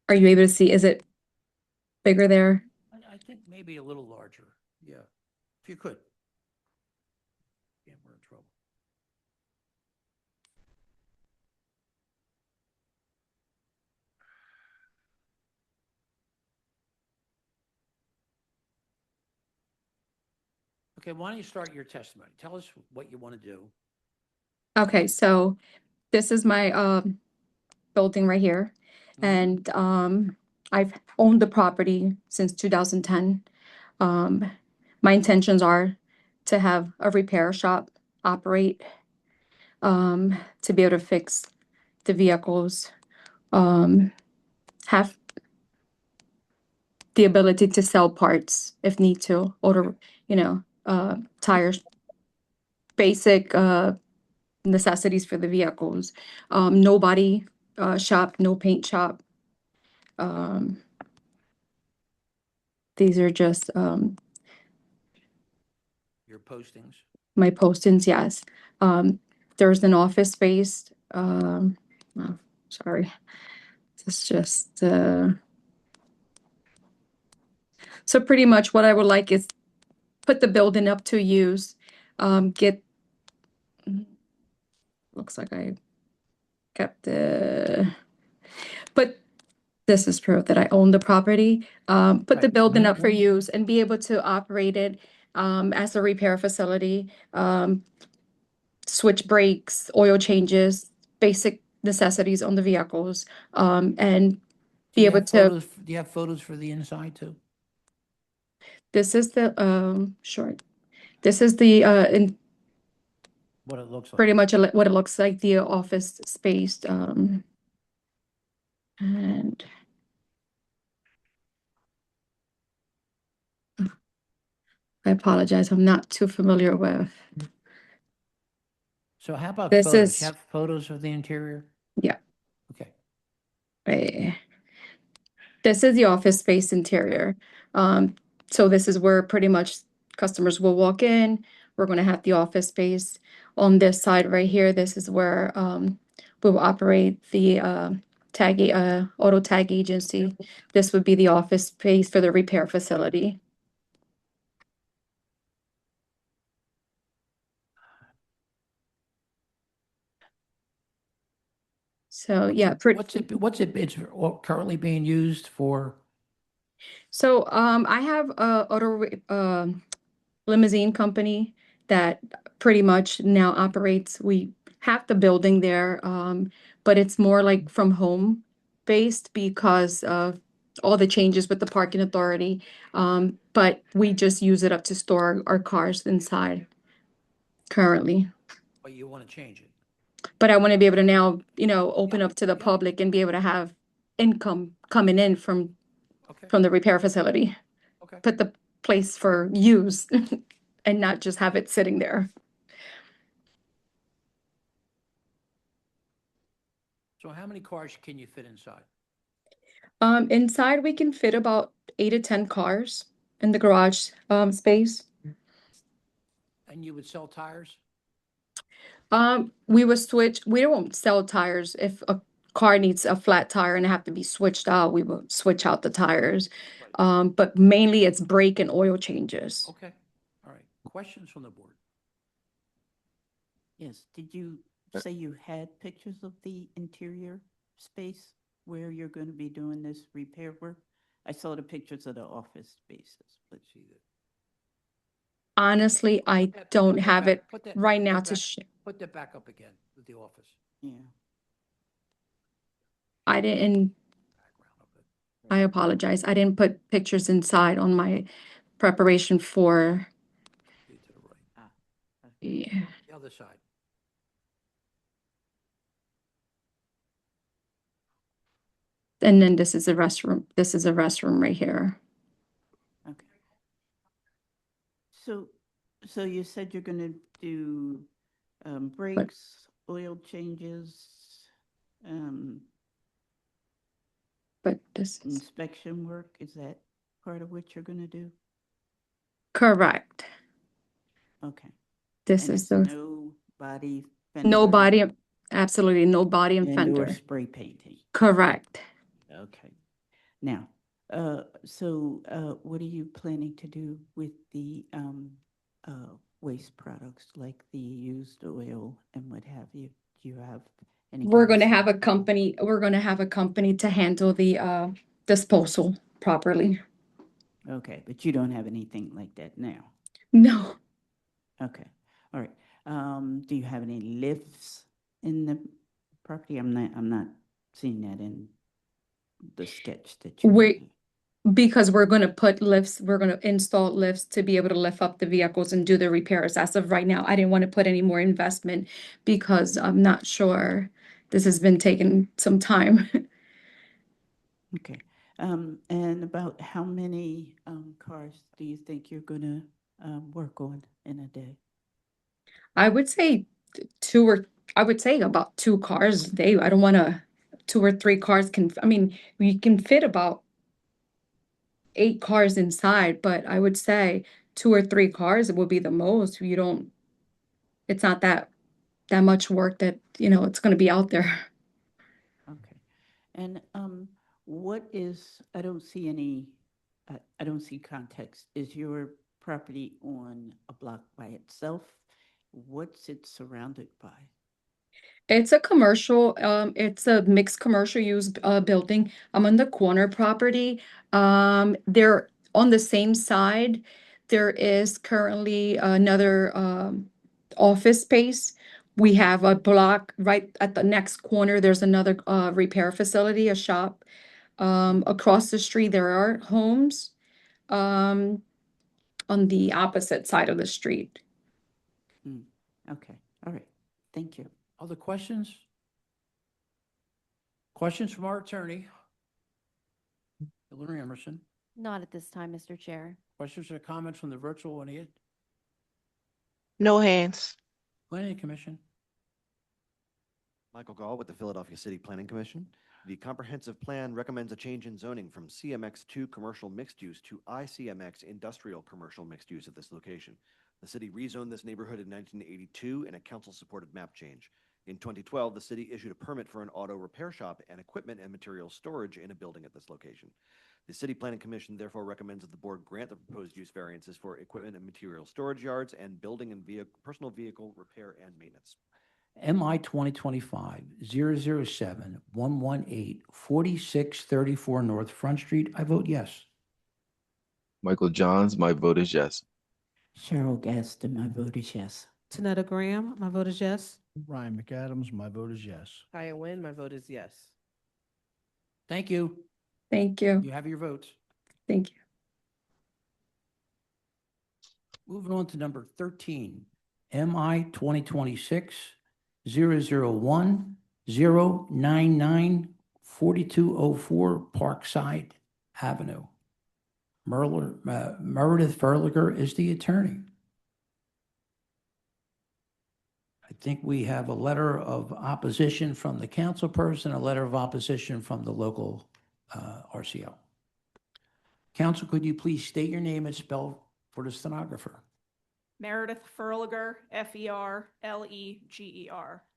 Are you able to see? Is it bigger there?
I think maybe a little larger. Yeah, if you could. Yeah, we're in trouble. Okay, why don't you start your testimony? Tell us what you want to do.
Okay, so this is my building right here. And I've owned the property since 2010. My intentions are to have a repair shop operate, to be able to fix the vehicles, have the ability to sell parts if need to, order, tires, basic necessities for the vehicles. No body shop, no paint shop. These are just
Your postings.
my postings, yes. There's an office space. Oh, sorry. It's just so pretty much what I would like is put the building up to use, get looks like I kept but this is proof that I own the property. Put the
Right.
building up for use and be able to operate it as a repair facility, switch brakes, oil changes, basic necessities on the vehicles, and be
Do you
able
have
to.
photos- Do you have photos for the inside too?
This is the sure. This is the in
What it looks like?
pretty much what it looks like, the office space, and I apologize, I'm not too familiar with.
So how about
This
photos?
is-
You have photos of the interior?
Yeah.
Okay.
This is the office space interior. So this is where pretty much customers will walk in. We're going to have the office space. On this side right here, this is where we will operate the auto tag agency. This would be the office space for the repair facility. So yeah,
What's it's currently being used for?
so I have a limousine company that pretty much now operates. We have the building there, but it's more like from home based because of all the changes with the parking authority. But we just use it up to store our cars inside currently.
But you want to change it?
But I want to be able to now, open up to the public and be able to have income coming in from the repair facility.
Okay.
Put the place for use and not just have it sitting there.
So how many cars can you fit inside?
Inside we can fit about 8 to 10 cars in the garage space.
And you would sell tires?
We don't sell tires. If a car needs a flat tire and have to be switched out, we will switch out the tires. But mainly it's brake and oil changes.
Okay. All right. Questions from the board?
Yes, did you say you had pictures of the interior space where you're going to be doing this repair work? I saw the pictures of the office spaces, but
See that.
Honestly, I don't have it
Put that-
right now
put
to
that- Put that back up again with the office.
yeah.
I didn't, I apologize. I didn't put pictures inside on my preparation for,
See to the right.
yeah.
The other side.
And then this is a restroom. This is a restroom right here.
Okay. So you said you're going to do brakes, oil changes,
but this is
Inspection work, is that part of what you're gonna do?
correct.
Okay.
This
And
is
it's
the
no body fender?
no body, absolutely no body and
And/or
fender.
spray painting?
Correct.
Okay. Now, what are you planning to do with the waste products like the used oil and what have you? Do you have any?
We're
kind
gonna
of
have a company, we're gonna have a company to handle the disposal properly.
Okay, but you don't have anything like that now?
No,
Okay, all right. Do you have any lifts in the property? I'm not seeing that in the sketch that you have.
because we're gonna put lifts, we're gonna install lifts to be able to lift up the vehicles and do the repairs. As of right now, I didn't want to put any more investment because I'm not sure. This has been taking some time.
Okay, and about how many cars do you think you're gonna work on in a day?
I would say I would say about 2 cars a day. I don't wanna, 2 or 3 cars I mean, we can fit about 8 cars inside, but I would say 2 or 3 cars would be the most. It's not that much work that, it's gonna be out there.
Okay, and I don't see any, I don't see context. Is your property on a block by itself? What's it surrounded by?
It's it's a mixed commercial use building. I'm on the corner property. There on the same side, there is currently another office space. We have a block right at the next corner. There's another repair facility, a shop. Across the street, there are homes um, on the opposite side of the street.
Okay, all right, thank you.
Other questions? Questions from our attorney? Hillary Emerson.
Not at this time, Mr. Chair.
Questions or comments from the virtual audience?
No hands.
Planning Commission.
Michael Gall with the Philadelphia City Planning Commission. The comprehensive plan recommends a change in zoning from CMX2 commercial mixed use to ICMX industrial commercial mixed use at this location. The city rezoned this neighborhood in 1982 in a council-supported map change. In 2012, the city issued a permit for an auto repair shop and equipment and material storage in a building at this location. The City Planning Commission therefore recommends that the board grant the proposed use variances for equipment and material storage yards and building and personal vehicle repair and maintenance.
MI 2025-007-118, 4634 North Front Street. I vote yes.
Michael Johns, my vote is yes.
Cheryl Gaston, my vote is yes.
Tanetta Graham, my vote is yes.
Ryan McAdams, my vote is yes.
Kaya Wynn, my vote is yes.
Thank you.
Thank you.
You have your votes.
Thank you.
Moving on to number 13, MI 2026-001-099, 4204 Parkside Avenue. Meredith Ferliger is the attorney. I think we have a letter of opposition from the council person, a letter of opposition from the local RCO. Council, could you please state your name and spell for the stenographer?
Meredith Ferliger, Ferleger.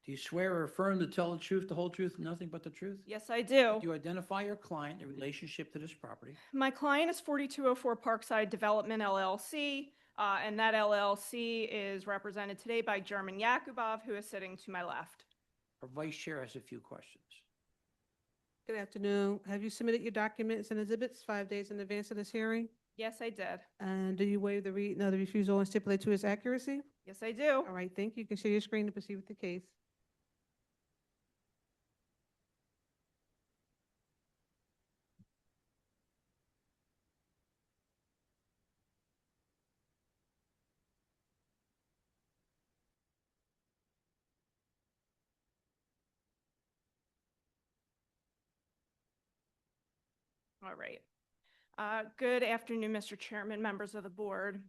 Do you swear or affirm to tell the truth, the whole truth, and nothing but the truth?
Yes, I do.
Do you identify your client in relationship to this property?
My client is 4204 Parkside Development LLC, and that LLC is represented today by German Yakubov, who is sitting to my left.
Our vice chair has a few questions.
Good afternoon. Have you submitted your documents and exhibits 5 days in advance of this hearing?
Yes, I did.
And do you waive the refusal and stipulate to its accuracy?
Yes, I do.
All right, thank you. You can share your screen to proceed with the case.
All right. Good afternoon, Mr. Chairman, members of the board.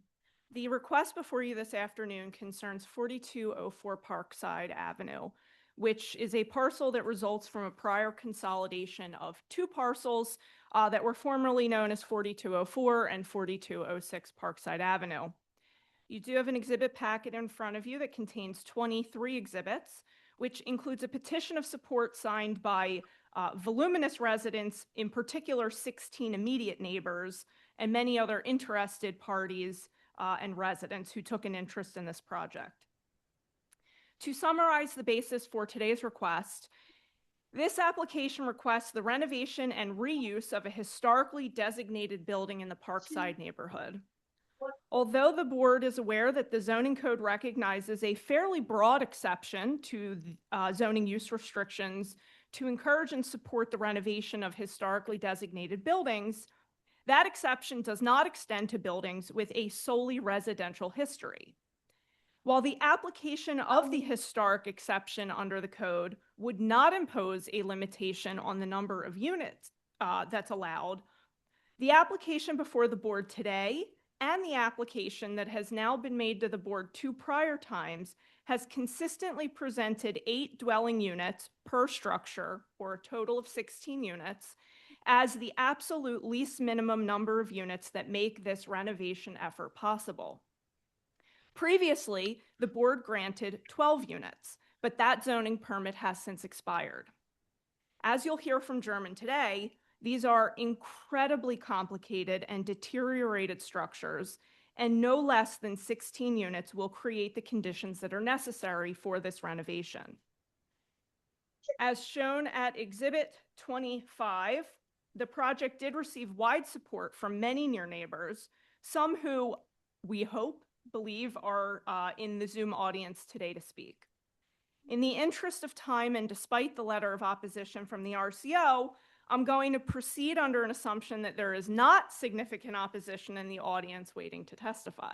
The request before you this afternoon concerns 4204 Parkside Avenue, which is a parcel that results from a prior consolidation of two parcels that were formerly known as 4204 and 4206 Parkside Avenue. You do have an exhibit packet in front of you that contains 23 exhibits, which includes a petition of support signed by voluminous residents, in particular 16 immediate neighbors, and many other interested parties and residents who took an interest in this project. To summarize the basis for today's request, this application requests the renovation and reuse of a historically designated building in the Parkside neighborhood. Although the board is aware that the zoning code recognizes a fairly broad exception to zoning use restrictions to encourage and support the renovation of historically designated buildings, that exception does not extend to buildings with a solely residential history. While the application of the historic exception under the code would not impose a limitation on the number of units that's allowed, the application before the board today and the application that has now been made to the board 2 prior times has consistently presented 8 dwelling units per structure, or a total of 16 units, as the absolute least minimum number of units that make this renovation effort possible. Previously, the board granted 12 units, but that zoning permit has since expired. As you'll hear from German today, these are incredibly complicated and deteriorated structures, and no less than 16 units will create the conditions that are necessary for this renovation. As shown at Exhibit 25, the project did receive wide support from many near neighbors, some who we believe are in the Zoom audience today to speak. In the interest of time and despite the letter of opposition from the RCO, I'm going to proceed under an assumption that there is not significant opposition in the audience waiting to testify.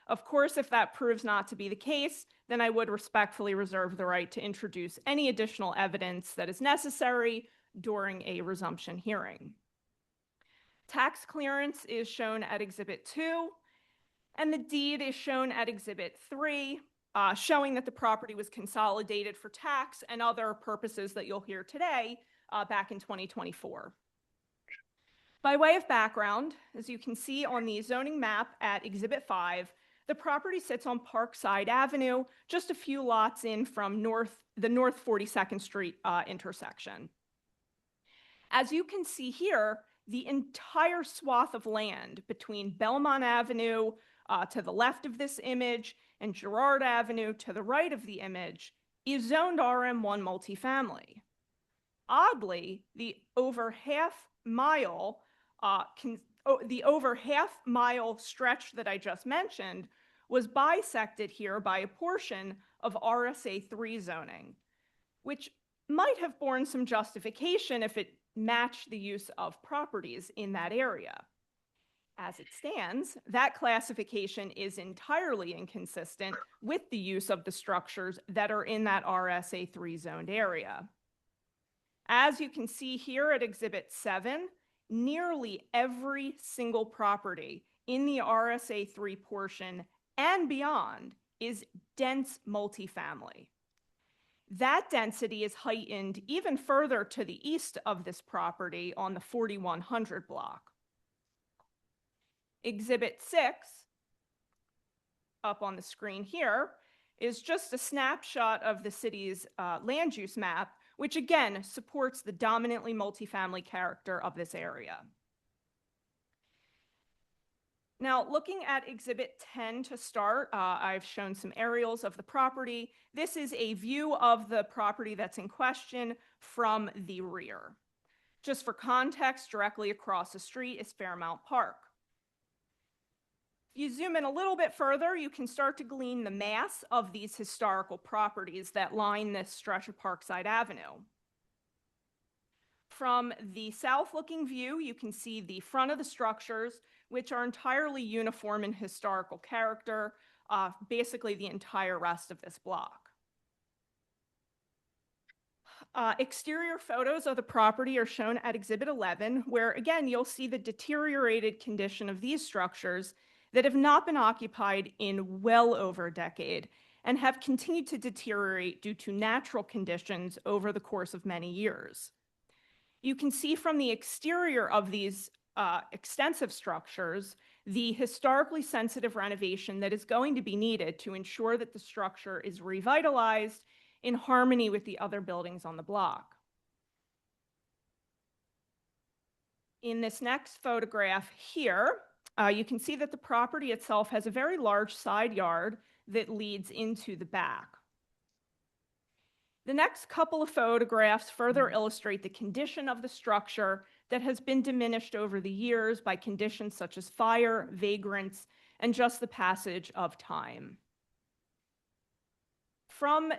Of course, if that proves not to be the case, then I would respectfully reserve the right to introduce any additional evidence that is necessary during a resumption hearing. Tax clearance is shown at Exhibit 2, and the deed is shown at Exhibit 3, showing that the property was consolidated for tax and other purposes that you'll hear today back in 2024. By way of background, as you can see on the zoning map at Exhibit 5, the property sits on Parkside Avenue, just a few lots in from the North 42nd Street intersection. As you can see here, the entire swath of land between Belmont Avenue to the left of this image and Girard Avenue to the right of the image is zoned RM1 multifamily. Oddly, the over half mile stretch that I just mentioned was bisected here by a portion of RSA3 zoning, which might have borne some justification if it matched the use of properties in that area. As it stands, that classification is entirely inconsistent with the use of the structures that are in that RSA3 zoned area. As you can see here at Exhibit 7, nearly every single property in the RSA3 portion and beyond is dense multifamily. That density is heightened even further to the east of this property on the 4100 block. Exhibit 6, up on the screen here, is just a snapshot of the city's land use map, which again supports the dominantly multifamily character of this area. Now, looking at Exhibit 10 to start, I've shown some aerials of the property. This is a view of the property that's in question from the rear. Just for context, directly across the street is Fairmount Park. If you zoom in a little bit further, you can start to glean the mass of these historical properties that line this stretch of Parkside Avenue. From the south-looking view, you can see the front of the structures, which are entirely uniform in historical character, basically the entire rest of this block. Exterior photos of the property are shown at Exhibit 11, where again, you'll see the deteriorated condition of these structures that have not been occupied in well over a decade, and have continued to deteriorate due to natural conditions over the course of many years. You can see from the exterior of these extensive structures the historically sensitive renovation that is going to be needed to ensure that the structure is revitalized in harmony with the other buildings on the block. In this next photograph here, you can see that the property itself has a very large side yard that leads into the back. The next couple of photographs further illustrate the condition of the structure that has been diminished over the years by conditions such as fire, vagrants, and just the passage of time. From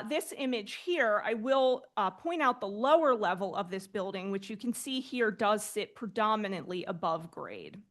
this image here, I will point out the lower level of this building, which you can see here does sit predominantly above grade.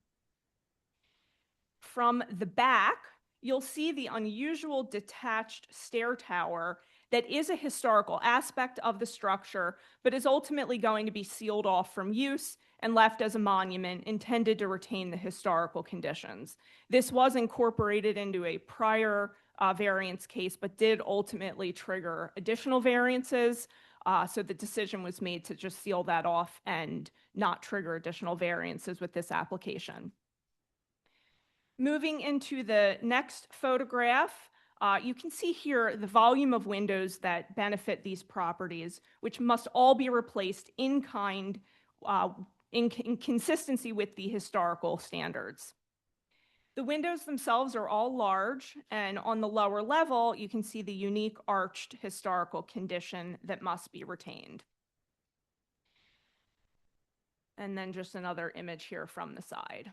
From the back, you'll see the unusual detached stair tower that is a historical aspect of the structure, but is ultimately going to be sealed off from use and left as a monument intended to retain the historical conditions. This was incorporated into a prior variance case, but did ultimately trigger additional variances. So the decision was made to just seal that off and not trigger additional variances with this application. Moving into the next photograph, you can see here the volume of windows that benefit these properties, which must all be replaced in kind, in consistency with the historical standards. The windows themselves are all large, and on the lower level, you can see the unique arched historical condition that must be retained. And then just another image here from the side.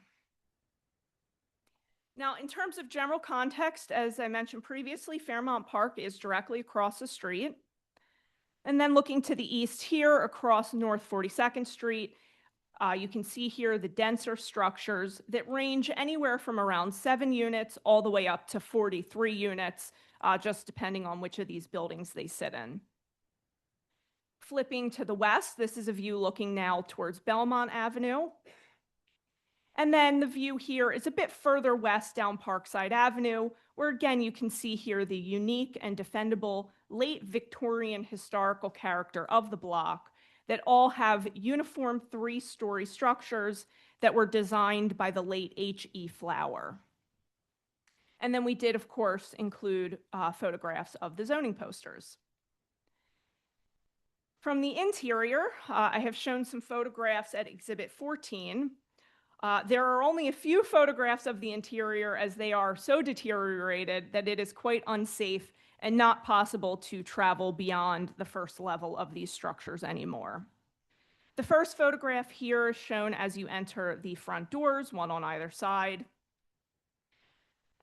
Now, in terms of general context, as I mentioned previously, Fairmount Park is directly across the street. And then looking to the east here across North 42nd Street, you can see here the denser structures that range anywhere from around 7 units all the way up to 43 units, just depending on which of these buildings they sit in. Flipping to the west, this is a view looking now towards Belmont Avenue. And then the view here is a bit further west down Parkside Avenue, where again you can see here the unique and defendable late Victorian historical character of the block that all have uniform 3-story structures that were designed by the late H.E. Flower. And then we did, of course, include photographs of the zoning posters. From the interior, I have shown some photographs at Exhibit 14. There are only a few photographs of the interior, as they are so deteriorated that it is quite unsafe and not possible to travel beyond the first level of these structures anymore. The first photograph here is shown as you enter the front doors, one on either side.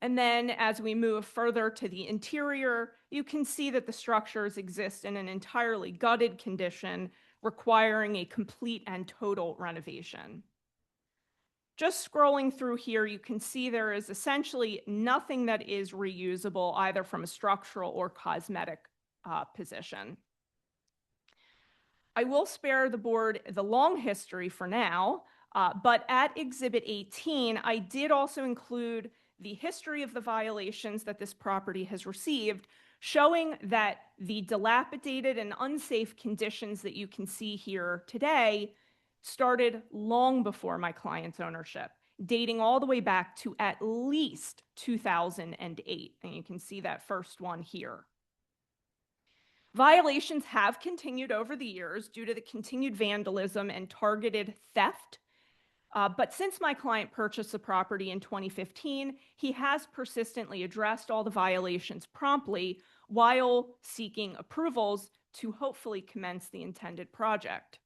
And then as we move further to the interior, you can see that the structures exist in an entirely gutted condition, requiring a complete and total renovation. Just scrolling through here, you can see there is essentially nothing that is reusable, either from a structural or cosmetic position. I will spare the board the long history for now, but at Exhibit 18, I did also include the history of the violations that this property has received, showing that the dilapidated and unsafe conditions that you can see here today started long before my client's ownership, dating all the way back to at least 2008. And you can see that first one here. Violations have continued over the years due to the continued vandalism and targeted theft. But since my client purchased the property in 2015, he has persistently addressed all the violations promptly while seeking approvals to hopefully commence the intended project.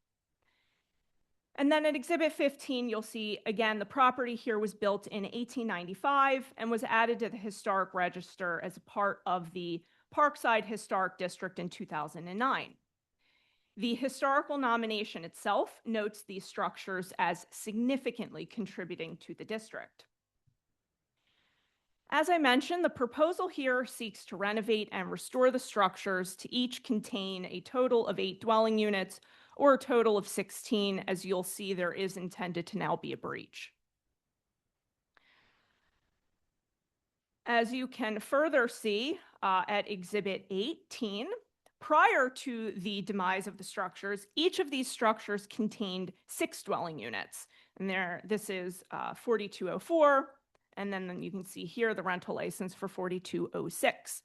And then at Exhibit 15, you'll see, again, the property here was built in 1895 and was added to the Historic Register as a part of the Parkside Historic District in 2009. The historical nomination itself notes these structures as significantly contributing to the district. As I mentioned, the proposal here seeks to renovate and restore the structures to each contain a total of 8 dwelling units, or a total of 16, as you'll see there is intended to now be a breach. As you can further see, at Exhibit 18, prior to the demise of the structures, each of these structures contained 6 dwelling units. And this is 4204, and then you can see here the rental license for 4206.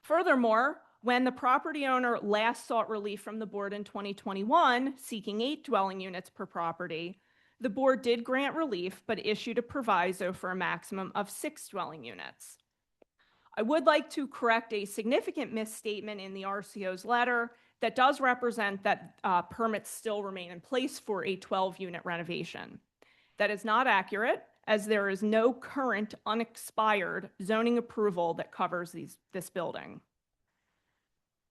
Furthermore, when the property owner last sought relief from the board in 2021, seeking 8 dwelling units per property, the board did grant relief, but issued a proviso for a maximum of 6 dwelling units. I would like to correct a significant misstatement in the RCO's letter that does represent that permits still remain in place for a 12-unit renovation. That is not accurate, as there is no current unexpired zoning approval that covers this building.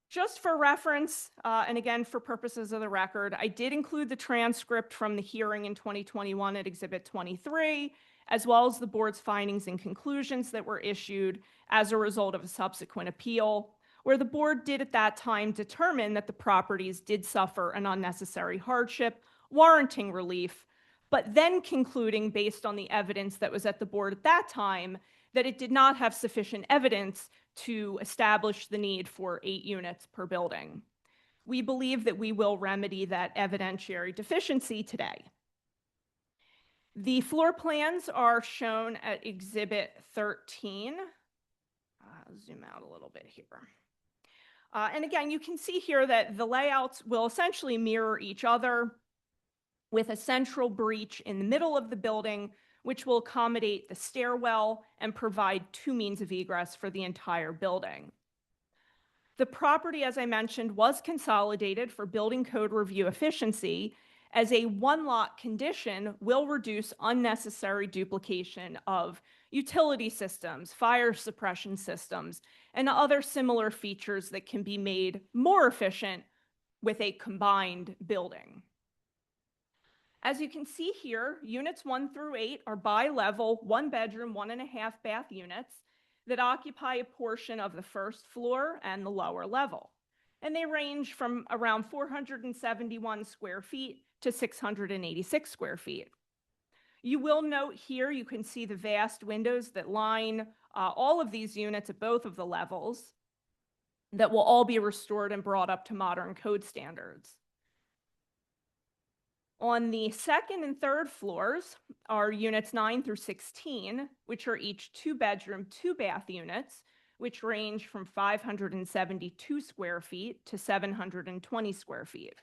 Just for reference, and again for purposes of the record, I did include the transcript from the hearing in 2021 at Exhibit 23, as well as the board's findings and conclusions that were issued as a result of a subsequent appeal, where the board did at that time determine that the properties did suffer an unnecessary hardship, warranting relief, but then concluding, based on the evidence that was at the board at that time, that it did not have sufficient evidence to establish the need for 8 units per building. We believe that we will remedy that evidentiary deficiency today. The floor plans are shown at Exhibit 13. I'll zoom out a little bit here. And again, you can see here that the layouts will essentially mirror each other, with a central breach in the middle of the building, which will accommodate the stairwell and provide 2 means of egress for the entire building. The property, as I mentioned, was consolidated for building code review efficiency, as a 1-lot condition will reduce unnecessary duplication of utility systems, fire suppression systems, and other similar features that can be made more efficient with a combined building. As you can see here, units 1 through 8 are bi-level, 1-bedroom, 1.5-bath units that occupy a portion of the first floor and the lower level. And they range from around 471 square feet to 686 square feet. You will note here, you can see the vast windows that line all of these units at both of the levels that will all be restored and brought up to modern code standards. On the second and third floors are units 9 through 16, which are each 2-bedroom, 2-bath units, which range from 572 square feet to 720 square feet.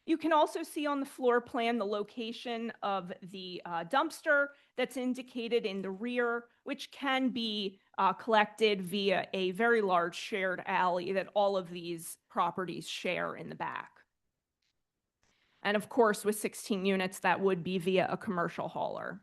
You can also see on the floor plan the location of the dumpster that's indicated in the rear, which can be collected via a very large shared alley that all of these properties share in the back. And of course, with 16 units, that would be via a commercial hauler.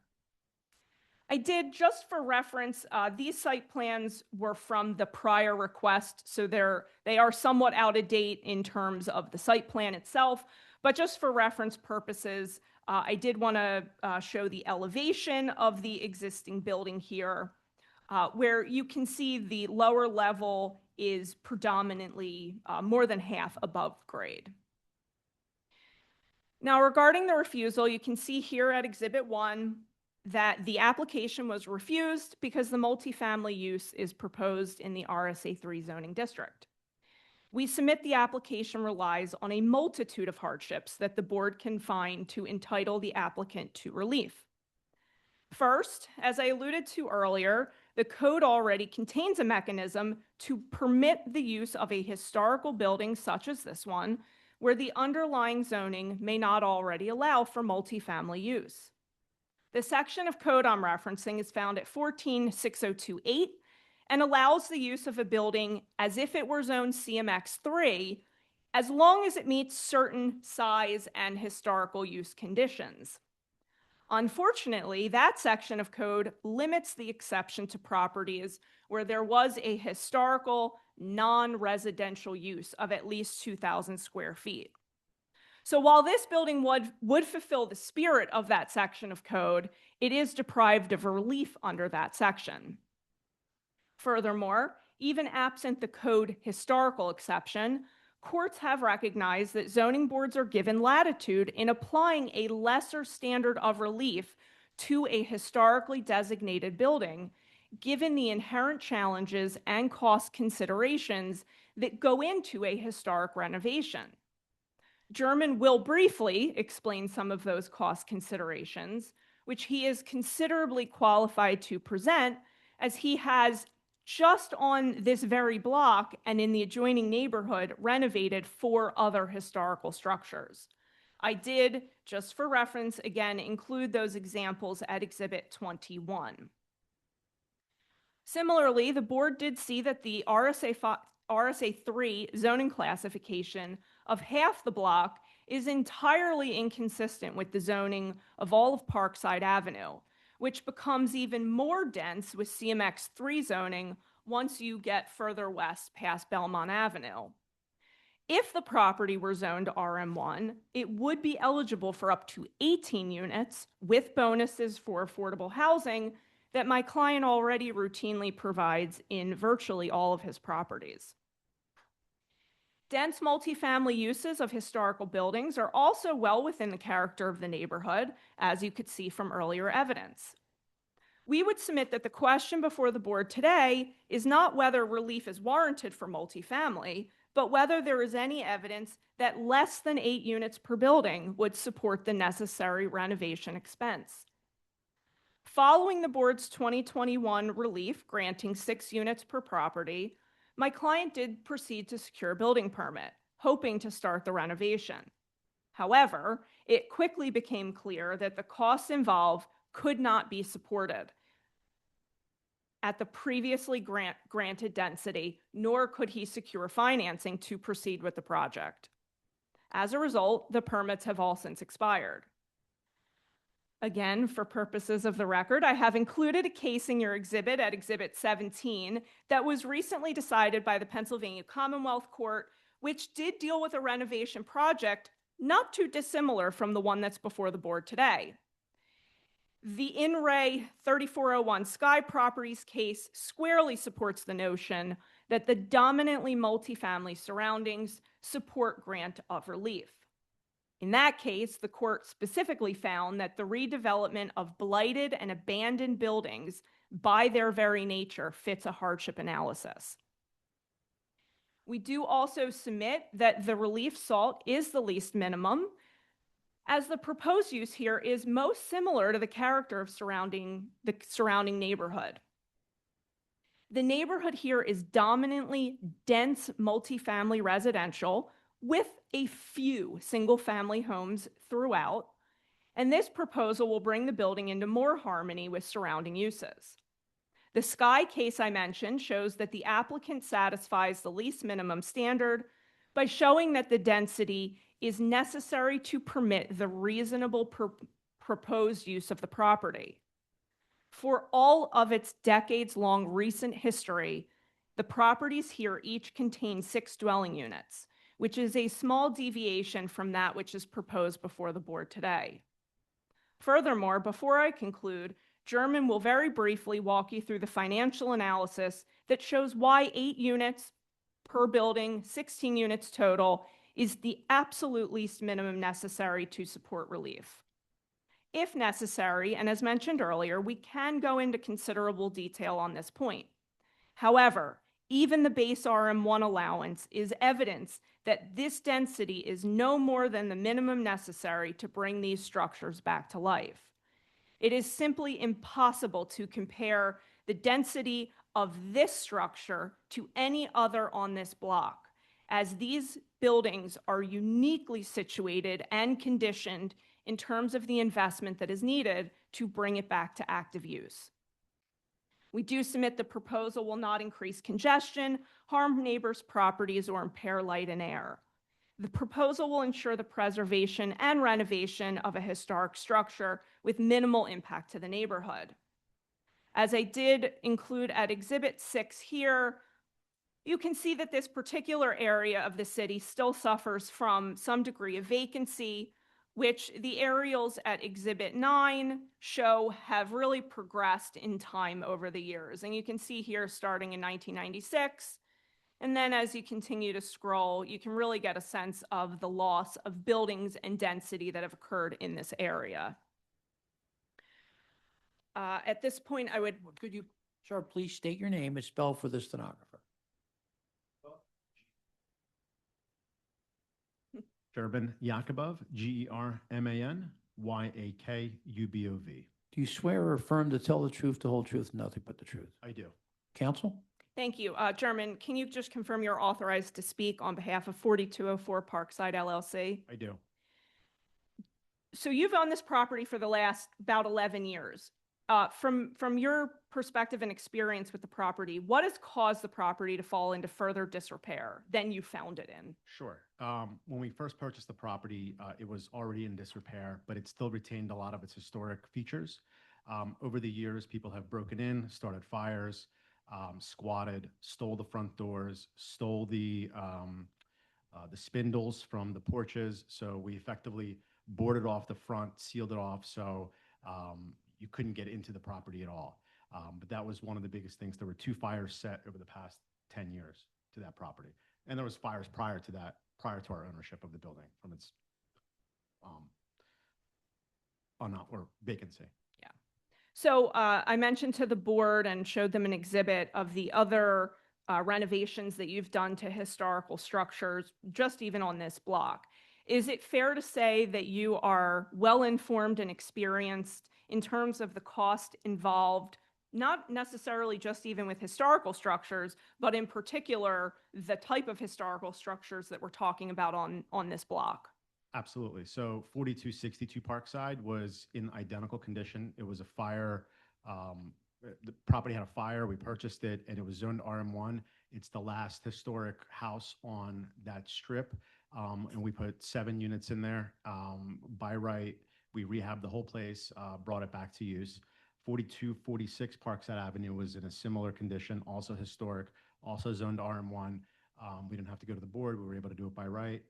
I did, just for reference, these site plans were from the prior request, so they are somewhat out of date in terms of the site plan itself, but just for reference purposes, I did want to show the elevation of the existing building here, where you can see the lower level is predominantly more than half above grade. Now, regarding the refusal, you can see here at Exhibit 1 that the application was refused because the multifamily use is proposed in the RSA 3 zoning district. We submit the application relies on a multitude of hardships that the board can find to entitle the applicant to relief. First, as I alluded to earlier, the code already contains a mechanism to permit the use of a historical building such as this one, where the underlying zoning may not already allow for multifamily use. The section of code I'm referencing is found at 146028 and allows the use of a building as if it were zoned CMX 3, as long as it meets certain size and historical use conditions. Unfortunately, that section of code limits the exception to properties where there was a historical non-residential use of at least 2,000 square feet. So while this building would fulfill the spirit of that section of code, it is deprived of relief under that section. Furthermore, even absent the code historical exception, courts have recognized that zoning boards are given latitude in applying a lesser standard of relief to a historically designated building given the inherent challenges and cost considerations that go into a historic renovation. German will briefly explain some of those cost considerations, which he is considerably qualified to present, as he has just on this very block and in the adjoining neighborhood renovated 4 other historical structures. I did, just for reference, again, include those examples at Exhibit 21. Similarly, the board did see that the RSA 3 zoning classification of half the block is entirely inconsistent with the zoning of all of Parkside Avenue, which becomes even more dense with CMX 3 zoning once you get further west past Belmont Avenue. If the property were zoned RM1, it would be eligible for up to 18 units with bonuses for affordable housing that my client already routinely provides in virtually all of his properties. Dense multifamily uses of historical buildings are also well within the character of the neighborhood, as you could see from earlier evidence. We would submit that the question before the board today is not whether relief is warranted for multifamily, but whether there is any evidence that less than 8 units per building would support the necessary renovation expense. Following the board's 2021 relief granting 6 units per property, my client did proceed to secure a building permit, hoping to start the renovation. However, it quickly became clear that the costs involved could not be supported at the previously granted density, nor could he secure financing to proceed with the project. As a result, the permits have all since expired. Again, for purposes of the record, I have included a case in your exhibit at Exhibit 17 that was recently decided by the Pennsylvania Commonwealth Court, which did deal with a renovation project not too dissimilar from the one that's before the board today. The In Re 3401 Sky Properties case squarely supports the notion that the dominantly multifamily surroundings support grant of relief. In that case, the court specifically found that the redevelopment of blighted and abandoned buildings by their very nature fits a hardship analysis. We do also submit that the relief sought is the least minimum, as the proposed use here is most similar to the character of the surrounding neighborhood. The neighborhood here is dominantly dense multifamily residential with a few single-family homes throughout, and this proposal will bring the building into more harmony with surrounding uses. The Sky case I mentioned shows that the applicant satisfies the least minimum standard by showing that the density is necessary to permit the reasonable proposed use of the property. For all of its decades-long recent history, the properties here each contain 6 dwelling units, which is a small deviation from that which is proposed before the board today. Furthermore, before I conclude, German will very briefly walk you through the financial analysis that shows why 8 units per building, 16 units total, is the absolute least minimum necessary to support relief. If necessary, and as mentioned earlier, we can go into considerable detail on this point. However, even the base RM1 allowance is evidence that this density is no more than the minimum necessary to bring these structures back to life. It is simply impossible to compare the density of this structure to any other on this block, as these buildings are uniquely situated and conditioned in terms of the investment that is needed to bring it back to active use. We do submit the proposal will not increase congestion, harm neighbors' properties, or impair light and air. The proposal will ensure the preservation and renovation of a historic structure with minimal impact to the neighborhood. As I did include at Exhibit 6 here, you can see that this particular area of the city still suffers from some degree of vacancy, which the aerials at Exhibit 9 show have really progressed in time over the years. And you can see here starting in 1996, and then as you continue to scroll, you can really get a sense of the loss of buildings and density that have occurred in this area. At this point, could you
Sir, please state your name and spell for the stenographer.
German Yakubov, GermanYakubov.
Do you swear or affirm to tell the truth, the whole truth, and nothing but the truth?
I do.
Counsel?
Thank you. German, can you just confirm you're authorized to speak on behalf of 4204 Parkside LLC?
I do.
So you've owned this property for the last about 11 years. From your perspective and experience with the property, what has caused the property to fall into further disrepair than you found it in?
Sure. When we first purchased the property, it was already in disrepair, but it still retained a lot of its historic features. Over the years, people have broken in, started fires, squatted, stole the front doors, stole the spindles from the porches. So we effectively boarded off the front, sealed it off, so you couldn't get into the property at all. But that was one of the biggest things. There were 2 fires set over the past 10 years to that property. And there was fires prior to that, prior to our ownership of the building from its vacancy.
Yeah. So I mentioned to the board and showed them an exhibit of the other renovations that you've done to historical structures, just even on this block. Is it fair to say that you are well-informed and experienced in terms of the cost involved, not necessarily just even with historical structures, but in particular, the type of historical structures that we're talking about on this block?
Absolutely. So 4262 Parkside was in identical condition. It was a fire. The property had a fire. We purchased it, and it was zoned RM1. It's the last historic house on that strip, and we put 7 units in there. By right, we rehabbed the whole place, brought it back to use. 4246 Parkside Avenue was in a similar condition, also historic, also zoned RM1. We didn't have to go to the board. We were able to do it by right.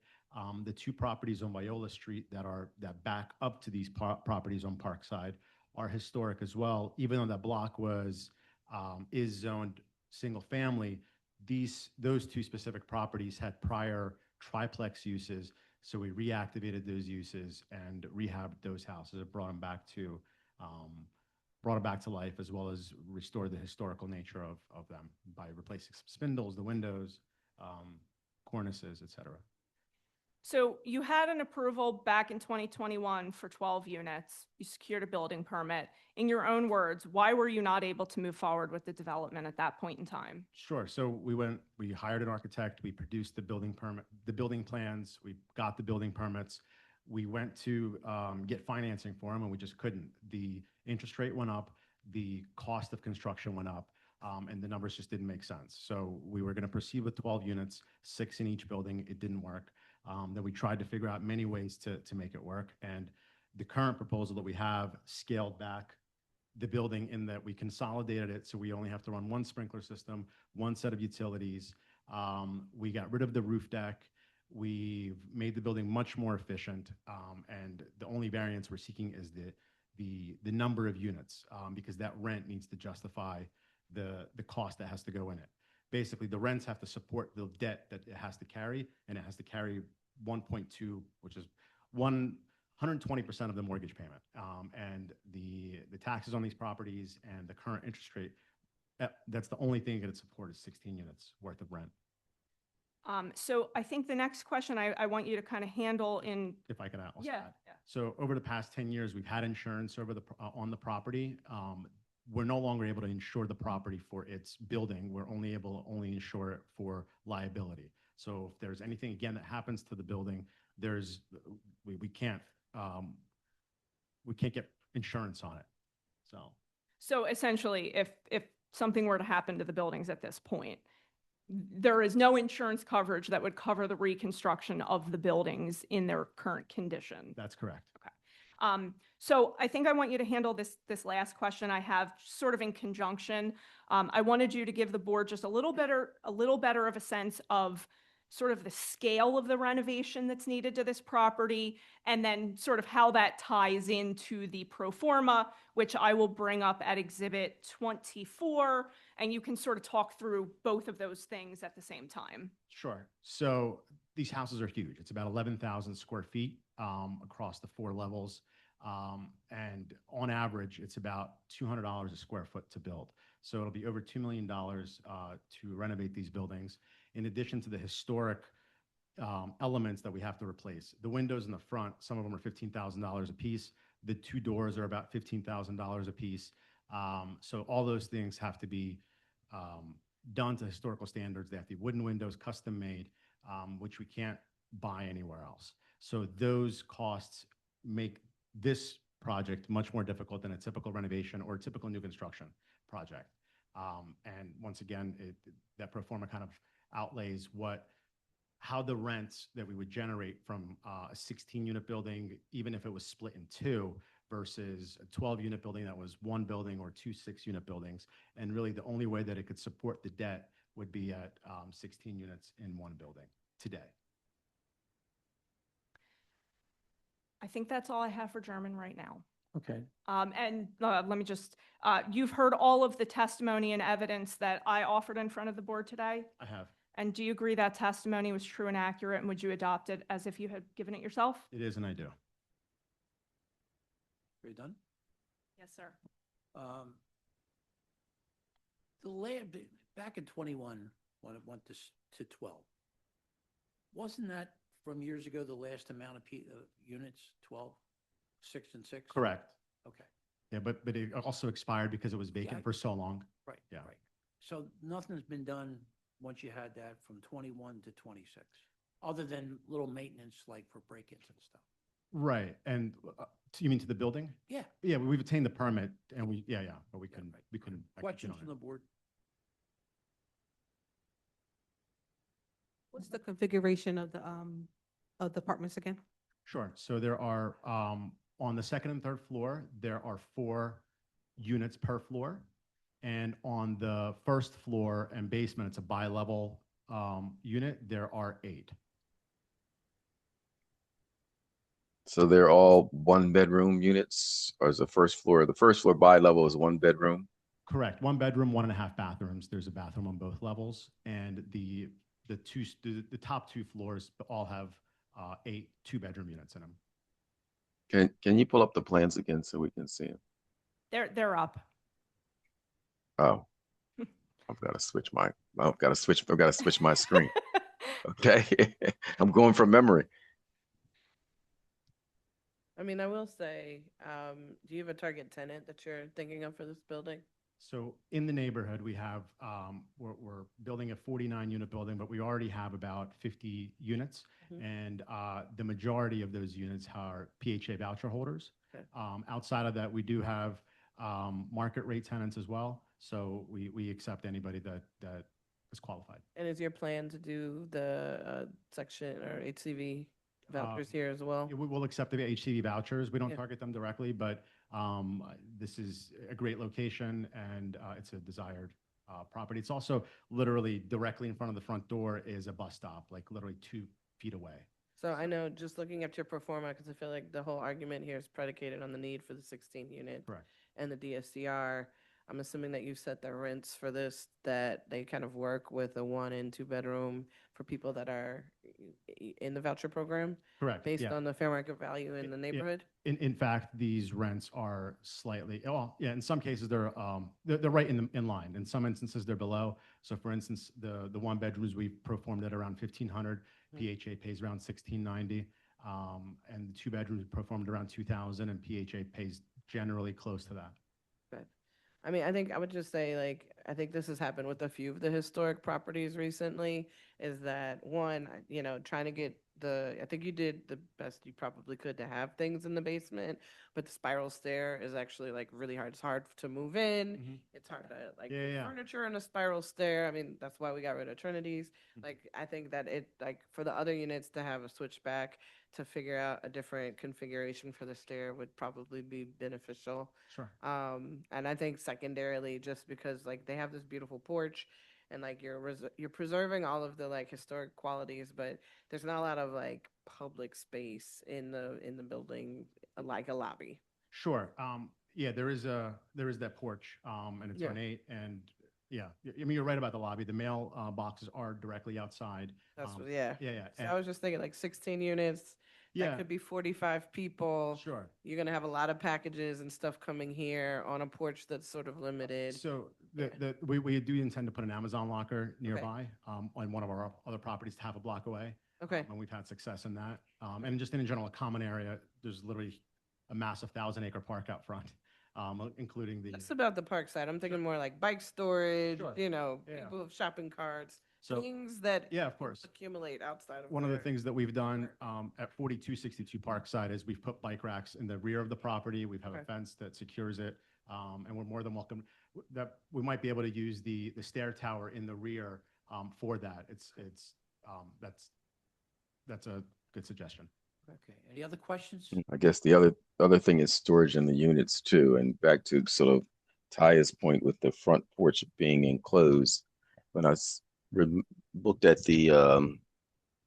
The 2 properties on Viola Street that back up to these properties on Parkside are historic as well. Even though that block is zoned single family, those 2 specific properties had prior triplex uses. So we reactivated those uses and rehabbed those houses. It brought them back to life, as well as restored the historical nature of them by replacing some spindles, the windows, cornices, etc.
So you had an approval back in 2021 for 12 units. You secured a building permit. In your own words, why were you not able to move forward with the development at that point in time?
Sure. So we hired an architect, we produced the building permit, the building plans, we got the building permits. We went to get financing for them, and we just couldn't. The interest rate went up, the cost of construction went up, and the numbers just didn't make sense. So we were going to proceed with 12 units, 6 in each building. It didn't work. Then we tried to figure out many ways to make it work. And the current proposal that we have scaled back the building in that we consolidated it, so we only have to run 1 sprinkler system, 1 set of utilities. We got rid of the roof deck. We made the building much more efficient, and the only variance we're seeking is the number of units, because that rent needs to justify the cost that has to go in it. Basically, the rents have to support the debt that it has to carry, and it has to carry 1.2, which is 120% of the mortgage payment. And the taxes on these properties and the current interest rate, that's the only thing that it supports, is 16 units worth of rent.
So I think the next question I want you to kind of handle in.
If I could also
Yeah.
add. So over the past 10 years, we've had insurance on the property. We're no longer able to insure the property for its building. We're only able to insure it for liability. So if there's anything, again, that happens to the building, we can't get insurance on it.
So essentially, if something were to happen to the buildings at this point, there is no insurance coverage that would cover the reconstruction of the buildings in their current condition.
That's correct.
Okay. So I think I want you to handle this last question I have sort of in conjunction. I wanted you to give the board just a little better of a sense of sort of the scale of the renovation that's needed to this property, and then sort of how that ties into the pro forma, which I will bring up at Exhibit 24, and you can sort of talk through both of those things at the same time.
Sure. So these houses are huge. It's about 11,000 square feet across the 4 levels. And on average, it's about $200 a square foot to build. So it'll be over $2 million to renovate these buildings, in addition to the historic elements that we have to replace. The windows in the front, some of them are $15,000 a piece. The two doors are about $15,000 a piece. So all those things have to be done to historical standards. They have to be wooden windows, custom made, which we can't buy anywhere else. So those costs make this project much more difficult than a typical renovation or a typical new construction project. And once again, that pro forma kind of outlays how the rents that we would generate from a 16-unit building, even if it was split in two, versus a 12-unit building that was one building or two 6-unit buildings. And really the only way that it could support the debt would be at 16 units in one building today.
I think that's all I have for German right now.
Okay.
And let me just, you've heard all of the testimony and evidence that I offered in front of the board today.
I have.
And do you agree that testimony was true and accurate, and would you adopt it as if you had given it yourself?
It is, and I do.
Are you done?
Yes, sir.
The lab, back in 21, when it went to 12, wasn't that from years ago the last amount of units, 12, 6 and 6?
Correct.
Okay.
Yeah, but it also expired because it was vacant
Yeah.
for so long.
Right.
Yeah.
Right. So nothing's been done once you had that from 21 to 26, other than little maintenance like for break-ins and stuff.
Right. And you mean to the building?
Yeah.
Yeah, we've obtained the permit and but we couldn't, we couldn't. execute
Questions
on
from
it.
the board?
What's the configuration of the apartments again?
Sure. So there are, on the second and third floor, there are 4 units per floor. And on the first floor and basement, it's a bi-level unit, there are 8.
So they're all 1-bedroom units, or is the first floor bi-level is 1 bedroom?
Correct. 1 bedroom, 1.5 bathrooms. There's a bathroom on both levels. And the top 2 floors all have 8 2-bedroom units in them.
Can you pull up the plans again so we can see them?
They're up.
Oh, I've got to switch my screen. Okay. I'm going from memory.
I mean, I will say, do you have a target tenant that you're thinking of for this building?
So in the neighborhood, we have, we're building a 49-unit building, but we already have about 50 units.
Mhm.
And the majority of those units are PHA voucher holders.
Okay.
Outside of that, we do have market rate tenants as well. So we accept anybody that is qualified.
And is your plan to do the section or HCV vouchers here as well?
We will accept the HCV vouchers. We don't
Yeah.
target them directly, but this is a great location and it's a desired property. It's also literally directly in front of the front door is a bus stop, like literally 2 feet away.
So I know, just looking at your pro forma, because I feel like the whole argument here is predicated on the need for the 16 unit
Correct.
and the DSCR. I'm assuming that you set the rents for this, that they kind of work with a 1 and 2 bedroom for people that are in the voucher program?
Correct.
Based
yeah.
on the fair market value in the neighborhood?
In fact, these rents are slightly, well, yeah, in some cases they're right in line. In some instances, they're below. So for instance, the 1 bedrooms we performed at around 1,500, PHA pays around 1,690. And the 2 bedrooms performed around 2,000 and PHA pays generally close to that.
Good. I mean, I think I would just say, like, I think this has happened with a few of the historic properties recently, is that one, trying to get I think you did the best you probably could to have things in the basement, but the spiral stair is actually like really hard. It's hard to move in. It's hard to like put furniture in a spiral stair. I mean, that's why we got rid of Trinity's. Like, I think that for the other units to have a switchback to figure out a different configuration for the stair would probably be beneficial.
Sure.
And I think secondarily, just because like they have this beautiful porch and like you're preserving all of the like historic qualities, but there's not a lot of like public space in the building, like a lobby.
Sure. Yeah, there is that porch, and it's ornate, and yeah, I mean, you're right about the lobby. The mail boxes are directly outside.
That's
Yeah.
So I was just thinking like 16 units, That
Yeah.
could be 45 people.
Sure.
You're gonna have a lot of packages and stuff coming here on a porch that's sort of limited.
So we do intend to put an Amazon locker nearby, on one of our other properties, half a block away.
Okay.
And we've had success in that. And just in general, a common area, there's literally a massive 1,000-acre park out front, including the.
That's about the park side. I'm thinking more like bike storage,
Sure.
people
Yeah.
with shopping carts,
So-
things that
Yeah, of course.
accumulate outside of
One of the
there.
things that we've done at 4262 Parkside is we've put bike racks in the rear of the property. We have a
Okay.
fence that secures it. And we're more than welcome, that we might be able to use the stair tower in the rear for that. That's a good suggestion.
Okay, any other questions?
I guess the other thing is storage in the units too. And back to sort of Taya's point with the front porch being enclosed, when I looked at the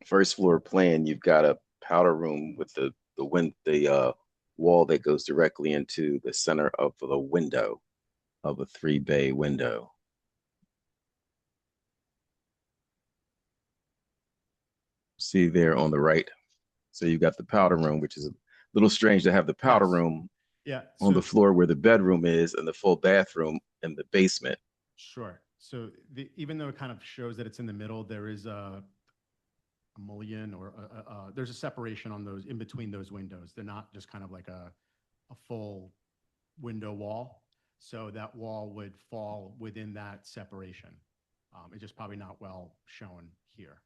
first floor plan, you've got a powder room with the wall that goes directly into the center of the window of a 3-bay window. See there on the right. So you've got the powder room, which is a little strange to have the powder
Yes.
room
Yeah.
on the floor where the bedroom is and the full bathroom in the basement.
Sure. So even though it kind of shows that it's in the middle, there is a mullion or there's a separation on those, in between those windows. They're not just kind of like a full window wall. So that wall would fall within that separation. It's just probably not well shown here.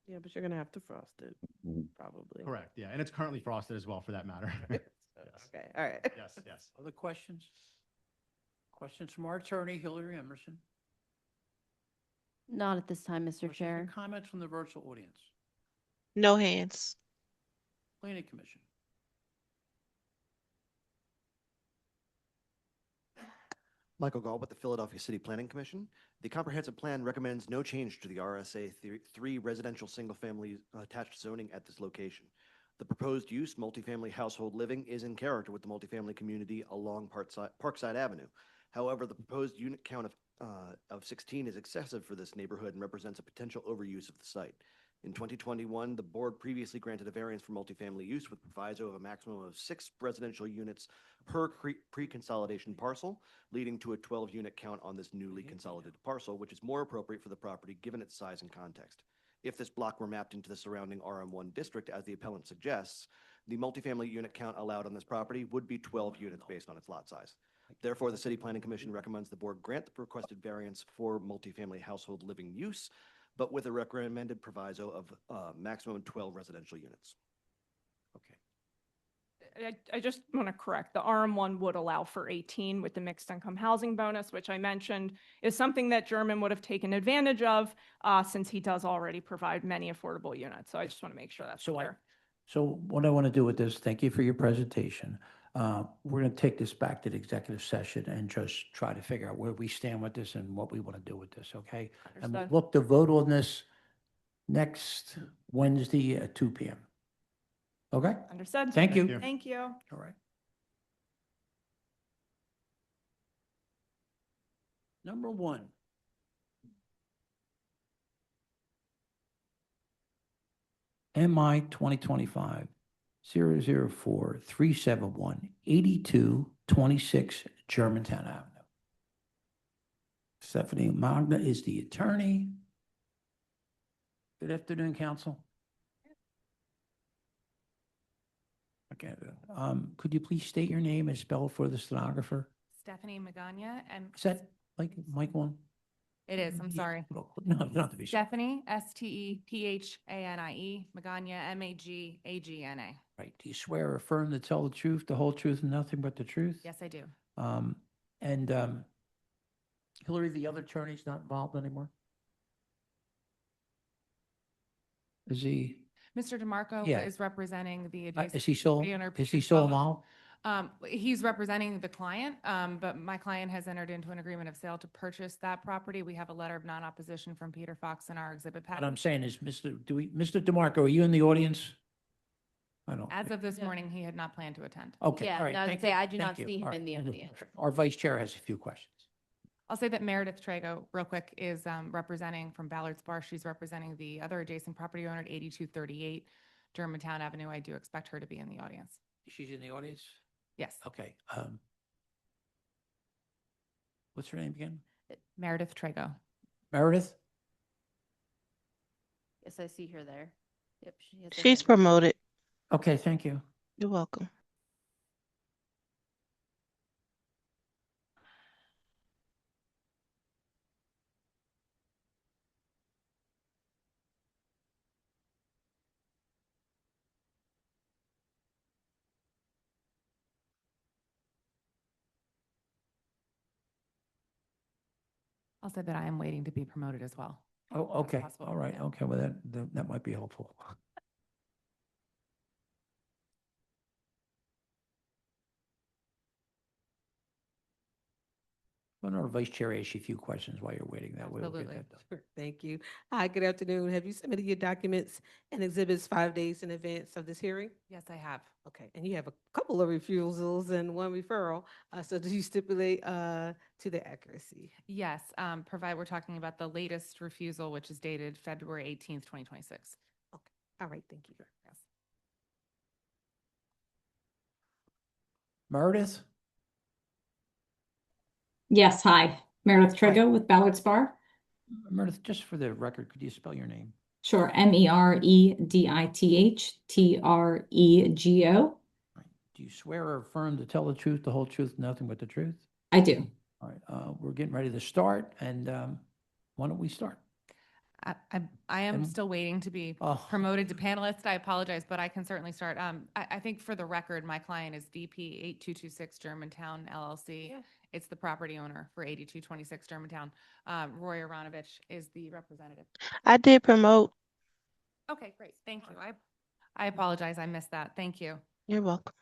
Yeah, but you're gonna have to frost it,
Mhm.
probably.
Correct. Yeah. And it's currently frosted as well for that matter.
Okay, all right.
Yes, yes.
Other questions? Questions from our attorney, Hillary Emerson?
Not at this time, Mr.
Questions or
Chair.
Comments from the virtual audience?
No hands.
Planning Commission?
Michael Gall with the Philadelphia City Planning Commission. The comprehensive plan recommends no change to the RSA 3 residential single-family attached zoning at this location. The proposed use, multifamily household living, is in character with the multifamily community along Parkside Avenue. However, the proposed unit count of 16 is excessive for this neighborhood and represents a potential overuse of the site. In 2021, the board previously granted a variance for multifamily use with proviso of a maximum of 6 residential units per pre-consolidation parcel, leading to a 12-unit count on this newly consolidated parcel, which is more appropriate for the property given its size and context. If this block were mapped into the surrounding RM1 district, as the appellant suggests, the multifamily unit count allowed on this property would be 12 units based on its lot size. Therefore, the City Planning Commission recommends the board grant the requested variance for multifamily household living use, but with a recommended proviso of maximum 12 residential units.
I just want to correct, the RM1 would allow for 18 with the mixed income housing bonus, which I mentioned is something that German would have taken advantage of since he does already provide many affordable units. So I just want to make sure that's clear.
So what I want to do with this, thank you for your presentation. We're going to take this back to the executive session and just try to figure out where we stand with this and what we want to do with this, okay? And we'll
Understood.
look to vote on this next Wednesday at 2 p.m. Okay?
Understood.
Thank you.
Thank you.
All right. Number 1. MI 2025 004 371 8226 Germantown Avenue. Stephanie Magna is the attorney. Good afternoon, counsel. Okay, could you please state your name and spell for the stenographer?
Stephanie Magana, and
Is that like mic one?
it is, I'm sorry.
No, you don't have to be.
Stephanie, Stephanie, Magana, Magagana.
Right. Do you swear or affirm to tell the truth, the whole truth, and nothing but the truth?
Yes, I do.
And Hillary, the other attorney's not involved anymore? Is he,
Mr. DeMarco
Yeah.
is representing the adjacent.
is he still,
property owner,
is he
Peter
still
Fox.
involved?
He's representing the client, but my client has entered into an agreement of sale to purchase that property. We have a letter of non-opposition from Peter Fox in our exhibit
What I'm
package.
saying is, Mr. DeMarco, are you in the audience? I don't.
As of this morning, he had not planned to attend.
Okay,
Yeah,
all right.
no, I was
thank
gonna say,
you,
I do
thank
not
you.
see him
All
in the
right.
audience.
Our vice chair has a few questions.
I'll say that Meredith Trago, real quick, is representing from Ballard's Bar. She's representing the other adjacent property owner at 8238 Germantown Avenue. I do expect her to be in the audience.
She's in the audience?
Yes.
Okay. What's her name again?
Meredith Trago.
Meredith?
Yes, I see her there. Yep, she has her
She's
hand up.
promoted.
Okay, thank you.
You're welcome.
I'll say that I am waiting to be promoted as well.
Oh,
That's
okay.
possible.
All right.
Yeah.
Okay. Well, that might be helpful. Well, our vice chair ask you a few questions while you're waiting. That way we'll get
Absolutely.
that done.
Sure, thank you. Hi, good afternoon. Have you submitted your documents and exhibits 5 days in advance of this hearing?
Yes, I have.
Okay, and you have a couple of refusals and one referral. So do you stipulate to the accuracy?
Yes, we're talking about the latest refusal, which is dated February 18th, 2026.
Okay, all right, thank you.
Yes.
Meredith?
Yes, hi. Meredith
Hi.
Trigo with Ballard Spar.
Meredith, just for the record, could you spell your name?
Sure, MEREDITH
Do you swear or affirm to tell the truth, the whole truth, nothing but the truth?
I do.
All right, we're getting ready to start, and why don't we start?
I am
And-
still waiting to be
Oh.
promoted to panelist. I apologize, but I can certainly start. I think for the record, my client is DP 8226 Germantown LLC.
Yeah.
It's the property owner for 8226 Germantown. Roy Aronovich is the representative.
I did promote.
Okay, great. Thank you. I apologize. I missed that. Thank you.
You're welcome.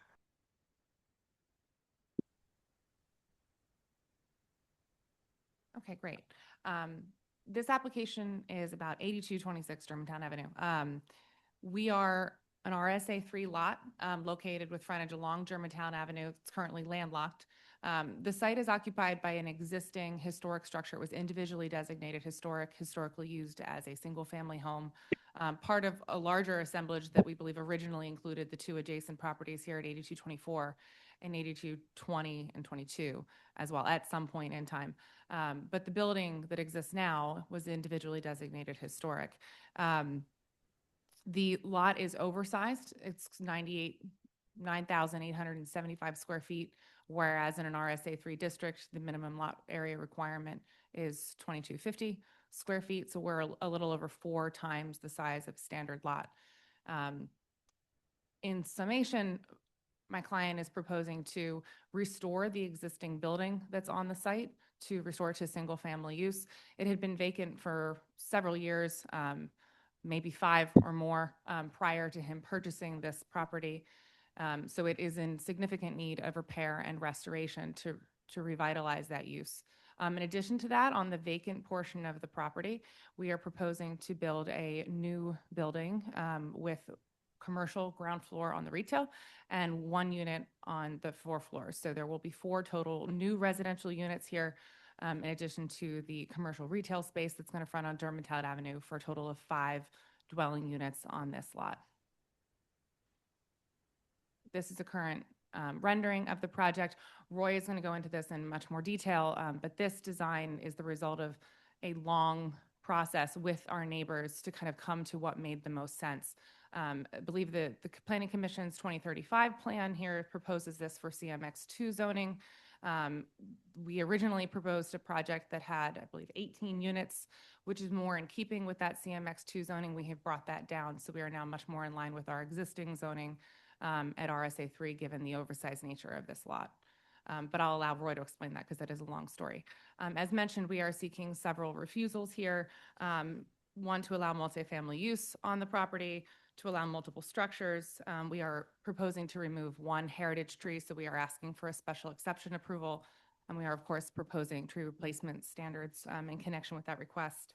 Okay, great. This application is about 8226 Germantown Avenue. We are an RSA 3 lot located with frontage along Germantown Avenue. It's currently landlocked. The site is occupied by an existing historic structure. It was individually designated historically used as a single-family home. Part of a larger assemblage that we believe originally included the two adjacent properties here at 8224 and 8220 and 22 as well at some point in time. But the building that exists now was individually designated historic. The lot is oversized. It's 9,875 square feet, whereas in an RSA 3 district, the minimum lot area requirement is 2,250 square feet. So we're a little over 4 times the size of standard lot. In summation, my client is proposing to restore the existing building that's on the site to restore it to single family use. It had been vacant for several years, maybe 5 or more prior to him purchasing this property. So it is in significant need of repair and restoration to revitalize that use. In addition to that, on the vacant portion of the property, we are proposing to build a new building with commercial ground floor on the retail and 1 unit on the 4 floors. So there will be 4 total new residential units here, in addition to the commercial retail space that's going to front on Germantown Avenue for a total of 5 dwelling units on this lot. This is a current rendering of the project. Roy is going to go into this in much more detail, but this design is the result of a long process with our neighbors to kind of come to what made the most sense. I believe the Planning Commission's 2035 plan here proposes this for CMX2 zoning. We originally proposed a project that had, I believe, 18 units, which is more in keeping with that CMX2 zoning. We have brought that down, so we are now much more in line with our existing zoning at RSA 3, given the oversized nature of this lot. But I'll allow Roy to explain that because that is a long story. As mentioned, we are seeking several refusals here. One, to allow multifamily use on the property, to allow multiple structures. We are proposing to remove 1 heritage tree, so we are asking for a special exception approval. And we are, of course, proposing tree replacement standards in connection with that request.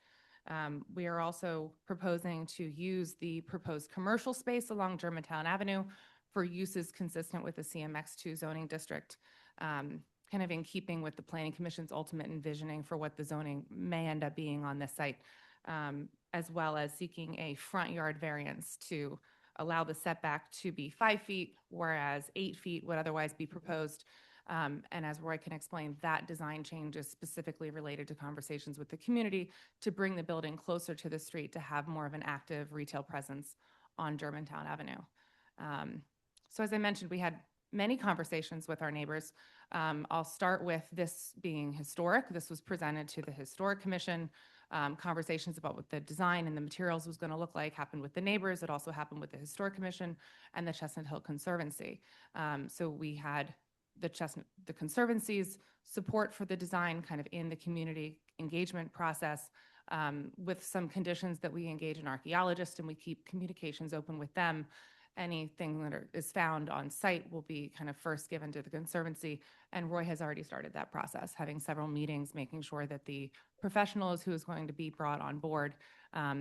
We are also proposing to use the proposed commercial space along Germantown Avenue for uses consistent with the CMX2 zoning district, kind of in keeping with the Planning Commission's ultimate envisioning for what the zoning may end up being on this site, as well as seeking a front yard variance to allow the setback to be 5 feet, whereas 8 feet would otherwise be proposed. And as Roy can explain, that design change is specifically related to conversations with the community to bring the building closer to the street to have more of an active retail presence on Germantown Avenue. So as I mentioned, we had many conversations with our neighbors. I'll start with this being historic. This was presented to the Historic Commission. Conversations about what the design and the materials was going to look like happened with the neighbors. It also happened with the Historic Commission and the Chestnut Hill Conservancy. So we had the Conservancy's support for the design kind of in the community engagement process, with some conditions that we engage an archaeologist and we keep communications open with them. Anything that is found on site will be kind of first given to the Conservancy, and Roy has already started that process, having several meetings, making sure that the professionals who is going to be brought on board,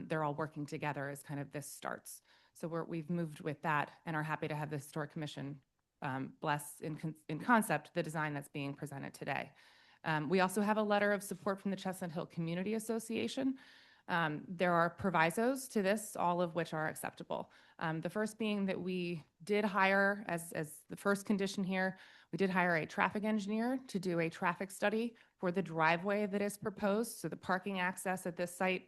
they're all working together as kind of this starts. So we've moved with that and are happy to have the Historic Commission bless in concept the design that's being presented today. We also have a letter of support from the Chestnut Hill Community Association. There are provisos to this, all of which are acceptable. The first being that we did hire, as the first condition here, we did hire a traffic engineer to do a traffic study for the driveway that is proposed. So the parking access at this site,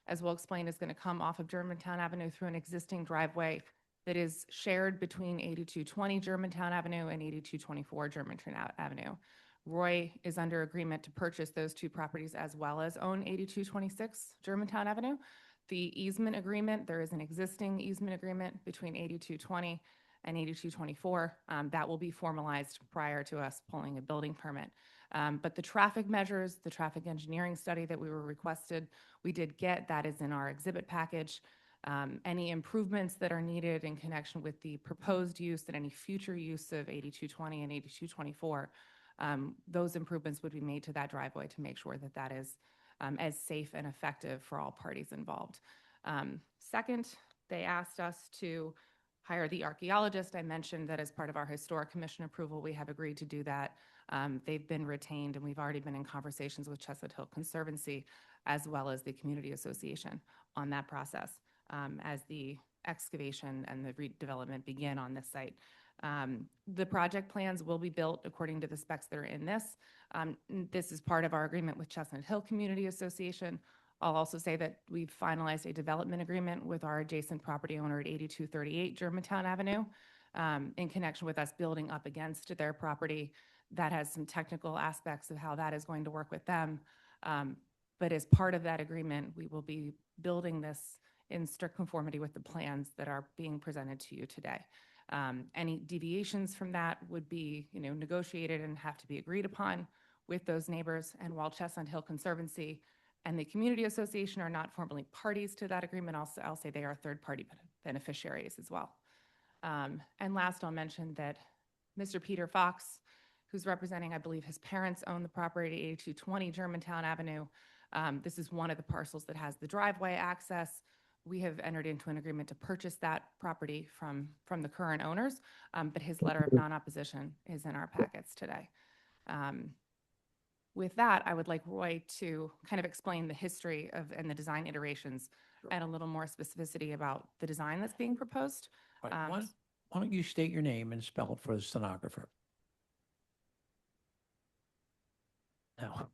as we'll explain, is going to come off of Germantown Avenue through an existing driveway that is shared between 8220 Germantown Avenue and 8224 Germantown Avenue. Roy is under agreement to purchase those two properties as well as own 8226 Germantown Avenue. The easement agreement, there is an existing easement agreement between 8220 and 8224. That will be formalized prior to us pulling a building permit. But the traffic measures, the traffic engineering study that we were requested, we did get. That is in our exhibit package. Any improvements that are needed in connection with the proposed use and any future use of 8220 and 8224, those improvements would be made to that driveway to make sure that that is as safe and effective for all parties involved. Second, they asked us to hire the archaeologist. I mentioned that as part of our Historic Commission approval, we have agreed to do that. They've been retained, and we've already been in conversations with Chestnut Hill Conservancy as well as the Community Association on that process as the excavation and the redevelopment begin on this site. The project plans will be built according to the specs that are in this. This is part of our agreement with Chestnut Hill Community Association. I'll also say that we've finalized a development agreement with our adjacent property owner at 8238 Germantown Avenue in connection with us building up against their property. That has some technical aspects of how that is going to work with them. But as part of that agreement, we will be building this in strict conformity with the plans that are being presented to you today. Any deviations from that would be, negotiated and have to be agreed upon with those neighbors. And while Chestnut Hill Conservancy and the Community Association are not formally parties to that agreement, I'll say they are third-party beneficiaries as well. And last, I'll mention that Mr. Peter Fox, who's representing, I believe his parents own the property at 8220 Germantown Avenue. This is one of the parcels that has the driveway access. We have entered into an agreement to purchase that property from the current owners, but his letter of non-opposition is in our packets today. With that, I would like Roy to kind of explain the history of and the design iterations and a little more specificity about the design that's being proposed.
Why don't you state your name and spell it for the stenographer? No.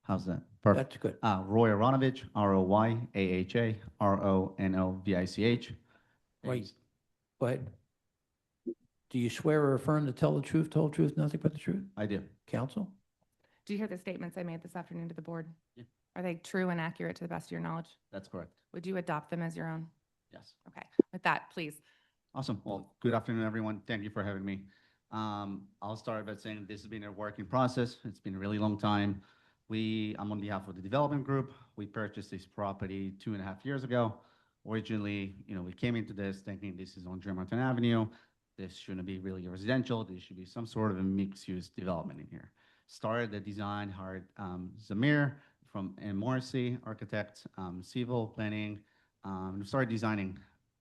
How's that? Perfect.
That's good.
Roy Aronovich, Royahah, Ronovich.
Right. But do you swear or affirm to tell the truth, whole truth, nothing but the truth?
I do.
Counsel?
Do you hear the statements I made this afternoon to the board?
Yeah.
Are they true and accurate to the best of your knowledge?
That's correct.
Would you adopt them as your own?
Yes.
Okay. With that, please.
Awesome. Well, good afternoon, everyone. Thank you for having me. I'll start by saying this has been a working process. It's been a really long time. I'm on behalf of the development group. We purchased this property 2.5 years ago. Originally, we came into this thinking this is on Germantown Avenue. This shouldn't be really residential. There should be some sort of a mixed-use development in here. Started the design, hired Zamir from Morrissey Architects, civil planning. We started designing.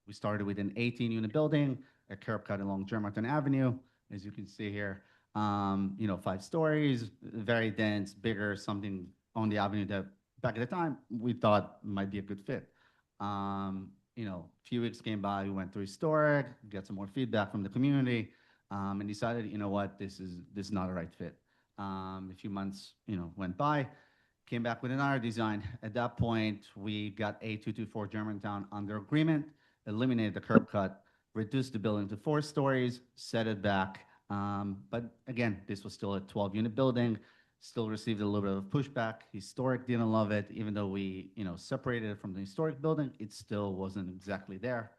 We started with an 18-unit building, a curb cut along Germantown Avenue, as you can see here. 5 stories, very dense, bigger, something on the avenue that back at the time we thought might be a good fit. a few weeks came by, we went through historic, get some more feedback from the community, and decided, you know what, this is not a right fit. A few months, went by, came back with another design. At that point, we got A224 Germantown under agreement, eliminated the curb cut, reduced the building to 4 stories, set it back. But again, this was still a 12-unit building, still received a little bit of pushback. Historic didn't love it, even though we, separated it from the historic building, it still wasn't exactly there.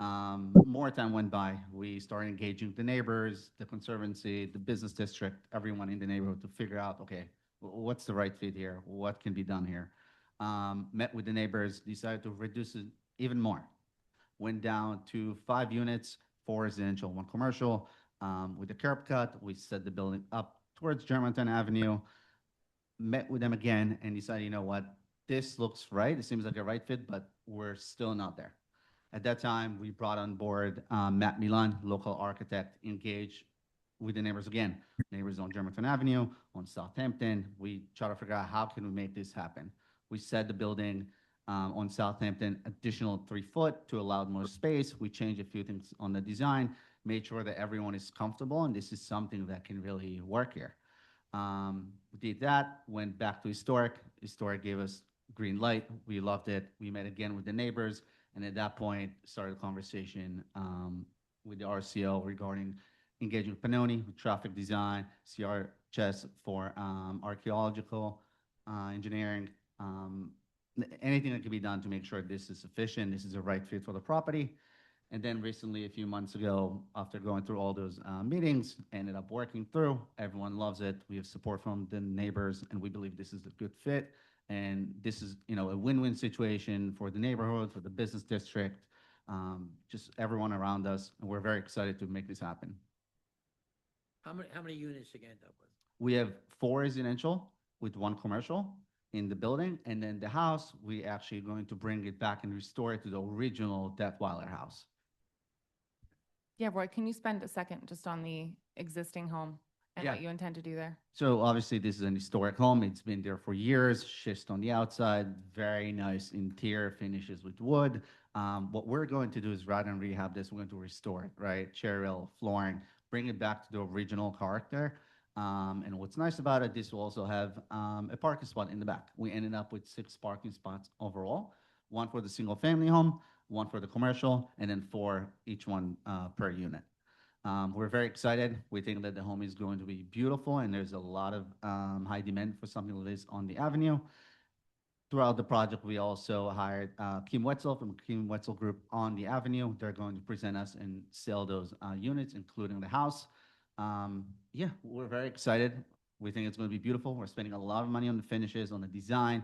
More time went by. We started engaging the neighbors, the conservancy, the business district, everyone in the neighborhood to figure out, okay, what's the right fit here? What can be done here? Met with the neighbors, decided to reduce it even more. Went down to 5 units, 4 residential, 1 commercial. With the curb cut, we set the building up towards Germantown Avenue. Met with them again and decided, you know what, this looks right. It seems like a right fit, but we're still not there. At that time, we brought on board Matt Milan, local architect, engaged with the neighbors again. Neighbors on Germantown Avenue, on Southampton. We try to figure out how can we make this happen. We set the building on Southampton additional 3 foot to allow more space. We changed a few things on the design, made sure that everyone is comfortable, and this is something that can really work here. We did that, went back to Historic. Historic gave us green light. We loved it. We met again with the neighbors, and at that point, started a conversation with the RCO regarding engaging with Pannoni, with traffic design, CRHS for archaeological engineering, anything that can be done to make sure this is sufficient, this is a right fit for the property. And then recently, a few months ago, after going through all those meetings, ended up working through. Everyone loves it. We have support from the neighbors, and we believe this is a good fit. And this is, a win-win situation for the neighborhood, for the business district, just everyone around us. And we're very excited to make this happen.
How many units again, that was?
We have 4 residential with 1 commercial in the building, and then the house, we actually going to bring it back and restore it to the original Detweiler house.
Yeah, Roy, can you spend a second just on the existing home and
Yeah.
what you intend to do there?
So obviously, this is an historic home. It's been there for years, schist on the outside, very nice interior finishes with wood. What we're going to do is, rather than rehab this, we're going to restore it, right? Cherry rail, flooring, bring it back to the original character. And what's nice about it, this will also have a parking spot in the back. We ended up with 6 parking spots overall, 1 for the single family home, 1 for the commercial, and then 4 each one per unit. We're very excited. We think that the home is going to be beautiful, and there's a lot of high demand for something like this on the avenue. Throughout the project, we also hired Kim Wetzel from Kim Wetzel Group on the avenue. They're going to present us and sell those units, including the house. Yeah, we're very excited. We think it's going to be beautiful. We're spending a lot of money on the finishes, on the design.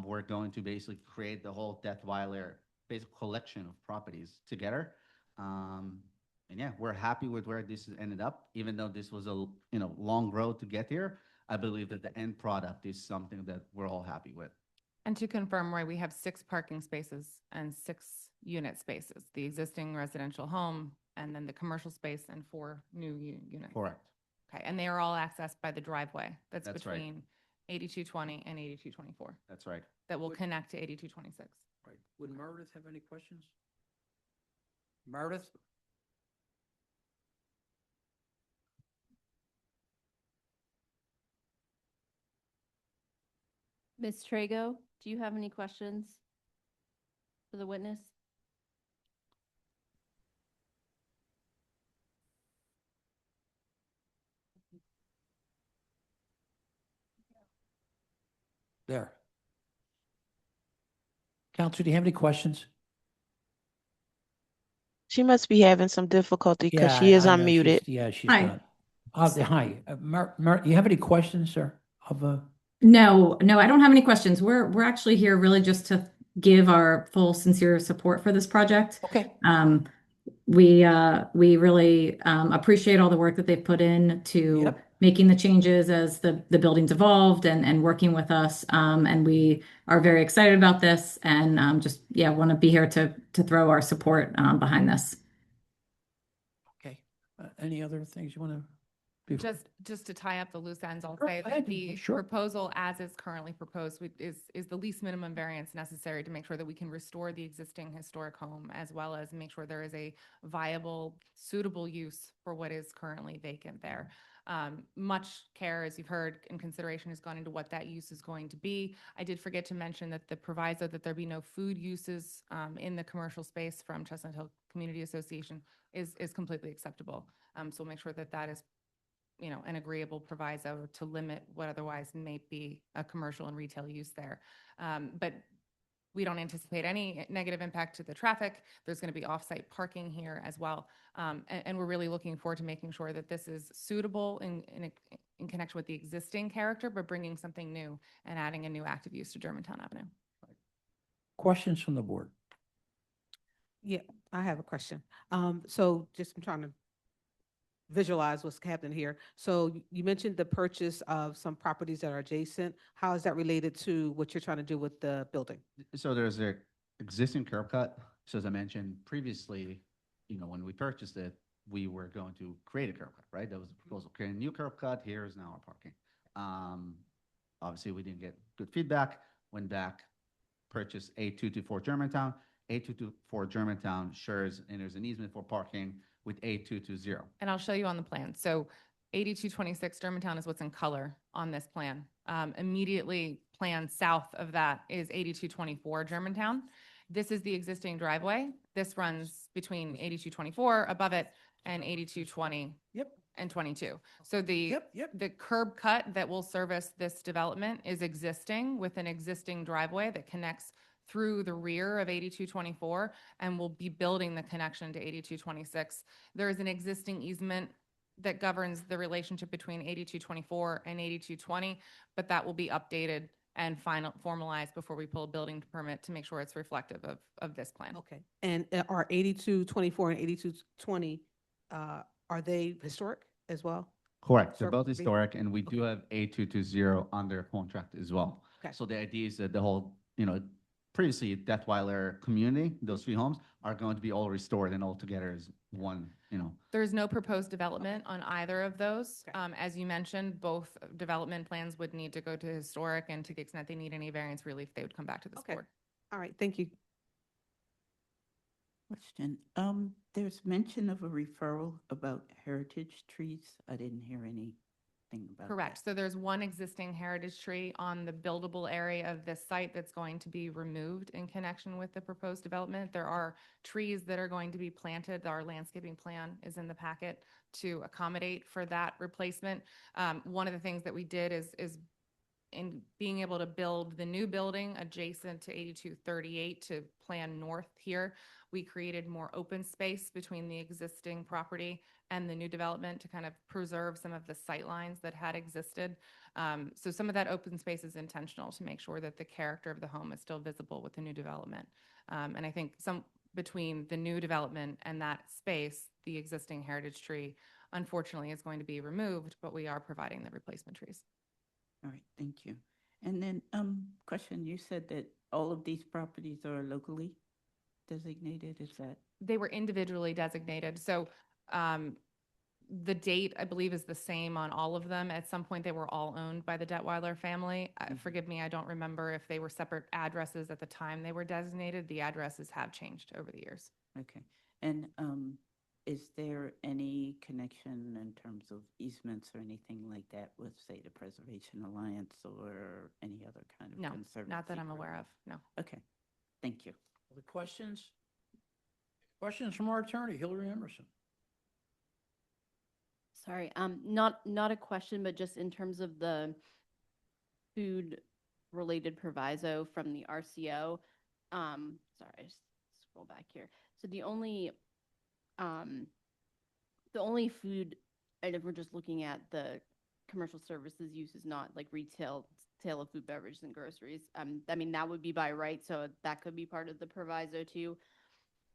We're going to basically create the whole Detweiler basic collection of properties together. And yeah, we're happy with where this ended up. Even though this was a long road to get here, I believe that the end product is something that we're all happy with.
And to confirm, Roy, we have 6 parking spaces and 6 unit spaces, the existing residential home, and then the commercial space and 4 new units.
Correct.
Okay, and they are all accessed by the driveway that's
That's right.
between 8220 and 8224
That's right.
that will connect to 8226.
Right. Would Meredith have any questions? Meredith?
Ms. Trago, do you have any questions for the witness?
There. Counselor, do you have any questions?
She must be having some difficulty because she is
I know.
unmuted.
She's
Hi.
not. Hi. You have any questions, sir?
No, I don't have any questions. We're actually here really just to give our full sincere support for this project.
Okay.
We really appreciate all the work that they've put in to making the changes as the buildings evolved and working with us. And we are very excited about this and want to be here to throw our support behind this.
Okay. Any other things you want to
Just to tie up the loose ends, I'll
Sure,
say
go
that
ahead.
the
Sure.
proposal as is currently proposed is the least minimum variance necessary to make sure that we can restore the existing historic home, as well as make sure there is a viable, suitable use for what is currently vacant there. Much care, as you've heard, and consideration has gone into what that use is going to be. I did forget to mention that the proviso that there be no food uses in the commercial space from Chestnut Hill Community Association is completely acceptable. So we'll make sure that that is, an agreeable proviso to limit what otherwise may be a commercial and retail use there. But we don't anticipate any negative impact to the traffic. There's going to be off-site parking here as well. And we're really looking forward to making sure that this is suitable in connection with the existing character, but bringing something new and adding a new active use to Germantown Avenue.
Questions from the board?
Yeah, I have a question. So just I'm trying to visualize what's happening here. So you mentioned the purchase of some properties that are adjacent. How is that related to what you're trying to do with the building?
So there's a existing curb cut. So as I mentioned previously, when we purchased it, we were going to create a curb cut, right? That was the proposal. Create a new curb cut. Here is now our parking. Obviously, we didn't get good feedback. Went back, purchased 8224 Germantown. 8224 Germantown shares, and there's an easement for parking with 8220.
And I'll show you on the plan. So 8226 Germantown is what's in color on this plan. Immediately planned south of that is 8224 Germantown. This is the existing driveway. This runs between 8224 above it and 8220 and 22. So the curb cut that will service this development is existing with an existing driveway that connects through the rear of 8224 and will be building the connection to 8226. There is an existing easement that governs the relationship between 8224 and 8220, but that will be updated and formalized before we pull a building permit to make sure it's reflective of this plan.
Okay. And are 8224 and 8220, are they historic as well?
Correct. They're
Historic
both
building?
historic, and we do have 8220 under contract as well.
Okay.
So the idea is that the whole, previously Detweiler community, those three homes are going to be all restored and all together as one,
There's no proposed development on either of those. As you mentioned, both development plans would need to go to historic, and to the extent they need any variance relief, they would come back to this
Okay.
board.
All right, thank you.
Question. There's mention of a referral about heritage trees. I didn't hear anything about
Correct.
that.
So there's one existing heritage tree on the buildable area of this site that's going to be removed in connection with the proposed development. There are trees that are going to be planted. Our landscaping plan is in the packet to accommodate for that replacement. One of the things that we did is in being able to build the new building adjacent to 8238 to plan north here, we created more open space between the existing property and the new development to kind of preserve some of the sight lines that had existed. So some of that open space is intentional to make sure that the character of the home is still visible with the new development. And I think between the new development and that space, the existing heritage tree, unfortunately, is going to be removed, but we are providing the replacement trees.
All right, thank you. And then, question, you said that all of these properties are locally designated, is that?
They were individually designated. So the date, I believe, is the same on all of them. At some point, they were all owned by the Detweiler family. Forgive me, I don't remember if they were separate addresses at the time they were designated. The addresses have changed over the years.
Okay. And is there any connection in terms of easements or anything like that with, say, the Preservation Alliance or any other kind of
No,
conservancy?
not that I'm aware of, no.
Okay, thank you.
Other questions? Questions from our attorney, Hillary Emerson.
Sorry, not a question, but just in terms of the food-related proviso from the RCO. Sorry, just scroll back here. So the only food, and if we're just looking at the commercial services use is not like retail sale of food, beverages, and groceries. I mean, that would be by right, so that could be part of the proviso too.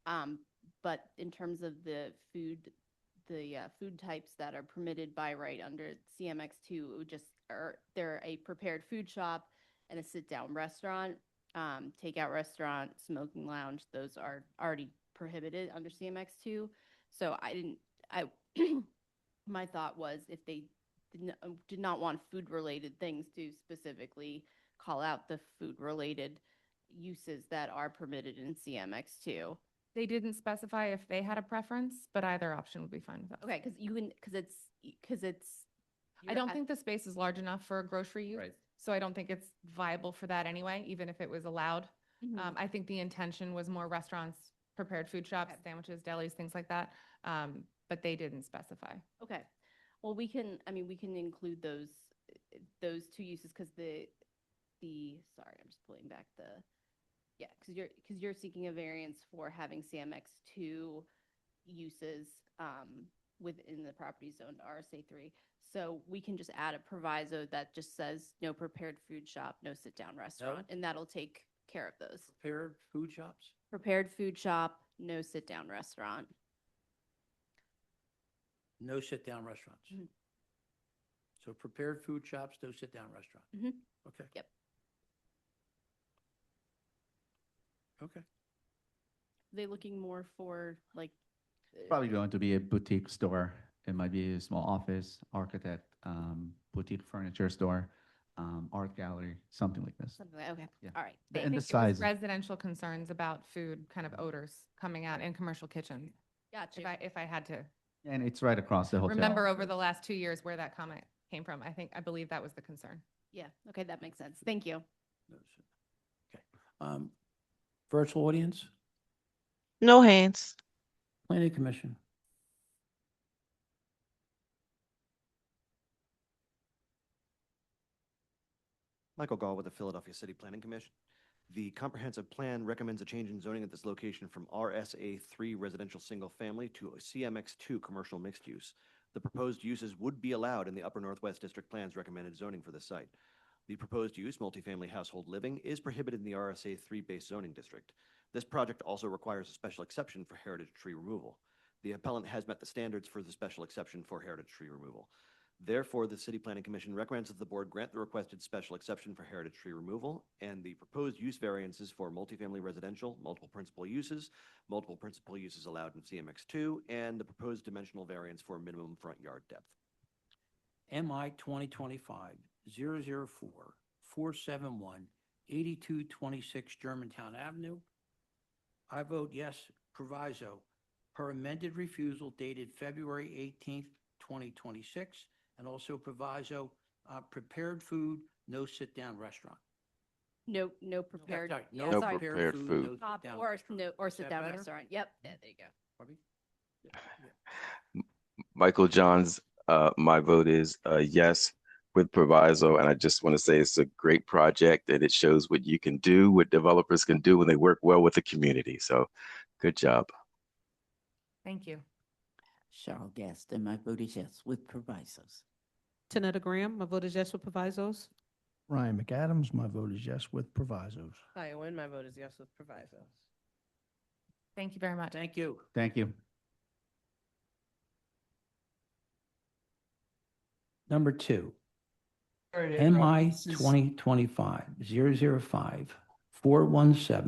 But in terms of the food types that are permitted by right under CMX2, it would just, they're a prepared food shop and a sit-down restaurant, takeout restaurant, smoking lounge. Those are already prohibited under CMX2. So my thought was if they did not want food-related things to specifically call out the food-related uses that are permitted in CMX2.
They didn't specify if they had a preference, but either option would be fine with us.
Okay, because you can, because it's.
I don't think the space is large enough for a grocery use.
Right.
So I don't think it's viable for that anyway, even if it was allowed.
Mhm.
I think the intention was more restaurants, prepared food shops,
Okay.
sandwiches, delis, things like that. But they didn't specify.
Okay, well, we can include those two uses because sorry, I'm just pulling back because you're seeking a variance for having CMX2 uses within the property zone to RSA3. So we can just add a proviso that just says no prepared food shop, no sit-down restaurant, and that'll take care of those.
Prepared food shops?
Prepared food shop, no sit-down restaurant.
No sit-down restaurants.
Mhm.
So prepared food shops, no sit-down restaurants.
Mhm.
Okay.
Yep.
Okay.
They looking more for like.
Probably going to be a boutique store. It might be a small office, architect, boutique furniture store, art gallery, something like this.
Something like, okay,
Yeah.
all right.
The-
I
and the
think it was
size.
residential concerns about food kind of odors coming out in commercial kitchens.
Gotcha.
If I had to
And it's right across the hotel.
remember over the last 2 years where that comment came from, I believe that was the concern.
Yeah, okay, that makes sense. Thank you.
No sit- Okay. Virtual audience,
No hands.
planning commission.
Michael Gall with the Philadelphia City Planning Commission. The comprehensive plan recommends a change in zoning at this location from RSA3 residential single family to a CMX2 commercial mixed use. The proposed uses would be allowed in the Upper Northwest District Plan's recommended zoning for this site. The proposed use, multifamily household living, is prohibited in the RSA3 based zoning district. This project also requires a special exception for heritage tree removal. The appellant has met the standards for the special exception for heritage tree removal. Therefore, the City Planning Commission recommends that the board grant the requested special exception for heritage tree removal and the proposed use variances for multifamily residential, multiple principal uses allowed in CMX2, and the proposed dimensional variance for minimum front yard depth.
MI 2025-004-471-8226 Germantown Avenue. I vote yes, proviso, per amended refusal dated February 18th, 2026, and also proviso, prepared food, no sit-down restaurant.
No prepared.
Sorry,
yeah,
No
sorry.
prepared food.
no sit-down
Or
restaurant.
no, or
Is that
sit-down
better?
restaurant. Yep, yeah, there you go.
Barbie? Yeah.
Michael Johns, my vote is yes with proviso. And I just want to say it's a great project and it shows what you can do, what developers can do when they work well with the community. So good job.
Thank you.
Cheryl Gaston, my vote is yes with provisos.
Tanetta Graham, my vote is yes with provisos.
Ryan McAdams, my vote is yes with provisos.
Hi, Owen, my vote is yes with provisos.
Thank you very much.
Thank you.
Thank you.
Number 2,
Sorry to interrupt.
MI
This is-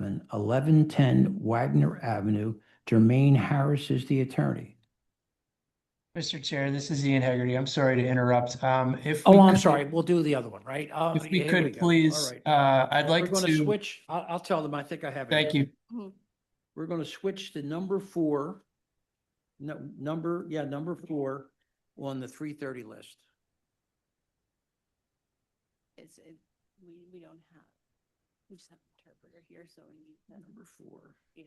2025-005-417-1110 Wagner Avenue. Jermaine Harris is the attorney.
Mr. Chair, this is Ian Hegarty. I'm sorry to interrupt. If
Oh,
we
I'm
could-
sorry. We'll do the other one, right?
If we
Yeah, here
could
go.
please,
All right.
I'd like
We're going to
to,
switch. I'll tell them. I think I have it.
thank you.
We're going to switch to number 4. No, number 4 on the 330 list.
We don't have, we just have an interpreter here, so we need that.
Number 4.
Yeah.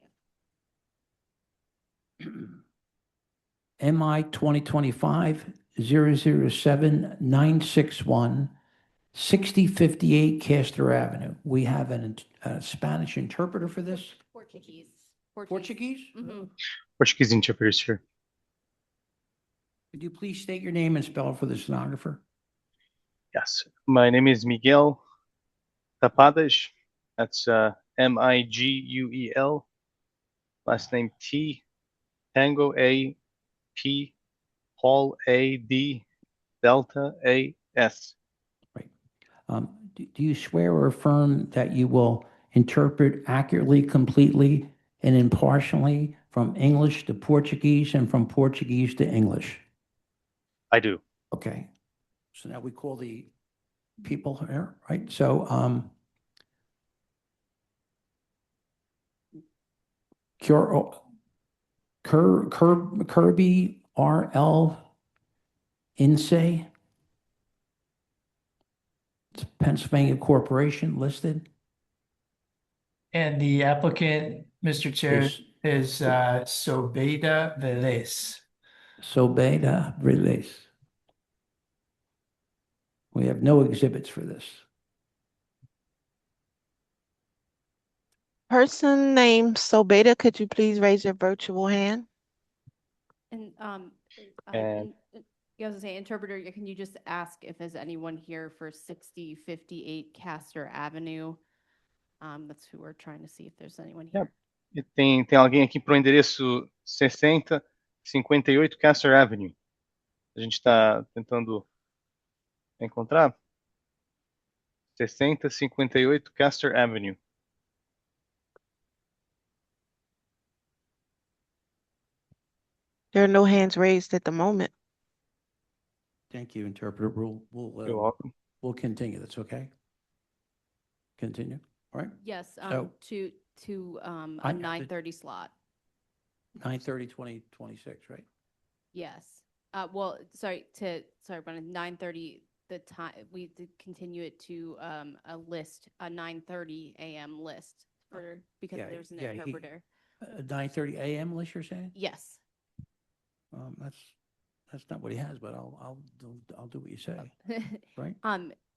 MI 2025-007-961, 6058 Castor Avenue. We have a Spanish interpreter for this?
Portuguese.
Portuguese?
Mhm.
Portuguese interpreters here.
Could you please state your name and spell it for the stenographer?
Yes, my name is Miguel Tapadas. That's Miguel. Last name T, Tango A, P, Paul A, D, Delta A, S.
Do you swear or affirm that you will interpret accurately, completely, and impartially from English to Portuguese and from Portuguese to English?
I do.
Okay. So now we call the people here, right? So, Kirby R.L. Insay. It's Pennsylvania Corporation listed.
And the applicant, Mr. Chair, is Sobeda Velez.
Sobeda Velez. We have no exhibits for this.
Person named Sobeda, could you please raise your virtual hand?
And,
And-
I was gonna say, interpreter, can you just ask if there's anyone here for 6058 Castor Avenue? That's who we're trying to see if there's anyone here.
E tem alguém aqui para o endereço 6058 Castor Avenue. A gente está tentando encontrar. 6058 Castor Avenue.
There are no hands raised at the moment.
Thank you, interpreter.
You're welcome.
We'll continue. That's okay? Continue, all right?
Yes,
So-
to
I-
a 9:30 slot.
9:30, 2026, right?
Yes. Well, but at 9:30, the time, we did continue it to a 9:30 a.m. list because
Yeah,
there's an
yeah,
interpreter.
9:30 a.m. list, you're saying?
Yes.
That's not what he has, but I'll do what you say, right?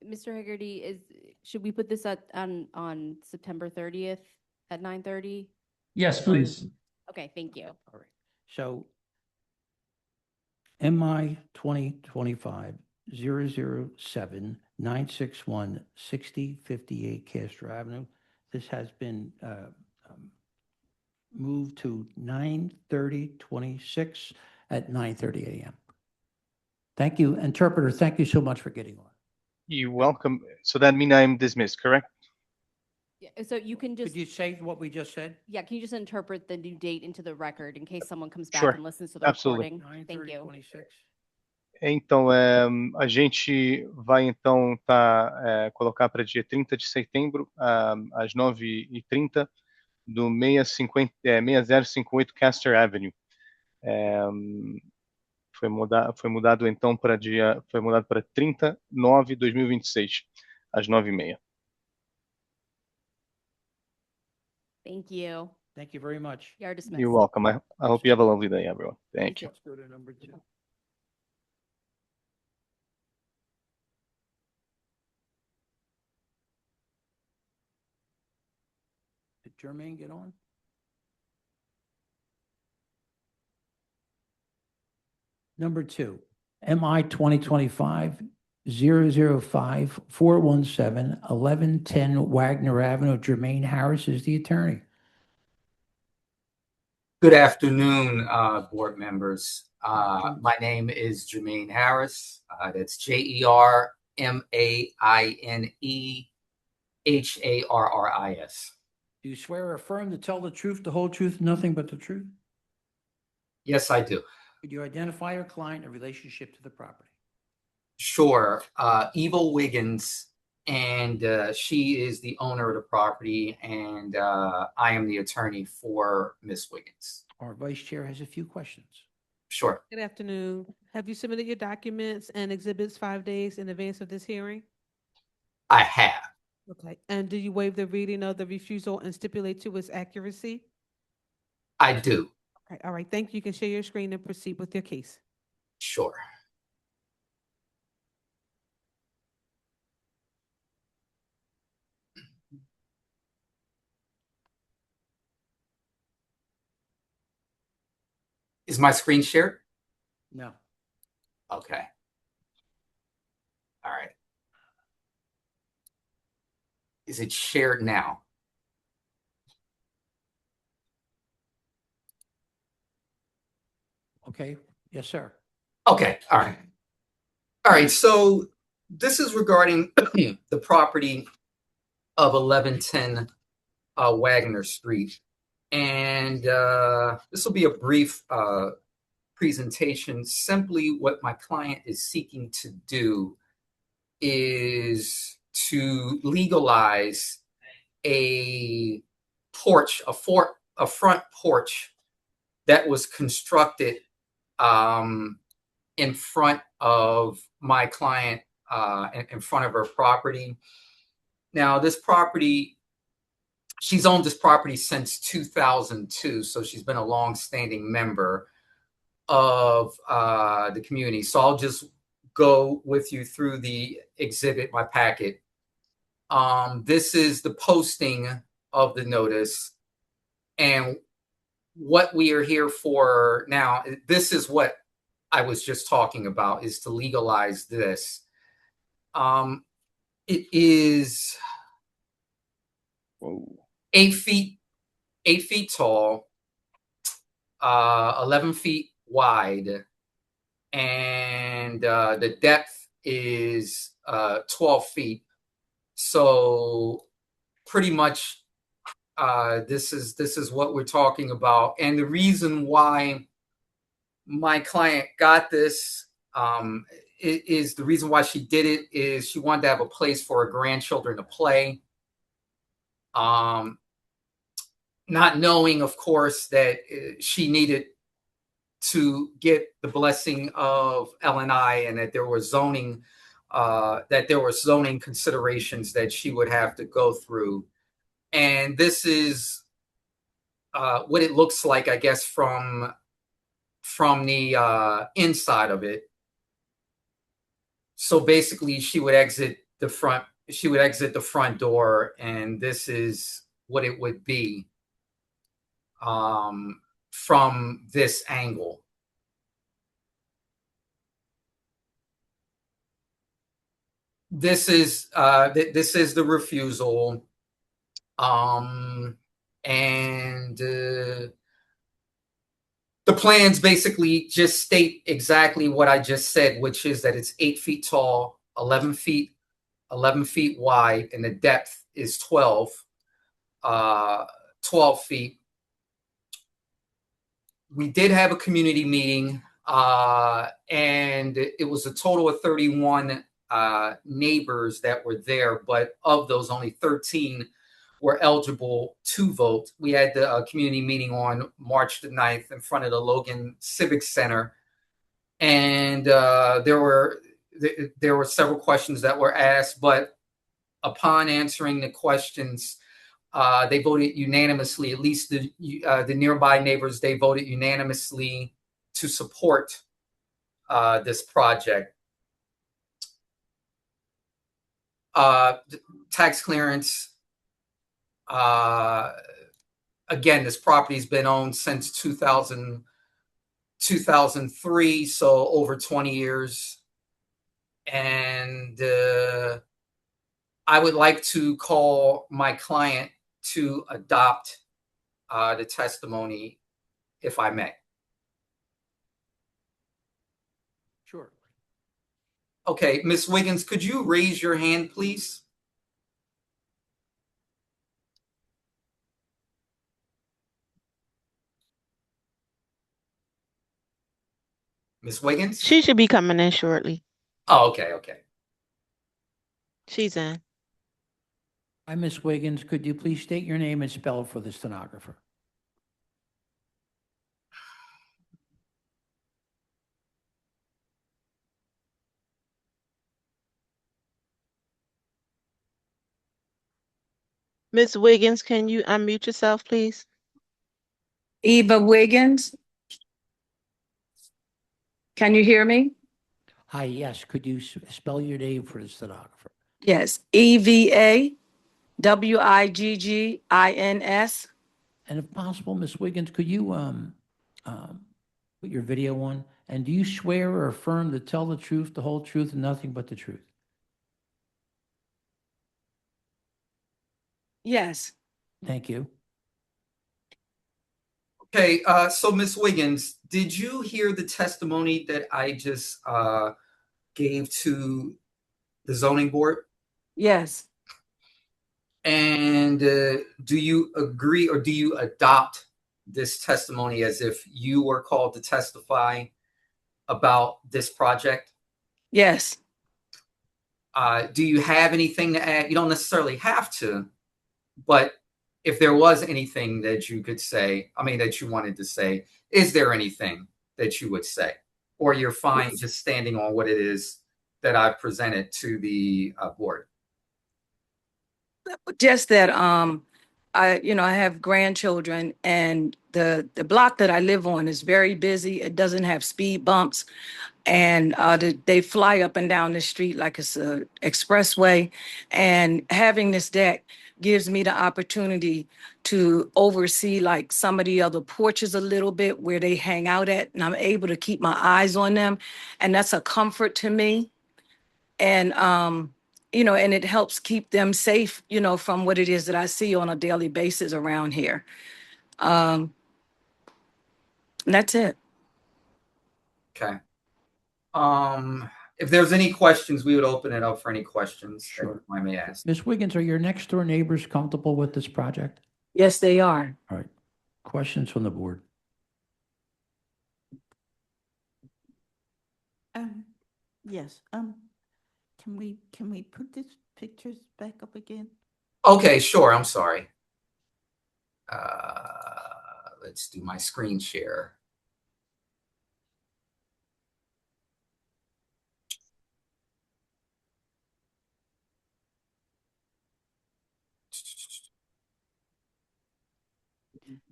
Mr. Hegarty, should we put this on September 30th at 9:30?
Yes, please.
Okay, thank you.
All right. So MI 2025-007-961-6058 Castor Avenue. This has been moved to 9/30/26 at 9:30 a.m. Thank you, interpreter. Thank you so much for getting on.
You're welcome. So that means I'm dismissed, correct?
Yeah, so you can just,
Could you say what we just said?
yeah, can you just interpret the new date into the record in case someone comes back
Sure,
and listens to the
absolutely.
recording? Thank you.
9/30/26.
Então, a gente vai então colocar para dia 30 de setembro, às 9h30, do 6058 Castor Avenue. Foi mudado então para 30/9/2026, às 9h30.
Thank you.
Thank you very much.
You are dismissed.
You're welcome. I hope you have a lovely day, everyone. Thank you.
Let's go to number 2. Did Jermaine get on? Number 2, MI 2025-005-417-1110 Wagner Avenue. Jermaine Harris is the attorney.
Good afternoon, board members. My name is Jermaine Harris. That's JermaineHarris.
Do you swear or affirm to tell the truth, the whole truth, nothing but the truth?
Yes, I do.
Could you identify your client in relationship to the property?
Sure. Eva Wiggins, and she is the owner of the property, and I am the attorney for Miss Wiggins.
Our vice chair has a few questions.
Sure.
Good afternoon. Have you submitted your documents and exhibits 5 days in advance of this hearing?
I have.
Okay. And do you waive the reading of the refusal and stipulate to its accuracy?
I do.
Okay. All right. Thank you. You can share your screen and proceed with your case.
Sure. Is my screen shared?
No.
Okay. All right. Is it shared now?
Okay. Yes, sir.
Okay. All right. All right. So this is regarding the property of 1110 Wagner Street. And this will be a brief presentation. Simply what my client is seeking to do is to legalize a porch, a front porch that was constructed in front of my client, in front of her property. Now, this property, she's owned this property since 2002, so she's been a long-standing member of the community. So I'll just go with you through the exhibit, my packet. This is the posting of the notice, and what we are here for now, this is what I was just talking about, is to legalize this. It is 8 feet tall, 11 feet wide, and the depth is 12 feet. So pretty much this is what we're talking about. And the reason why my client got this is the reason why she did it is she wanted to have a place for her grandchildren to play. Not knowing, of course, that she needed to get the blessing of LNI and that there were zoning considerations that she would have to go through. And this is what it looks like, I guess, from the inside of it. So basically, she would exit the front door, and this is what it would be from this angle. This is the refusal, and the plans basically just state exactly what I just said, which is that it's 8 feet tall, 11 feet wide, and the depth is 12 feet. We did have a community meeting, and it was a total of 31 neighbors that were there, but of those, only 13 were eligible to vote. We had the community meeting on March the 9th in front of the Logan Civic Center, and there were several questions that were asked, but upon answering the questions, they voted unanimously. At least the nearby neighbors, they voted unanimously to support this project. Tax clearance. Again, this property's been owned since 2003, so over 20 years. And I would like to call my client to adopt the testimony, if I may.
Sure.
Okay, Ms. Wiggins, could you raise your hand, please? Ms. Wiggins?
She should be coming in shortly.
Oh, okay.
She's in.
Hi, Ms. Wiggins. Could you please state your name and spell it for the stenographer?
Miss Wiggins, can you unmute yourself, please?
Eva Wiggins. Can you hear me?
Hi, yes. Could you spell your name for the stenographer?
Yes, EVAWIGGINS.
And if possible, Ms. Wiggins, could you put your video on? And do you swear or affirm to tell the truth, the whole truth, and nothing but the truth?
Yes.
Thank you.
Okay, so Ms. Wiggins, did you hear the testimony that I just gave to the zoning board?
Yes.
And do you agree or do you adopt this testimony as if you were called to testify about this project?
Yes.
Do you have anything to add? You don't necessarily have to, but if there was anything that you could say, that you wanted to say, is there anything that you would say? Or you're fine just standing on what it is that I've presented to the board?
Just that I have grandchildren, and the block that I live on is very busy. It doesn't have speed bumps, and they fly up and down the street like it's a expressway. And having this deck gives me the opportunity to oversee like some of the other porches a little bit where they hang out at, and I'm able to keep my eyes on them, and that's a comfort to me. And and it helps keep them safe, from what it is that I see on a daily basis around here. And that's it.
Okay. If there's any questions, we would open it up for any questions
Sure.
that I may ask.
Ms. Wiggins, are your next door neighbors comfortable with this project?
Yes, they are.
All right. Questions from the board?
Yes, can we put this pictures back up again?
Okay, sure. I'm sorry. Let's do my screen share.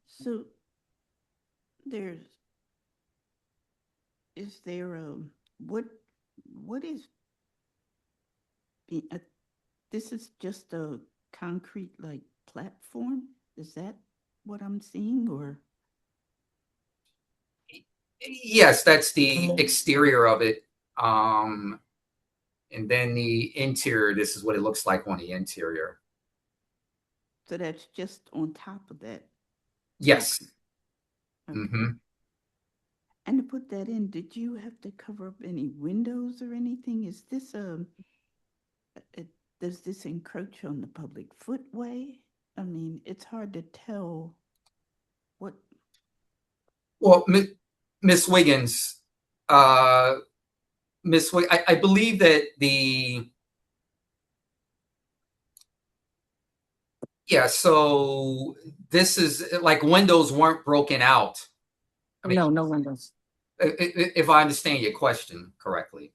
So is there what is this is just a concrete like platform? Is that what I'm seeing, or?
Yes, that's the exterior of it. And then the interior, this is what it looks like on the interior.
So that's just on top of that?
Yes.
Okay.
Mm-hmm.
And to put that in, did you have to cover up any windows or anything? Is this does this encroach on the public footway? It's hard to tell what.
Well, Miss Wiggins, I believe that so this is like windows weren't broken out.
No windows.
If I understand your question correctly.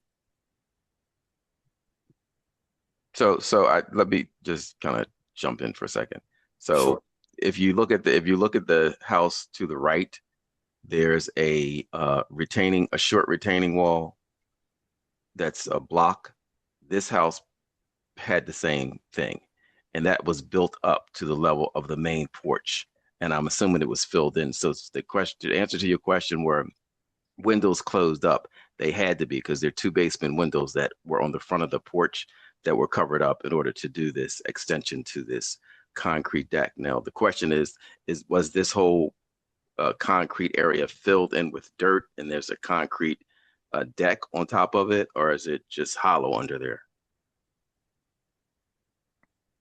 So let me just kind of jump in for a second. So
Sure.
if you look at the house to the right, there's a short retaining wall that's a block. This house had the same thing, and that was built up to the level of the main porch. And I'm assuming it was filled in. So the answer to your question were windows closed up. They had to be, because they're two basement windows that were on the front of the porch that were covered up in order to do this extension to this concrete deck. Now, the question was this whole concrete area filled in with dirt and there's a concrete deck on top of it, or is it just hollow under there?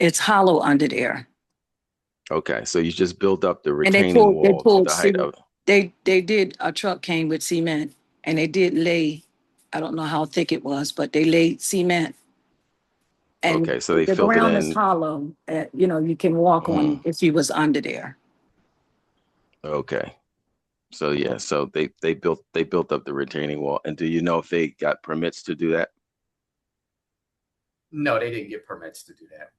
It's hollow under there.
Okay, so you just built up the
And they
retaining
pulled
wall to the height of.
they did, a truck came with cement, and they did lay, I don't know how thick it was, but they laid cement. And
Okay, so they
the
filled it
ground is
in.
hollow, you can walk on it if you was under there.
Okay, so yeah, so they built up the retaining wall. And do you know if they got permits to do that?
No, they didn't get permits to do that.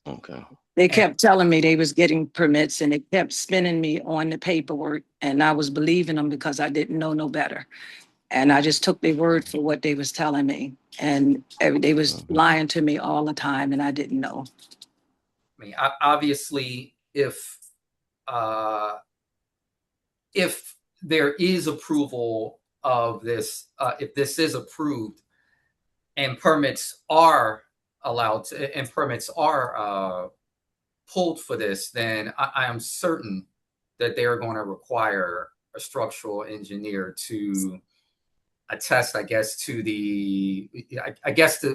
Okay.
They kept telling me they was getting permits, and they kept spinning me on the paperwork, and I was believing them because I didn't know no better. And I just took their word for what they was telling me, and they was lying to me all the time, and I didn't know.
Obviously, if there is approval of this, if this is approved and permits are allowed to, and permits are pulled for this, then I am certain that they are going to require a structural engineer to attest, I guess, to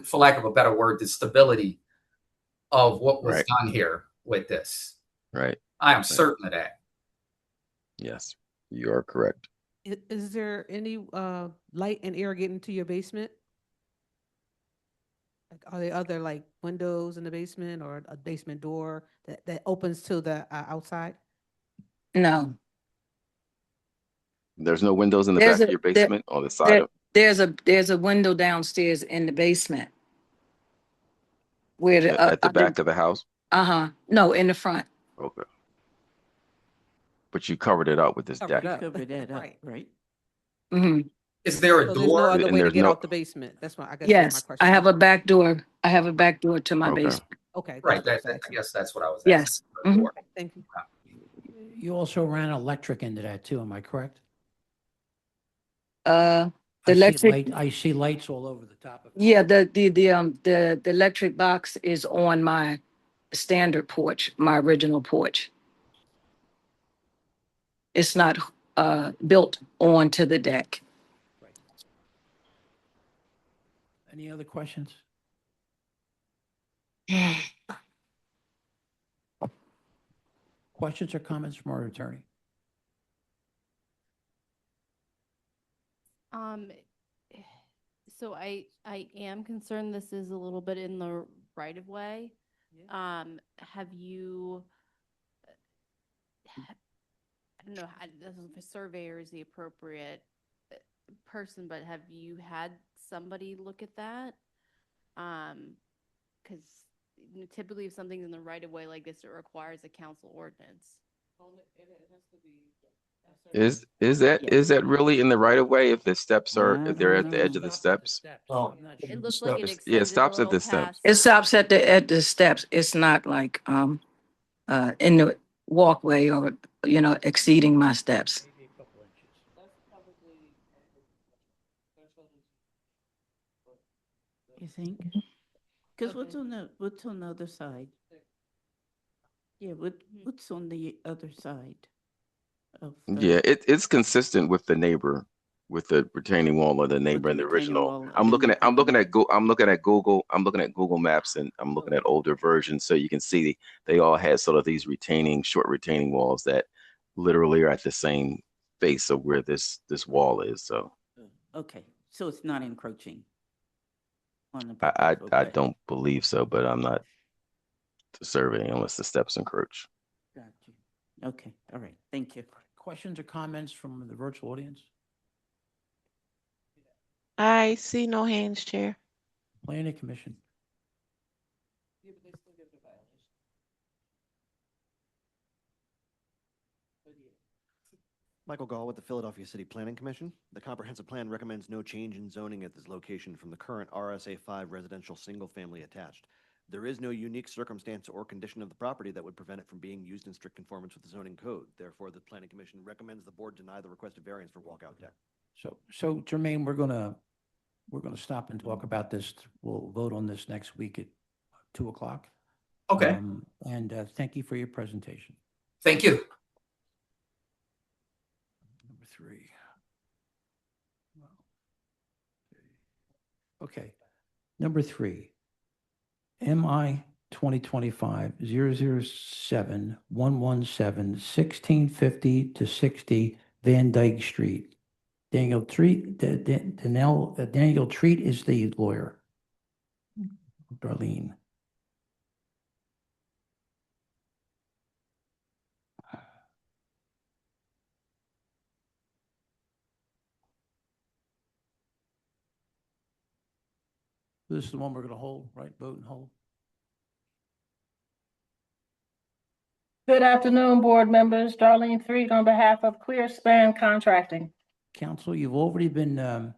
for lack of a better word, the stability of what was done here with this.
Right.
I am certain of that.
Yes, you are correct.
Is there any light and air getting to your basement? Like, are there other like windows in the basement or a basement door that opens to the outside?
No.
There's no windows in the
There's
back of
a
your
there,
basement on the side
there
of,
there's a window downstairs in the basement where
at the back of the house?
no, in the front.
Okay. But you covered it up with this
Covered
deck.
up.
Cover that up,
Right.
right?
Mm-hmm.
Is there a
So there's no
door?
other
And
way to
there's
get
no,
out the basement. That's my, I guess that's my
Yes,
question.
I have a back door. I have a back door to my
okay.
basement.
Okay.
Right,
That's what I was
I
asking.
guess that's what I was asking.
Yes.
A
Mhm.
door.
Thank you.
You also ran electric into that too, am I correct?
The
I see
electric,
light, I see lights all over the top of it.
yeah, the electric box is on my standard porch, my original porch. It's not built onto the deck.
Any other questions? Questions or comments from our attorney?
Um, so I am concerned this is a little bit in the right of way. Have you, I don't know, if a surveyor is the appropriate person, but have you had somebody look at that? Because typically if something's in the right of way like this, it requires a council ordinance.
Is
Yes.
that really in the right of way if the steps are, if they're at the edge of the
Stops
steps?
Oh,
It looks like it
Yeah, it
extended a
stops at
little
the steps.
past.
It stops at the steps. It's not like in the walkway or exceeding my steps.
Maybe a couple inches.
You think? Because what's on the other side? Yeah, what's on the other side of the?
Yeah, it's consistent with the neighbor, with the retaining wall of the neighbor
the
and the
retaining
original.
wall
I'm looking
and-
at, I'm looking at Google Maps, and I'm looking at older versions, so you can see they all had sort of these short retaining walls that literally are at the same face of where this wall is. So
Okay, so it's not encroaching on the
I
proposed
I
roadway.
don't believe so, but I'm not surveying unless the steps encroach.
Got you. Okay, all right, thank you.
Questions or comments from the virtual audience?
I see no hands, Chair.
Planning Commission?
Michael Gall with the Philadelphia City Planning Commission. The comprehensive plan recommends no change in zoning at this location from the current RSA 5 residential single-family attached. There is no unique circumstance or condition of the property that would prevent it from being used in strict conformance with the zoning code. Therefore, the Planning Commission recommends the board deny the requested variance for walkout deck.
So Jermaine, we're gonna stop and talk about this. We'll vote on this next week at 2:00.
Okay,
And thank you for your presentation.
thank you.
Number 3. Okay. Number 3, MI 2025-007-117 1650 to 60 Van Dyke Street. Daniel Treat is the lawyer. Darlene. This is the one we're going to hold, right? Vote and hold.
Good afternoon, board members. Darlene Threet on behalf of Clear Span Contracting.
Counsel, you've already been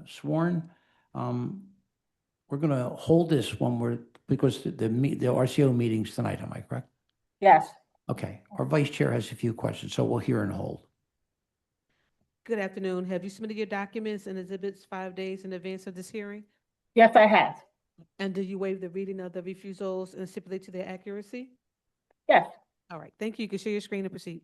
sworn. We're going to hold this one because the RCO meeting's tonight, am I correct?
Yes.
Okay, our vice chair has a few questions, so we'll hear and hold.
Good afternoon. Have you submitted your documents and exhibits 5 days in advance of this hearing?
Yes, I have.
And do you waive the reading of the refusals and stipulate to their accuracy?
Yes.
All right, thank you. You can share your screen and proceed.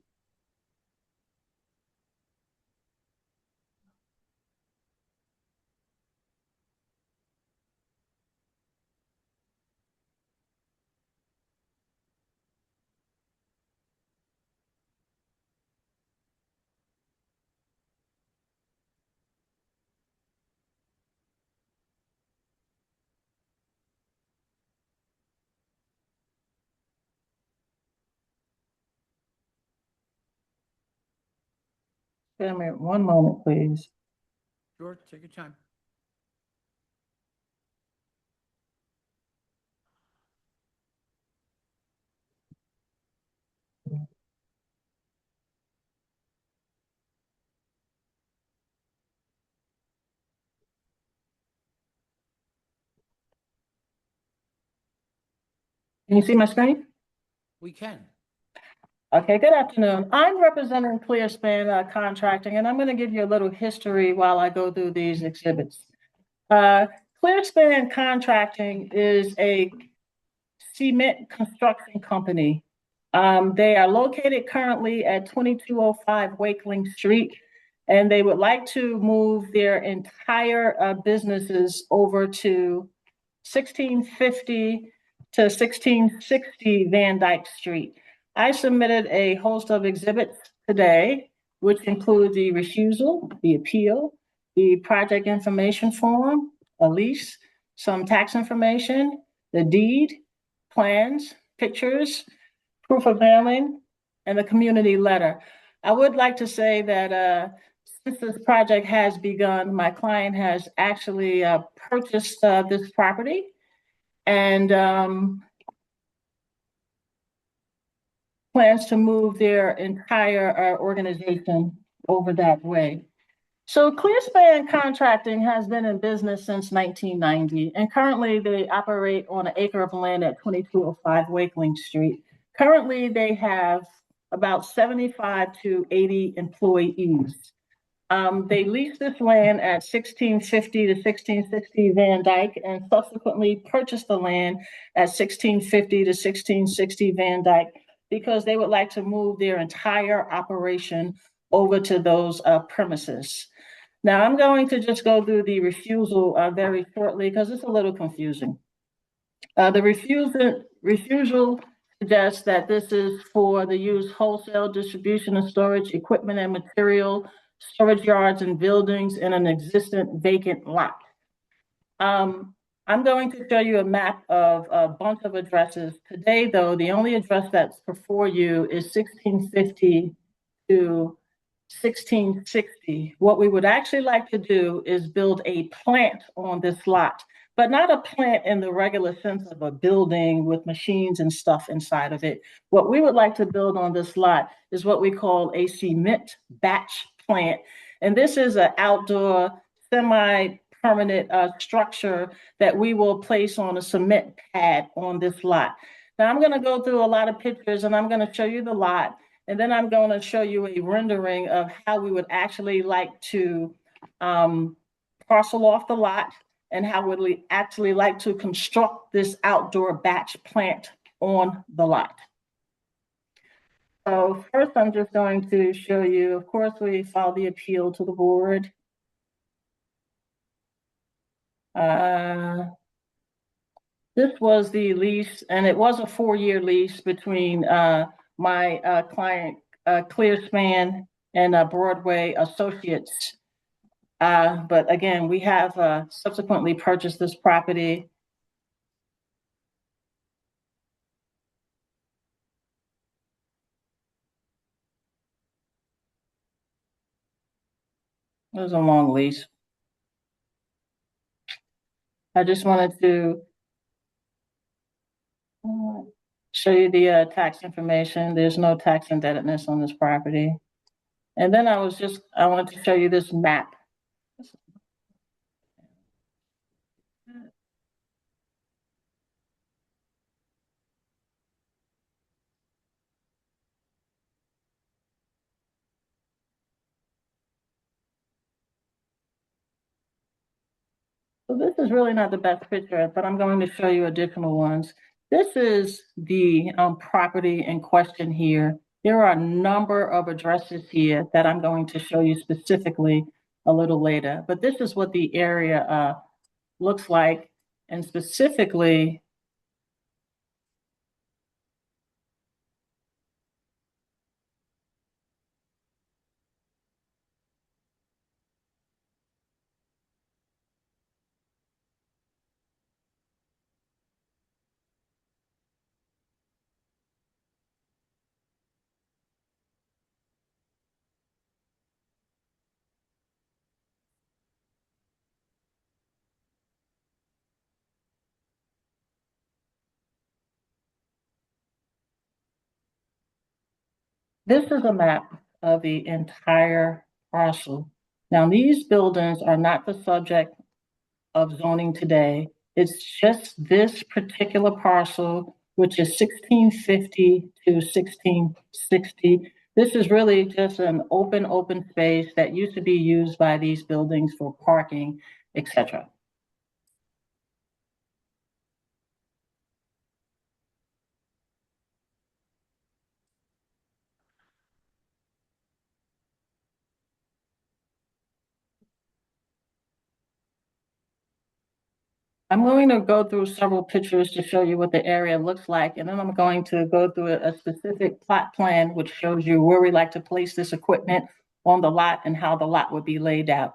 Wait a minute, one moment, please.
George, take your time.
Can you see my screen?
We can.
Okay, good afternoon. I'm representing ClearSpan Contracting, and I'm going to give you a little history while I go through these exhibits. ClearSpan Contracting is a cement construction company. They are located currently at 2205 Wakeling Street, and they would like to move their entire businesses over to 1650 to 1660 Van Dyke Street. I submitted a host of exhibits today, which include the refusal, the appeal, the project information form, a lease, some tax information, the deed, plans, pictures, proof of mailing, and the community letter. I would like to say that since this project has begun, my client has actually purchased this property and plans to move their entire organization over that way. So ClearSpan Contracting has been in business since 1990, and currently they operate on an acre of land at 2205 Wakeling Street. Currently, they have about 75 to 80 employees. They lease this land at 1650 to 1660 Van Dyke and subsequently purchased the land at 1650 to 1660 Van Dyke because they would like to move their entire operation over to those premises. Now, I'm going to just go through the refusal very shortly because it's a little confusing. The refusal suggests that this is for the use wholesale distribution and storage equipment and material, storage yards and buildings in an existent vacant lot. I'm going to show you a map of a bunch of addresses. Today, though, the only address that's before you is 1650 to 1660. What we would actually like to do is build a plant on this lot, but not a plant in the regular sense of a building with machines and stuff inside of it. What we would like to build on this lot is what we call a cement batch plant. And this is an outdoor semi-permanent structure that we will place on a cement pad on this lot. Now I'm going to go through a lot of pictures and I'm going to show you the lot. And then I'm going to show you a rendering of how we would actually like to parcel off the lot and how we actually like to construct this outdoor batch plant on the lot. So first, I'm just going to show you, of course, we filed the appeal to the board. This was the lease, and it was a 4-year lease between my client, ClearSpan, and Broadway Associates. But again, we have subsequently purchased this property. It was a long lease. I just wanted to show you the tax information. There's no tax indebtedness on this property. And then I wanted to show you this map. So this is really not the best picture, but I'm going to show you additional ones. This is the property in question here. There are a number of addresses here that I'm going to show you specifically a little later, but this is what the area looks like, and specifically, This is a map of the entire parcel. Now, these buildings are not the subject of zoning today. It's just this particular parcel, which is 1650 to 1660. This is really just an open space that used to be used by these buildings for parking, etc. I'm going to go through several pictures to show you what the area looks like, and then I'm going to go through a specific plot plan which shows you where we like to place this equipment on the lot and how the lot would be laid out.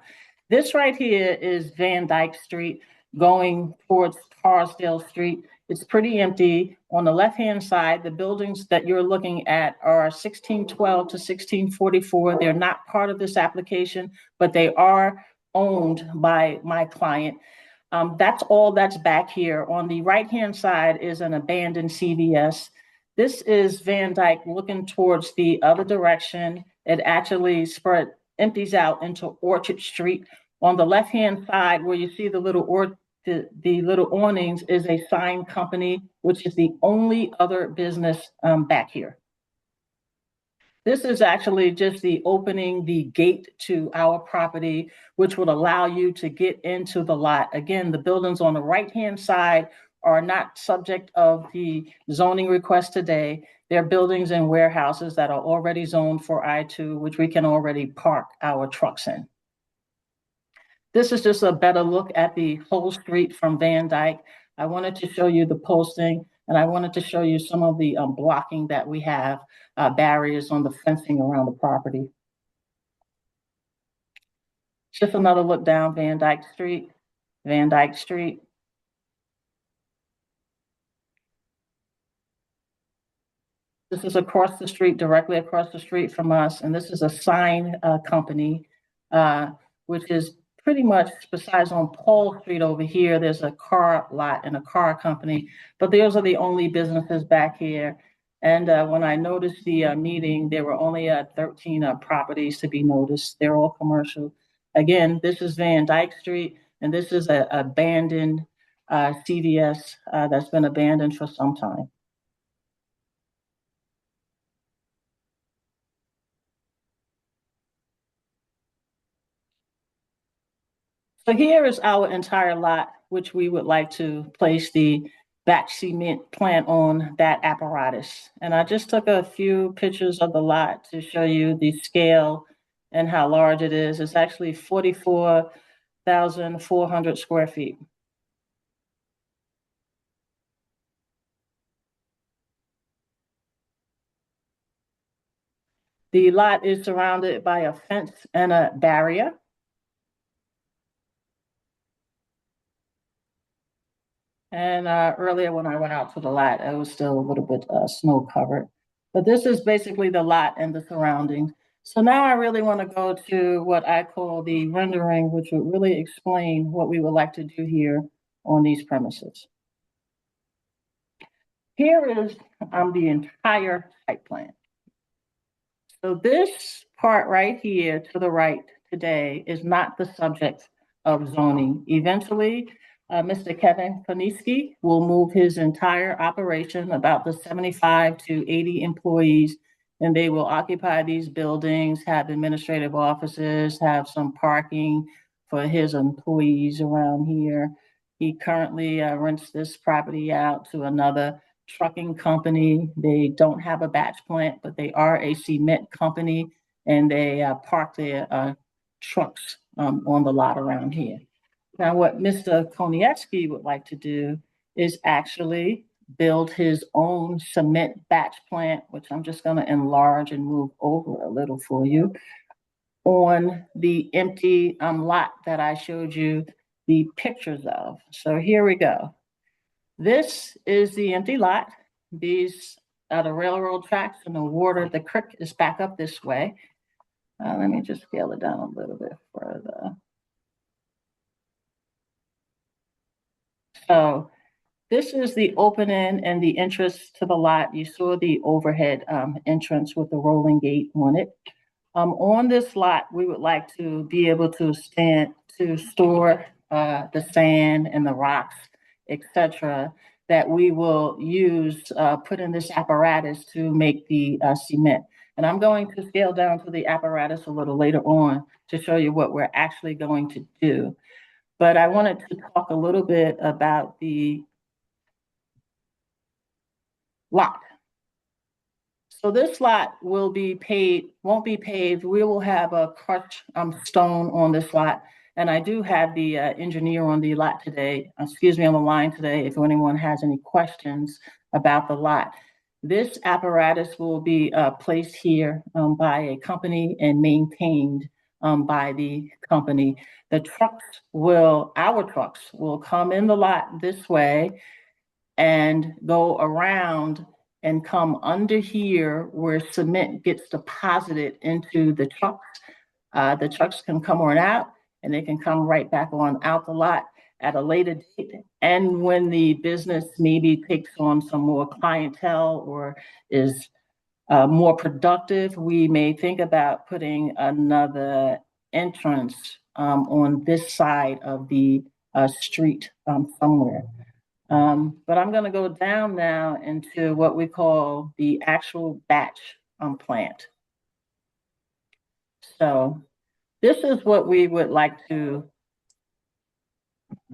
This right here is Van Dyke Street going towards Carsdale Street. It's pretty empty. On the left-hand side, the buildings that you're looking at are 1612 to 1644. They're not part of this application, but they are owned by my client. That's all that's back here. On the right-hand side is an abandoned CVS. This is Van Dyke looking towards the other direction. It actually empties out into Orchard Street. On the left-hand side, where you see the little awnings, is a sign company, which is the only other business back here. This is actually just the opening, the gate to our property, which would allow you to get into the lot. Again, the buildings on the right-hand side are not subject of the zoning request today. They're buildings and warehouses that are already zoned for I-2, which we can already park our trucks in. This is just a better look at the whole street from Van Dyke. I wanted to show you the posting, and I wanted to show you some of the blocking that we have, barriers on the fencing around the property. Just another look down Van Dyke Street, Van Dyke Street. This is across the street, directly across the street from us, and this is a sign company, which is pretty much, besides on Paul Street over here, there's a car lot and a car company, but those are the only businesses back here. And when I noticed the meeting, there were only 13 properties to be noticed. They're all commercial. Again, this is Van Dyke Street, and this is an abandoned CVS that's been abandoned for some time. So here is our entire lot, which we would like to place the batch cement plant on that apparatus. And I just took a few pictures of the lot to show you the scale and how large it is. It's actually 44,400 square feet. The lot is surrounded by a fence and a barrier. And earlier when I went out to the lot, it was still a little bit snow covered. But this is basically the lot and the surroundings. So now I really want to go to what I call the rendering, which would really explain what we would like to do here on these premises. Here is the entire site plan. So this part right here to the right today is not the subject of zoning. Eventually, Mr. Kevin Koniski will move his entire operation, about the 75 to 80 employees, and they will occupy these buildings, have administrative offices, have some parking for his employees around here. He currently rents this property out to another trucking company. They don't have a batch plant, but they are a cement company, and they park their trucks on the lot around here. Now, what Mr. Koniecki would like to do is actually build his own cement batch plant, which I'm just going to enlarge and move over a little for you, on the empty lot that I showed you the pictures of. So here we go. This is the empty lot. These are the railroad tracks, and the water, the creek is back up this way. Let me just scale it down a little bit further. So This is the opening and the entrance to the lot. You saw the overhead entrance with the rolling gate on it. On this lot, we would like to be able to store the sand and the rocks, etc., that we will use, put in this apparatus to make the cement. And I'm going to scale down to the apparatus a little later on to show you what we're actually going to do. But I wanted to talk a little bit about the lot. So this lot will be paved, won't be paved. We will have a crushed stone on this lot. And I do have the engineer on the lot today, on the line today, if anyone has any questions about the lot. This apparatus will be placed here by a company and maintained by the company. Our trucks will come in the lot this way and go around and come under here where cement gets deposited into the trucks. The trucks can come on out and they can come right back on out the lot at a later date. And when the business maybe takes on some more clientele or is more productive, we may think about putting another entrance on this side of the street somewhere. But I'm going to go down now into what we call the actual batch plant. So this is what we would like to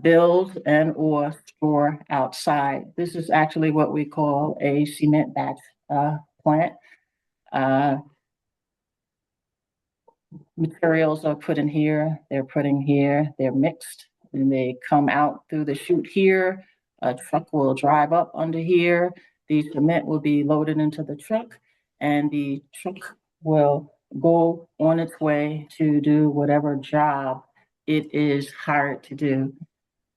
build and or store outside. This is actually what we call a cement batch plant. Materials are put in here, they're put in here, they're mixed, and they come out through the chute here. A truck will drive up under here. The cement will be loaded into the truck, and the truck will go on its way to do whatever job it is hired to do.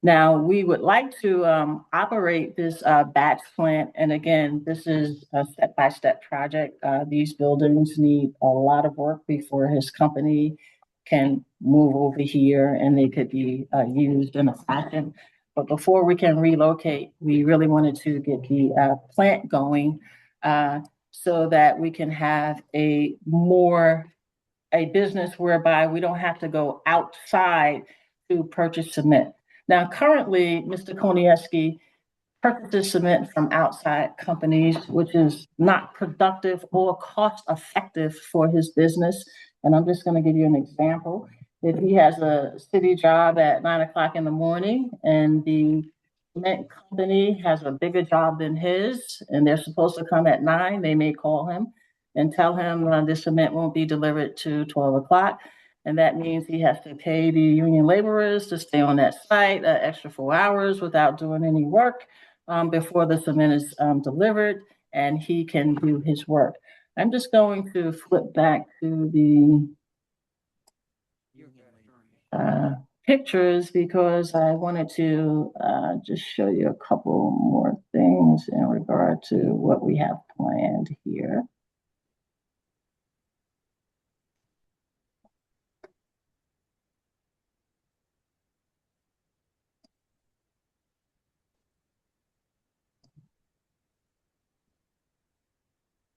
Now, we would like to operate this batch plant. And again, this is a step-by-step project. These buildings need a lot of work before his company can move over here and they could be used in a fashion. But before we can relocate, we really wanted to get the plant going so that we can have a business whereby we don't have to go outside to purchase cement. Now, currently, Mr. Konieski purchases cement from outside companies, which is not productive or cost effective for his business. And I'm just going to give you an example. If he has a city job at 9 o'clock in the morning and the cement company has a bigger job than his, and they're supposed to come at 9, they may call him and tell him the cement won't be delivered to 12 o'clock. And that means he has to pay the union laborers to stay on that site an extra 4 hours without doing any work before the cement is delivered, and he can do his work. I'm just going to flip back to the pictures because I wanted to just show you a couple more things in regard to what we have planned here.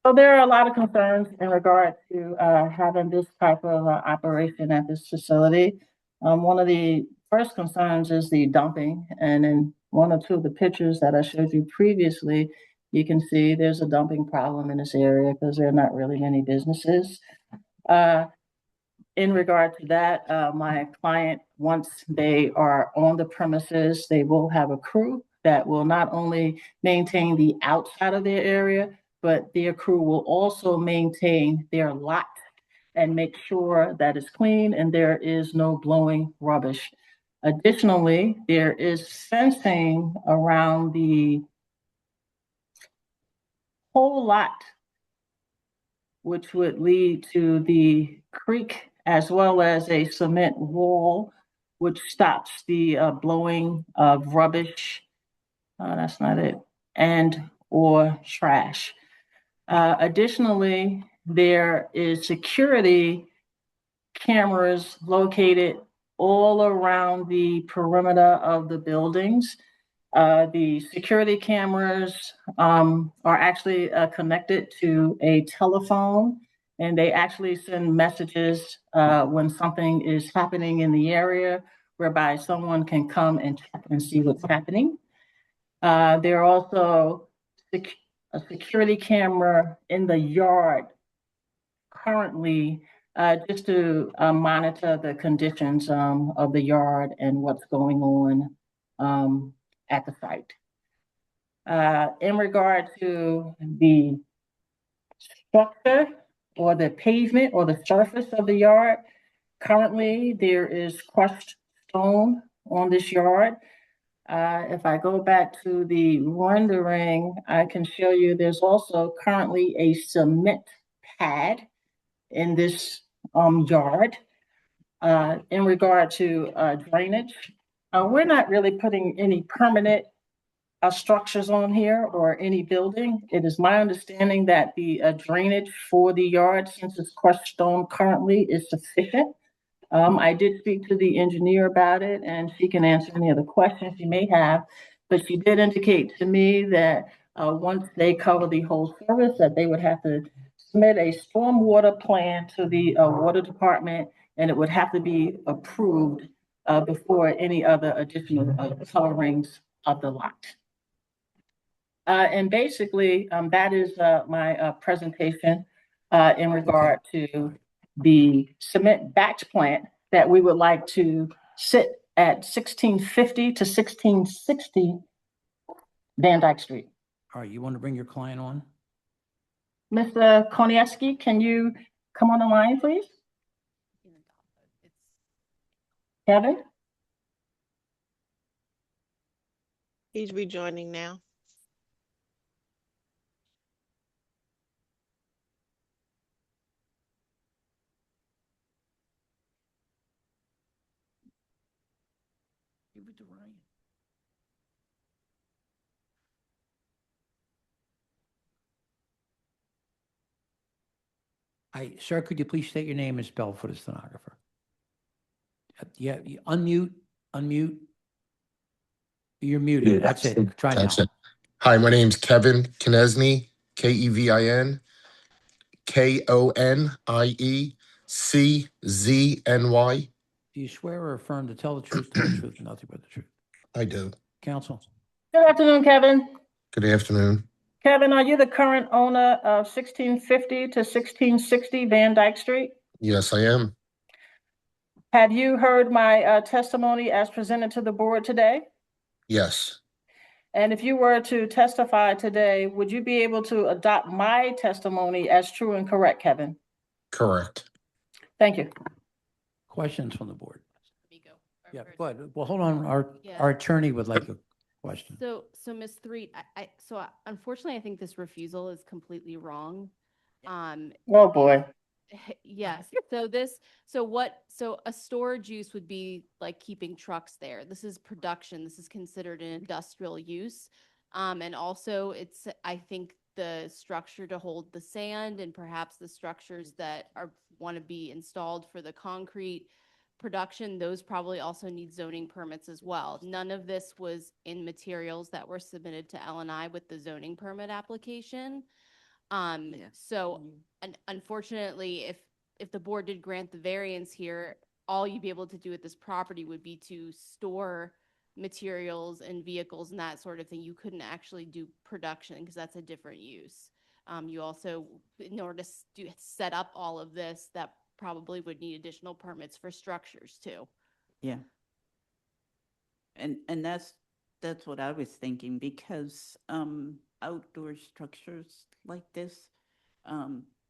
So there are a lot of concerns in regard to having this type of operation at this facility. One of the first concerns is the dumping. And in one or two of the pictures that I showed you previously, you can see there's a dumping problem in this area because there are not really many businesses. In regard to that, my client, once they are on the premises, they will have a crew that will not only maintain the outside of their area, but their crew will also maintain their lot and make sure that it's clean and there is no blowing rubbish. Additionally, there is fencing around the whole lot, which would lead to the creek, as well as a cement wall, which stops the blowing of rubbish. That's not it. And or trash. Additionally, there is security cameras located all around the perimeter of the buildings. The security cameras are actually connected to a telephone, and they actually send messages when something is happening in the area, whereby someone can come and check and see what's happening. There are also a security camera in the yard currently, just to monitor the conditions of the yard and what's going on at the site. In regard to the structure or the pavement or the surface of the yard, currently there is crushed stone on this yard. If I go back to the rendering, I can show you there's also currently a cement pad in this yard. In regard to drainage, we're not really putting any permanent structures on here or any building. It is my understanding that the drainage for the yard, since it's crushed stone currently, is sufficient. I did speak to the engineer about it, and she can answer any other questions you may have, but she did indicate to me that once they cover the whole service, that they would have to submit a stormwater plan to the water department, and it would have to be approved before any other additional coverings of the lot. And basically, that is my presentation in regard to the cement batch plant that we would like to sit at 1650 to 1660 Van Dyke Street.
All right, you want to bring your client on?
Mr. Konieski, can you come on the line, please? Kevin?
He's rejoining now.
Give it to Ryan. Sir, could you please state your name and spell for the stenographer? Yeah, you unmute. You're muted. That's it. Try now.
That's it. Hi, my name's Kevin Knesny, Kevin Koniecczny.
Do you swear or affirm to tell the truth, the whole truth, and nothing but the truth?
I do.
Counsel?
Good afternoon, Kevin.
Good afternoon.
Kevin, are you the current owner of 1650 to 1660 Van Dyke Street?
Yes, I am.
Have you heard my testimony as presented to the board today?
Yes.
And if you were to testify today, would you be able to adopt my testimony as true and correct, Kevin?
Correct.
Thank you.
Questions from the board?
Amigo,
Yeah, go ahead. Well, hold on.
Yeah.
Our attorney would like a question.
So Ms. Threet, unfortunately, I think this refusal is completely wrong.
Oh, boy.
Yes, so a storage use would be like keeping trucks there. This is production. This is considered an industrial use. And also I think the structure to hold the sand and perhaps the structures that want to be installed for the concrete production, those probably also need zoning permits as well. None of this was in materials that were submitted to L&I with the zoning permit application. So unfortunately, if the board did grant the variance here, all you'd be able to do with this property would be to store materials and vehicles and that sort of thing. You couldn't actually do production because that's a different use. You also, in order to set up all of this, that probably would need additional permits for structures too.
Yeah. And that's what I was thinking, because outdoor structures like this,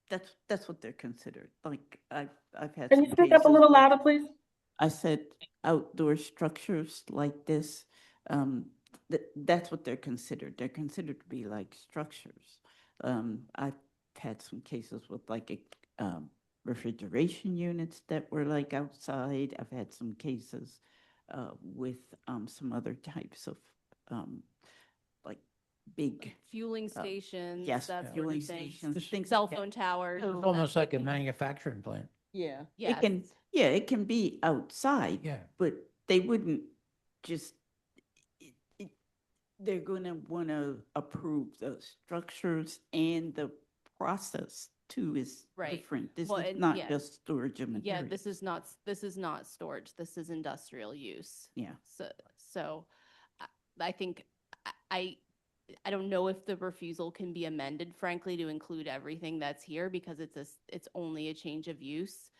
that's what they're considered. Like I've had.
Can you speak up a little louder, please?
I said outdoor structures like this, that's what they're considered. They're considered to be like structures. I've had some cases with like refrigeration units that were like outside. I've had some cases with some other types of like big
Fueling stations,
yes,
that sort
fueling
of thing.
stations,
Cell phone towers.
It's almost like a manufacturing plant.
Yeah.
Yes.
It can be outside.
Yeah.
But they wouldn't just they're going to want to approve the structures and the process too is
Right.
different. This
Well,
is
and
not
yeah.
just storage of
Yeah,
materials.
this is not storage. This is industrial use.
Yeah.
So I think I I don't know if the refusal can be amended, frankly, to include everything that's here because it's only a change of use.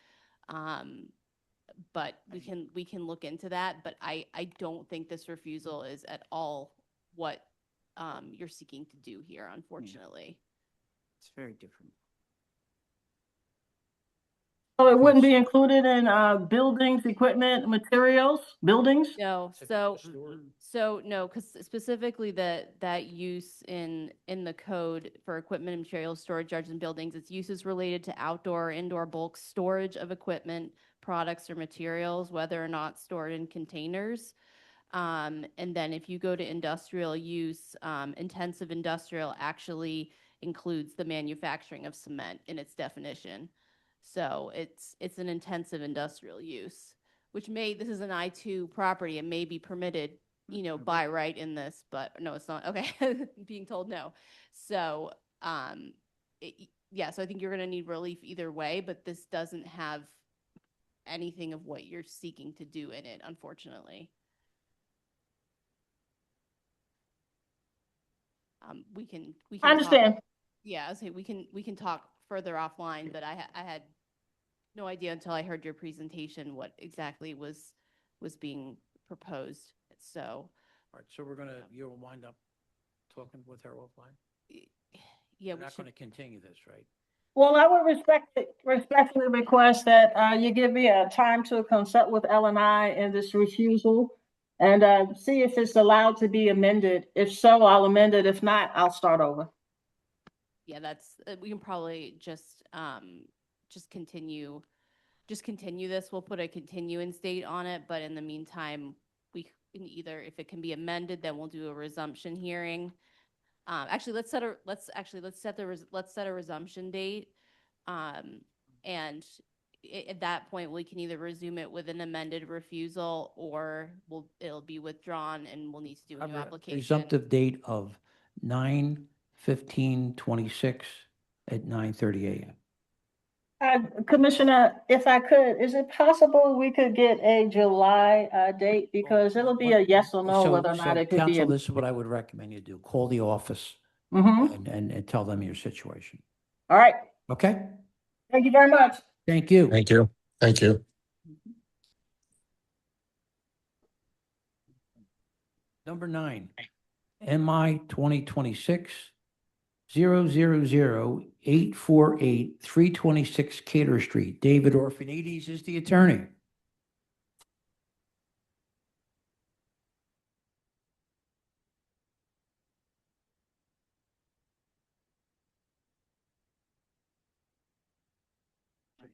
But we can look into that, but I don't think this refusal is at all what you're seeking to do here, unfortunately.
It's very different.
So it wouldn't be included in buildings, equipment, materials, buildings?
No, no, because specifically that use in the code for equipment and materials storage yards and buildings, it's uses related to outdoor or indoor bulk storage of equipment, products or materials, whether or not stored in containers. And then if you go to industrial use, intensive industrial actually includes the manufacturing of cement in its definition. So it's an intensive industrial use, which this is an I-2 property and may be permitted, by right in this, but no, it's not. Okay, being told no. So, yeah, so I think you're going to need relief either way, but this doesn't have anything of what you're seeking to do in it, unfortunately. We can
I understand.
Yeah, I was saying we can talk further offline, but I had no idea until I heard your presentation what exactly was being proposed. So,
All right, so you'll wind up talking with her offline?
yeah,
We're
we
not
should.
going to continue this, right?
Well, I would respectfully request that you give me a time to consult with L&I in this refusal and see if it's allowed to be amended. If so, I'll amend it. If not, I'll start over.
Yeah, that's we can probably just continue this. We'll put a continuance date on it, but in the meantime, we can either, if it can be amended, then we'll do a resumption hearing. Actually, let's set a resumption date. And at that point, we can either resume it with an amended refusal or it'll be withdrawn and we'll need to do a new application.
Resumptive date of 9/15/26 at 9:30 a.m.
Commissioner, if I could, is it possible we could get a July date? Because it'll be a yes or no whether or not it could be.
Council, this is what I would recommend you do. Call the office
Mm-hmm.
and tell them your situation.
All right.
Okay?
Thank you very much.
Thank you.
Thank you. Thank you.
Number 9, MI 2026-000848, 326 Cater Street. David Orphanides is the attorney.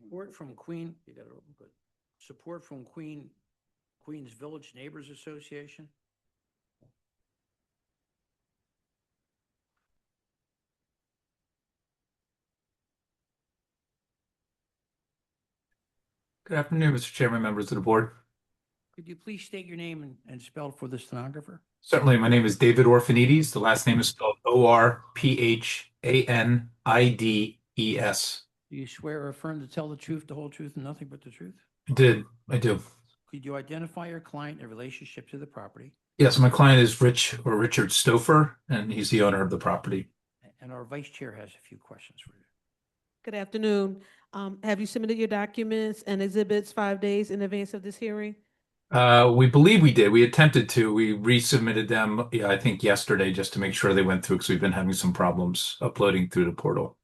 Support from Support from Queens Village Neighbors Association.
Good afternoon, Mr. Chairman, members of the board.
Could you please state your name and spell it for the stenographer?
Certainly, my name is David Orphanides. The last name is spelled Orphanides.
Do you swear or affirm to tell the truth, the whole truth, and nothing but the truth?
I do.
Could you identify your client in relationship to the property?
Yes, my client is Richard Stouffer, and he's the owner of the property.
And our vice chair has a few questions for you.
Good afternoon. Have you submitted your documents and exhibits 5 days in advance of this hearing?
We believe we did. We attempted to. We resubmitted them, I think yesterday, just to make sure they went through because we've been having some problems uploading through the portal.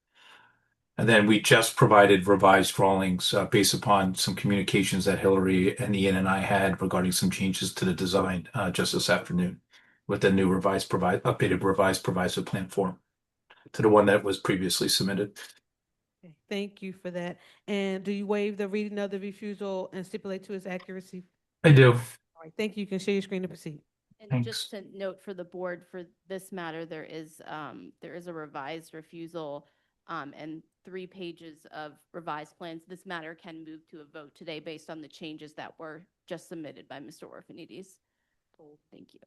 And then we just provided revised drawings based upon some communications that Hillary and Ian and I had regarding some changes to the design just this afternoon with the new updated revised proviso plan form to the one that was previously submitted.
Okay, thank you for that. And do you waive the reading of the refusal and stipulate to its accuracy?
I do.
All right, thank you. You can share your screen to proceed.
And
Thanks.
just to note for the board, for this matter, there is a revised refusal and 3 pages of revised plans. This matter can move to a vote today based on the changes that were just submitted by Mr. Orphanides. Thank you.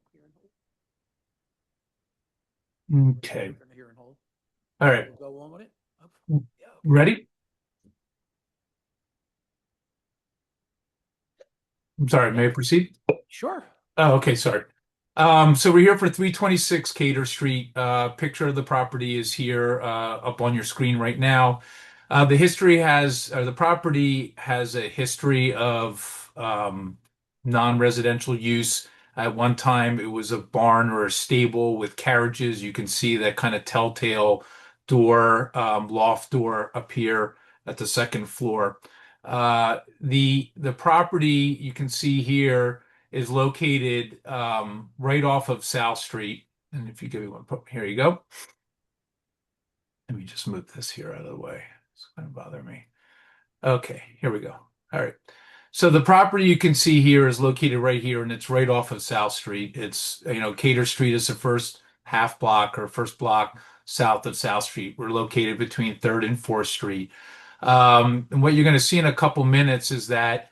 Okay. All right.
Go on with it.
Ready? I'm sorry, may I proceed?
Sure.
Oh, okay, sorry. So we're here for 326 Cater Street. Picture of the property is here up on your screen right now. The property has a history of non-residential use. At one time, it was a barn or a stable with carriages. You can see that kind of telltale door, loft door up here at the second floor. The property you can see here is located right off of South Street. And if you give me one, here you go. Let me just move this here out of the way. It's going to bother me. Okay, here we go. All right. So the property you can see here is located right here, and it's right off of South Street. It's, Cater Street is the first half block or first block south of South Street. We're located between 3rd and 4th Street. And what you're going to see in a couple minutes is that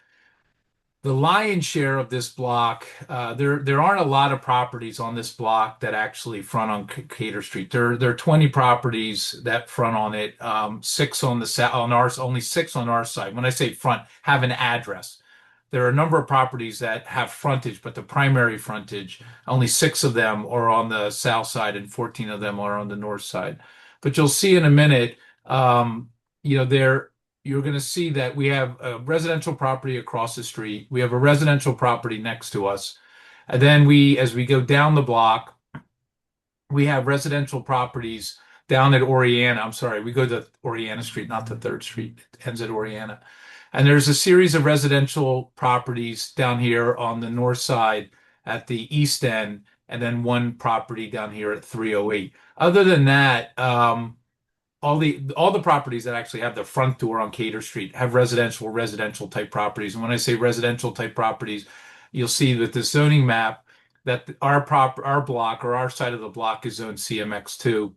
the lion's share of this block, there aren't a lot of properties on this block that actually front on Cater Street. There are 20 properties that front on it, 6 on ours, only 6 on our side. When I say front, have an address. There are a number of properties that have frontage, but the primary frontage, only 6 of them are on the south side and 14 of them are on the north side. But you'll see in a minute, you're going to see that we have a residential property across the street. We have a residential property next to us. And then as we go down the block, we have residential properties down at Oriana. I'm sorry, we go to Oriana Street, not the 3rd Street. It ends at Oriana. And there's a series of residential properties down here on the north side at the east end, and then one property down here at 308. Other than that, all the properties that actually have the front door on Cater Street have residential type properties. And when I say residential type properties, you'll see with the zoning map that our block or our side of the block is zone CMX2.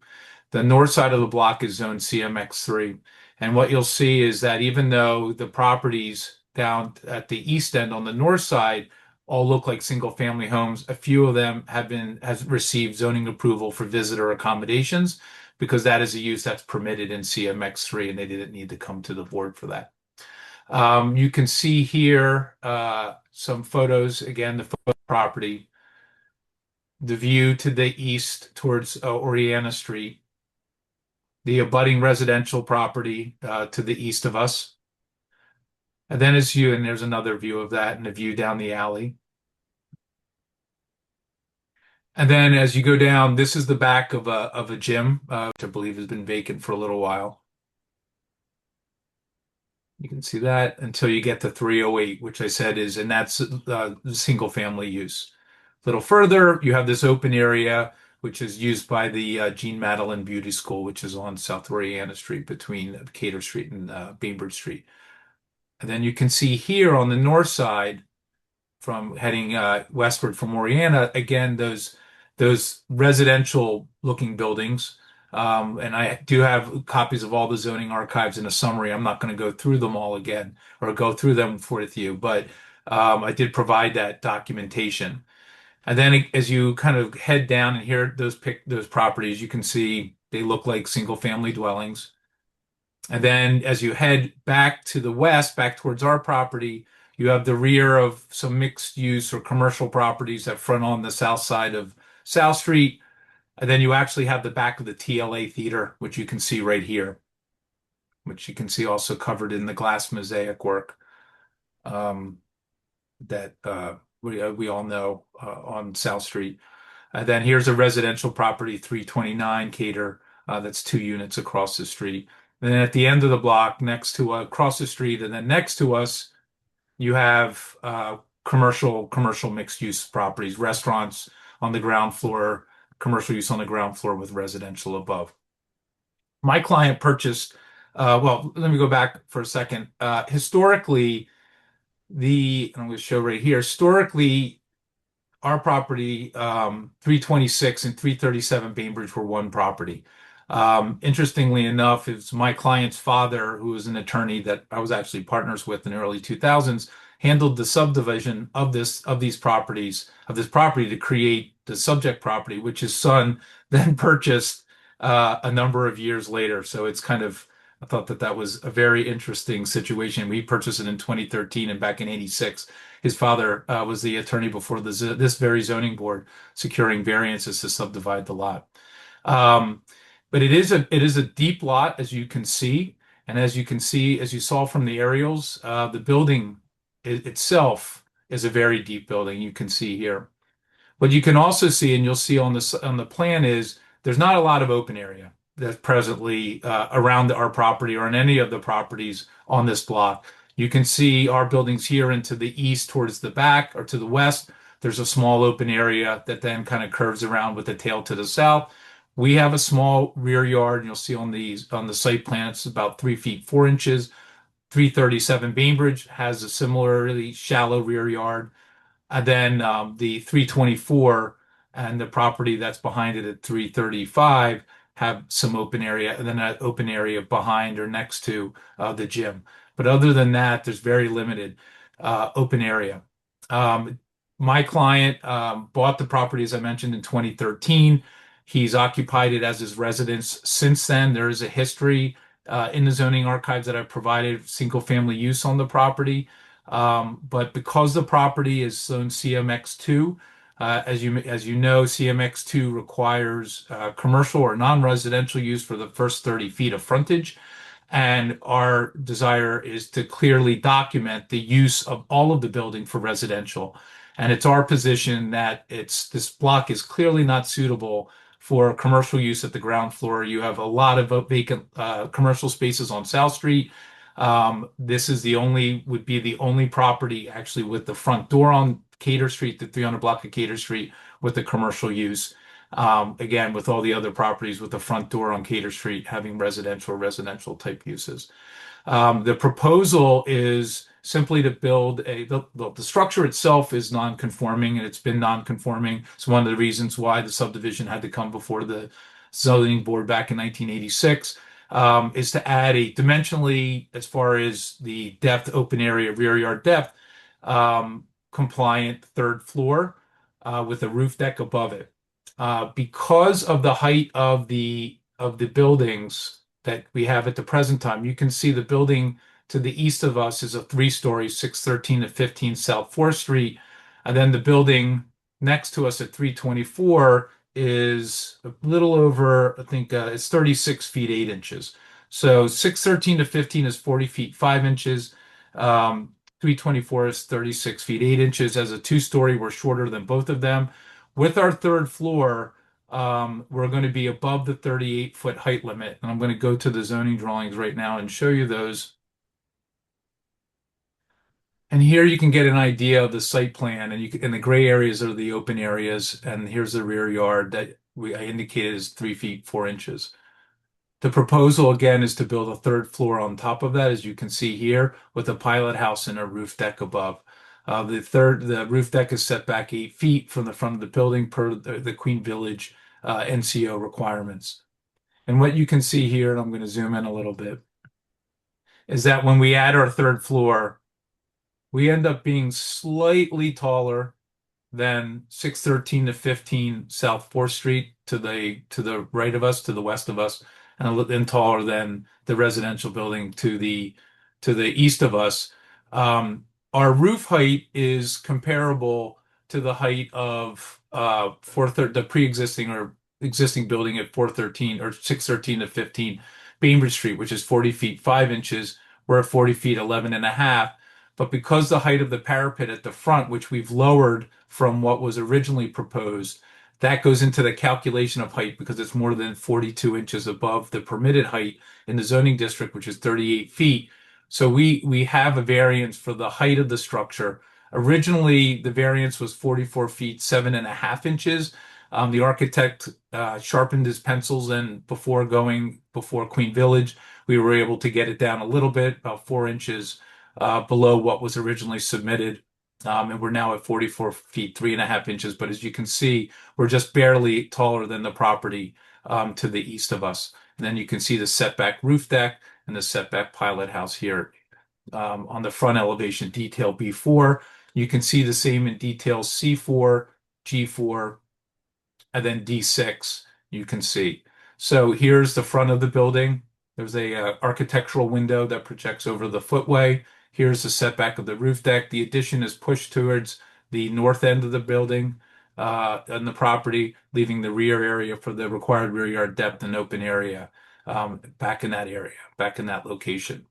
The north side of the block is zone CMX3. And what you'll see is that even though the properties down at the east end on the north side all look like single family homes, a few of them has received zoning approval for visitor accommodations, because that is a use that's permitted in CMX3, and they didn't need to come to the board for that. You can see here some photos, again, the property, the view to the east towards Oriana Street, the abutting residential property to the east of us. And then there's another view of that and a view down the alley. And then as you go down, this is the back of a gym, which I believe has been vacant for a little while. You can see that until you get to 308, which I said and that's single family use. A little further, you have this open area, which is used by the Jean Madeline Beauty School, which is on South Oriana Street between Cater Street and Bainbridge Street. And then you can see here on the north side, from heading westward from Oriana, again, those residential looking buildings. And I do have copies of all the zoning archives in a summary. I'm not going to go through them all again or go through them with you, but I did provide that documentation. And then as you kind of head down and hear those properties, you can see they look like single family dwellings. And then as you head back to the west, back towards our property, you have the rear of some mixed use or commercial properties that front on the south side of South Street. And then you actually have the back of the TLA Theater, which you can see right here, which you can see also covered in the glass mosaic work that we all know on South Street. And then here's a residential property, 329 Cater, that's 2 units across the street. And then at the end of the block, across the street, and then next to us, you have commercial mixed use properties, restaurants on the ground floor, commercial use on the ground floor with residential above. My client purchased, well, let me go back for a second. Historically, I'm going to show right here, historically, our property, 326 and 337 Bainbridge were one property. Interestingly enough, it's my client's father, who was an attorney that I was actually partners with in the early 2000s, handled the subdivision of this property to create the subject property, which his son then purchased a number of years later. So it's kind of, I thought that was a very interesting situation. We purchased it in 2013, and back in '86, his father was the attorney before this very zoning board, securing variances to subdivide the lot. But it is a deep lot, as you can see, and as you saw from the aerials, the building itself is a very deep building. You can see here. What you can also see, and you'll see on the plan, is there's not a lot of open area that's presently around our property or in any of the properties on this block. You can see our buildings here into the east towards the back, or to the west. There's a small open area that then kind of curves around with a tail to the south. We have a small rear yard, and you'll see on the site plan, it's about 3 feet 4 inches. 337 Bainbridge has a similarly shallow rear yard. And then the 324 and the property that's behind it at 335 have some open area, and then an open area behind or next to the gym. But other than that, there's very limited open area. My client bought the property, as I mentioned, in 2013. He's occupied it as his residence since then. There is a history in the zoning archives that I've provided single-family use on the property. But because the property is zone CMX2, as you know, CMX2 requires commercial or non-residential use for the first 30 feet of frontage. And our desire is to clearly document the use of all of the building for residential. And it's our position that this block is clearly not suitable for commercial use at the ground floor. You have a lot of vacant commercial spaces on South Street. This would be the only property actually with the front door on Cater Street, the 300 block of Cater Street, with the commercial use. Again, with all the other properties with the front door on Cater Street having residential type uses. The proposal is simply to build the structure itself is non-conforming, and it's been non-conforming. It's one of the reasons why the subdivision had to come before the zoning board back in 1986. Is to add a dimensionally, as far as the depth, open area, rear yard depth, compliant third floor with a roof deck above it. Because of the height of the buildings that we have at the present time, you can see the building to the east of us is a 3-story, 613 to 15 South 4th Street. And then the building next to us at 324 is a little over, I think it's 36 feet 8 inches. So 613 to 15 is 40 feet 5 inches. 324 is 36 feet 8 inches. As a 2-story, we're shorter than both of them. With our third floor, we're going to be above the 38-foot height limit. And I'm going to go to the zoning drawings right now and show you those. And here you can get an idea of the site plan, and the gray areas are the open areas, and here's the rear yard that I indicated is 3 feet 4 inches. The proposal again is to build a third floor on top of that, as you can see here, with a pilot house and a roof deck above. The roof deck is set back 8 feet from the front of the building per the Queen Village NCO requirements. And what you can see here, and I'm going to zoom in a little bit, is that when we add our third floor, we end up being slightly taller than 613 to 15 South 4th Street to the right of us, to the west of us, and taller than the residential building to the east of us. Our roof height is comparable to the height of the pre-existing or existing building at 413 or 613 to 15 Bainbridge Street, which is 40 feet 5 inches. We're at 40 feet 11 and a half. But because the height of the parapet at the front, which we've lowered from what was originally proposed, that goes into the calculation of height because it's more than 42 inches above the permitted height in the zoning district, which is 38 feet. So we have a variance for the height of the structure. Originally, the variance was 44 feet 7.5 inches. The architect sharpened his pencils, and before Queen Village, we were able to get it down a little bit, about 4 inches below what was originally submitted. And we're now at 44 feet 3.5 inches. But as you can see, we're just barely taller than the property to the east of us. And then you can see the setback roof deck and the setback pilot house here on the front elevation detail B4. You can see the same in details C4, G4, and then D6 you can see. So here's the front of the building. There's a architectural window that projects over the footway. Here's the setback of the roof deck. The addition is pushed towards the north end of the building and the property, leaving the rear area for the required rear yard depth and open area back in that area, back in that location.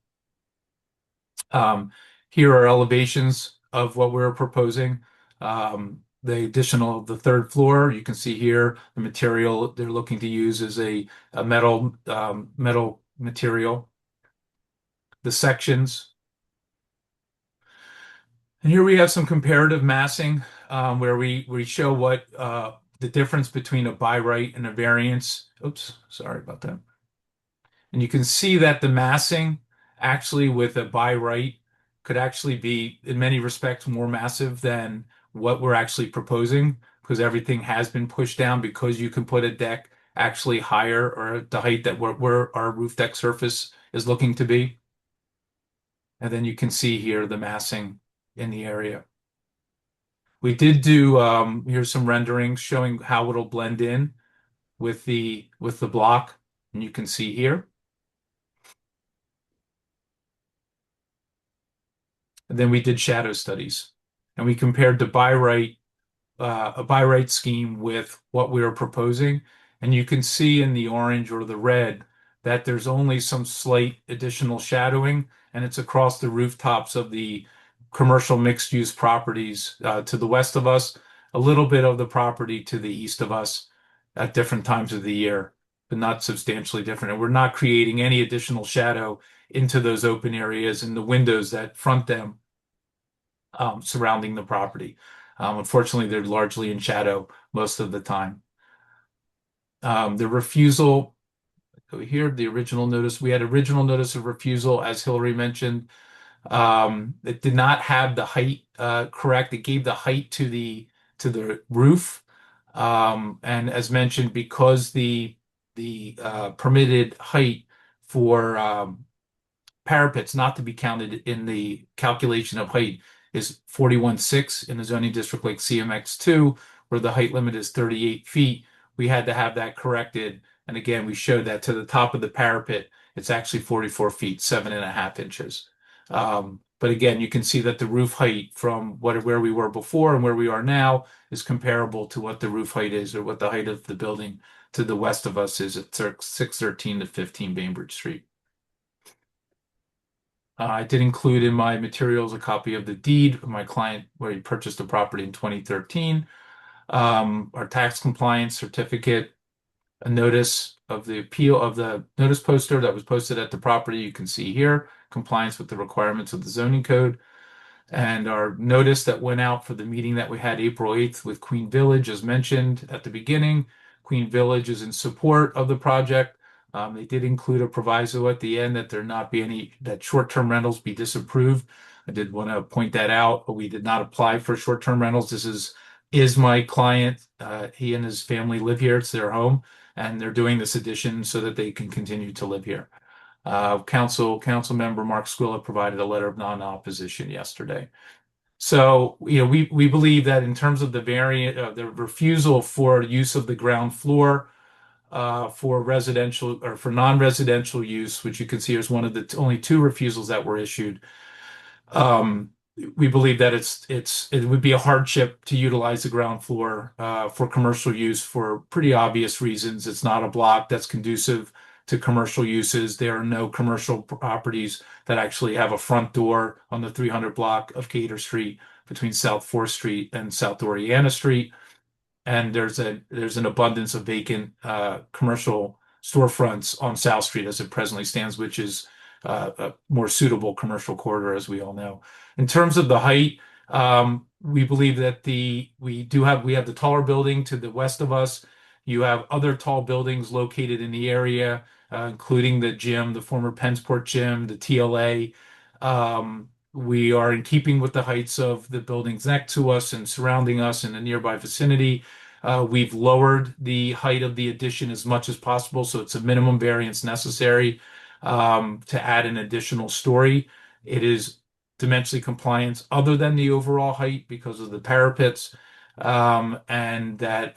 Here are elevations of what we're proposing. The third floor, you can see here, the material they're looking to use is a metal material. The sections. And here we have some comparative massing where we show what the difference between a by right and a variance. Oops, sorry about that. And you can see that the massing actually with a by right could actually be in many respects more massive than what we're actually proposing, because everything has been pushed down, because you can put a deck actually higher or at the height that where our roof deck surface is looking to be. And then you can see here the massing in the area. We did do here's some renderings showing how it'll blend in with the block, and you can see here. And then we did shadow studies, and we compared the a by right scheme with what we were proposing. And you can see in the orange or the red that there's only some slight additional shadowing, and it's across the rooftops of the commercial mixed-use properties to the west of us, a little bit of the property to the east of us at different times of the year, but not substantially different. And we're not creating any additional shadow into those open areas and the windows that front them surrounding the property. Unfortunately, they're largely in shadow most of the time. The refusal, over here, the original notice, we had original notice of refusal, as Hillary mentioned. It did not have the height correct. It gave the height to the roof. And as mentioned, because the permitted height for parapets not to be counted in the calculation of height is 41.6 in a zoning district like CMX2, where the height limit is 38 feet. We had to have that corrected. And again, we showed that to the top of the parapet, it's actually 44 feet, 7.5 inches. But again, you can see that the roof height from where we were before and where we are now is comparable to what the roof height is, or what the height of the building to the west of us is at 613 to 15 Bainbridge Street. I did include in my materials a copy of the deed of my client where he purchased the property in 2013, our tax compliance certificate, a notice of the appeal of the notice poster that was posted at the property. You can see here, compliance with the requirements of the zoning code, and our notice that went out for the meeting that we had April 8th with Queen Village, as mentioned at the beginning. Queen Village is in support of the project. They did include a proviso at the end that there not be that short-term rentals be disapproved. I did want to point that out, but we did not apply for short-term rentals. This is my client. He and his family live here. It's their home, and they're doing this addition so that they can continue to live here. Council member Mark Squilla provided a letter of non-opposition yesterday. So, we believe that in terms of the refusal for use of the ground floor for residential or for non-residential use, which you can see is one of the only two refusals that were issued. We believe that it would be a hardship to utilize the ground floor for commercial use for pretty obvious reasons. It's not a block that's conducive to commercial uses. There are no commercial properties that actually have a front door on the 300 block of Gator Street between South 4th Street and South Oriana Street. And there's an abundance of vacant commercial storefronts on South Street as it presently stands, which is a more suitable commercial corridor, as we all know. In terms of the height, we believe that we have the taller building to the west of us. You have other tall buildings located in the area, including the gym, the former Pennsport gym, the TLA. We are in keeping with the heights of the buildings next to us and surrounding us in the nearby vicinity. We've lowered the height of the addition as much as possible, so it's a minimum variance necessary to add an additional story. It is dimensionally compliant other than the overall height because of the parapets. And that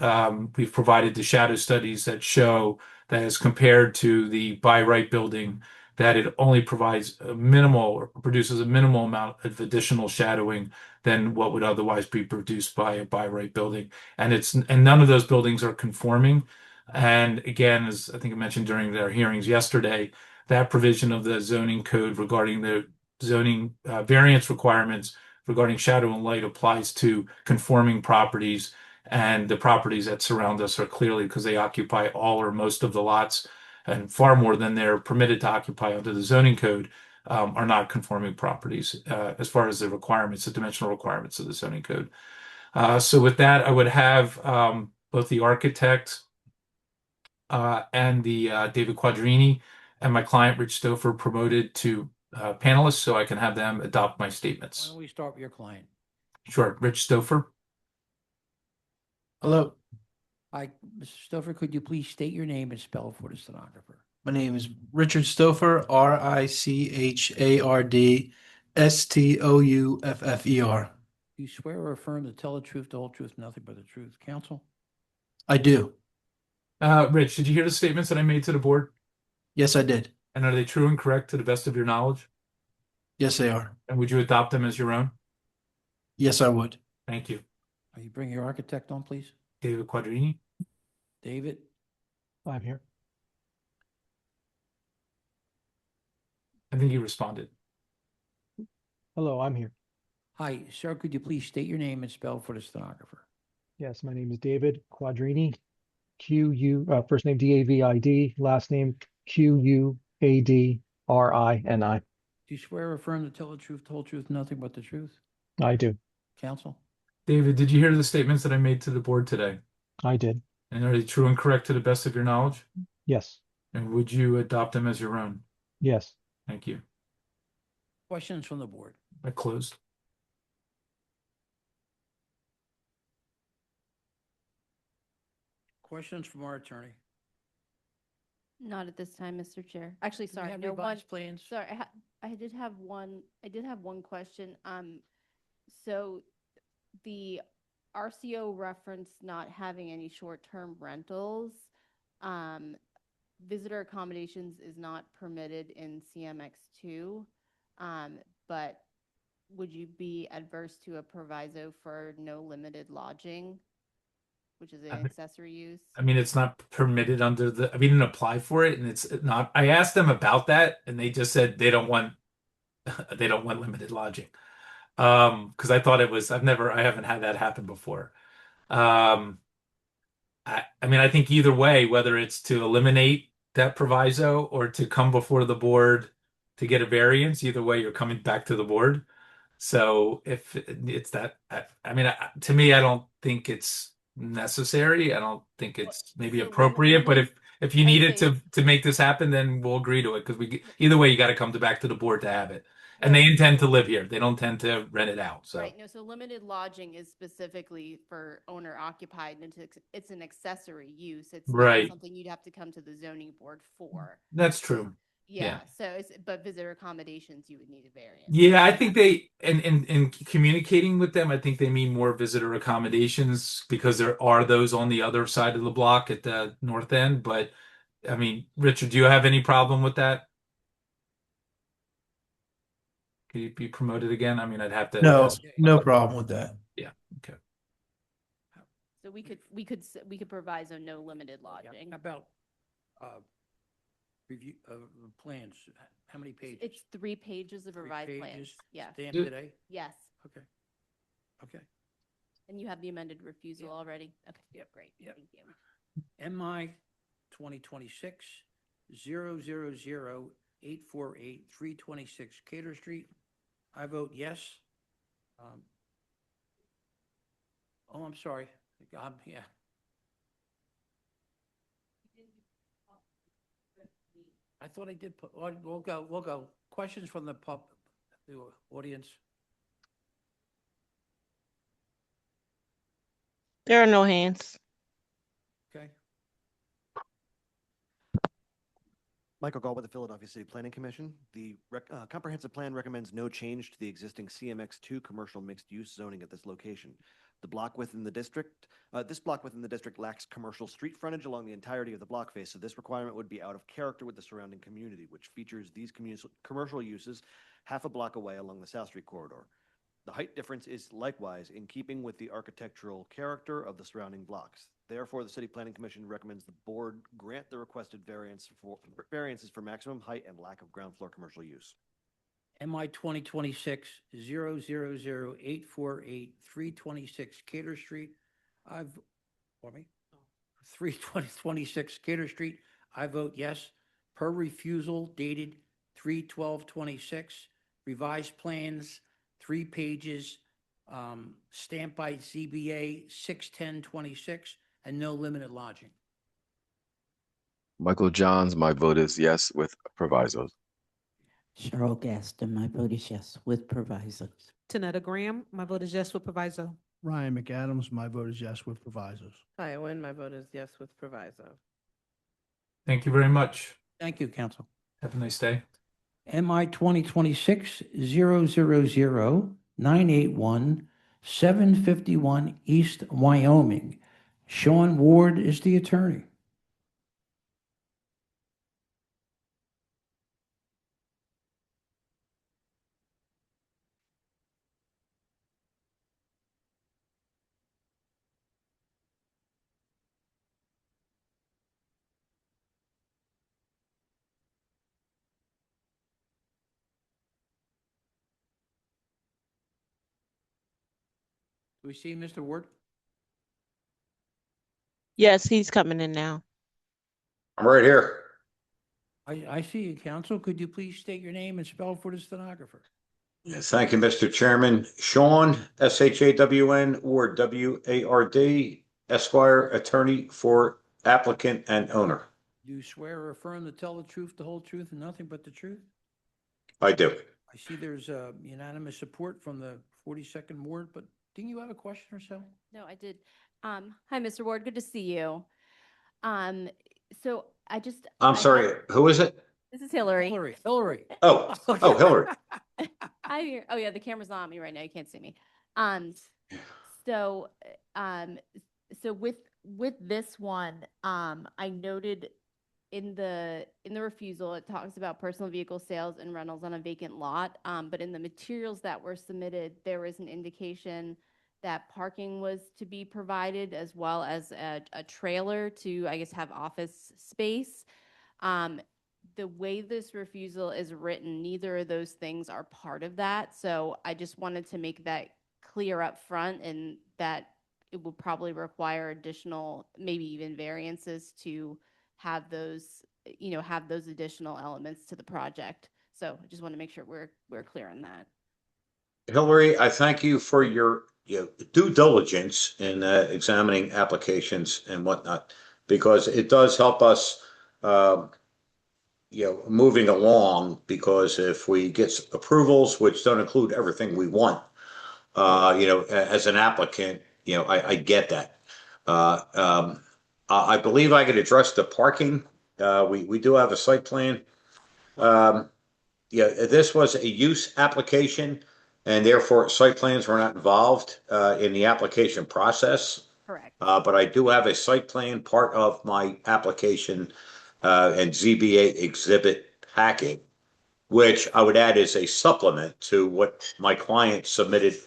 we've provided the shadow studies that show that as compared to the by right building, that it only provides a minimal or produces a minimal amount of additional shadowing than what would otherwise be produced by a by right building. And none of those buildings are conforming. And again, as I think I mentioned during their hearings yesterday, that provision of the zoning code regarding the zoning variance requirements regarding shadow and light applies to conforming properties, and the properties that surround us are clearly, because they occupy all or most of the lots and far more than they're permitted to occupy under the zoning code, are not conforming properties as far as the requirements, the dimensional requirements of the zoning code. So with that, I would have both the architect and the David Quadrini and my client Rich Stouffer promoted to panelists so I can have them adopt my
Why
statements.
don't we start with your client?
Sure. Rich Stouffer.
Hello,
Hi, Mr. Stouffer, could you please state your name and spell for the stenographer?
my name is Richard Stouffer, RICHARDSTOUFFER.
Do you swear or affirm to tell the truth, the whole truth, nothing but the truth? Counsel?
I do.
Rich, did you hear the statements that I made to the board?
Yes, I did.
And are they true and correct to the best of your knowledge?
Yes, they are.
And would you adopt them as your own?
Yes, I would.
Thank you.
Will you bring your architect on, please?
David Quadrini.
David?
I'm here.
I think he responded.
Hello, I'm here.
Hi, sir, could you please state your name and spell for the stenographer?
Yes, my name is David Quadrini. First name David, last name QUADRINI.
Do you swear or affirm to tell the truth, the whole truth, nothing but the truth?
I do.
Counsel?
David, did you hear the statements that I made to the board today?
I did.
And are they true and correct to the best of your knowledge?
Yes.
And would you adopt them as your own?
Yes.
Thank you.
Questions from the board?
I closed.
Questions from our attorney?
Not at this time, Mr. Chair. Actually,
Do we
sorry,
have
no, one,
revised plans?
sorry, I did have one question. So the RCO reference not having any short-term rentals, visitor accommodations is not permitted in CMX2. But would you be adverse to a proviso for no limited lodging, which is an accessory use?
I mean, it's not permitted under the, we didn't apply for it and it's not, I asked them about that and they just said they don't want, they don't want limited lodging. Cause I thought it was, I haven't had that happen before. I mean, I think either way, whether it's to eliminate that proviso or to come before the board to get a variance, either way, you're coming back to the board. So if it's that, I mean, to me, I don't think it's necessary. I don't think it's maybe appropriate, but if you need it to make this happen, then we'll agree to it because either way, you got to come back to the board to have it. And they intend to live here. They don't tend to rent it out. So.
Right. No, so limited lodging is specifically for owner occupied and it's an accessory use. It's not something you'd have to come to the zoning board for.
That's true.
Yeah. So but visitor accommodations, you would need a variance.
Yeah, I think they, in communicating with them, I think they mean more visitor accommodations because there are those on the other side of the block at the north end. But I mean, Richard, do you have any problem with that? Could you be promoted again? I mean, I'd have to.
No problem with that.
Yeah. Okay.
So we could proviso no limited lodging.
How about review plans? How many pages?
It's 3 pages of
3
pages plans.
pages,
Yes.
stamped today?
Yes.
Okay. Okay.
And you have the amended refusal already? Okay. Yep. Great.
Yep.
Thank you.
MI 2026 000 848 326 Cater Street. I vote yes. Oh, I'm sorry. Yeah. I thought I did put, we'll go. Questions from the audience?
There are no hands.
Okay.
Michael Gall with the Philadelphia City Planning Commission. The comprehensive plan recommends no change to the existing CMX2 commercial mixed-use zoning at this location. The block within the district, this block within the district lacks commercial street frontage along the entirety of the block face, so this requirement would be out of character with the surrounding community, which features these commercial uses half a block away along the South Street corridor. The height difference is likewise in keeping with the architectural character of the surrounding blocks. Therefore, the City Planning Commission recommends the board grant the requested variances for maximum height and lack of ground floor commercial use.
MI 2026-000848, 326 Cater Street. 326 Cater Street. I vote yes. Per refusal dated 3/12/26. Revised plans, 3 pages, stamped by ZBA 6/10/26, and no limited lodging.
Michael Johns, my vote is yes with provisos.
Cheryl Gaston, my vote is yes with provisos.
Tanetta Graham, my vote is yes with proviso.
Ryan McAdams, my vote is yes with provisos.
Hi, Nguyen, my vote is yes with proviso.
Thank you very much.
Thank you, Council.
Have a nice day.
MI 2026-000981, 751 East Wyoming. Sean Ward is the attorney. Do we see Mr. Ward?
Yes, he's coming in now.
I'm right here.
I see you, Council. Could you please state your name and spell for the stenographer?
Yes, thank you, Mr. Chairman. Sean, SHAWN, Ward, WARD, Esquire, attorney for applicant and owner.
Do you swear or affirm to tell the truth, the whole truth, and nothing but the truth?
I do.
I see there's unanimous support from the 42nd Ward, but didn't you have a question or so?
No, I did. Hi, Mr. Ward, good to see you. So I just.
I'm sorry, who is it?
This is Hillary.
Hillary.
Oh, Hillary.
I'm here. Oh yeah, the camera's not on me right now. You can't see me. So with this one, I noted in the refusal, it talks about personal vehicle sales and rentals on a vacant lot. But in the materials that were submitted, there was an indication that parking was to be provided as well as a trailer to, I guess, have office space. The way this refusal is written, neither of those things are part of that. So I just wanted to make that clear up front, and that it will probably require additional, maybe even variances to have those, have those additional elements to the project. So I just want to make sure we're clear on that.
Hillary, I thank you for your due diligence in examining applications and whatnot, because it does help us moving along, because if we get approvals which don't include everything we want, as an applicant, I get that. I believe I could address the parking. We do have a site plan. This was a use application, and therefore site plans were not involved in the application process.
Correct.
But I do have a site plan part of my application and ZBA exhibit packet, which I would add as a supplement to what my client submitted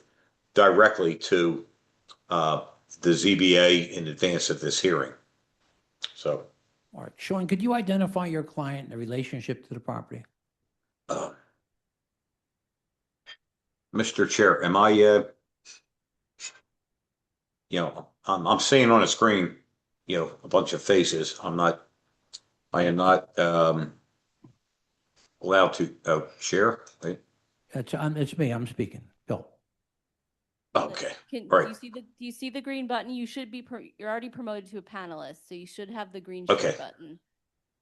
directly to the ZBA in advance of this hearing. So.
All right, Sean, could you identify your client and the relationship to the property?
Mr. Chair, am I, I'm seeing on the screen, a bunch of faces. I am not allowed to share. Right?
It's me, I'm speaking, Bill.
Okay.
Do
Right.
you see the green button? You should be, you're already promoted to a panelist, so you should have the green
Okay.
share button.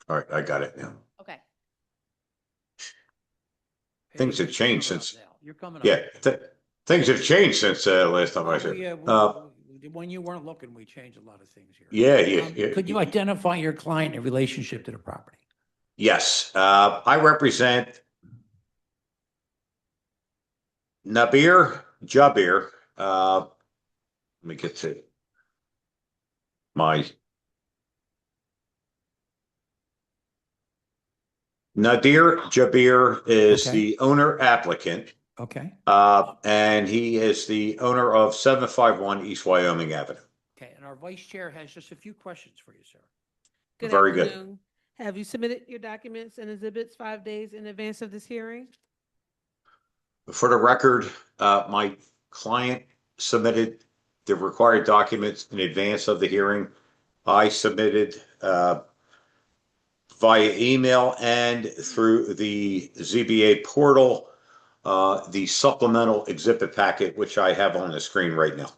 All right, I got it now.
Okay.
Things have changed since.
You're coming up.
Yeah, things have changed since last time I was here.
When you weren't looking, we changed a lot of things here.
Yeah.
Could you identify your client in relationship to the property?
Yes, I represent Nabir Jabir. Let me get to my Nadir Jabir is
Okay.
the owner applicant,
Okay.
and he is the owner of 751 East Wyoming Avenue.
Okay, and our vice chair has just a few questions for you, sir.
Good
Very good.
afternoon. Have you submitted your documents and exhibits 5 days in advance of this hearing?
For the record, my client submitted the required documents in advance of the hearing. I submitted via email and through the ZBA portal the supplemental exhibit packet, which I have on the screen right now.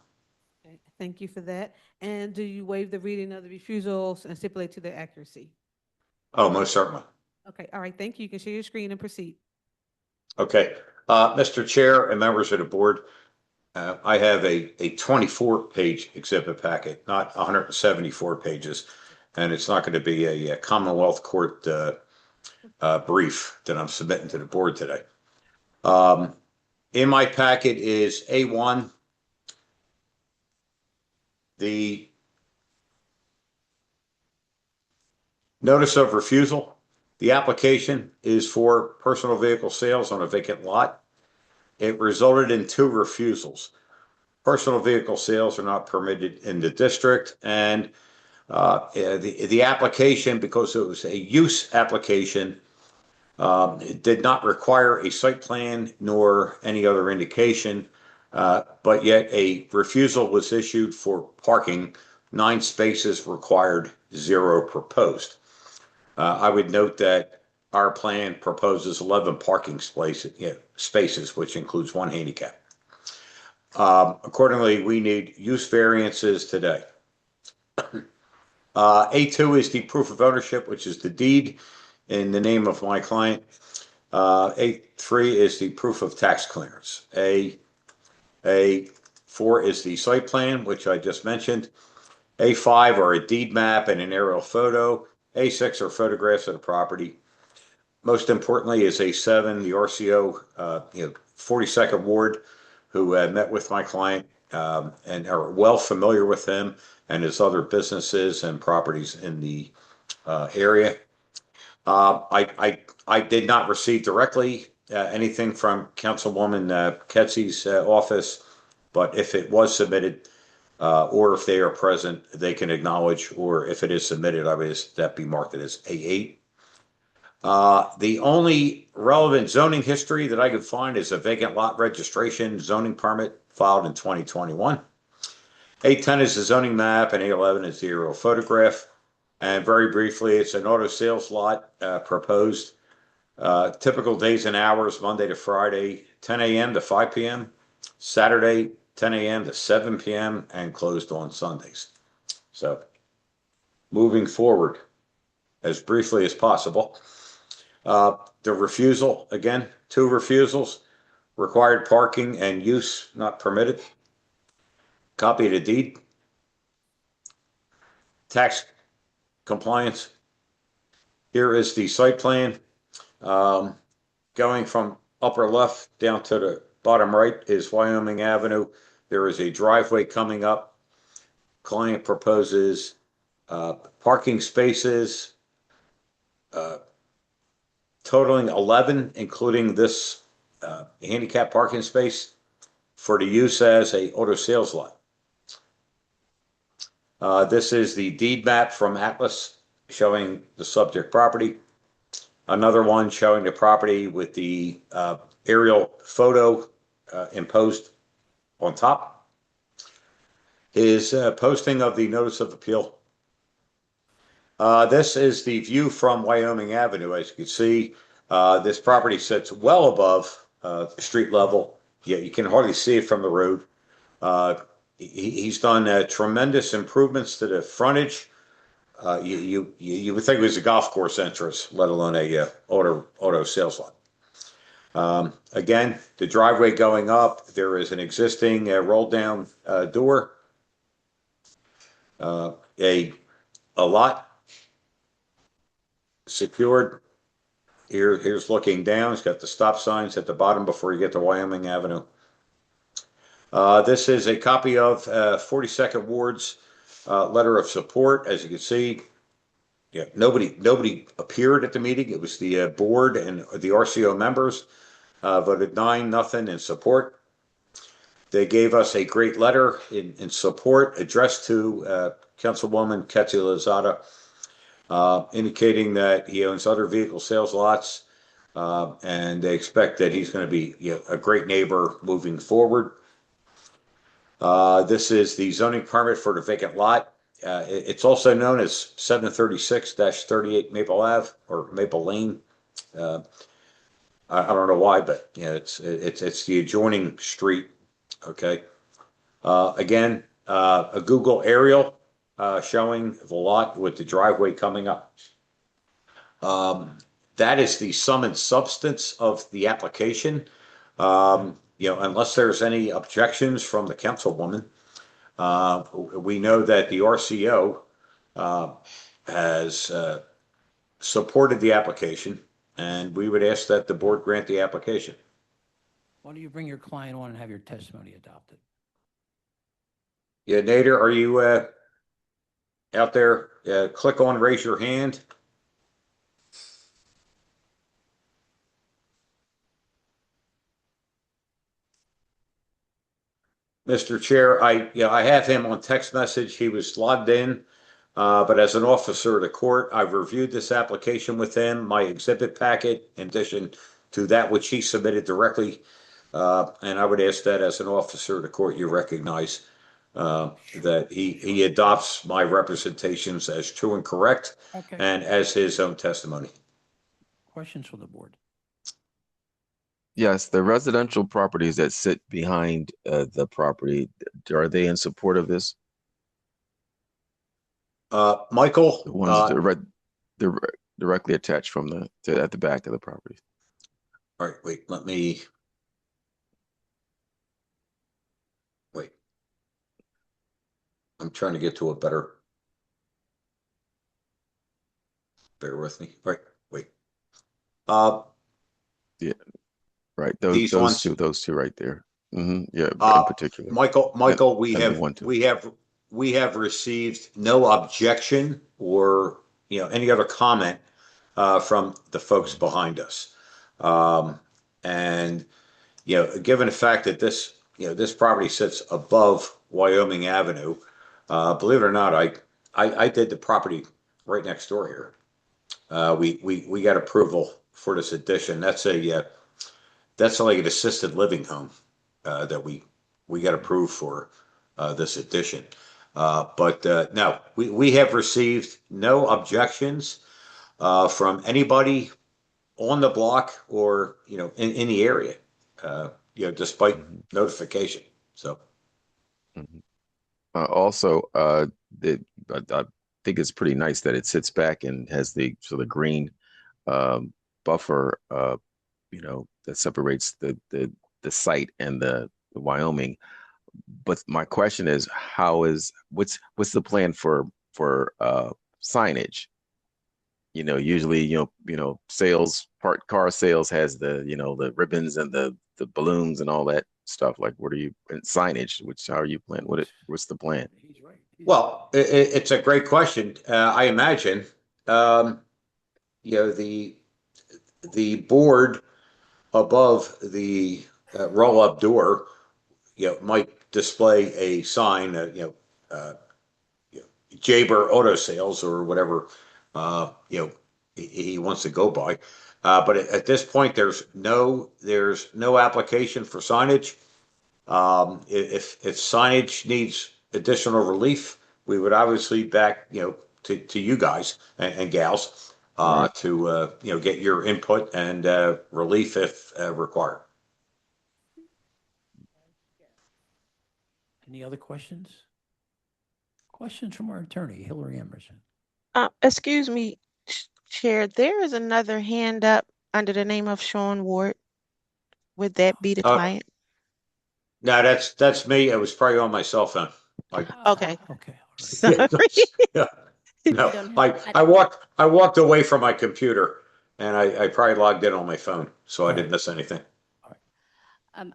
Okay, thank you for that. And do you waive the reading of the refusals and stipulate to their accuracy?
Oh, most certainly.
Okay, all right, thank you. You can share your screen and proceed.
Okay. Mr. Chair and members of the board, I have a 24-page exhibit packet, not 174 pages, and it's not going to be a Commonwealth Court brief that I'm submitting to the board today. In my packet is A1, the notice of refusal. The application is for personal vehicle sales on a vacant lot. It resulted in 2 refusals. Personal vehicle sales are not permitted in the district, and the application, because it was a use application, it did not require a site plan nor any other indication, but yet a refusal was issued for parking, 9 spaces required, 0 proposed. I would note that our plan proposes 11 parking spaces, which includes 1 handicap. Accordingly, we need use variances today. A2 is the proof of ownership, which is the deed in the name of my client. A3 is the proof of tax clearance. A4 is the site plan, which I just mentioned. A5 are a deed map and an aerial photo. A6 are photographs of the property. Most importantly is A7, the RCO, 42nd Ward, who met with my client and are well familiar with him and his other businesses and properties in the area. I did not receive directly anything from Councilwoman Ketsy's office, but if it was submitted, or if they are present, they can acknowledge, or if it is submitted, I would that be marked as A8. The only relevant zoning history that I could find is a vacant lot registration zoning permit filed in 2021. A10 is the zoning map and A11 is the aerial photograph. And very briefly, it's an auto sales lot proposed. Typical days and hours, Monday to Friday, 10 a.m. to 5 p.m., Saturday, 10 a.m. to 7 p.m., and closed on Sundays. So moving forward as briefly as possible. The refusal, again, 2 refusals, required parking and use not permitted. Copy of the deed. Tax compliance. Here is the site plan. Going from upper left down to the bottom right is Wyoming Avenue. There is a driveway coming up. Client proposes parking spaces totaling 11, including this handicap parking space for the use as a auto sales lot. This is the deed map from Atlas showing the subject property. Another one showing the property with the aerial photo imposed on top. Is posting of the notice of appeal. This is the view from Wyoming Avenue. As you can see, this property sits well above street level, yet you can hardly see it from the road. He's done tremendous improvements to the frontage. You would think it was a golf course entrance, let alone a auto sales lot. Again, the driveway going up, there is an existing roll down door. A lot secured Here's looking down. It's got the stop signs at the bottom before you get to Wyoming Avenue. This is a copy of 42nd Ward's letter of support. As you can see, yeah, nobody appeared at the meeting. It was the board and the RCO members voted 9-0 in support. They gave us a great letter in support addressed to Councilwoman Ketty Lozada, indicating that he owns other vehicle sales lots, and they expect that he's going to be a great neighbor moving forward. This is the zoning permit for the vacant lot. It's also known as 736-38 Maple Ave or Maple Lane. I don't know why, but it's the adjoining street. Okay. Again, a Google aerial showing the lot with the driveway coming up. That is the sum and substance of the application. Unless there's any objections from the councilwoman, we know that the RCO has supported the application, and we would ask that the board grant the application.
Why don't you bring your client on and have your testimony adopted?
Yeah, Nader, are you out there? Click on raise your hand. Mr. Chair, I have him on text message. He was logged in, but as an officer of the court, I've reviewed this application with him, my exhibit packet, in addition to that which he submitted directly. And I would ask that as an officer of the court, you recognize that he adopts my representations as true and correct,
Okay.
and as his own testimony.
Questions from the board?
Yes, the residential properties that sit behind the property, are they in support of this?
Michael?
The ones they're directly attached from at the back of the property.
All right, wait, let me. Wait. I'm trying to get to a better. Bear with me. Right, wait.
Yeah, right.
These ones?
Those two right there. Yeah, in particular.
Michael, we
And
have received no objection or any other comment from the folks behind us. And given the fact that this property sits above Wyoming Avenue, believe it or not, I did the property right next door here. We got approval for this addition. That's like an assisted living home that we got approved for this addition. But no, we have received no objections from anybody on the block or in the area, despite notification. So
also, I think it's pretty nice that it sits back and has the green buffer, that separates the site and the Wyoming. But my question is, what's the plan for signage? Usually, car sales has the ribbons and the balloons and all that stuff. Like, signage? How are you planning? What's the plan?
well, it's a great question. I imagine the board above the roll-up door might display a sign, Jaber Auto Sales or whatever, he wants to go by. But at this point, there's no application for signage. If signage needs additional relief, we would obviously back, to you guys and gals, to, get your input and relief if required.
Any other questions? Questions from our attorney, Hillary Emerson.
Excuse me, Chair, there is another hand up under the name of Sean Ward. Would that be the client?
No, that's me. It was probably on my cell phone.
Okay.
Okay.
Sorry.
Yeah. No, I walked away from my computer And I probably logged in on my phone, so I didn't miss anything.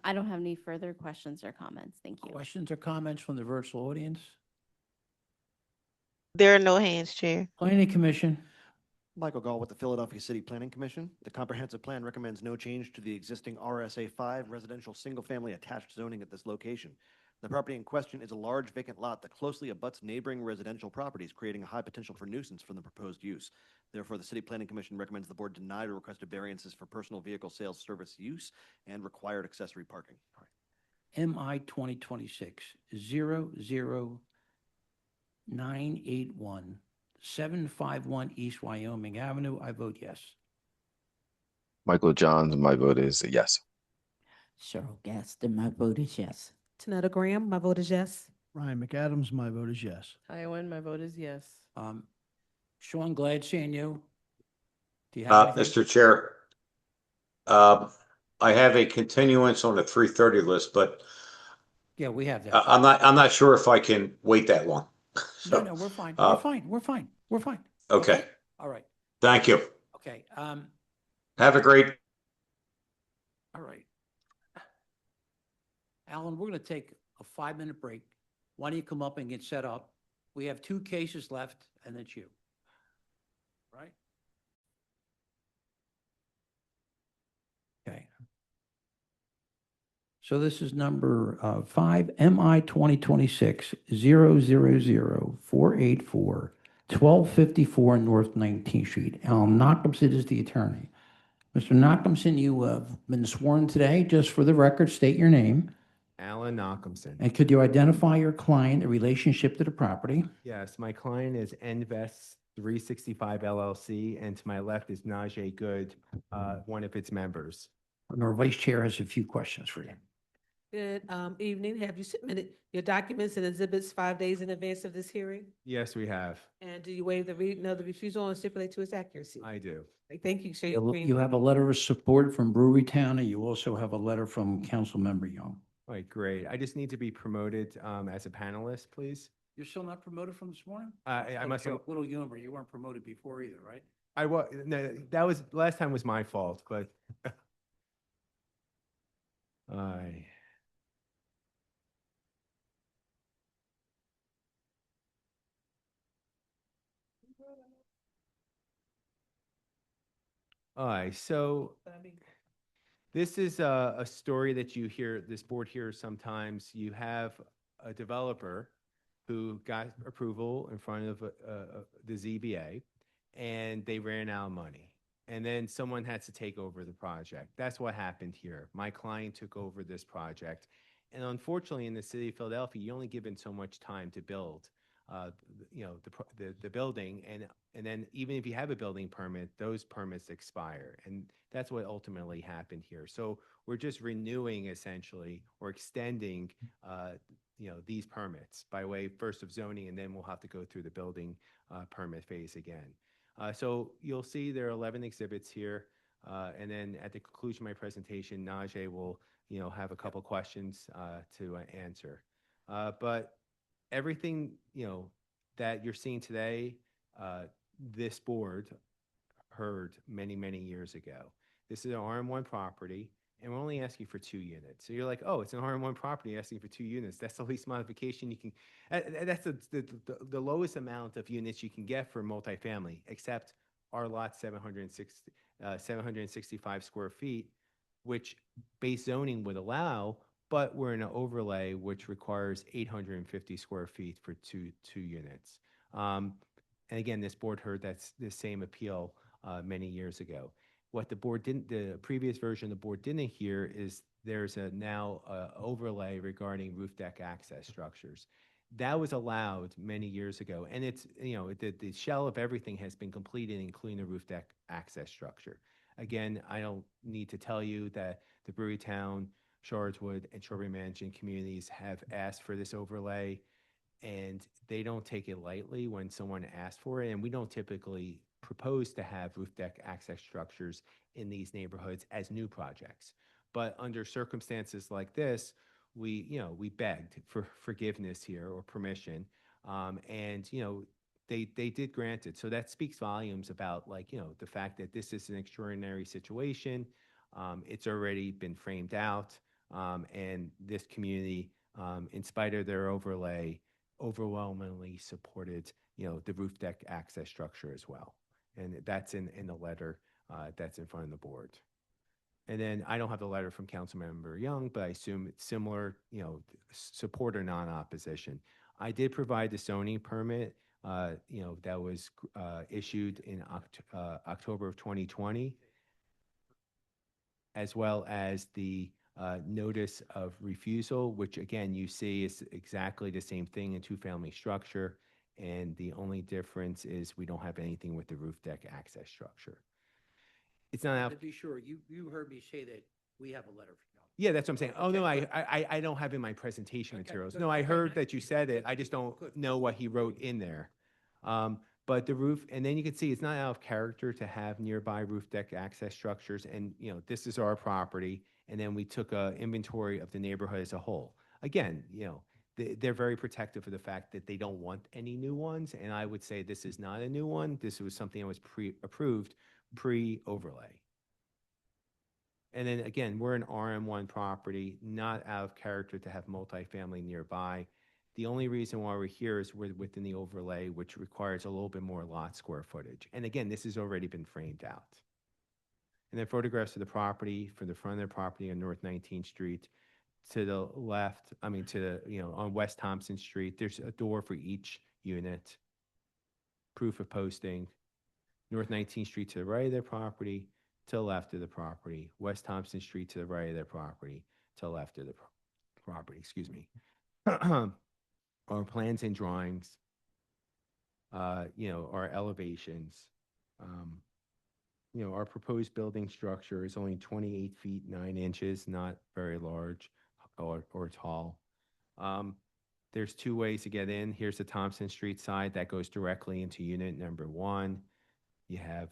I don't have any further questions or comments. Thank you.
Questions or comments from the virtual audience?
There are no hands, Chair.
Planning Commission.
Michael Gall with the Philadelphia City Planning Commission. The comprehensive plan recommends no change to the existing RSA 5 residential single-family attached zoning at this location. The property in question is a large vacant lot that closely abuts neighboring residential properties, creating a high potential for nuisance from the proposed use. Therefore, the City Planning Commission recommends the board deny the requested variances for personal vehicle sales service use and required accessory parking.
MI 2026 00981 751 East Wyoming Avenue. I vote yes.
Michael Johns, my vote is a yes.
Cheryl Gaston, my vote is yes.
Tanetta Graham, my vote is yes.
Ryan McAdams, my vote is yes.
Iowan, my vote is yes.
Sean, glad seeing you. Do you have anything?
Mr. Chair, I have a continuance on the 3:30 list, but
Yeah, we have that.
I'm not sure if I can wait that long.
No, no, we're fine. We're fine. We're fine. We're fine.
Okay.
All right.
Thank you.
Okay.
Have a great.
All right. Alan, we're going to take a 5-minute break. Why don't you come up and get set up? We have 2 cases left, and it's you. Right? Okay. So this is number 5, MI 2026 000-484, 1254 North 19th Street. Alan Nachumson is the attorney. Mr. Nachumson, you have been sworn today. Just for the record, state your name.
Alan Nachumson.
And could you identify your client in relationship to the property?
Yes, my client is Envest 365 LLC, and to my left is Najee Good, one of its members.
And our vice chair has a few questions for you.
Good evening. Have you submitted your documents and exhibits 5 days in advance of this hearing?
Yes, we have.
And do you waive the refusal and stipulate to its accuracy?
I do.
Thank you. Sure.
You have a letter of support from Brewery Town, and you also have a letter from Councilmember Young.
All right, great. I just need to be promoted as a panelist, please.
You're still not promoted from this morning?
I must have.
Little humor, you weren't promoted before either, right?
I was. No, that was last time was my fault, but. I. All right, so this is a story that you hear, this board hears sometimes. You have a developer who got approval in front of the ZBA, and they ran out of money. And then someone had to take over the project. That's what happened here. My client took over this project. And unfortunately, in the city of Philadelphia, you only given so much time to build. The building, and then even if you have a building permit, those permits expire, and that's what ultimately happened here. So we're just renewing essentially or extending, these permits by way first of zoning, and then we'll have to go through the building permit phase again. So you'll see there are 11 exhibits here, and then at the conclusion of my presentation, Najee will have a couple questions to answer, but. Everything, that you're seeing today, this board heard many, many years ago. This is an RM1 property, and we're only asking for 2 units. So you're like, oh, it's an RM1 property asking for 2 units. That's the least modification you can, that's the lowest amount of units you can get for multifamily, except our lot 765 square feet, which base zoning would allow, but we're in an overlay which requires 850 square feet for two units. And again, this board heard that's the same appeal many years ago. What the board didn't, the previous version the board didn't hear is there's a now overlay regarding roof deck access structures. That was allowed many years ago, and it's the shell of everything has been completed, including the roof deck access structure. Again, I don't need to tell you that the Brewery Town, Charlottewood, and Strawberry Mansion communities have asked for this overlay, and they don't take it lightly when someone asks for it. And we don't typically propose to have roof deck access structures in these neighborhoods as new projects. But under circumstances like this, we begged for forgiveness here or permission. And they did grant it. So that speaks volumes about, like, you know, the fact that this is an extraordinary situation. It's already been framed out, and this community, in spite of their overlay, overwhelmingly supported, you know, the roof deck access structure as well. And that's in the letter that's in front of the board. And then I don't have the letter from Councilmember Young, but I assume it's similar, you know, support or non-opposition. I did provide the zoning permit, you know, that was issued in October of 2020, as well as the notice of refusal, which again, you see is exactly the same thing in two-family structure. And the only difference is we don't have anything with the roof deck access structure. It's not out.
To be sure, you heard me say that we have a letter from you.
Yeah, that's what I'm saying. Oh, no,
Okay,
I don't have in my presentation
Okay,
materials.
good.
No, I
Okay,
heard
nice.
that you said it. I just don't know what he wrote in there. But the roof, and then you can see it's not out of character to have nearby roof deck access structures. And, you know, this is our property. And then we took a inventory of the neighborhood as a whole. Again, you know, they're very protective of the fact that they don't want any new ones. And I would say this is not a new one. This was something that was pre-approved, pre-overlay. And then again, we're an RM1 property, not out of character to have multifamily nearby. The only reason why we're here is we're within the overlay, which requires a little bit more lot square footage. And again, this has already been framed out. And then photographs of the property from the front of the property on North 19th Street. To the left, I mean, to the, you know, on West Thompson Street, there's a door for each unit. Proof of posting. North 19th Street to the right of their property, to the left of the property. West Thompson Street to the right of their property, to the left of the property, excuse me. Our plans and drawings, you know, our elevations. You know, our proposed building structure is only 28 feet, 9 inches, not very large or tall. There's two ways to get in. Here's the Thompson Street side that goes directly into unit number 1. You have,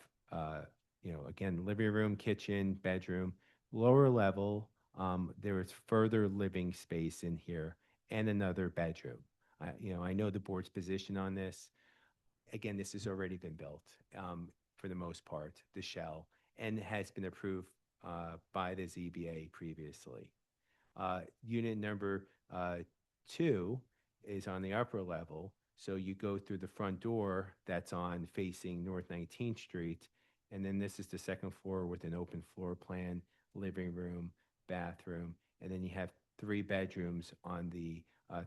you know, again, living room, kitchen, bedroom, lower level. There is further living space in here and another bedroom. You know, I know the board's position on this. Again, this has already been built for the most part, the shell, and has been approved by the ZBA previously. Unit number 2 is on the upper level. So you go through the front door that's on facing North 19th Street. And then this is the second floor with an open floor plan, living room, bathroom. And then you have 3 bedrooms on the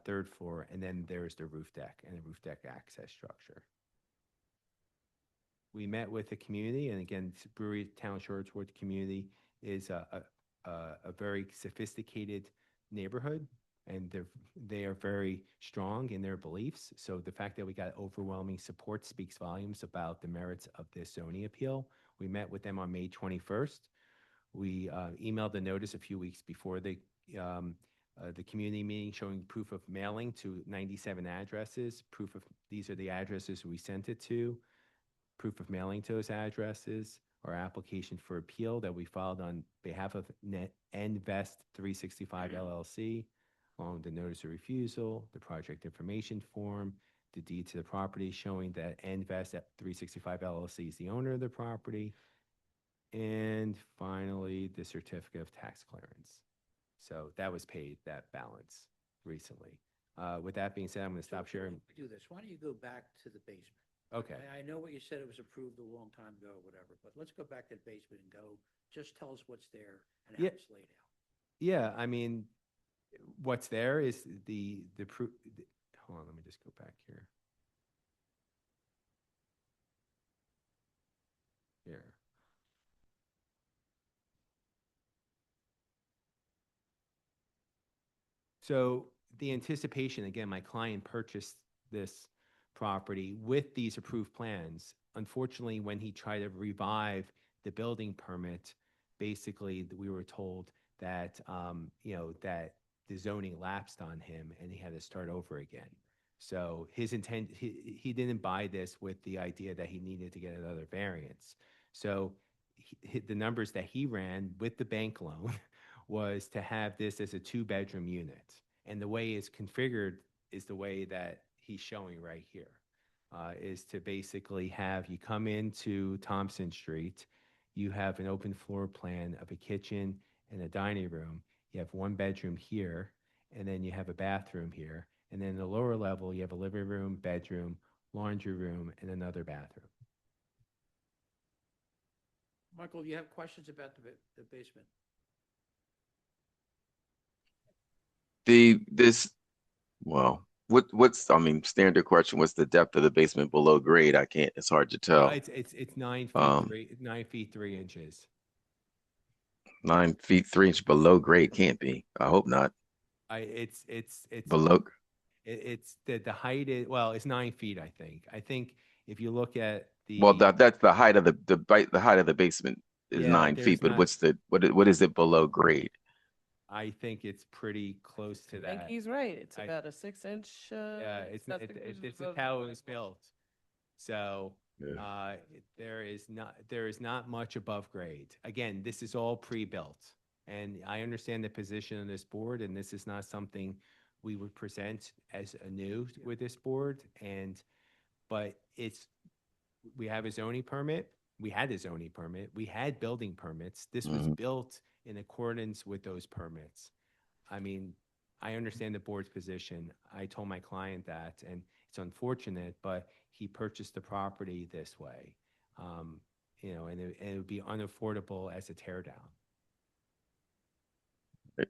3rd floor. And then there's the roof deck and the roof deck access structure. We met with the community, and again, Brewery Town Shortswood community is a very sophisticated neighborhood, and they are very strong in their beliefs. So the fact that we got overwhelming support speaks volumes about the merits of this zoning appeal. We met with them on May 21st. We emailed the notice a few weeks before the community meeting, showing proof of mailing to 97 addresses. Proof of these are the addresses we sent it to. Proof of mailing to those addresses. Our application for appeal that we filed on behalf of Envest 365 LLC, along with the notice of refusal, the project information form, the deed to the property showing that Envest 365 LLC is the owner of the property, and finally, the certificate of tax clearance. So that was paid, that balance, recently. With that being said, I'm going to stop sharing.
Do this. Why don't you go back to the basement?
Okay.
I know what you said, it was approved a long time ago or whatever, but let's go back to the basement and go, just tell us what's there and how
Yeah.
it's laid out.
Yeah, I mean, what's there is the proof. Hold on, let me just go back here. Here. So the anticipation, again, my client purchased this property with these approved plans. Unfortunately, when he tried to revive the building permit, basically we were told that, you know, that the zoning lapsed on him and he had to start over again. So his intent, he didn't buy this with the idea that he needed to get another variance. So the numbers that he ran with the bank loan was to have this as a 2-bedroom unit. And the way it's configured is the way that he's showing right here. is to basically have you come into Thompson Street, you have an open floor plan of a kitchen and a dining room. You have one bedroom here, and then you have a bathroom here. And then the lower level, you have a living room, bedroom, laundry room, and another bathroom.
Michael, you have questions about the basement?
What's, I mean, standard question, what's the depth of the basement below grade? I can't, it's hard to tell.
It's 9 feet,
Um,
9 feet, 3 inches.
9 feet, 3 inches below grade can't be. I hope not.
It's
Below,
it's the height is, well, it's 9 feet, I think. I think if you look at
well,
the,
that's the height of the height of the basement is
Yeah,
9
there's
feet, but
not-
what is it below grade?
I think it's pretty close to
I think
that.
he's right. It's
I-
about a 6-inch.
Yeah, it's this is
of
how it was built. So
Yeah.
there is not much above grade. Again, this is all pre-built, and I understand the position of this board, and this is not something we would present as a new with this board. But we have a zoning permit. We had a zoning permit. We had building permits. This was built in accordance with those permits. I mean, I understand the board's position. I told my client that, and it's unfortunate, but he purchased the property this way. You know, and it would be unaffordable as a tear down.
Is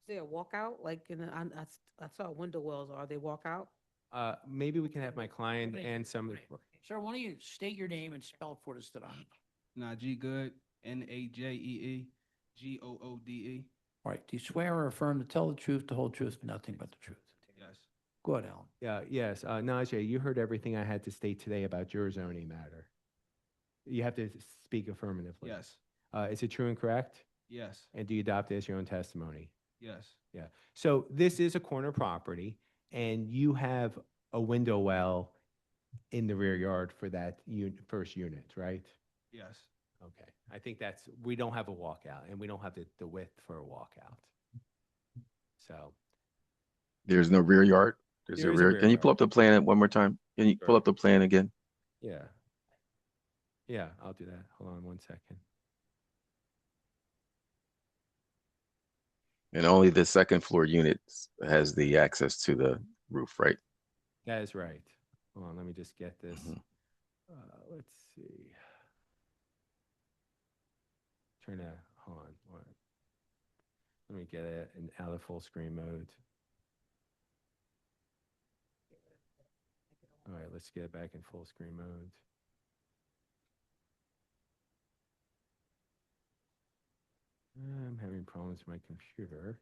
there a walkout? Like, I saw window wells. Are they walkout?
Maybe we can have my client and some.
Sir, why don't you state your name and spell it for us today?
Najee Good, Najee Goode.
All right, do you swear or affirm to tell the truth, the whole truth, and nothing but the truth?
Yes.
Go ahead, Alan.
Yes, Najee, you heard everything I had to state today about your zoning matter. You have to speak affirmatively.
Yes.
Is it true and correct?
Yes.
And do you adopt it as your own testimony?
Yes.
Yeah. So this is a corner property, and you have a window well in the rear yard for that first unit, right?
Yes.
Okay. I think we don't have a walkout, and we don't have the width for a walkout. So
There's no rear yard? There's
There
a
is a
rear,
rear
can you pull
yard.
up the plan one more time? Can you pull up the plan again?
yeah. Yeah, I'll do that. Hold on one second.
And only the second floor unit has the access to the roof, right?
That is right. Hold on, let me just get this. Let's see. Trying to, hold on. Let me get it out of full screen mode. All right, let's get it back in full screen mode. I'm having problems with my computer.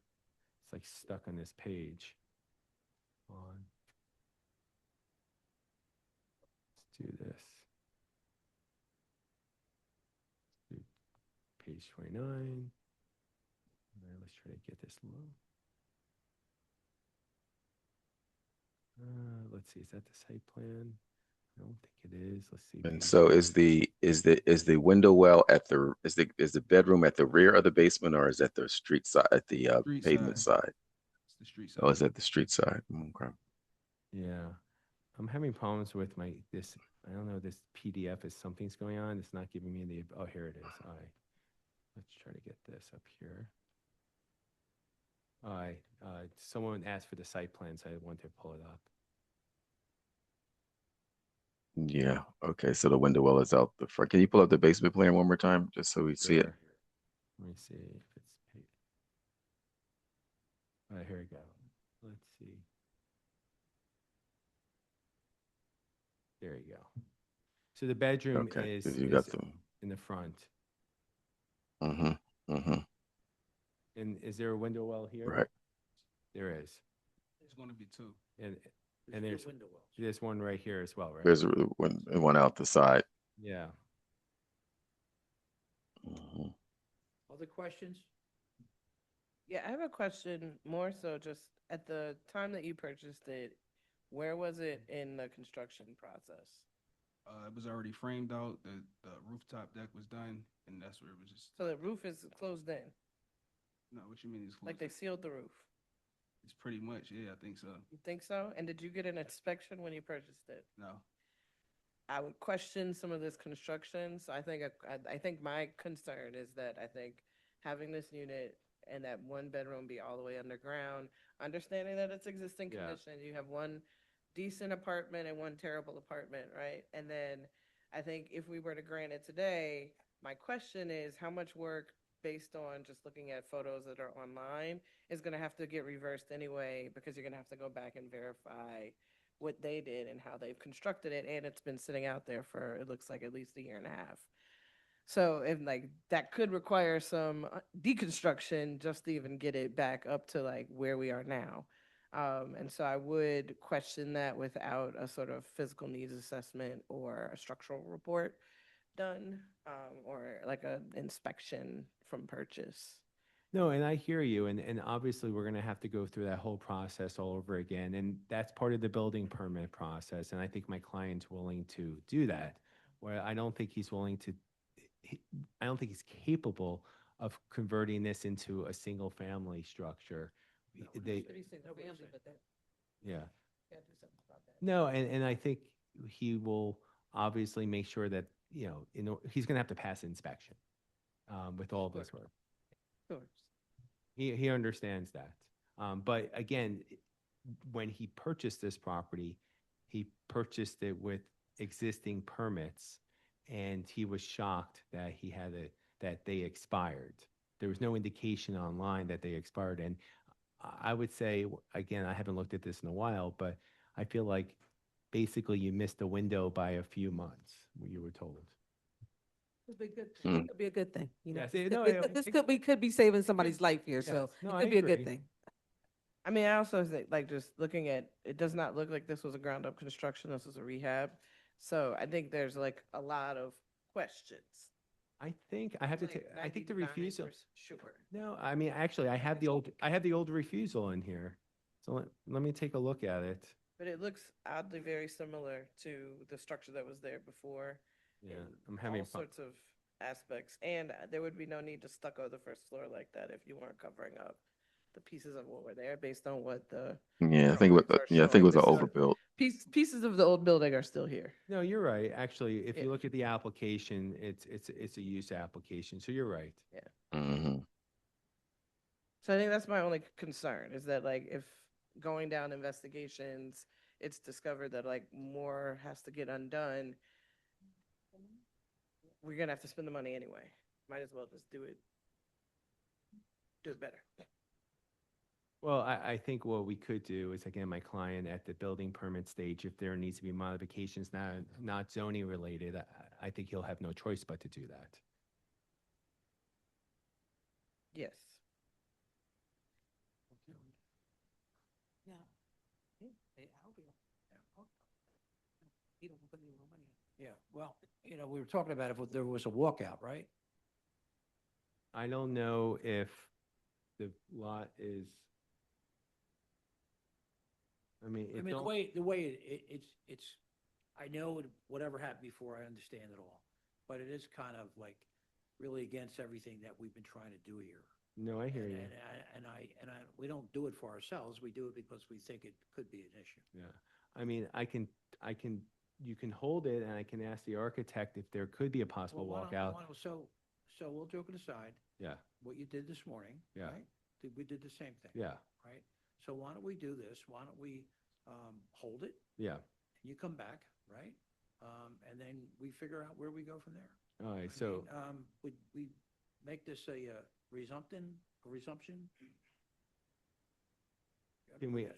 It's like stuck on this page. Hold on. Let's do this. Do page 29. All right, let's try to get this low. Let's see, is that the site plan? I don't think it is. Let's see.
And
page
so is the window well is the bedroom at the rear of the basement, or is at the street side, at the
Street
pavement side?
It's the street side.
Oh, is at the street side? Okay.
Yeah, I'm having problems with this. I don't know. This PDF is something's going on. It's not giving me the. Oh, here it is. All right, let's try to get this up here. All right. Someone asked for the site plan, so I want to pull it up.
Yeah, okay, so the window well is out the front. Can you pull up the basement plan one more time, just so we see it?
Sure. Let me see if it's. All right, here we go. Let's see. There you go. So the bedroom
Okay,
is,
'cause you got
is
them.
in the front.
Mm-hmm, mm-hmm,
And is there a window well here?
right.
There is.
There's going to be two.
And there's one right here as well, right?
There's one out the side.
Yeah.
Mhm.
Other questions?
Yeah, I have a question more so just at the time that you purchased it, where was it in the construction process?
It was already framed out. The rooftop deck was done, and that's where it was just.
So the roof is closed in,
No, what you mean is
like they sealed the roof.
It's pretty much, yeah, I think so.
You think so? And did you get an inspection when you purchased it?
No.
I would question some of this construction. So I think, I think my concern is that I think having this unit and that one bedroom be all the way underground, understanding that it's existing
Yeah.
condition, you have one decent apartment and one terrible apartment, right? And then I think if we were to grant it today, my question is how much work based on just looking at photos that are online is gonna have to get reversed anyway, because you're gonna have to go back and verify what they did and how they've constructed it, and it's been sitting out there for, it looks like, at least a year and a half. So if like that could require some deconstruction just to even get it back up to like where we are now. And so I would question that without a sort of physical needs assessment or a structural report done, or like a inspection from purchase.
No, and I hear you, and obviously we're gonna have to go through that whole process all over again, and that's part of the building permit process, and I think my client's willing to do that. Where I don't think he's willing to, I don't think he's capable of converting this into a single family structure. They, yeah. No, and I think he will obviously make sure that, he's gonna have to pass inspection, with all this work.
Of course.
He understands that. But again, when he purchased this property, he purchased it with existing permits, and he was shocked that that they expired. There was no indication online that they expired. And I would say, again, I haven't looked at this in a while, but I feel like basically you missed the window by a few months, you were told.
Could be a good thing. It could be a good thing, you know.
Yes,
This could be saving somebody's life here, so
no,
it
I
could be a
agree.
good thing.
I mean, I also think, like, just looking at, it does not look like this was a ground up construction, this was a rehab. So I think there's like a lot of questions.
I think I have to take, I think the refusal.
Sure.
No, I mean, actually, I have the old refusal in here. So let me take a look at it.
But it looks oddly very similar to the structure that was there before.
Yeah,
in
I'm having
all
fun.
sorts of aspects. And there would be no need to stucco the first floor like that if you weren't covering up the pieces of what were there based on what the
Yeah, I think it was an overbuilt.
pieces of the old building are still here.
No, you're right. Actually, if
Yeah.
you look at the application, it's a use application. So you're right.
Yeah.
Mm-hmm.
So I think that's my only concern is that like if going down investigations, it's discovered that like more has to get undone, we're gonna have to spend the money anyway. Might as well just do it better.
Well, I think what we could do is, again, my client at the building permit stage, if there needs to be modifications, not zoning related, I think he'll have no choice but to do that.
Yes.
Yeah.
Yeah, well, we were talking about if there was a walkout, right?
I don't know if the lot is, I mean,
I mean, the way it's, I know whatever happened before, I understand it all. But it is kind of like really against everything that we've been trying to do here.
No, I hear you.
And we don't do it for ourselves. We do it because we think it could be an issue.
Yeah. I mean, you can hold it, and I can ask the architect if there could be a possible walkout.
So we'll joke it aside.
Yeah.
What you did this morning,
Yeah.
right? We did the same thing.
Yeah.
Right? So why don't we do this? Why don't we hold it?
Yeah.
And you come back, right? And then we figure out where we go from there.
All right. So,
Would we make this a resumption?
can we,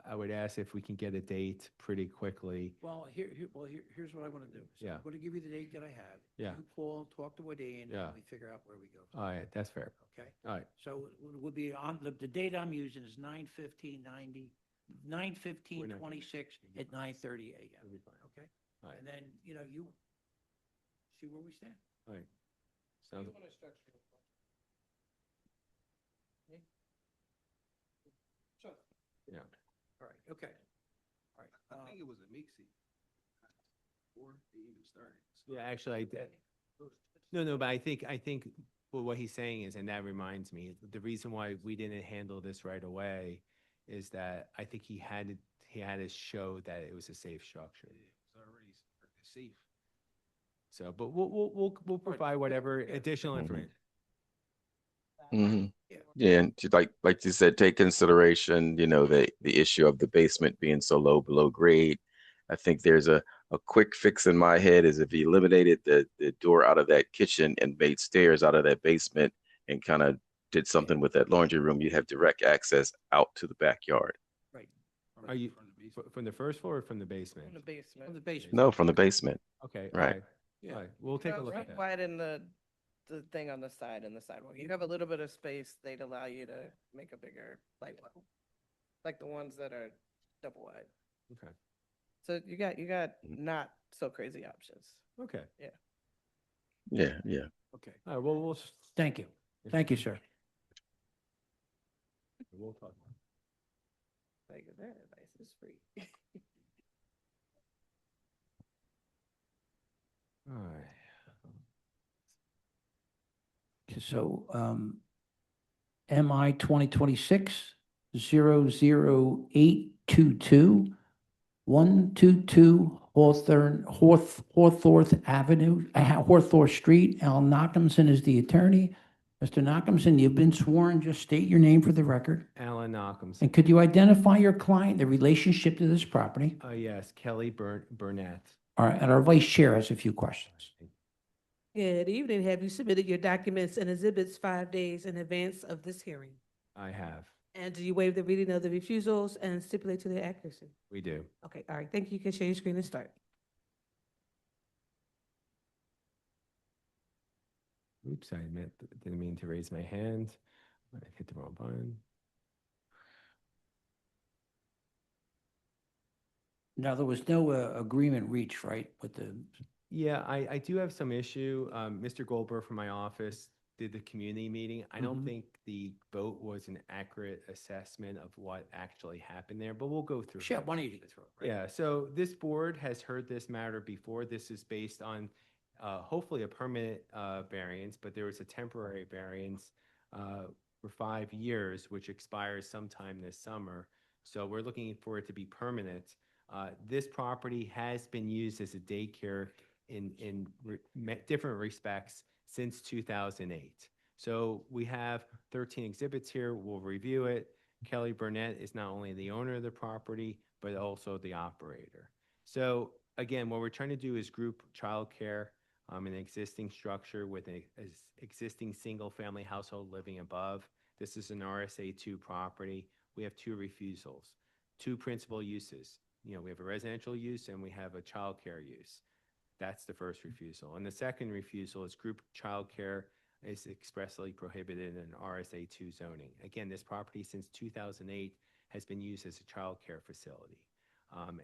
I would ask if we can get a date pretty quickly.
Well, here's what I want to do. So
Yeah.
I'm going to give you the date that I have.
Yeah.
You call, talk to Wadeen,
Yeah.
and we figure out where we go.
All right. That's fair.
Okay?
All right.
So it would be on, the date I'm using is 9/15/90, 9/15/26 at 9:30 a.m.
That'll be fine.
Okay?
All right.
And then, you see where we stand.
All right. Sounds, yeah.
All right, okay. All right.
I think it was a mixie before they even started.
Yeah, actually, I did. No, but I think well, what he's saying is, and that reminds me, the reason why we didn't handle this right away is that I think he had to show that it was a safe structure.
It was already safe.
So, but we'll provide whatever additional information.
Yeah, and like you said, take consideration, you know, the issue of the basement being so low below grade. I think there's a quick fix in my head is if you eliminated the door out of that kitchen and made stairs out of that basement and kind of did something with that laundry room, you'd have direct access out to the backyard.
Right.
Are you from the first floor or from the basement?
From the basement.
From the basement.
No, from the basement.
Okay,
Right.
all right. All right, we'll take a look at that.
Widen the thing on the side and the sidewalk. You have a little bit of space, they'd allow you to make a bigger light level. Like the ones that are double wide.
Okay.
So you got not so crazy options.
Okay.
Yeah.
Yeah.
Okay.
All right, well, we'll
Thank you. Thank you, sir.
we'll talk.
Like that advice is free.
All right.
So, MI 2026-00822, 122 Hawthorne Avenue, Hawthorne Street. Al Nachumson is the attorney. Mr. Nachumson, you've been sworn. Just state your name for the record.
Alan Nachumson.
And could you identify your client, the relationship to this property?
Yes, Kelly Burnett.
All right, and our vice chair has a few questions.
Good evening. Have you submitted your documents and exhibits 5 days in advance of this hearing?
I have.
And do you waive the reading of the refusals and stipulate to their accuracy?
We do.
Okay, all right. Thank you. You can share your screen and start.
Oops, didn't mean to raise my hand. I hit the wrong button.
Now, there was no agreement reached, right, with the,
Yeah, I do have some issue. Mr. Goldberg from my office did the community meeting. I don't think the vote was an accurate assessment of what actually happened there, but we'll go through.
Sure,
it.
why don't you go through it, right?
Yeah, so this board has heard this matter before. This is based on hopefully a permanent variance, but there was a temporary variance for 5 years, which expires sometime this summer. So we're looking for it to be permanent. This property has been used as a daycare in different respects since 2008. So we have 13 exhibits here. We'll review it. Kelly Burnett is not only the owner of the property, but also the operator. So again, what we're trying to do is group childcare in an existing structure with an existing single-family household living above. This is an RSA2 property. We have 2 refusals, 2 principal uses. You know, we have a residential use and we have a childcare use. That's the first refusal. And the second refusal is group childcare is expressly prohibited in RSA2 zoning. Again, this property since 2008 has been used as a childcare facility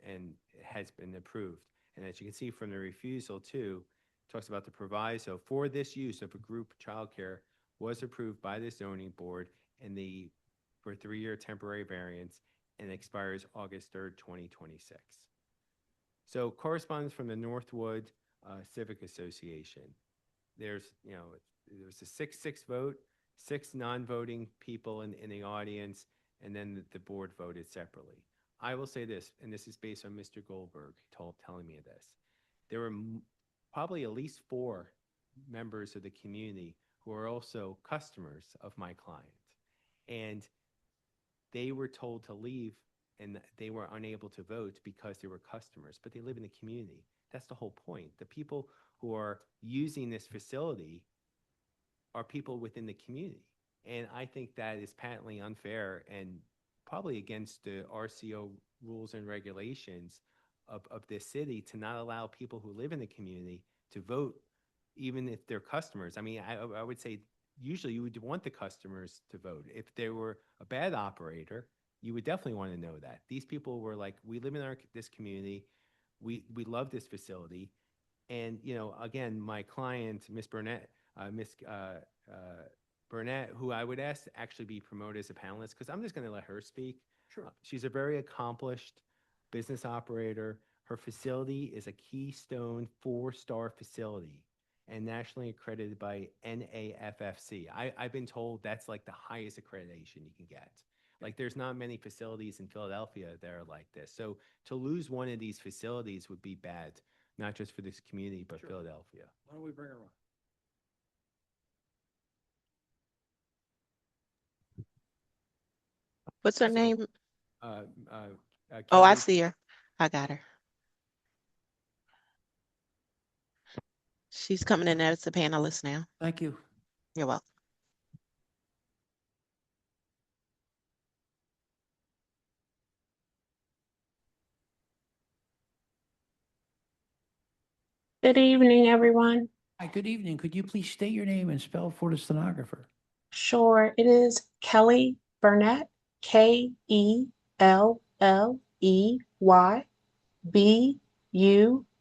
and has been approved. And as you can see from the refusal too, talks about the proviso for this use of a group childcare was approved by the zoning board for a 3-year temporary variance and expires August 3rd, 2026. So correspondence from the Northwood Civic Association. There's a 6-6 vote, 6 non-voting people in the audience, and then the board voted separately. I will say this, and this is based on Mr. Goldberg telling me this. There were probably at least 4 members of the community who are also customers of my client. And they were told to leave and they were unable to vote because they were customers, but they live in the community. That's the whole point. The people who are using this facility are people within the community. And I think that is patently unfair and probably against the RCO rules and regulations of this city to not allow people who live in the community to vote, even if they're customers. I mean, I would say usually you would want the customers to vote. If they were a bad operator, you would definitely want to know that. These people were like, we live in this community, we love this facility. And, you know, again, my client, Miss Burnett, Burnett, who I would ask to actually be promoted as a panelist, because I'm just going to let her speak.
Sure.
She's a very accomplished business operator. Her facility is a Keystone 4-star facility and nationally accredited by NAFFC. I've been told that's like the highest accreditation you can get. Like there's not many facilities in Philadelphia that are like this. So to lose one of these facilities would be bad. not just for this community, but Philadelphia.
Why don't we bring her on?
What's her name?
Uh, uh,
Oh, I
Kelly,
see her. I got her. She's coming in as a panelist now.
Thank you.
You're welcome.
Good evening, everyone.
Hi, good evening. Could you please state your name and spell for the stenographer?
Sure, it is Kelly Burnett, Kelley, BUR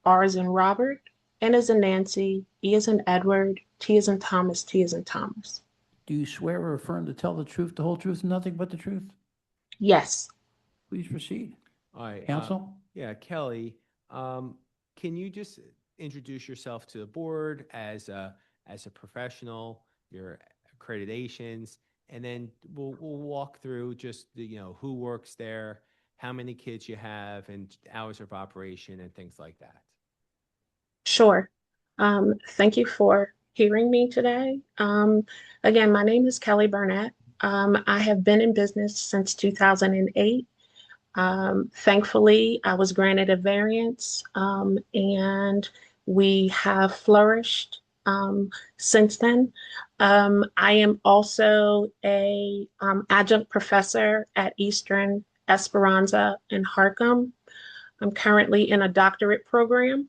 as in Robert, N as in Nancy, E as in Edward, T as in Thomas, T as in Thomas.
Do you swear or affirm to tell the truth, the whole truth, and nothing but the truth?
Yes.
Please proceed.
all right.
Counsel?
Yeah, Kelly, can you just introduce yourself to the board as a professional, your accreditations, and then we'll walk through just who works there, how many kids you have, and hours of operation and things like that.
Sure. Thank you for hearing me today. Again, my name is Kelly Burnett. I have been in business since 2008. Thankfully, I was granted a variance, and we have flourished since then. I am also a adjunct professor at Eastern Esperanza in Harcum. I'm currently in a doctorate program.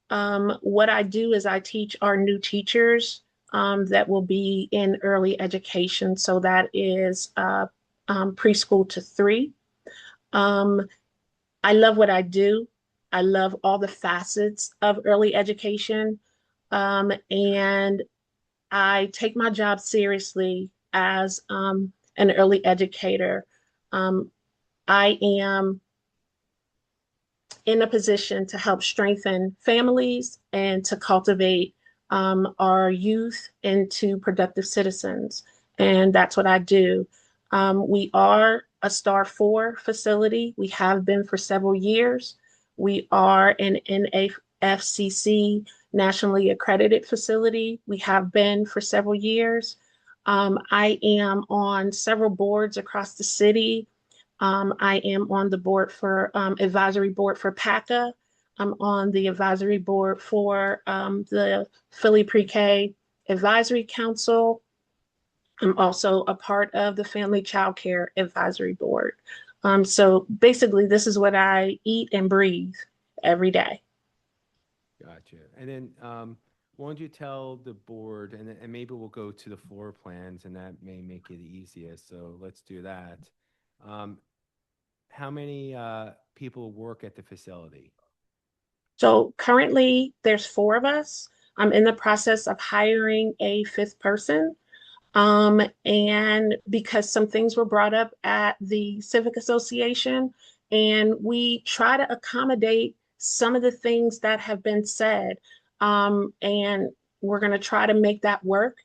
What I do is I teach our new teachers that will be in early education. So that is preschool to 3. I love what I do. I love all the facets of early education. And I take my job seriously as an early educator. I am in a position to help strengthen families and to cultivate our youth into productive citizens. And that's what I do. We are a Star 4 facility. We have been for several years. We are an NAFCC nationally accredited facility. We have been for several years. I am on several boards across the city. I am on the board for advisory board for PACA. I'm on the advisory board for the Philly Pre-K Advisory Council. I'm also a part of the Family Child Care Advisory Board. So basically, this is what I eat and breathe every day.
Gotcha. And then why don't you tell the board, and maybe we'll go to the floor plans, and that may make it easiest. So let's do that. How many people work at the facility?
So currently, there's 4 of us. I'm in the process of hiring a 5th person. And because some things were brought up at the Civic Association, and we try to accommodate some of the things that have been said. And we're going to try to make that work.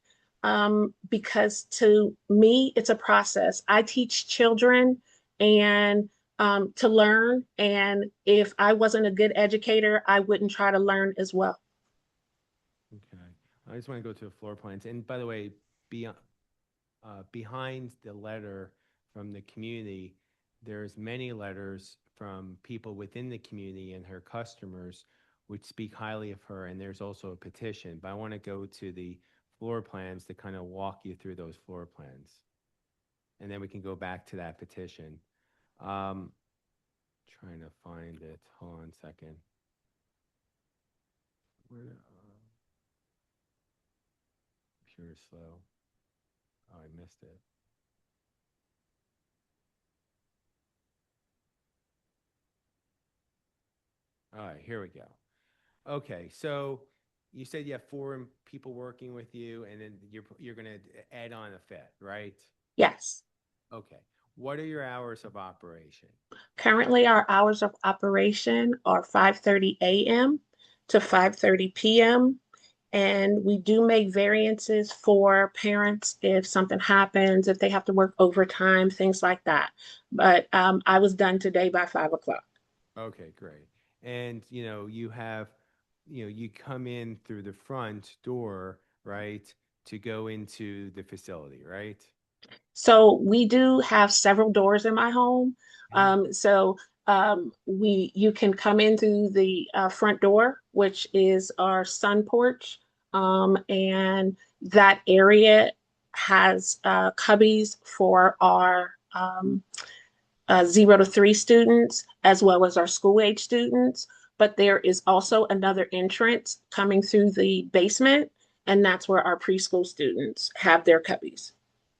Because to me, it's a process. I teach children and to learn. And if I wasn't a good educator, I wouldn't try to learn as well.
Okay. I just want to go to the floor plans. And by the way, behind the letter from the community, there's many letters from people within the community and her customers which speak highly of her. And there's also a petition, but I want to go to the floor plans to kind of walk you through those floor plans. And then we can go back to that petition. Trying to find it. Hold on a second. Where, computer's slow. Oh, I missed it. All right, here we go. Okay, so you said you have 4 people working with you, and then you're going to add on a 5th, right?
Yes.
Okay. What are your hours of operation?
Currently, our hours of operation are 5:30 a.m. to 5:30 p.m. And we do make variances for parents if something happens, if they have to work overtime, things like that. But I was done today by 5 o'clock.
Okay, great. And you have you come in through the front door, right, to go into the facility, right?
So we do have several doors in my home. You can come in through the front door, which is our sun porch, and that area has cubbies for our 0 to 3 students, as well as our school age students. But there is also another entrance coming through the basement, and that's where our preschool students have their cubbies.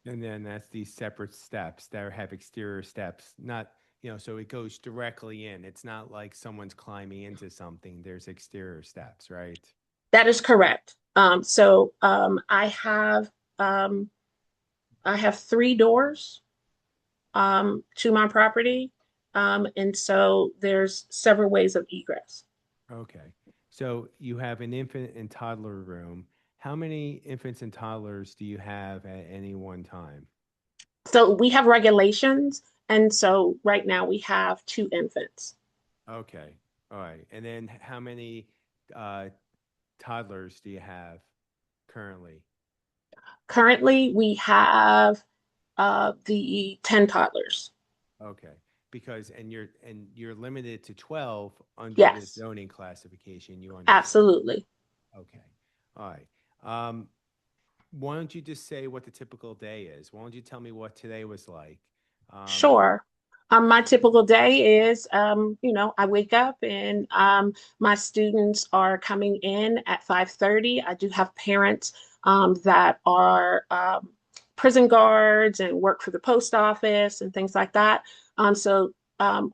And then that's these separate steps that have exterior steps, not, so it goes directly in. It's not like someone's climbing into something. There's exterior steps, right?
That is correct. I have 3 doors to my property. And so there's several ways of egress.
Okay. So you have an infant and toddler room. How many infants and toddlers do you have at any one time?
So we have regulations. And so right now we have 2 infants.
Okay. All right. And then how many toddlers do you have currently?
Currently, we have the 10 toddlers.
Okay. Because you're limited to 12 under the
Yes.
zoning classification. You understand?
Absolutely.
Okay. All right. Why don't you just say what the typical day is? Why don't you tell me what today was like?
Sure. My typical day is, I wake up and my students are coming in at 5:30. I do have parents that are prison guards and work for the post office and things like that. So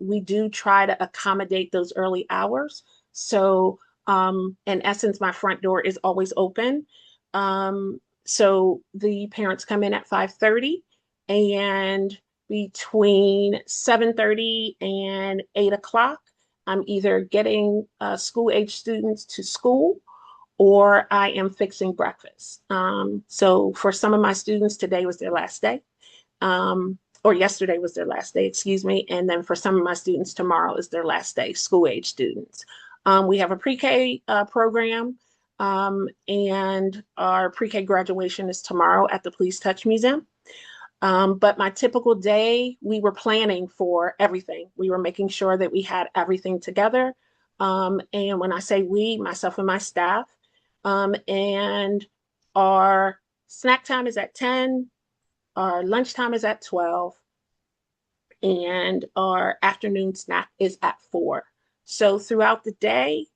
we do try to accommodate those early hours. So in essence, my front door is always open. So the parents come in at 5:30, and between 7:30 and 8 o'clock, I'm either getting school age students to school, or I am fixing breakfast. So for some of my students, today was their last day, or yesterday was their last day, excuse me. And then for some of my students, tomorrow is their last day, school age students. We have a pre-K program, and our pre-K graduation is tomorrow at the Please Touch Museum. But my typical day, we were planning for everything. We were making sure that we had everything together. And when I say we, myself and my staff, and our snack time is at 10, our lunchtime is at 12, and our afternoon snack is at 4. So throughout the day,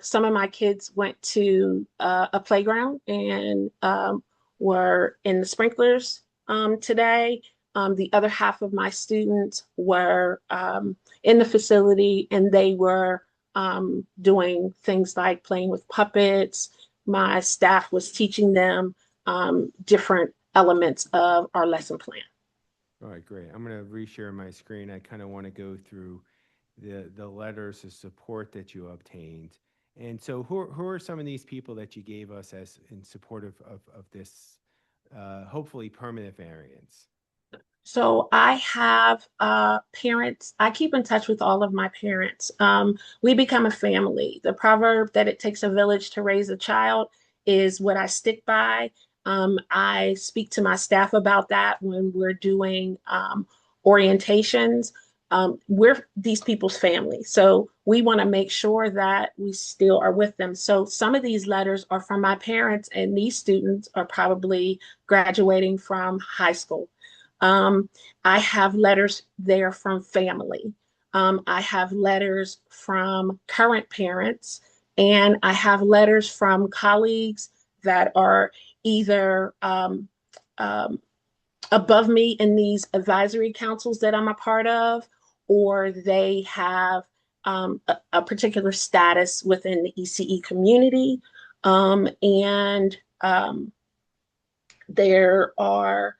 some of my kids went to a playground and were in the sprinklers today. The other half of my students were in the facility, and they were doing things like playing with puppets. My staff was teaching them different elements of our lesson plan.
All right, great. I'm going to reshare my screen. I kind of want to go through the letters of support that you obtained. And so who are some of these people that you gave us as in support of this hopefully permanent variance?
So I have parents. I keep in touch with all of my parents. We become a family. The proverb that it takes a village to raise a child is what I stick by. I speak to my staff about that when we're doing orientations. We're these people's family. So we want to make sure that we still are with them. So some of these letters are from my parents, and these students are probably graduating from high school. I have letters there from family. I have letters from current parents, and I have letters from colleagues that are either above me in these advisory councils that I'm a part of, or they have a particular status within the ECE community. There are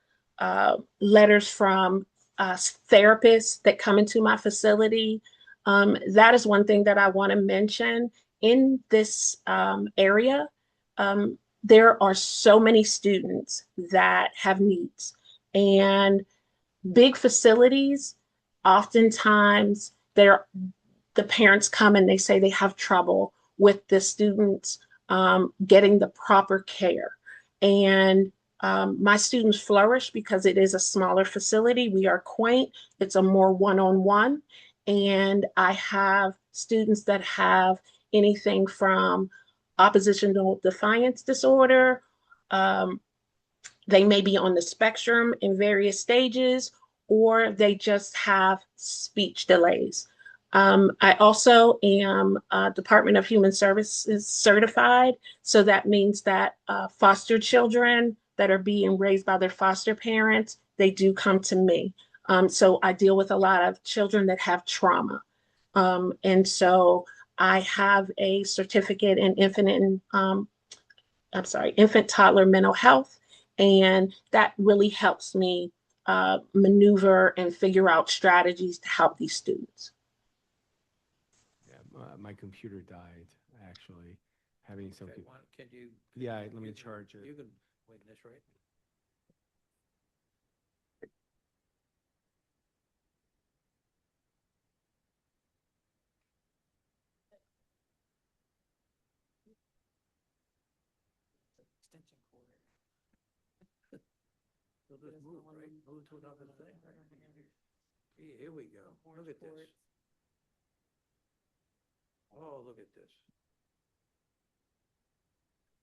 letters from therapists that come into my facility. That is one thing that I want to mention. In this area, there are so many students that have needs, and big facilities, oftentimes the parents come and they say they have trouble with the students getting the proper care. And my students flourish because it is a smaller facility. We are quaint. It's a more one-on-one. And I have students that have anything from oppositional defiance disorder. They may be on the spectrum in various stages, or they just have speech delays. I also am Department of Human Services certified. So that means that foster children that are being raised by their foster parents, they do come to me. So I deal with a lot of children that have trauma. And so I have a certificate in infant toddler mental health. And that really helps me maneuver and figure out strategies to help these students.
Yeah, my computer died, actually, having some.
Okay, can you?
Yeah, let me charge it.
You can witness, right? Extension cord. So just move, right? Move to another thing. Here we go. Look at this. Oh, look at this.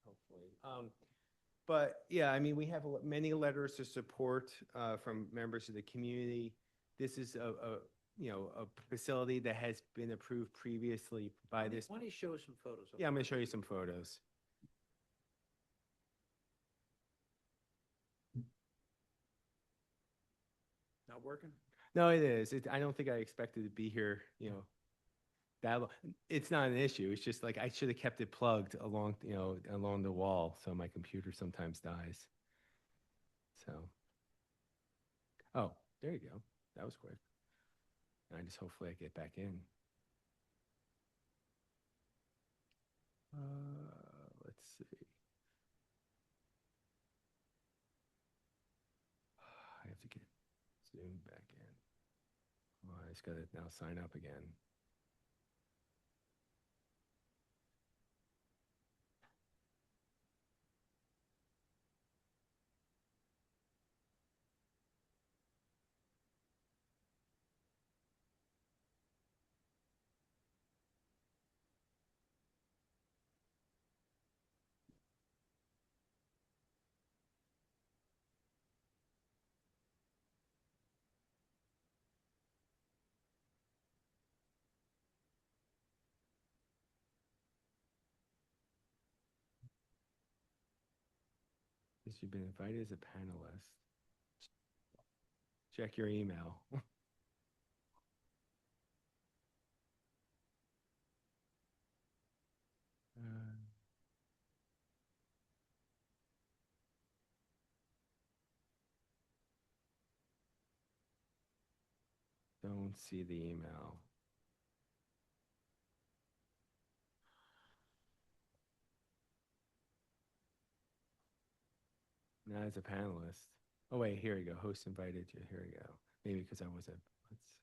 Hopefully. But yeah, I mean, we have many letters of support from members of the community. This is a facility that has been approved previously by this.
Why don't you show us some photos?
Yeah, I'm going to show you some photos.
Not working?
No, it is. I don't think I expected to be here, that it's not an issue. It's just like I should have kept it plugged along the wall, so my computer sometimes dies. So, oh, there you go. That was quick. And I just hopefully I get back in. Let's see. I have to get Zoom back in. Oh, I just got to now sign up again. You've been invited as a panelist. Check your email. Don't see the email. Not as a panelist. Oh wait, here we go. Host invited you. Here we go. Maybe because I wasn't. Let's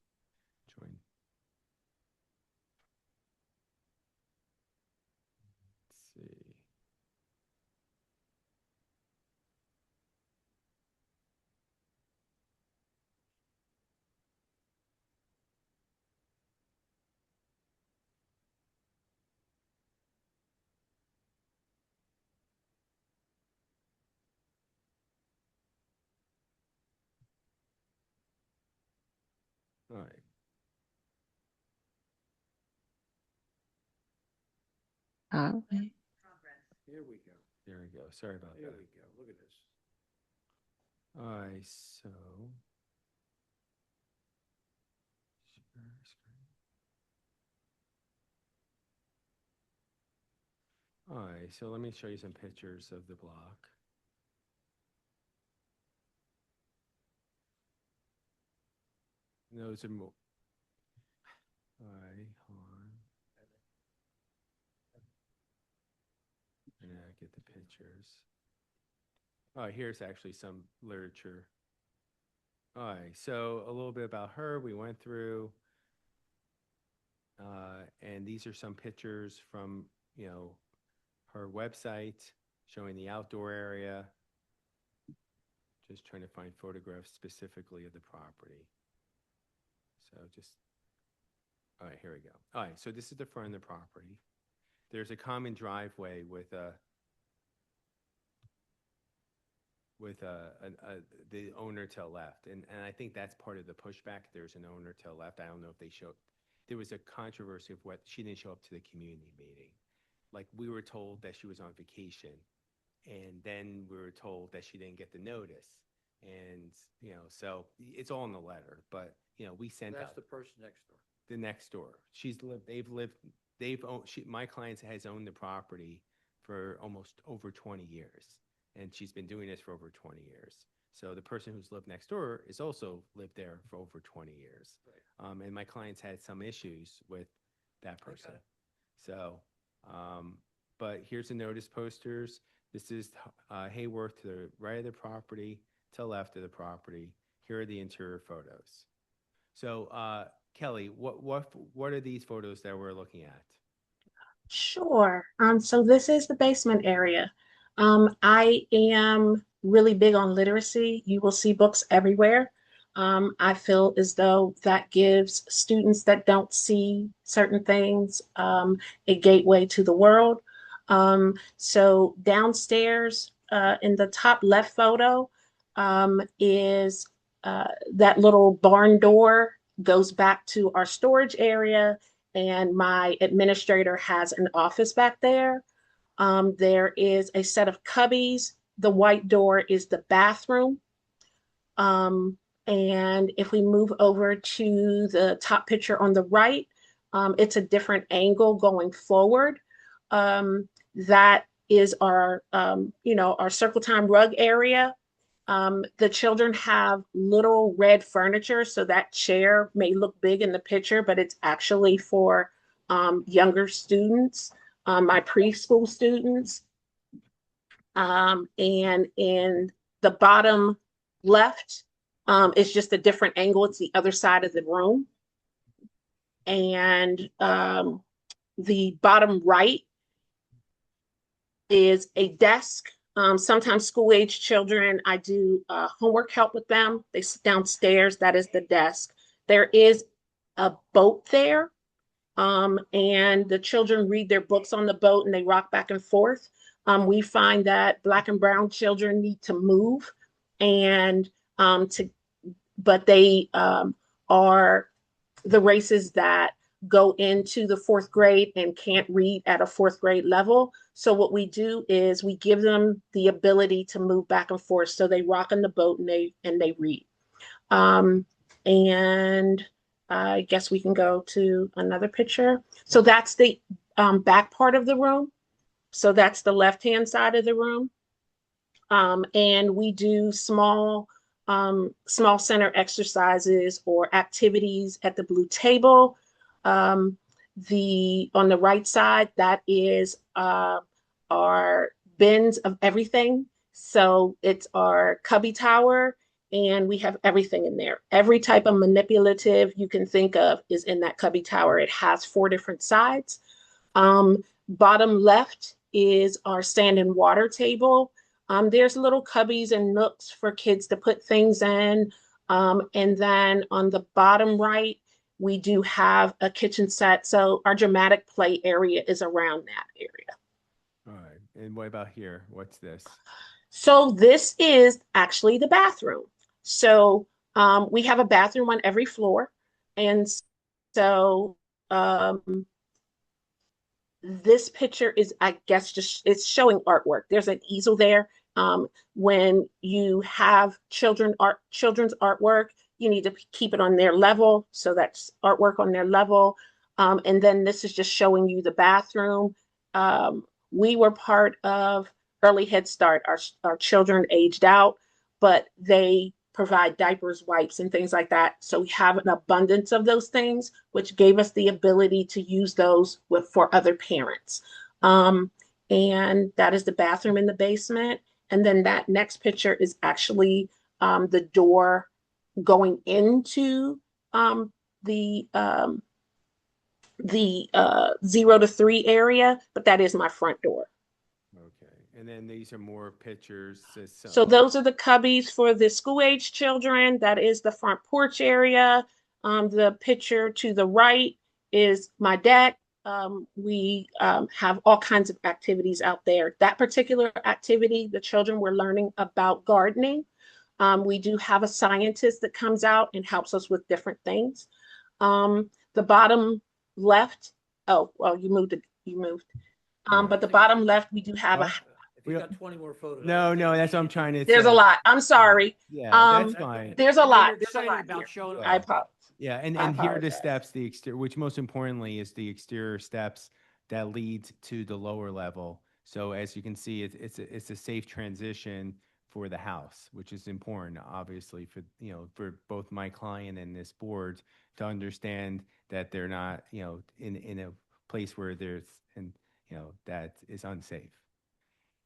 join. Let's see. All right.
All right.
Here we go.
There we go. Sorry about
There
that.
we go. Look at this.
All right, so. Share screen. All right, so let me show you some pictures of the block. Those are more. All right, hold on. And I get the pictures. All right, here's actually some literature. All right, so a little bit about her we went through. And these are some pictures from her website showing the outdoor area. Just trying to find photographs specifically of the property. So all right, here we go. All right, so this is the front of the property. There's a common driveway with the owner to the left. And I think that's part of the pushback. There's an owner to the left. I don't know if they showed, there was a controversy of what, she didn't show up to the community meeting. Like, we were told that she was on vacation, and then we were told that she didn't get the notice. And, so it's all in the letter, but, we sent out.
That's the person next door.
The next door. My client has owned the property for almost over 20 years. And she's been doing this for over 20 years. So the person who's lived next door is also lived there for over 20 years. Right. And my client's had some issues with that person. Okay. So, but here's the notice posters. This is Hayworth to the right of the property, to the left of the property. Here are the interior photos. So, Kelly, what are these photos that we're looking at?
Sure. So this is the basement area. I am really big on literacy. You will see books everywhere. I feel as though that gives students that don't see certain things a gateway to the world. So downstairs in the top left photo is that little barn door goes back to our storage area, and my administrator has an office back there. There is a set of cubbies. The white door is the bathroom. And if we move over to the top picture on the right, it's a different angle going forward. That is our, our circle time rug area. The children have little red furniture, so that chair may look big in the picture, but it's actually for younger students. My preschool students. And in the bottom left, it's just a different angle. It's the other side of the room. And the bottom right is a desk. Sometimes school-age children, I do homework help with them. They sit downstairs. That is the desk. There is a boat there. And the children read their books on the boat and they rock back and forth. We find that Black and brown children need to move, but they are the races that go into the 4th grade and can't read at a 4th grade level. So what we do is we give them the ability to move back and forth. So they rock on the boat and they read. And I guess we can go to another picture. So that's the back part of the room. So that's the left-hand side of the room. And we do small center exercises or activities at the blue table. On the right side, that is our bins of everything. So it's our cubby tower, and we have everything in there. Every type of manipulative you can think of is in that cubby tower. It has 4 different sides. Bottom left is our sand and water table. There's little cubbies and nooks for kids to put things in. And then on the bottom right, we do have a kitchen set. So our dramatic play area is around that area.
All right. And what about here? What's this?
So this is actually the bathroom. So we have a bathroom on every floor. And so this picture is, I guess, just it's showing artwork. There's an easel there. When you have children's artwork, you need to keep it on their level. So that's artwork on their level. And then this is just showing you the bathroom. We were part of Early Head Start. Our children aged out, but they provide diapers, wipes, and things like that. So we have an abundance of those things, which gave us the ability to use those for other parents. And that is the bathroom in the basement. And then that next picture is actually the door going into the the 0 to 3 area, but that is my front door.
Okay. And then these are more pictures.
So those are the cubbies for the school age children. That is the front porch area. The picture to the right is my deck. We have all kinds of activities out there. That particular activity, the children were learning about gardening. We do have a scientist that comes out and helps us with different things. The bottom left, oh, well, you moved. But the bottom left, we do have a.
If you got 20 more photos.
No, that's what I'm trying to
There's
say.
a lot. I'm sorry.
Yeah, that's fine.
There's a lot.
There's a lot about showing.
I apologize.
Yeah, and
I
here are the
apologize.
steps, the exterior, which most importantly is the exterior steps that lead to the lower level. So as you can see, it's a safe transition for the house, which is important, obviously, for for both my client and this board to understand that they're not in a place where there's that is unsafe.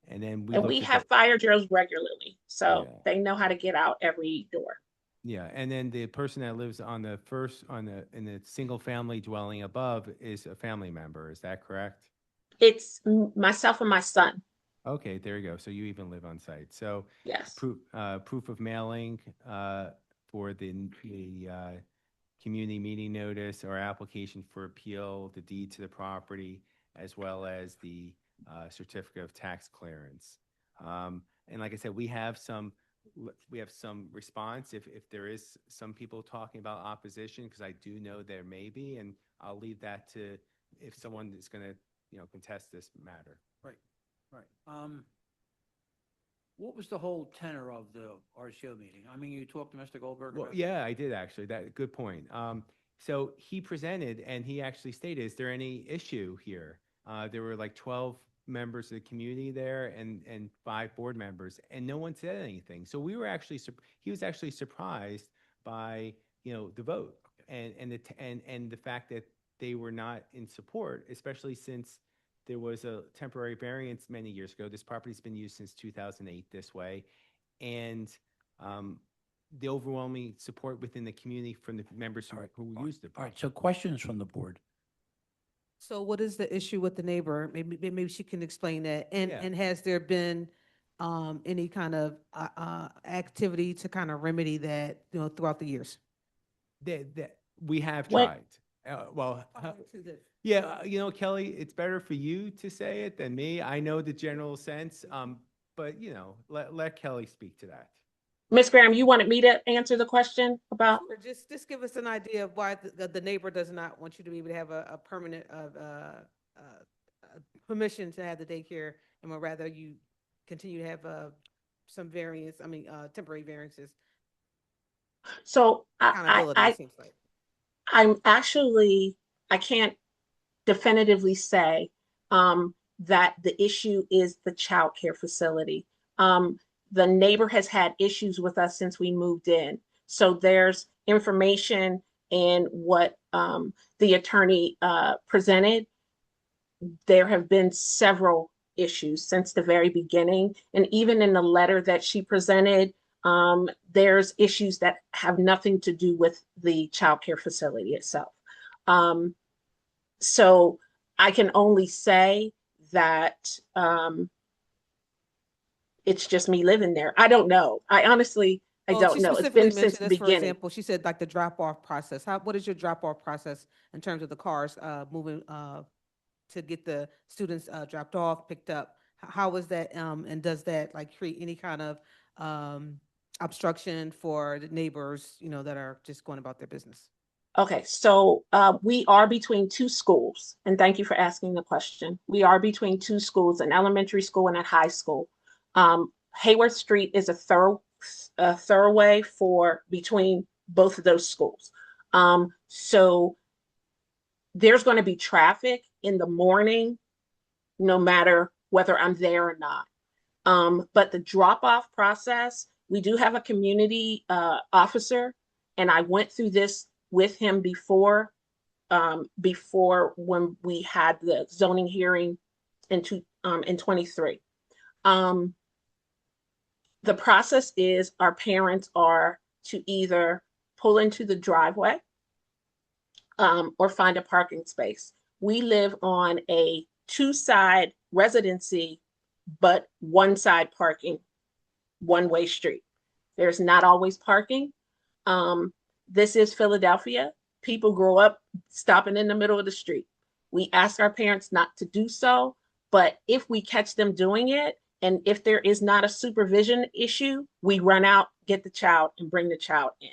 And then
we have fire drills regularly, so they know how to get out every door.
Yeah, and then the person that lives on the in the single family dwelling above is a family member. Is that correct?
It's myself and my son.
Okay, there you go. So you even live on site. So
yes,
proof of mailing for the community meeting notice or application for appeal, the deed to the property, as well as the certificate of tax clearance. And like I said, we have some response if there is some people talking about opposition, because I do know there may be, and I'll leave that to if someone is going to contest this matter.
Right. What was the whole tenor of the RCO meeting? I mean, you talked to Mr. Goldberg.
Well, yeah, I did actually. Good point. So he presented and he actually stated, is there any issue here? There were like 12 members of the community there and 5 board members, and no one said anything. So we were actually, he was actually surprised by, the vote and the fact that they were not in support, especially since there was a temporary variance many years ago. This property's been used since 2008 this way. And the overwhelming support within the community from the members who used it.
All right, so questions from the board.
So what is the issue with the neighbor? Maybe she can explain that. And
Yeah.
and has there been any kind of activity to kind of remedy that throughout the years?
We have
What-
tried. Yeah, Kelly, it's better for you to say it than me. I know the general sense, but let Kelly speak to that.
Ms. Graham, you wanted me to answer the question about?
Or just give us an idea of why the neighbor does not want you to be able to have a permanent permission to have the daycare, and would rather you continue to have some temporary variances.
So
Accountability, it seems like.
I can't definitively say that the issue is the child care facility. The neighbor has had issues with us since we moved in. So there's information in what the attorney presented. There have been several issues since the very beginning. And even in the letter that she presented, there's issues that have nothing to do with the child care facility itself. So I can only say that it's just me living there. I don't know. I honestly, I don't know. It's been since the
For
beginning.
example, she said like the drop-off process. What is your drop-off process in terms of the cars moving to get the students dropped off, picked up? How is that, and does that like create any kind of obstruction for the neighbors, that are just going about their business?
Okay, so we are between 2 schools, and thank you for asking the question. We are between 2 schools, an elementary school and a high school. Hayward Street is a thoroughway for between both of those schools. So there's going to be traffic in the morning, no matter whether I'm there or not. But the drop-off process, we do have a community officer, and I went through this with him before when we had the zoning hearing in 23. The process is our parents are to either pull into the driveway or find a parking space. We live on a two-side residency, but one-side parking, one-way street. There's not always parking. This is Philadelphia. People grow up stopping in the middle of the street. We ask our parents not to do so, but if we catch them doing it, and if there is not a supervision issue, we run out, get the child, and bring the child in.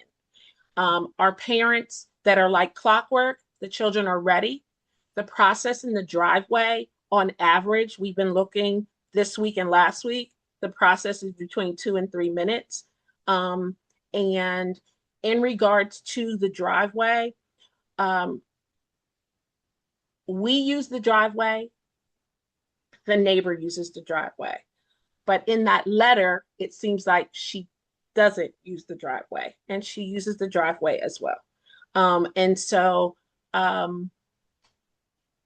Our parents that are like clockwork, the children are ready. The process in the driveway, on average, we've been looking this week and last week, the process is between 2 and 3 minutes. And in regards to the driveway, we use the driveway, the neighbor uses the driveway. But in that letter, it seems like she doesn't use the driveway, and she uses the driveway as well. And so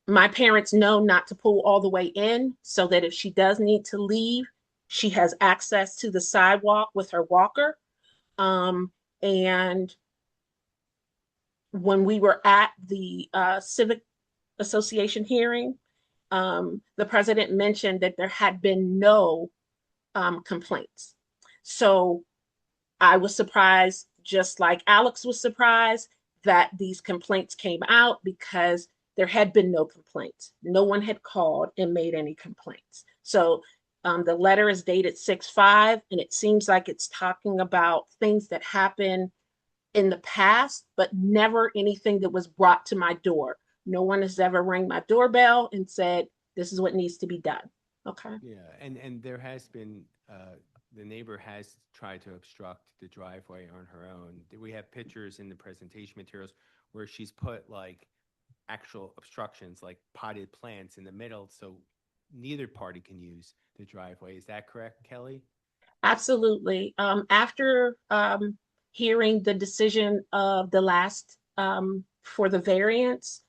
my parents know not to pull all the way in, so that if she does need to leave, she has access to the sidewalk with her walker. And when we were at the Civic Association hearing, the president mentioned that there had been no complaints. So I was surprised, just like Alex was surprised, that these complaints came out, because there had been no complaints. No one had called and made any complaints. So the letter is dated 6/5, and it seems like it's talking about things that happened in the past, but never anything that was brought to my door. No one has ever rang my doorbell and said, this is what needs to be done. Okay.
Yeah, and there has been, the neighbor has tried to obstruct the driveway on her own. We have pictures in the presentation materials where she's put like actual obstructions, like potted plants in the middle, so neither party can use the driveway. Is that correct, Kelly?
Absolutely. After hearing the decision of the last for the variance,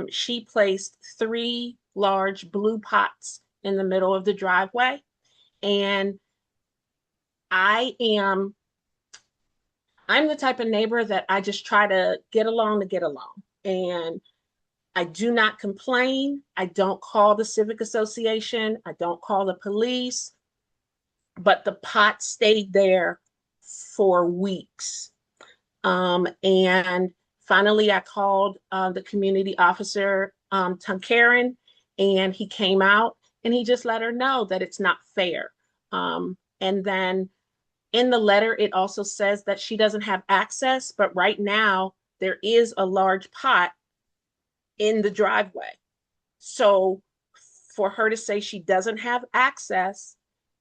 she placed 3 large blue pots in the middle of the driveway. And I'm the type of neighbor that I just try to get along. And I do not complain. I don't call the Civic Association. I don't call the police. But the pot stayed there for weeks. And finally, I called the community officer, Tunkaren, and he came out and he just let her know that it's not fair. And then in the letter, it also says that she doesn't have access, but right now there is a large pot in the driveway. So for her to say she doesn't have access,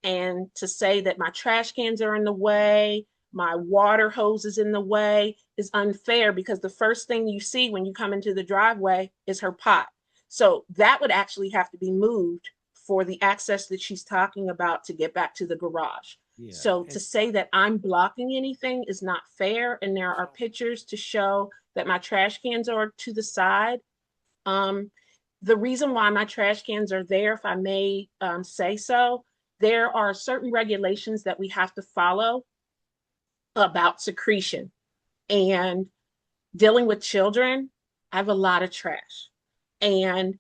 and to say that my trash cans are in the way, my water hose is in the way, is unfair, because the first thing you see when you come into the driveway is her pot. So that would actually have to be moved for the access that she's talking about to get back to the garage.
Yeah,
So to say that I'm blocking anything is not fair. And there are pictures to show that my trash cans are to the side. The reason why my trash cans are there, if I may say so, there are certain regulations that we have to follow about secretion. And dealing with children, I have a lot of trash. And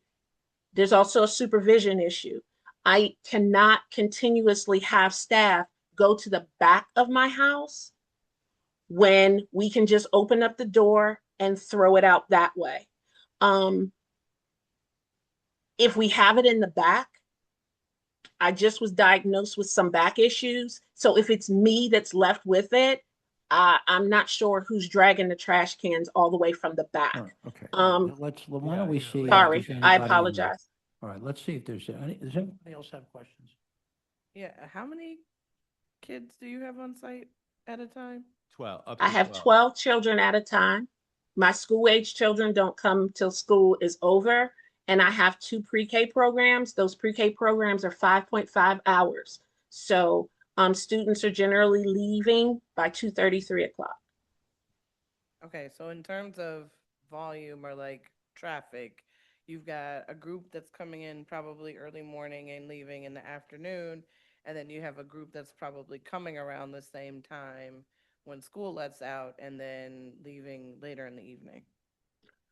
there's also a supervision issue. I cannot continuously have staff go to the back of my house when we can just open up the door and throw it out that way. If we have it in the back, I just was diagnosed with some back issues. So if it's me that's left with it, I'm not sure who's dragging the trash cans all the way from the back.
Okay. Why don't we see? if
Sorry,
there's
I
anybody in the-
apologize.
All right, let's see if there's any, does anybody else have questions?
Yeah, how many kids do you have on site at a time?
12. Up
I
to
have 12 children at a time. My school age children don't come till school is over. And I have 2 pre-K programs. Those pre-K programs are 5.5 hours. So students are generally leaving by 2:30, 3 o'clock.
Okay, so in terms of volume or like traffic, you've got a group that's coming in probably early morning and leaving in the afternoon, and then you have a group that's probably coming around the same time when school lets out and then leaving later in the evening.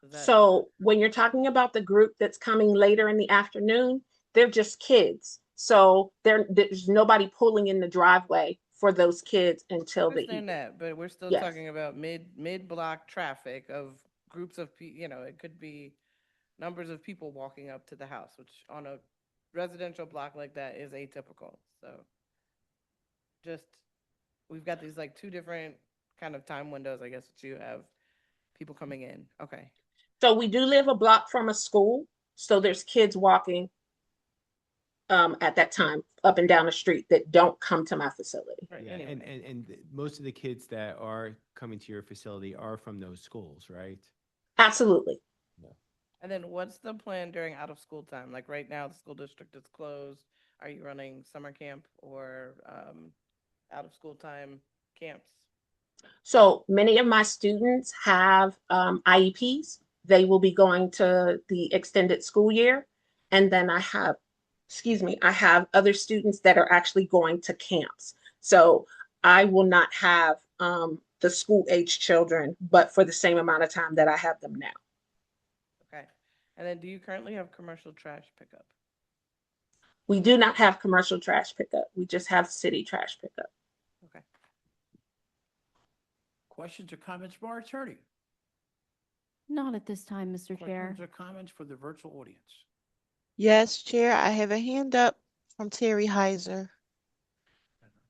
Is that-
So when you're talking about the group that's coming later in the afternoon, they're just kids. So there's nobody pulling in the driveway for those kids until
I
the
understand
evening.
that, but we're still
Yes.
talking about mid-block traffic of groups of it could be numbers of people walking up to the house, which on a residential block like that is atypical. So just, we've got these like two different kind of time windows, I guess, that you have people coming in. Okay.
So we do live a block from a school. So there's kids walking at that time up and down the street that don't come to my facility.
Right.
Yeah,
Anyway.
and most of the kids that are coming to your facility are from those schools, right?
Absolutely.
And then what's the plan during out of school time? Like right now, the school district is closed. Are you running summer camp or out of school time camps?
So many of my students have IEPs. They will be going to the extended school year. And then I have other students that are actually going to camps. So I will not have the school age children, but for the same amount of time that I have them now.
Okay. And then do you currently have commercial trash pickup?
We do not have commercial trash pickup. We just have city trash pickup.
Okay.
Questions or comments from our attorney?
Not at this time, Mr. Chair.
Questions or comments for the virtual audience?
Yes, Chair, I have a hand up from Terry Heiser.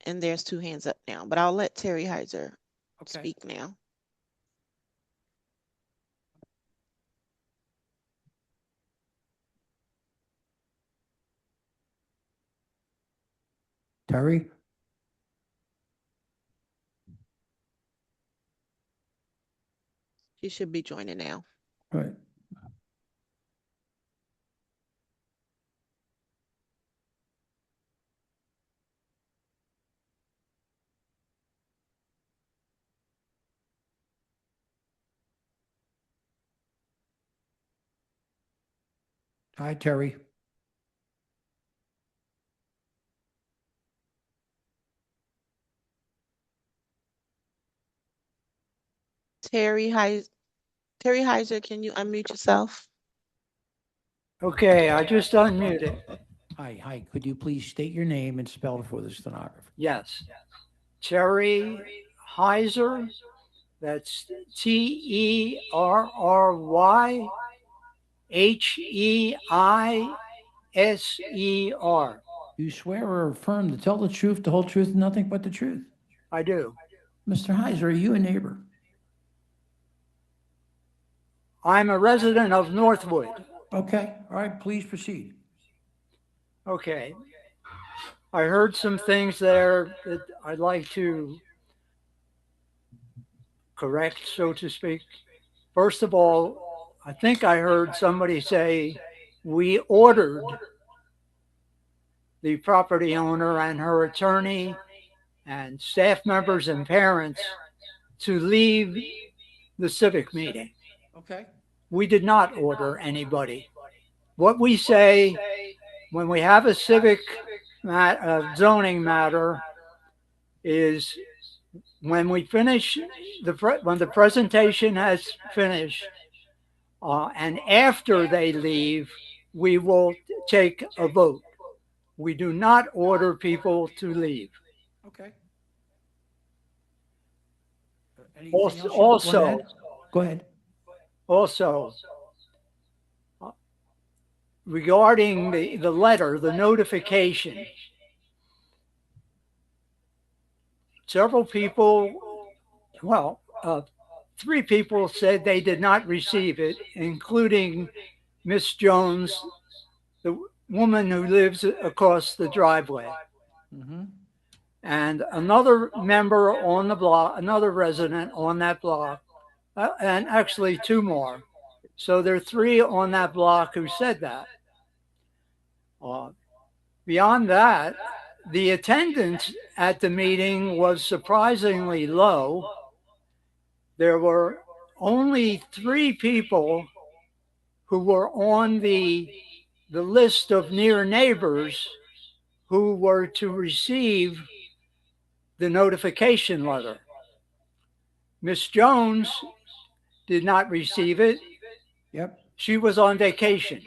And there's two hands up now, but I'll let Terry Heiser
Okay.
speak now.
Terry?
She should be joining now.
Right. Hi, Terry.
Terry Heiser, can you unmute yourself?
Okay, I just unmuted. Hi. Could you please state your name and spell it for the stenographer?
Yes. Terry Heiser. That's TerryHeiser.
You swear or affirm to tell the truth, the whole truth, and nothing but the truth?
I do.
Mr. Heiser, are you a neighbor?
I'm a resident of Northwood.
Okay, all right, please proceed.
Okay. I heard some things there that I'd like to correct, so to speak. First of all, I think I heard somebody say we ordered the property owner and her attorney and staff members and parents to leave the civic meeting.
Okay.
We did not order anybody. What we say when we have a civic zoning matter is when we finish, when the presentation has finished, and after they leave, we will take a vote. We do not order people to leave.
Okay.
Also,
go ahead.
Also, regarding the letter, the notification, several people, well, 3 people said they did not receive it, including Miss Jones, the woman who lives across the driveway. And another member on the block, another resident on that block, and actually 2 more. So there are 3 on that block who said that. Beyond that, the attendance at the meeting was surprisingly low. There were only 3 people who were on the list of near neighbors who were to receive the notification letter. Miss Jones did not receive it,
Yep.
She was on vacation.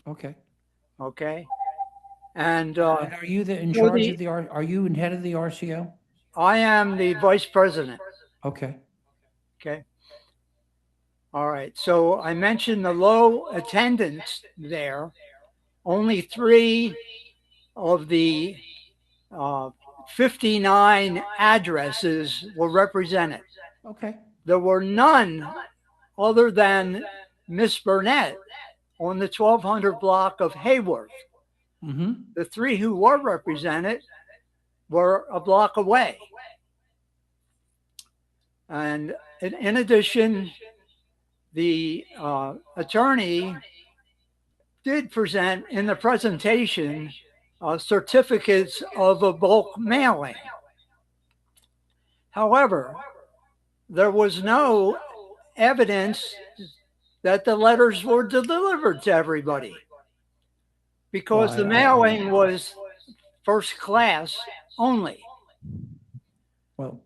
Okay.
Okay. And
And are you in
for
charge
the-
of are you in head of the RCO?
I am the vice president.
Okay.
Okay. All right. So I mentioned the low attendance there. Only 3 of the 59 addresses were represented.
Okay.
There were none other than Miss Burnett on the 1200 block of Hayworth.
Mm-hmm.
The 3 who were represented were a block away. And in addition, the attorney did present in the presentation certificates of a bulk mailing. However, there was no evidence that the letters were delivered to everybody because
Well,
the mailing was first class only.
Well,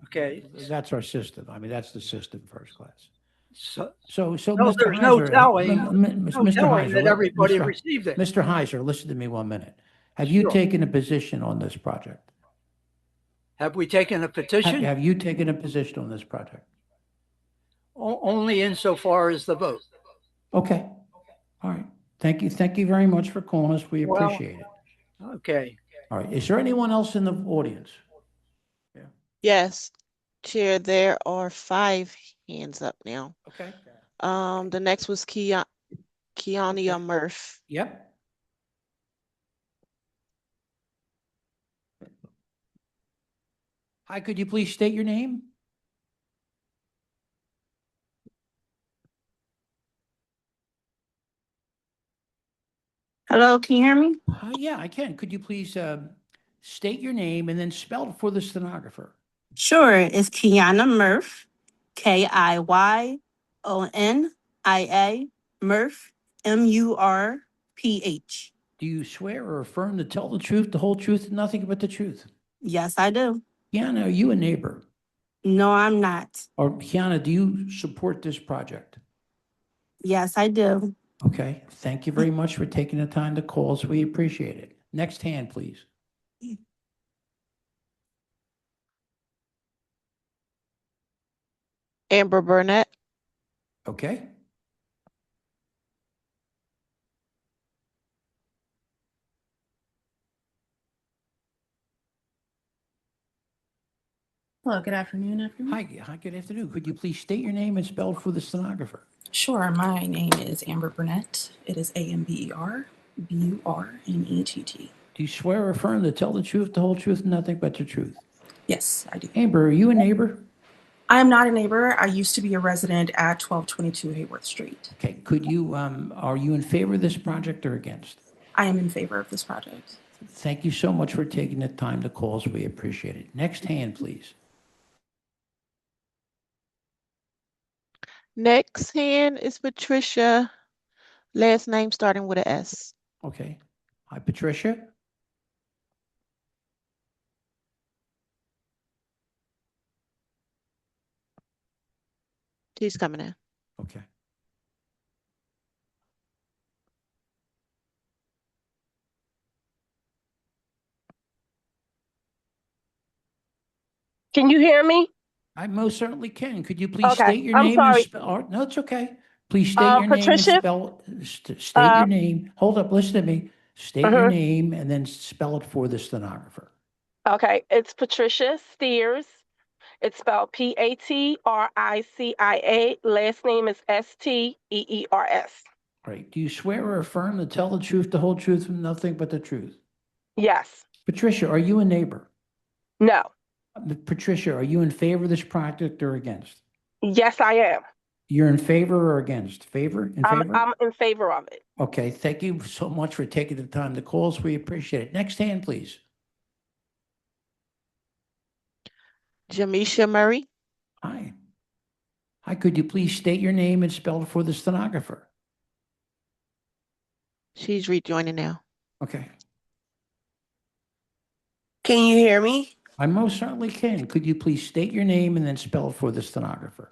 okay,
that's our system. I mean, that's the system, first class.
So,
So,
no,
Mr.
there's no
Heiser,
telling,
Mr.
no telling that everybody
Mr.
received it.
Mr. Heiser, listen to me 1 minute. Have you
Sure.
taken a position on this project?
Have we taken a petition?
Have you taken a position on this project?
Only insofar as the vote.
Okay. All right. Thank you. Thank you very much for calling us. We
Well,
appreciate it.
Okay.
All right. Is there anyone else in the audience?
Yes, Chair, there are 5 hands up now.
Okay.
The next was Kiania Murph.
Yep. Hi, could you please state your name?
Hello, can you hear me?
Yeah, I can. Could you please state your name and then spell it for the stenographer?
Sure, it's Kiana Murph, Kionia, Murph, Murph.
Do you swear or affirm to tell the truth, the whole truth, and nothing but the truth?
Yes, I do.
Kiana, are you a neighbor?
No, I'm not.
Or Kiana, do you support this project?
Yes, I do.
Okay, thank you very much for taking the time to call us. We appreciate it. Next hand, please.
Amber Burnett.
Okay.
Hello, good afternoon, everyone.
Hi, good afternoon. Could you please state your name and spell it for the stenographer?
Sure, my name is Amber Burnett. It is AMBERBURNETT.
Do you swear or affirm to tell the truth, the whole truth, and nothing but the truth?
Yes, I do.
Amber, are you a neighbor?
I am not a neighbor. I used to be a resident at 1222 Hayworth Street.
Okay, could you, are you in favor of this project or against?
I am in favor of this project.
Thank you so much for taking the time to call us. We appreciate it. Next hand, please.
Next hand is Patricia, last name starting with a S.
Okay. Hi, Patricia.
She's coming in.
Okay.
Can you hear me?
I most certainly can. Could you please
Okay,
state your
I'm
name
sorry.
and spell? No, it's okay. Please state your name and
Patricia?
spell. State your name. Hold up, listen to me. State your name and then spell it for the stenographer.
Okay, it's Patricia Steers. It's spelled Patricia. Last name is Steers.
Great. Do you swear or affirm to tell the truth, the whole truth, and nothing but the truth?
Yes.
Patricia, are you a neighbor?
No.
Patricia, are you in favor of this project or against?
Yes, I am.
You're in favor or against? Favor? In favor?
I'm in favor of it.
Okay, thank you so much for taking the time to call us. We appreciate it. Next hand, please.
Jamisha Murray.
Hi. Hi, could you please state your name and spell it for the stenographer?
She's rejoining now.
Okay.
Can you hear me?
I most certainly can. Could you please state your name and then spell it for the stenographer?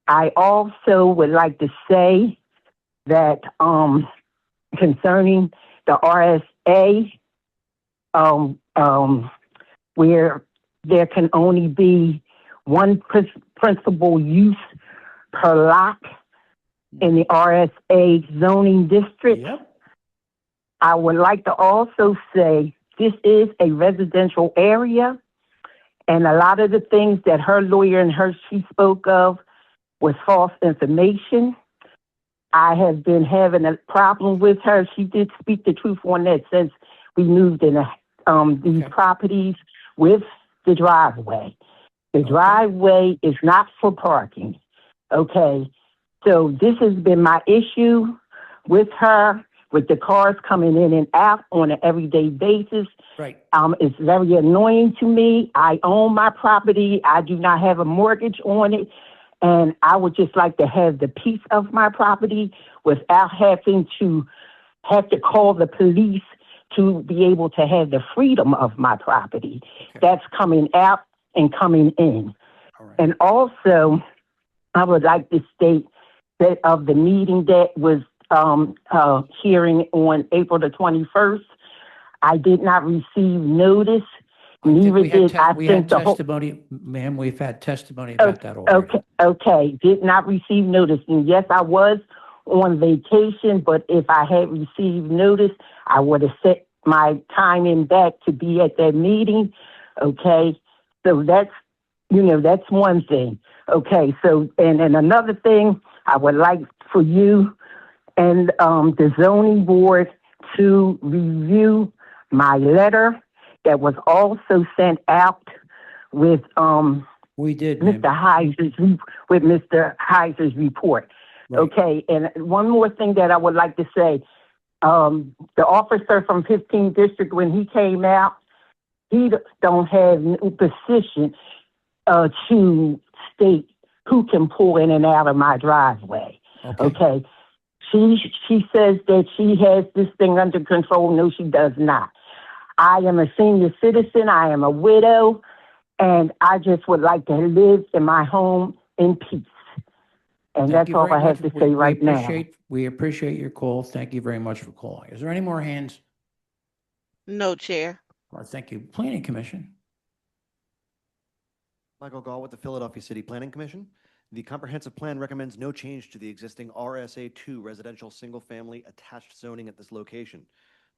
I also would like to say that concerning the RSA, where there can only be one principal use per lot in the RSA zoning district.
Yep.
I would like to also say this is a residential area, and a lot of the things that her lawyer and she spoke of was false information. I have been having a problem with her. She did speak the truth on that since we moved in these properties with the driveway. The driveway is not for parking. Okay. So this has been my issue with her, with the cars coming in and out on an everyday basis.
Right.
It's very annoying to me. I own my property. I do not have a mortgage on it. And I would just like to have the peace of my property without having to call the police to be able to have the freedom of my property. That's coming out and coming in. And also, I would like to state that of the meeting that was hearing on April the 21st, I did not receive notice. Neither did I
We
think
had
the whole.
testimony, ma'am, we've had testimony about that already.
Okay, did not receive notice. And yes, I was on vacation, but if I had received notice, I would have set my time in back to be at that meeting. Okay, so that's one thing. Okay, so, and another thing, I would like for you and the zoning board to review my letter that was also sent out with
we did,
Mr. Heiser's report.
Right.
Okay, and one more thing that I would like to say, the officer from 15th District, when he came out, he don't have no position to state who can pull in and out of my driveway. Okay. She says that she has this thing under control. No, she does not. I am a senior citizen. I am a widow, and I just would like to live in my home in peace. And
Thank
that's
you
all
very
I have
much.
to say right now.
We appreciate your call. Thank you very much for calling. Is there any more hands?
No, Chair.
Well, thank you. Planning Commission.
Michael Gall with the Philadelphia City Planning Commission. The comprehensive plan recommends no change to the existing RSA2 residential single-family attached zoning at this location.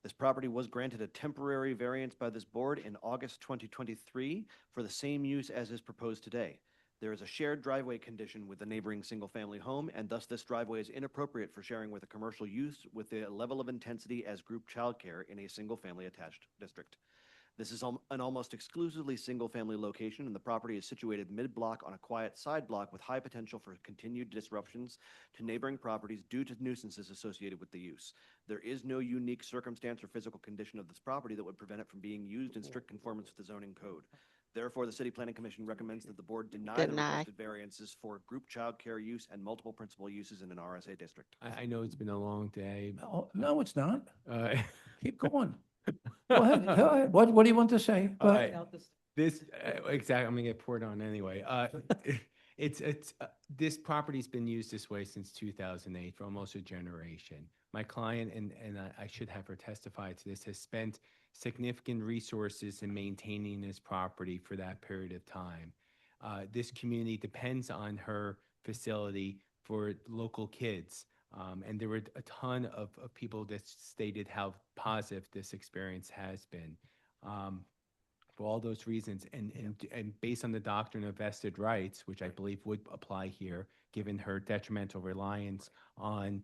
This property was granted a temporary variance by this board in August 2023 for the same use as is proposed today. There is a shared driveway condition with the neighboring single-family home, and thus this driveway is inappropriate for sharing with a commercial use with a level of intensity as group childcare in a single-family attached district. This is an almost exclusively single-family location, and the property is situated mid-block on a quiet side block with high potential for continued disruptions to neighboring properties due to nuisances associated with the use. There is no unique circumstance or physical condition of this property that would prevent it from being used in strict conformance with the zoning code. Therefore, the City Planning Commission recommends that the board deny the requested variances for group child care use and multiple principal uses in an RSA district.
I know it's been a long day.
No, it's not. Keep going. Go ahead. Go ahead. What do you want to say? Go ahead.
This exactly. I'm gonna get poured on anyway. This property's been used this way since 2008 for almost a generation. My client, and I should have her testify to this, has spent significant resources in maintaining this property for that period of time. This community depends on her facility for local kids. And there were a ton of people that stated how positive this experience has been. For all those reasons, and based on the doctrine of vested rights, which I believe would apply here, given her detrimental reliance on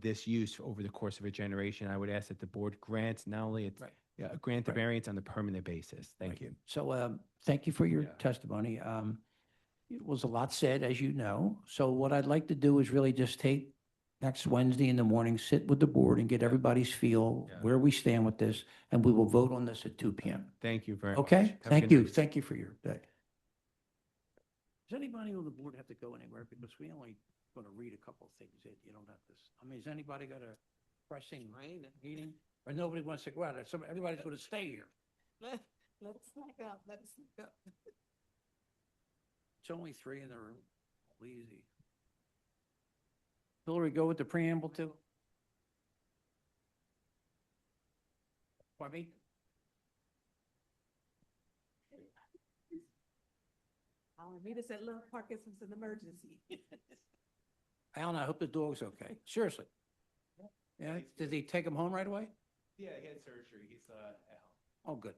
this use over the course of a generation, I would ask that the board grant not only grant the variance on a permanent basis. Thank you.
So thank you for your testimony. It was a lot said, as you know. So what I'd like to do is really just take next Wednesday in the morning, sit with the board and get everybody's feel where we stand with this, and we will vote on this at 2 p.m.
Thank you very much.
Okay?
Have a
Thank
good
you.
night.
Thank you for your day. Does anybody on the board have to go anywhere? Because we only going to read a couple of things that you don't have to. I mean, has anybody got a pressing meeting? Or nobody wants to go out? Everybody's going to stay here.
Let's sneak up. Let's sneak up.
It's only 3 in the room. Easy.
Hillary, go with the preamble too? Pardon me?
Rita said, "Look, Parkinson's an emergency."
Alan, I hope the dog's okay. Seriously. Yeah, did he take him home right away?
Yeah, he had surgery. He's at home.
Oh, good,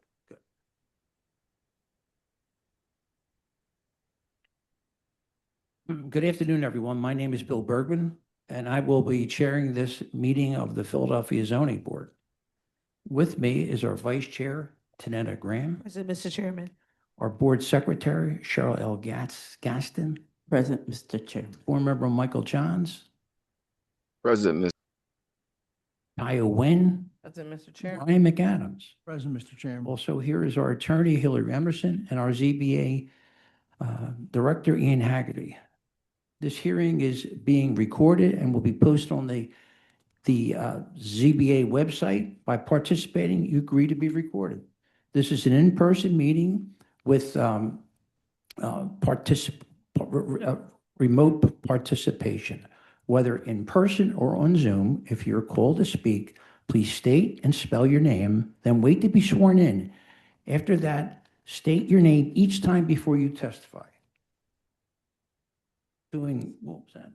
good. Good afternoon, everyone. My name is Bill Bergman, and I will be chairing this meeting of the Philadelphia Zoning Board. With me is our Vice Chair, Tanetta Graham,
Present, Mr. Chairman.
our Board Secretary, Cheryl L. Gaston,
Present, Mr. Chairman.
Board Member Michael Johns,
President, Mr.
Kyle Wynn,
That's it, Mr. Chair.
Ryan McAdams.
Present, Mr. Chairman.
Also here is our attorney, Hillary Emerson, and our ZBA Director, Ian Haggerty. This hearing is being recorded and will be posted on the ZBA website. By participating, you agree to be recorded. This is an in-person meeting with remote participation, whether in person or on Zoom. If you're called to speak, please state and spell your name, then wait to be sworn in. After that, state your name each time before you testify. What was that?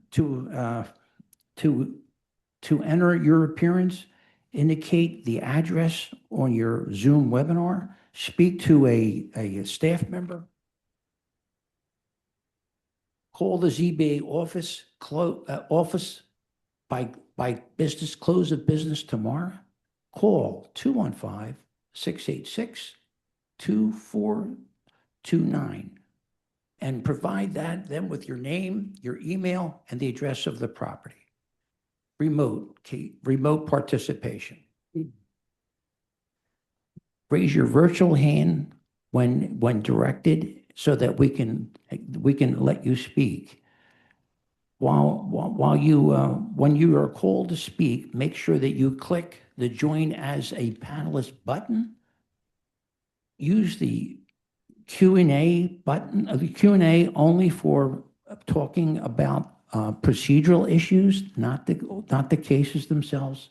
To enter your appearance, indicate the address on your Zoom webinar, speak to a staff member, call the ZBA office by business close of business tomorrow. Call 215-686-2429 and provide that then with your name, your email, and the address of the property. Remote participation. Raise your virtual hand when directed so that we can let you speak. When you are called to speak, make sure that you click the join as a panelist button. Use the Q&A button, the Q&A only for talking about procedural issues, not the cases themselves.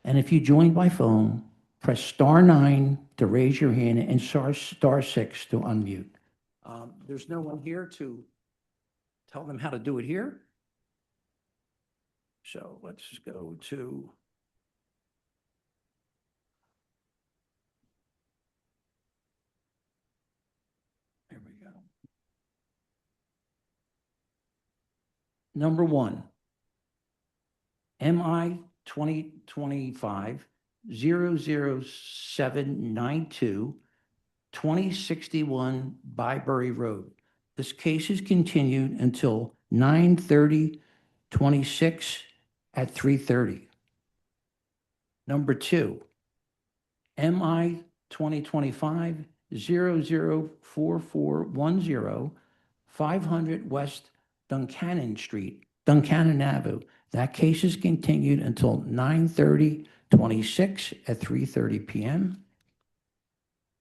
And if you join by phone, press *9 to raise your hand and *6 to unmute. There's no one here to tell them how to do it here. So let's go to there we go. Number 1, MI 2025-00792, 2061 Bybury Road. This case is continued until 9/30/26 at 3:30. Number 2, MI 2025-004410, 500 West Duncannon Street, Duncannon Avenue. That case is continued until 9/30/26 at 3:30 p.m.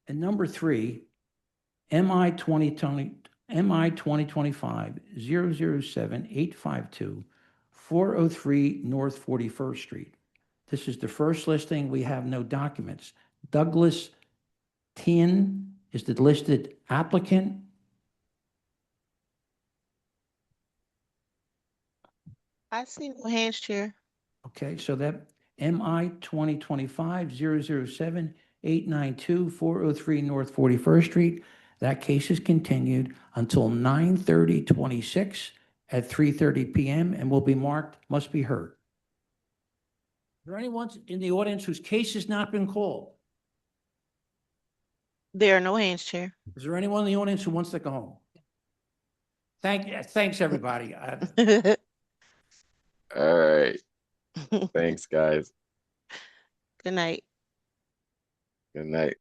And number 3, MI 2025-007-852, 403 North 41st Street. This is the first listing. We have no documents. Douglas Tien is the listed applicant.
I see no hands, Chair.
Okay, so that MI 2025-007-892, 403 North 41st Street. That case is continued until 9/30/26 at 3:30 p.m. and will be marked must be heard. Is there anyone in the audience whose case has not been called?
There are no hands, Chair.
Is there anyone in the audience who wants to go home? Thanks, everybody.
All right. Thanks, guys.
Good night.
Good night.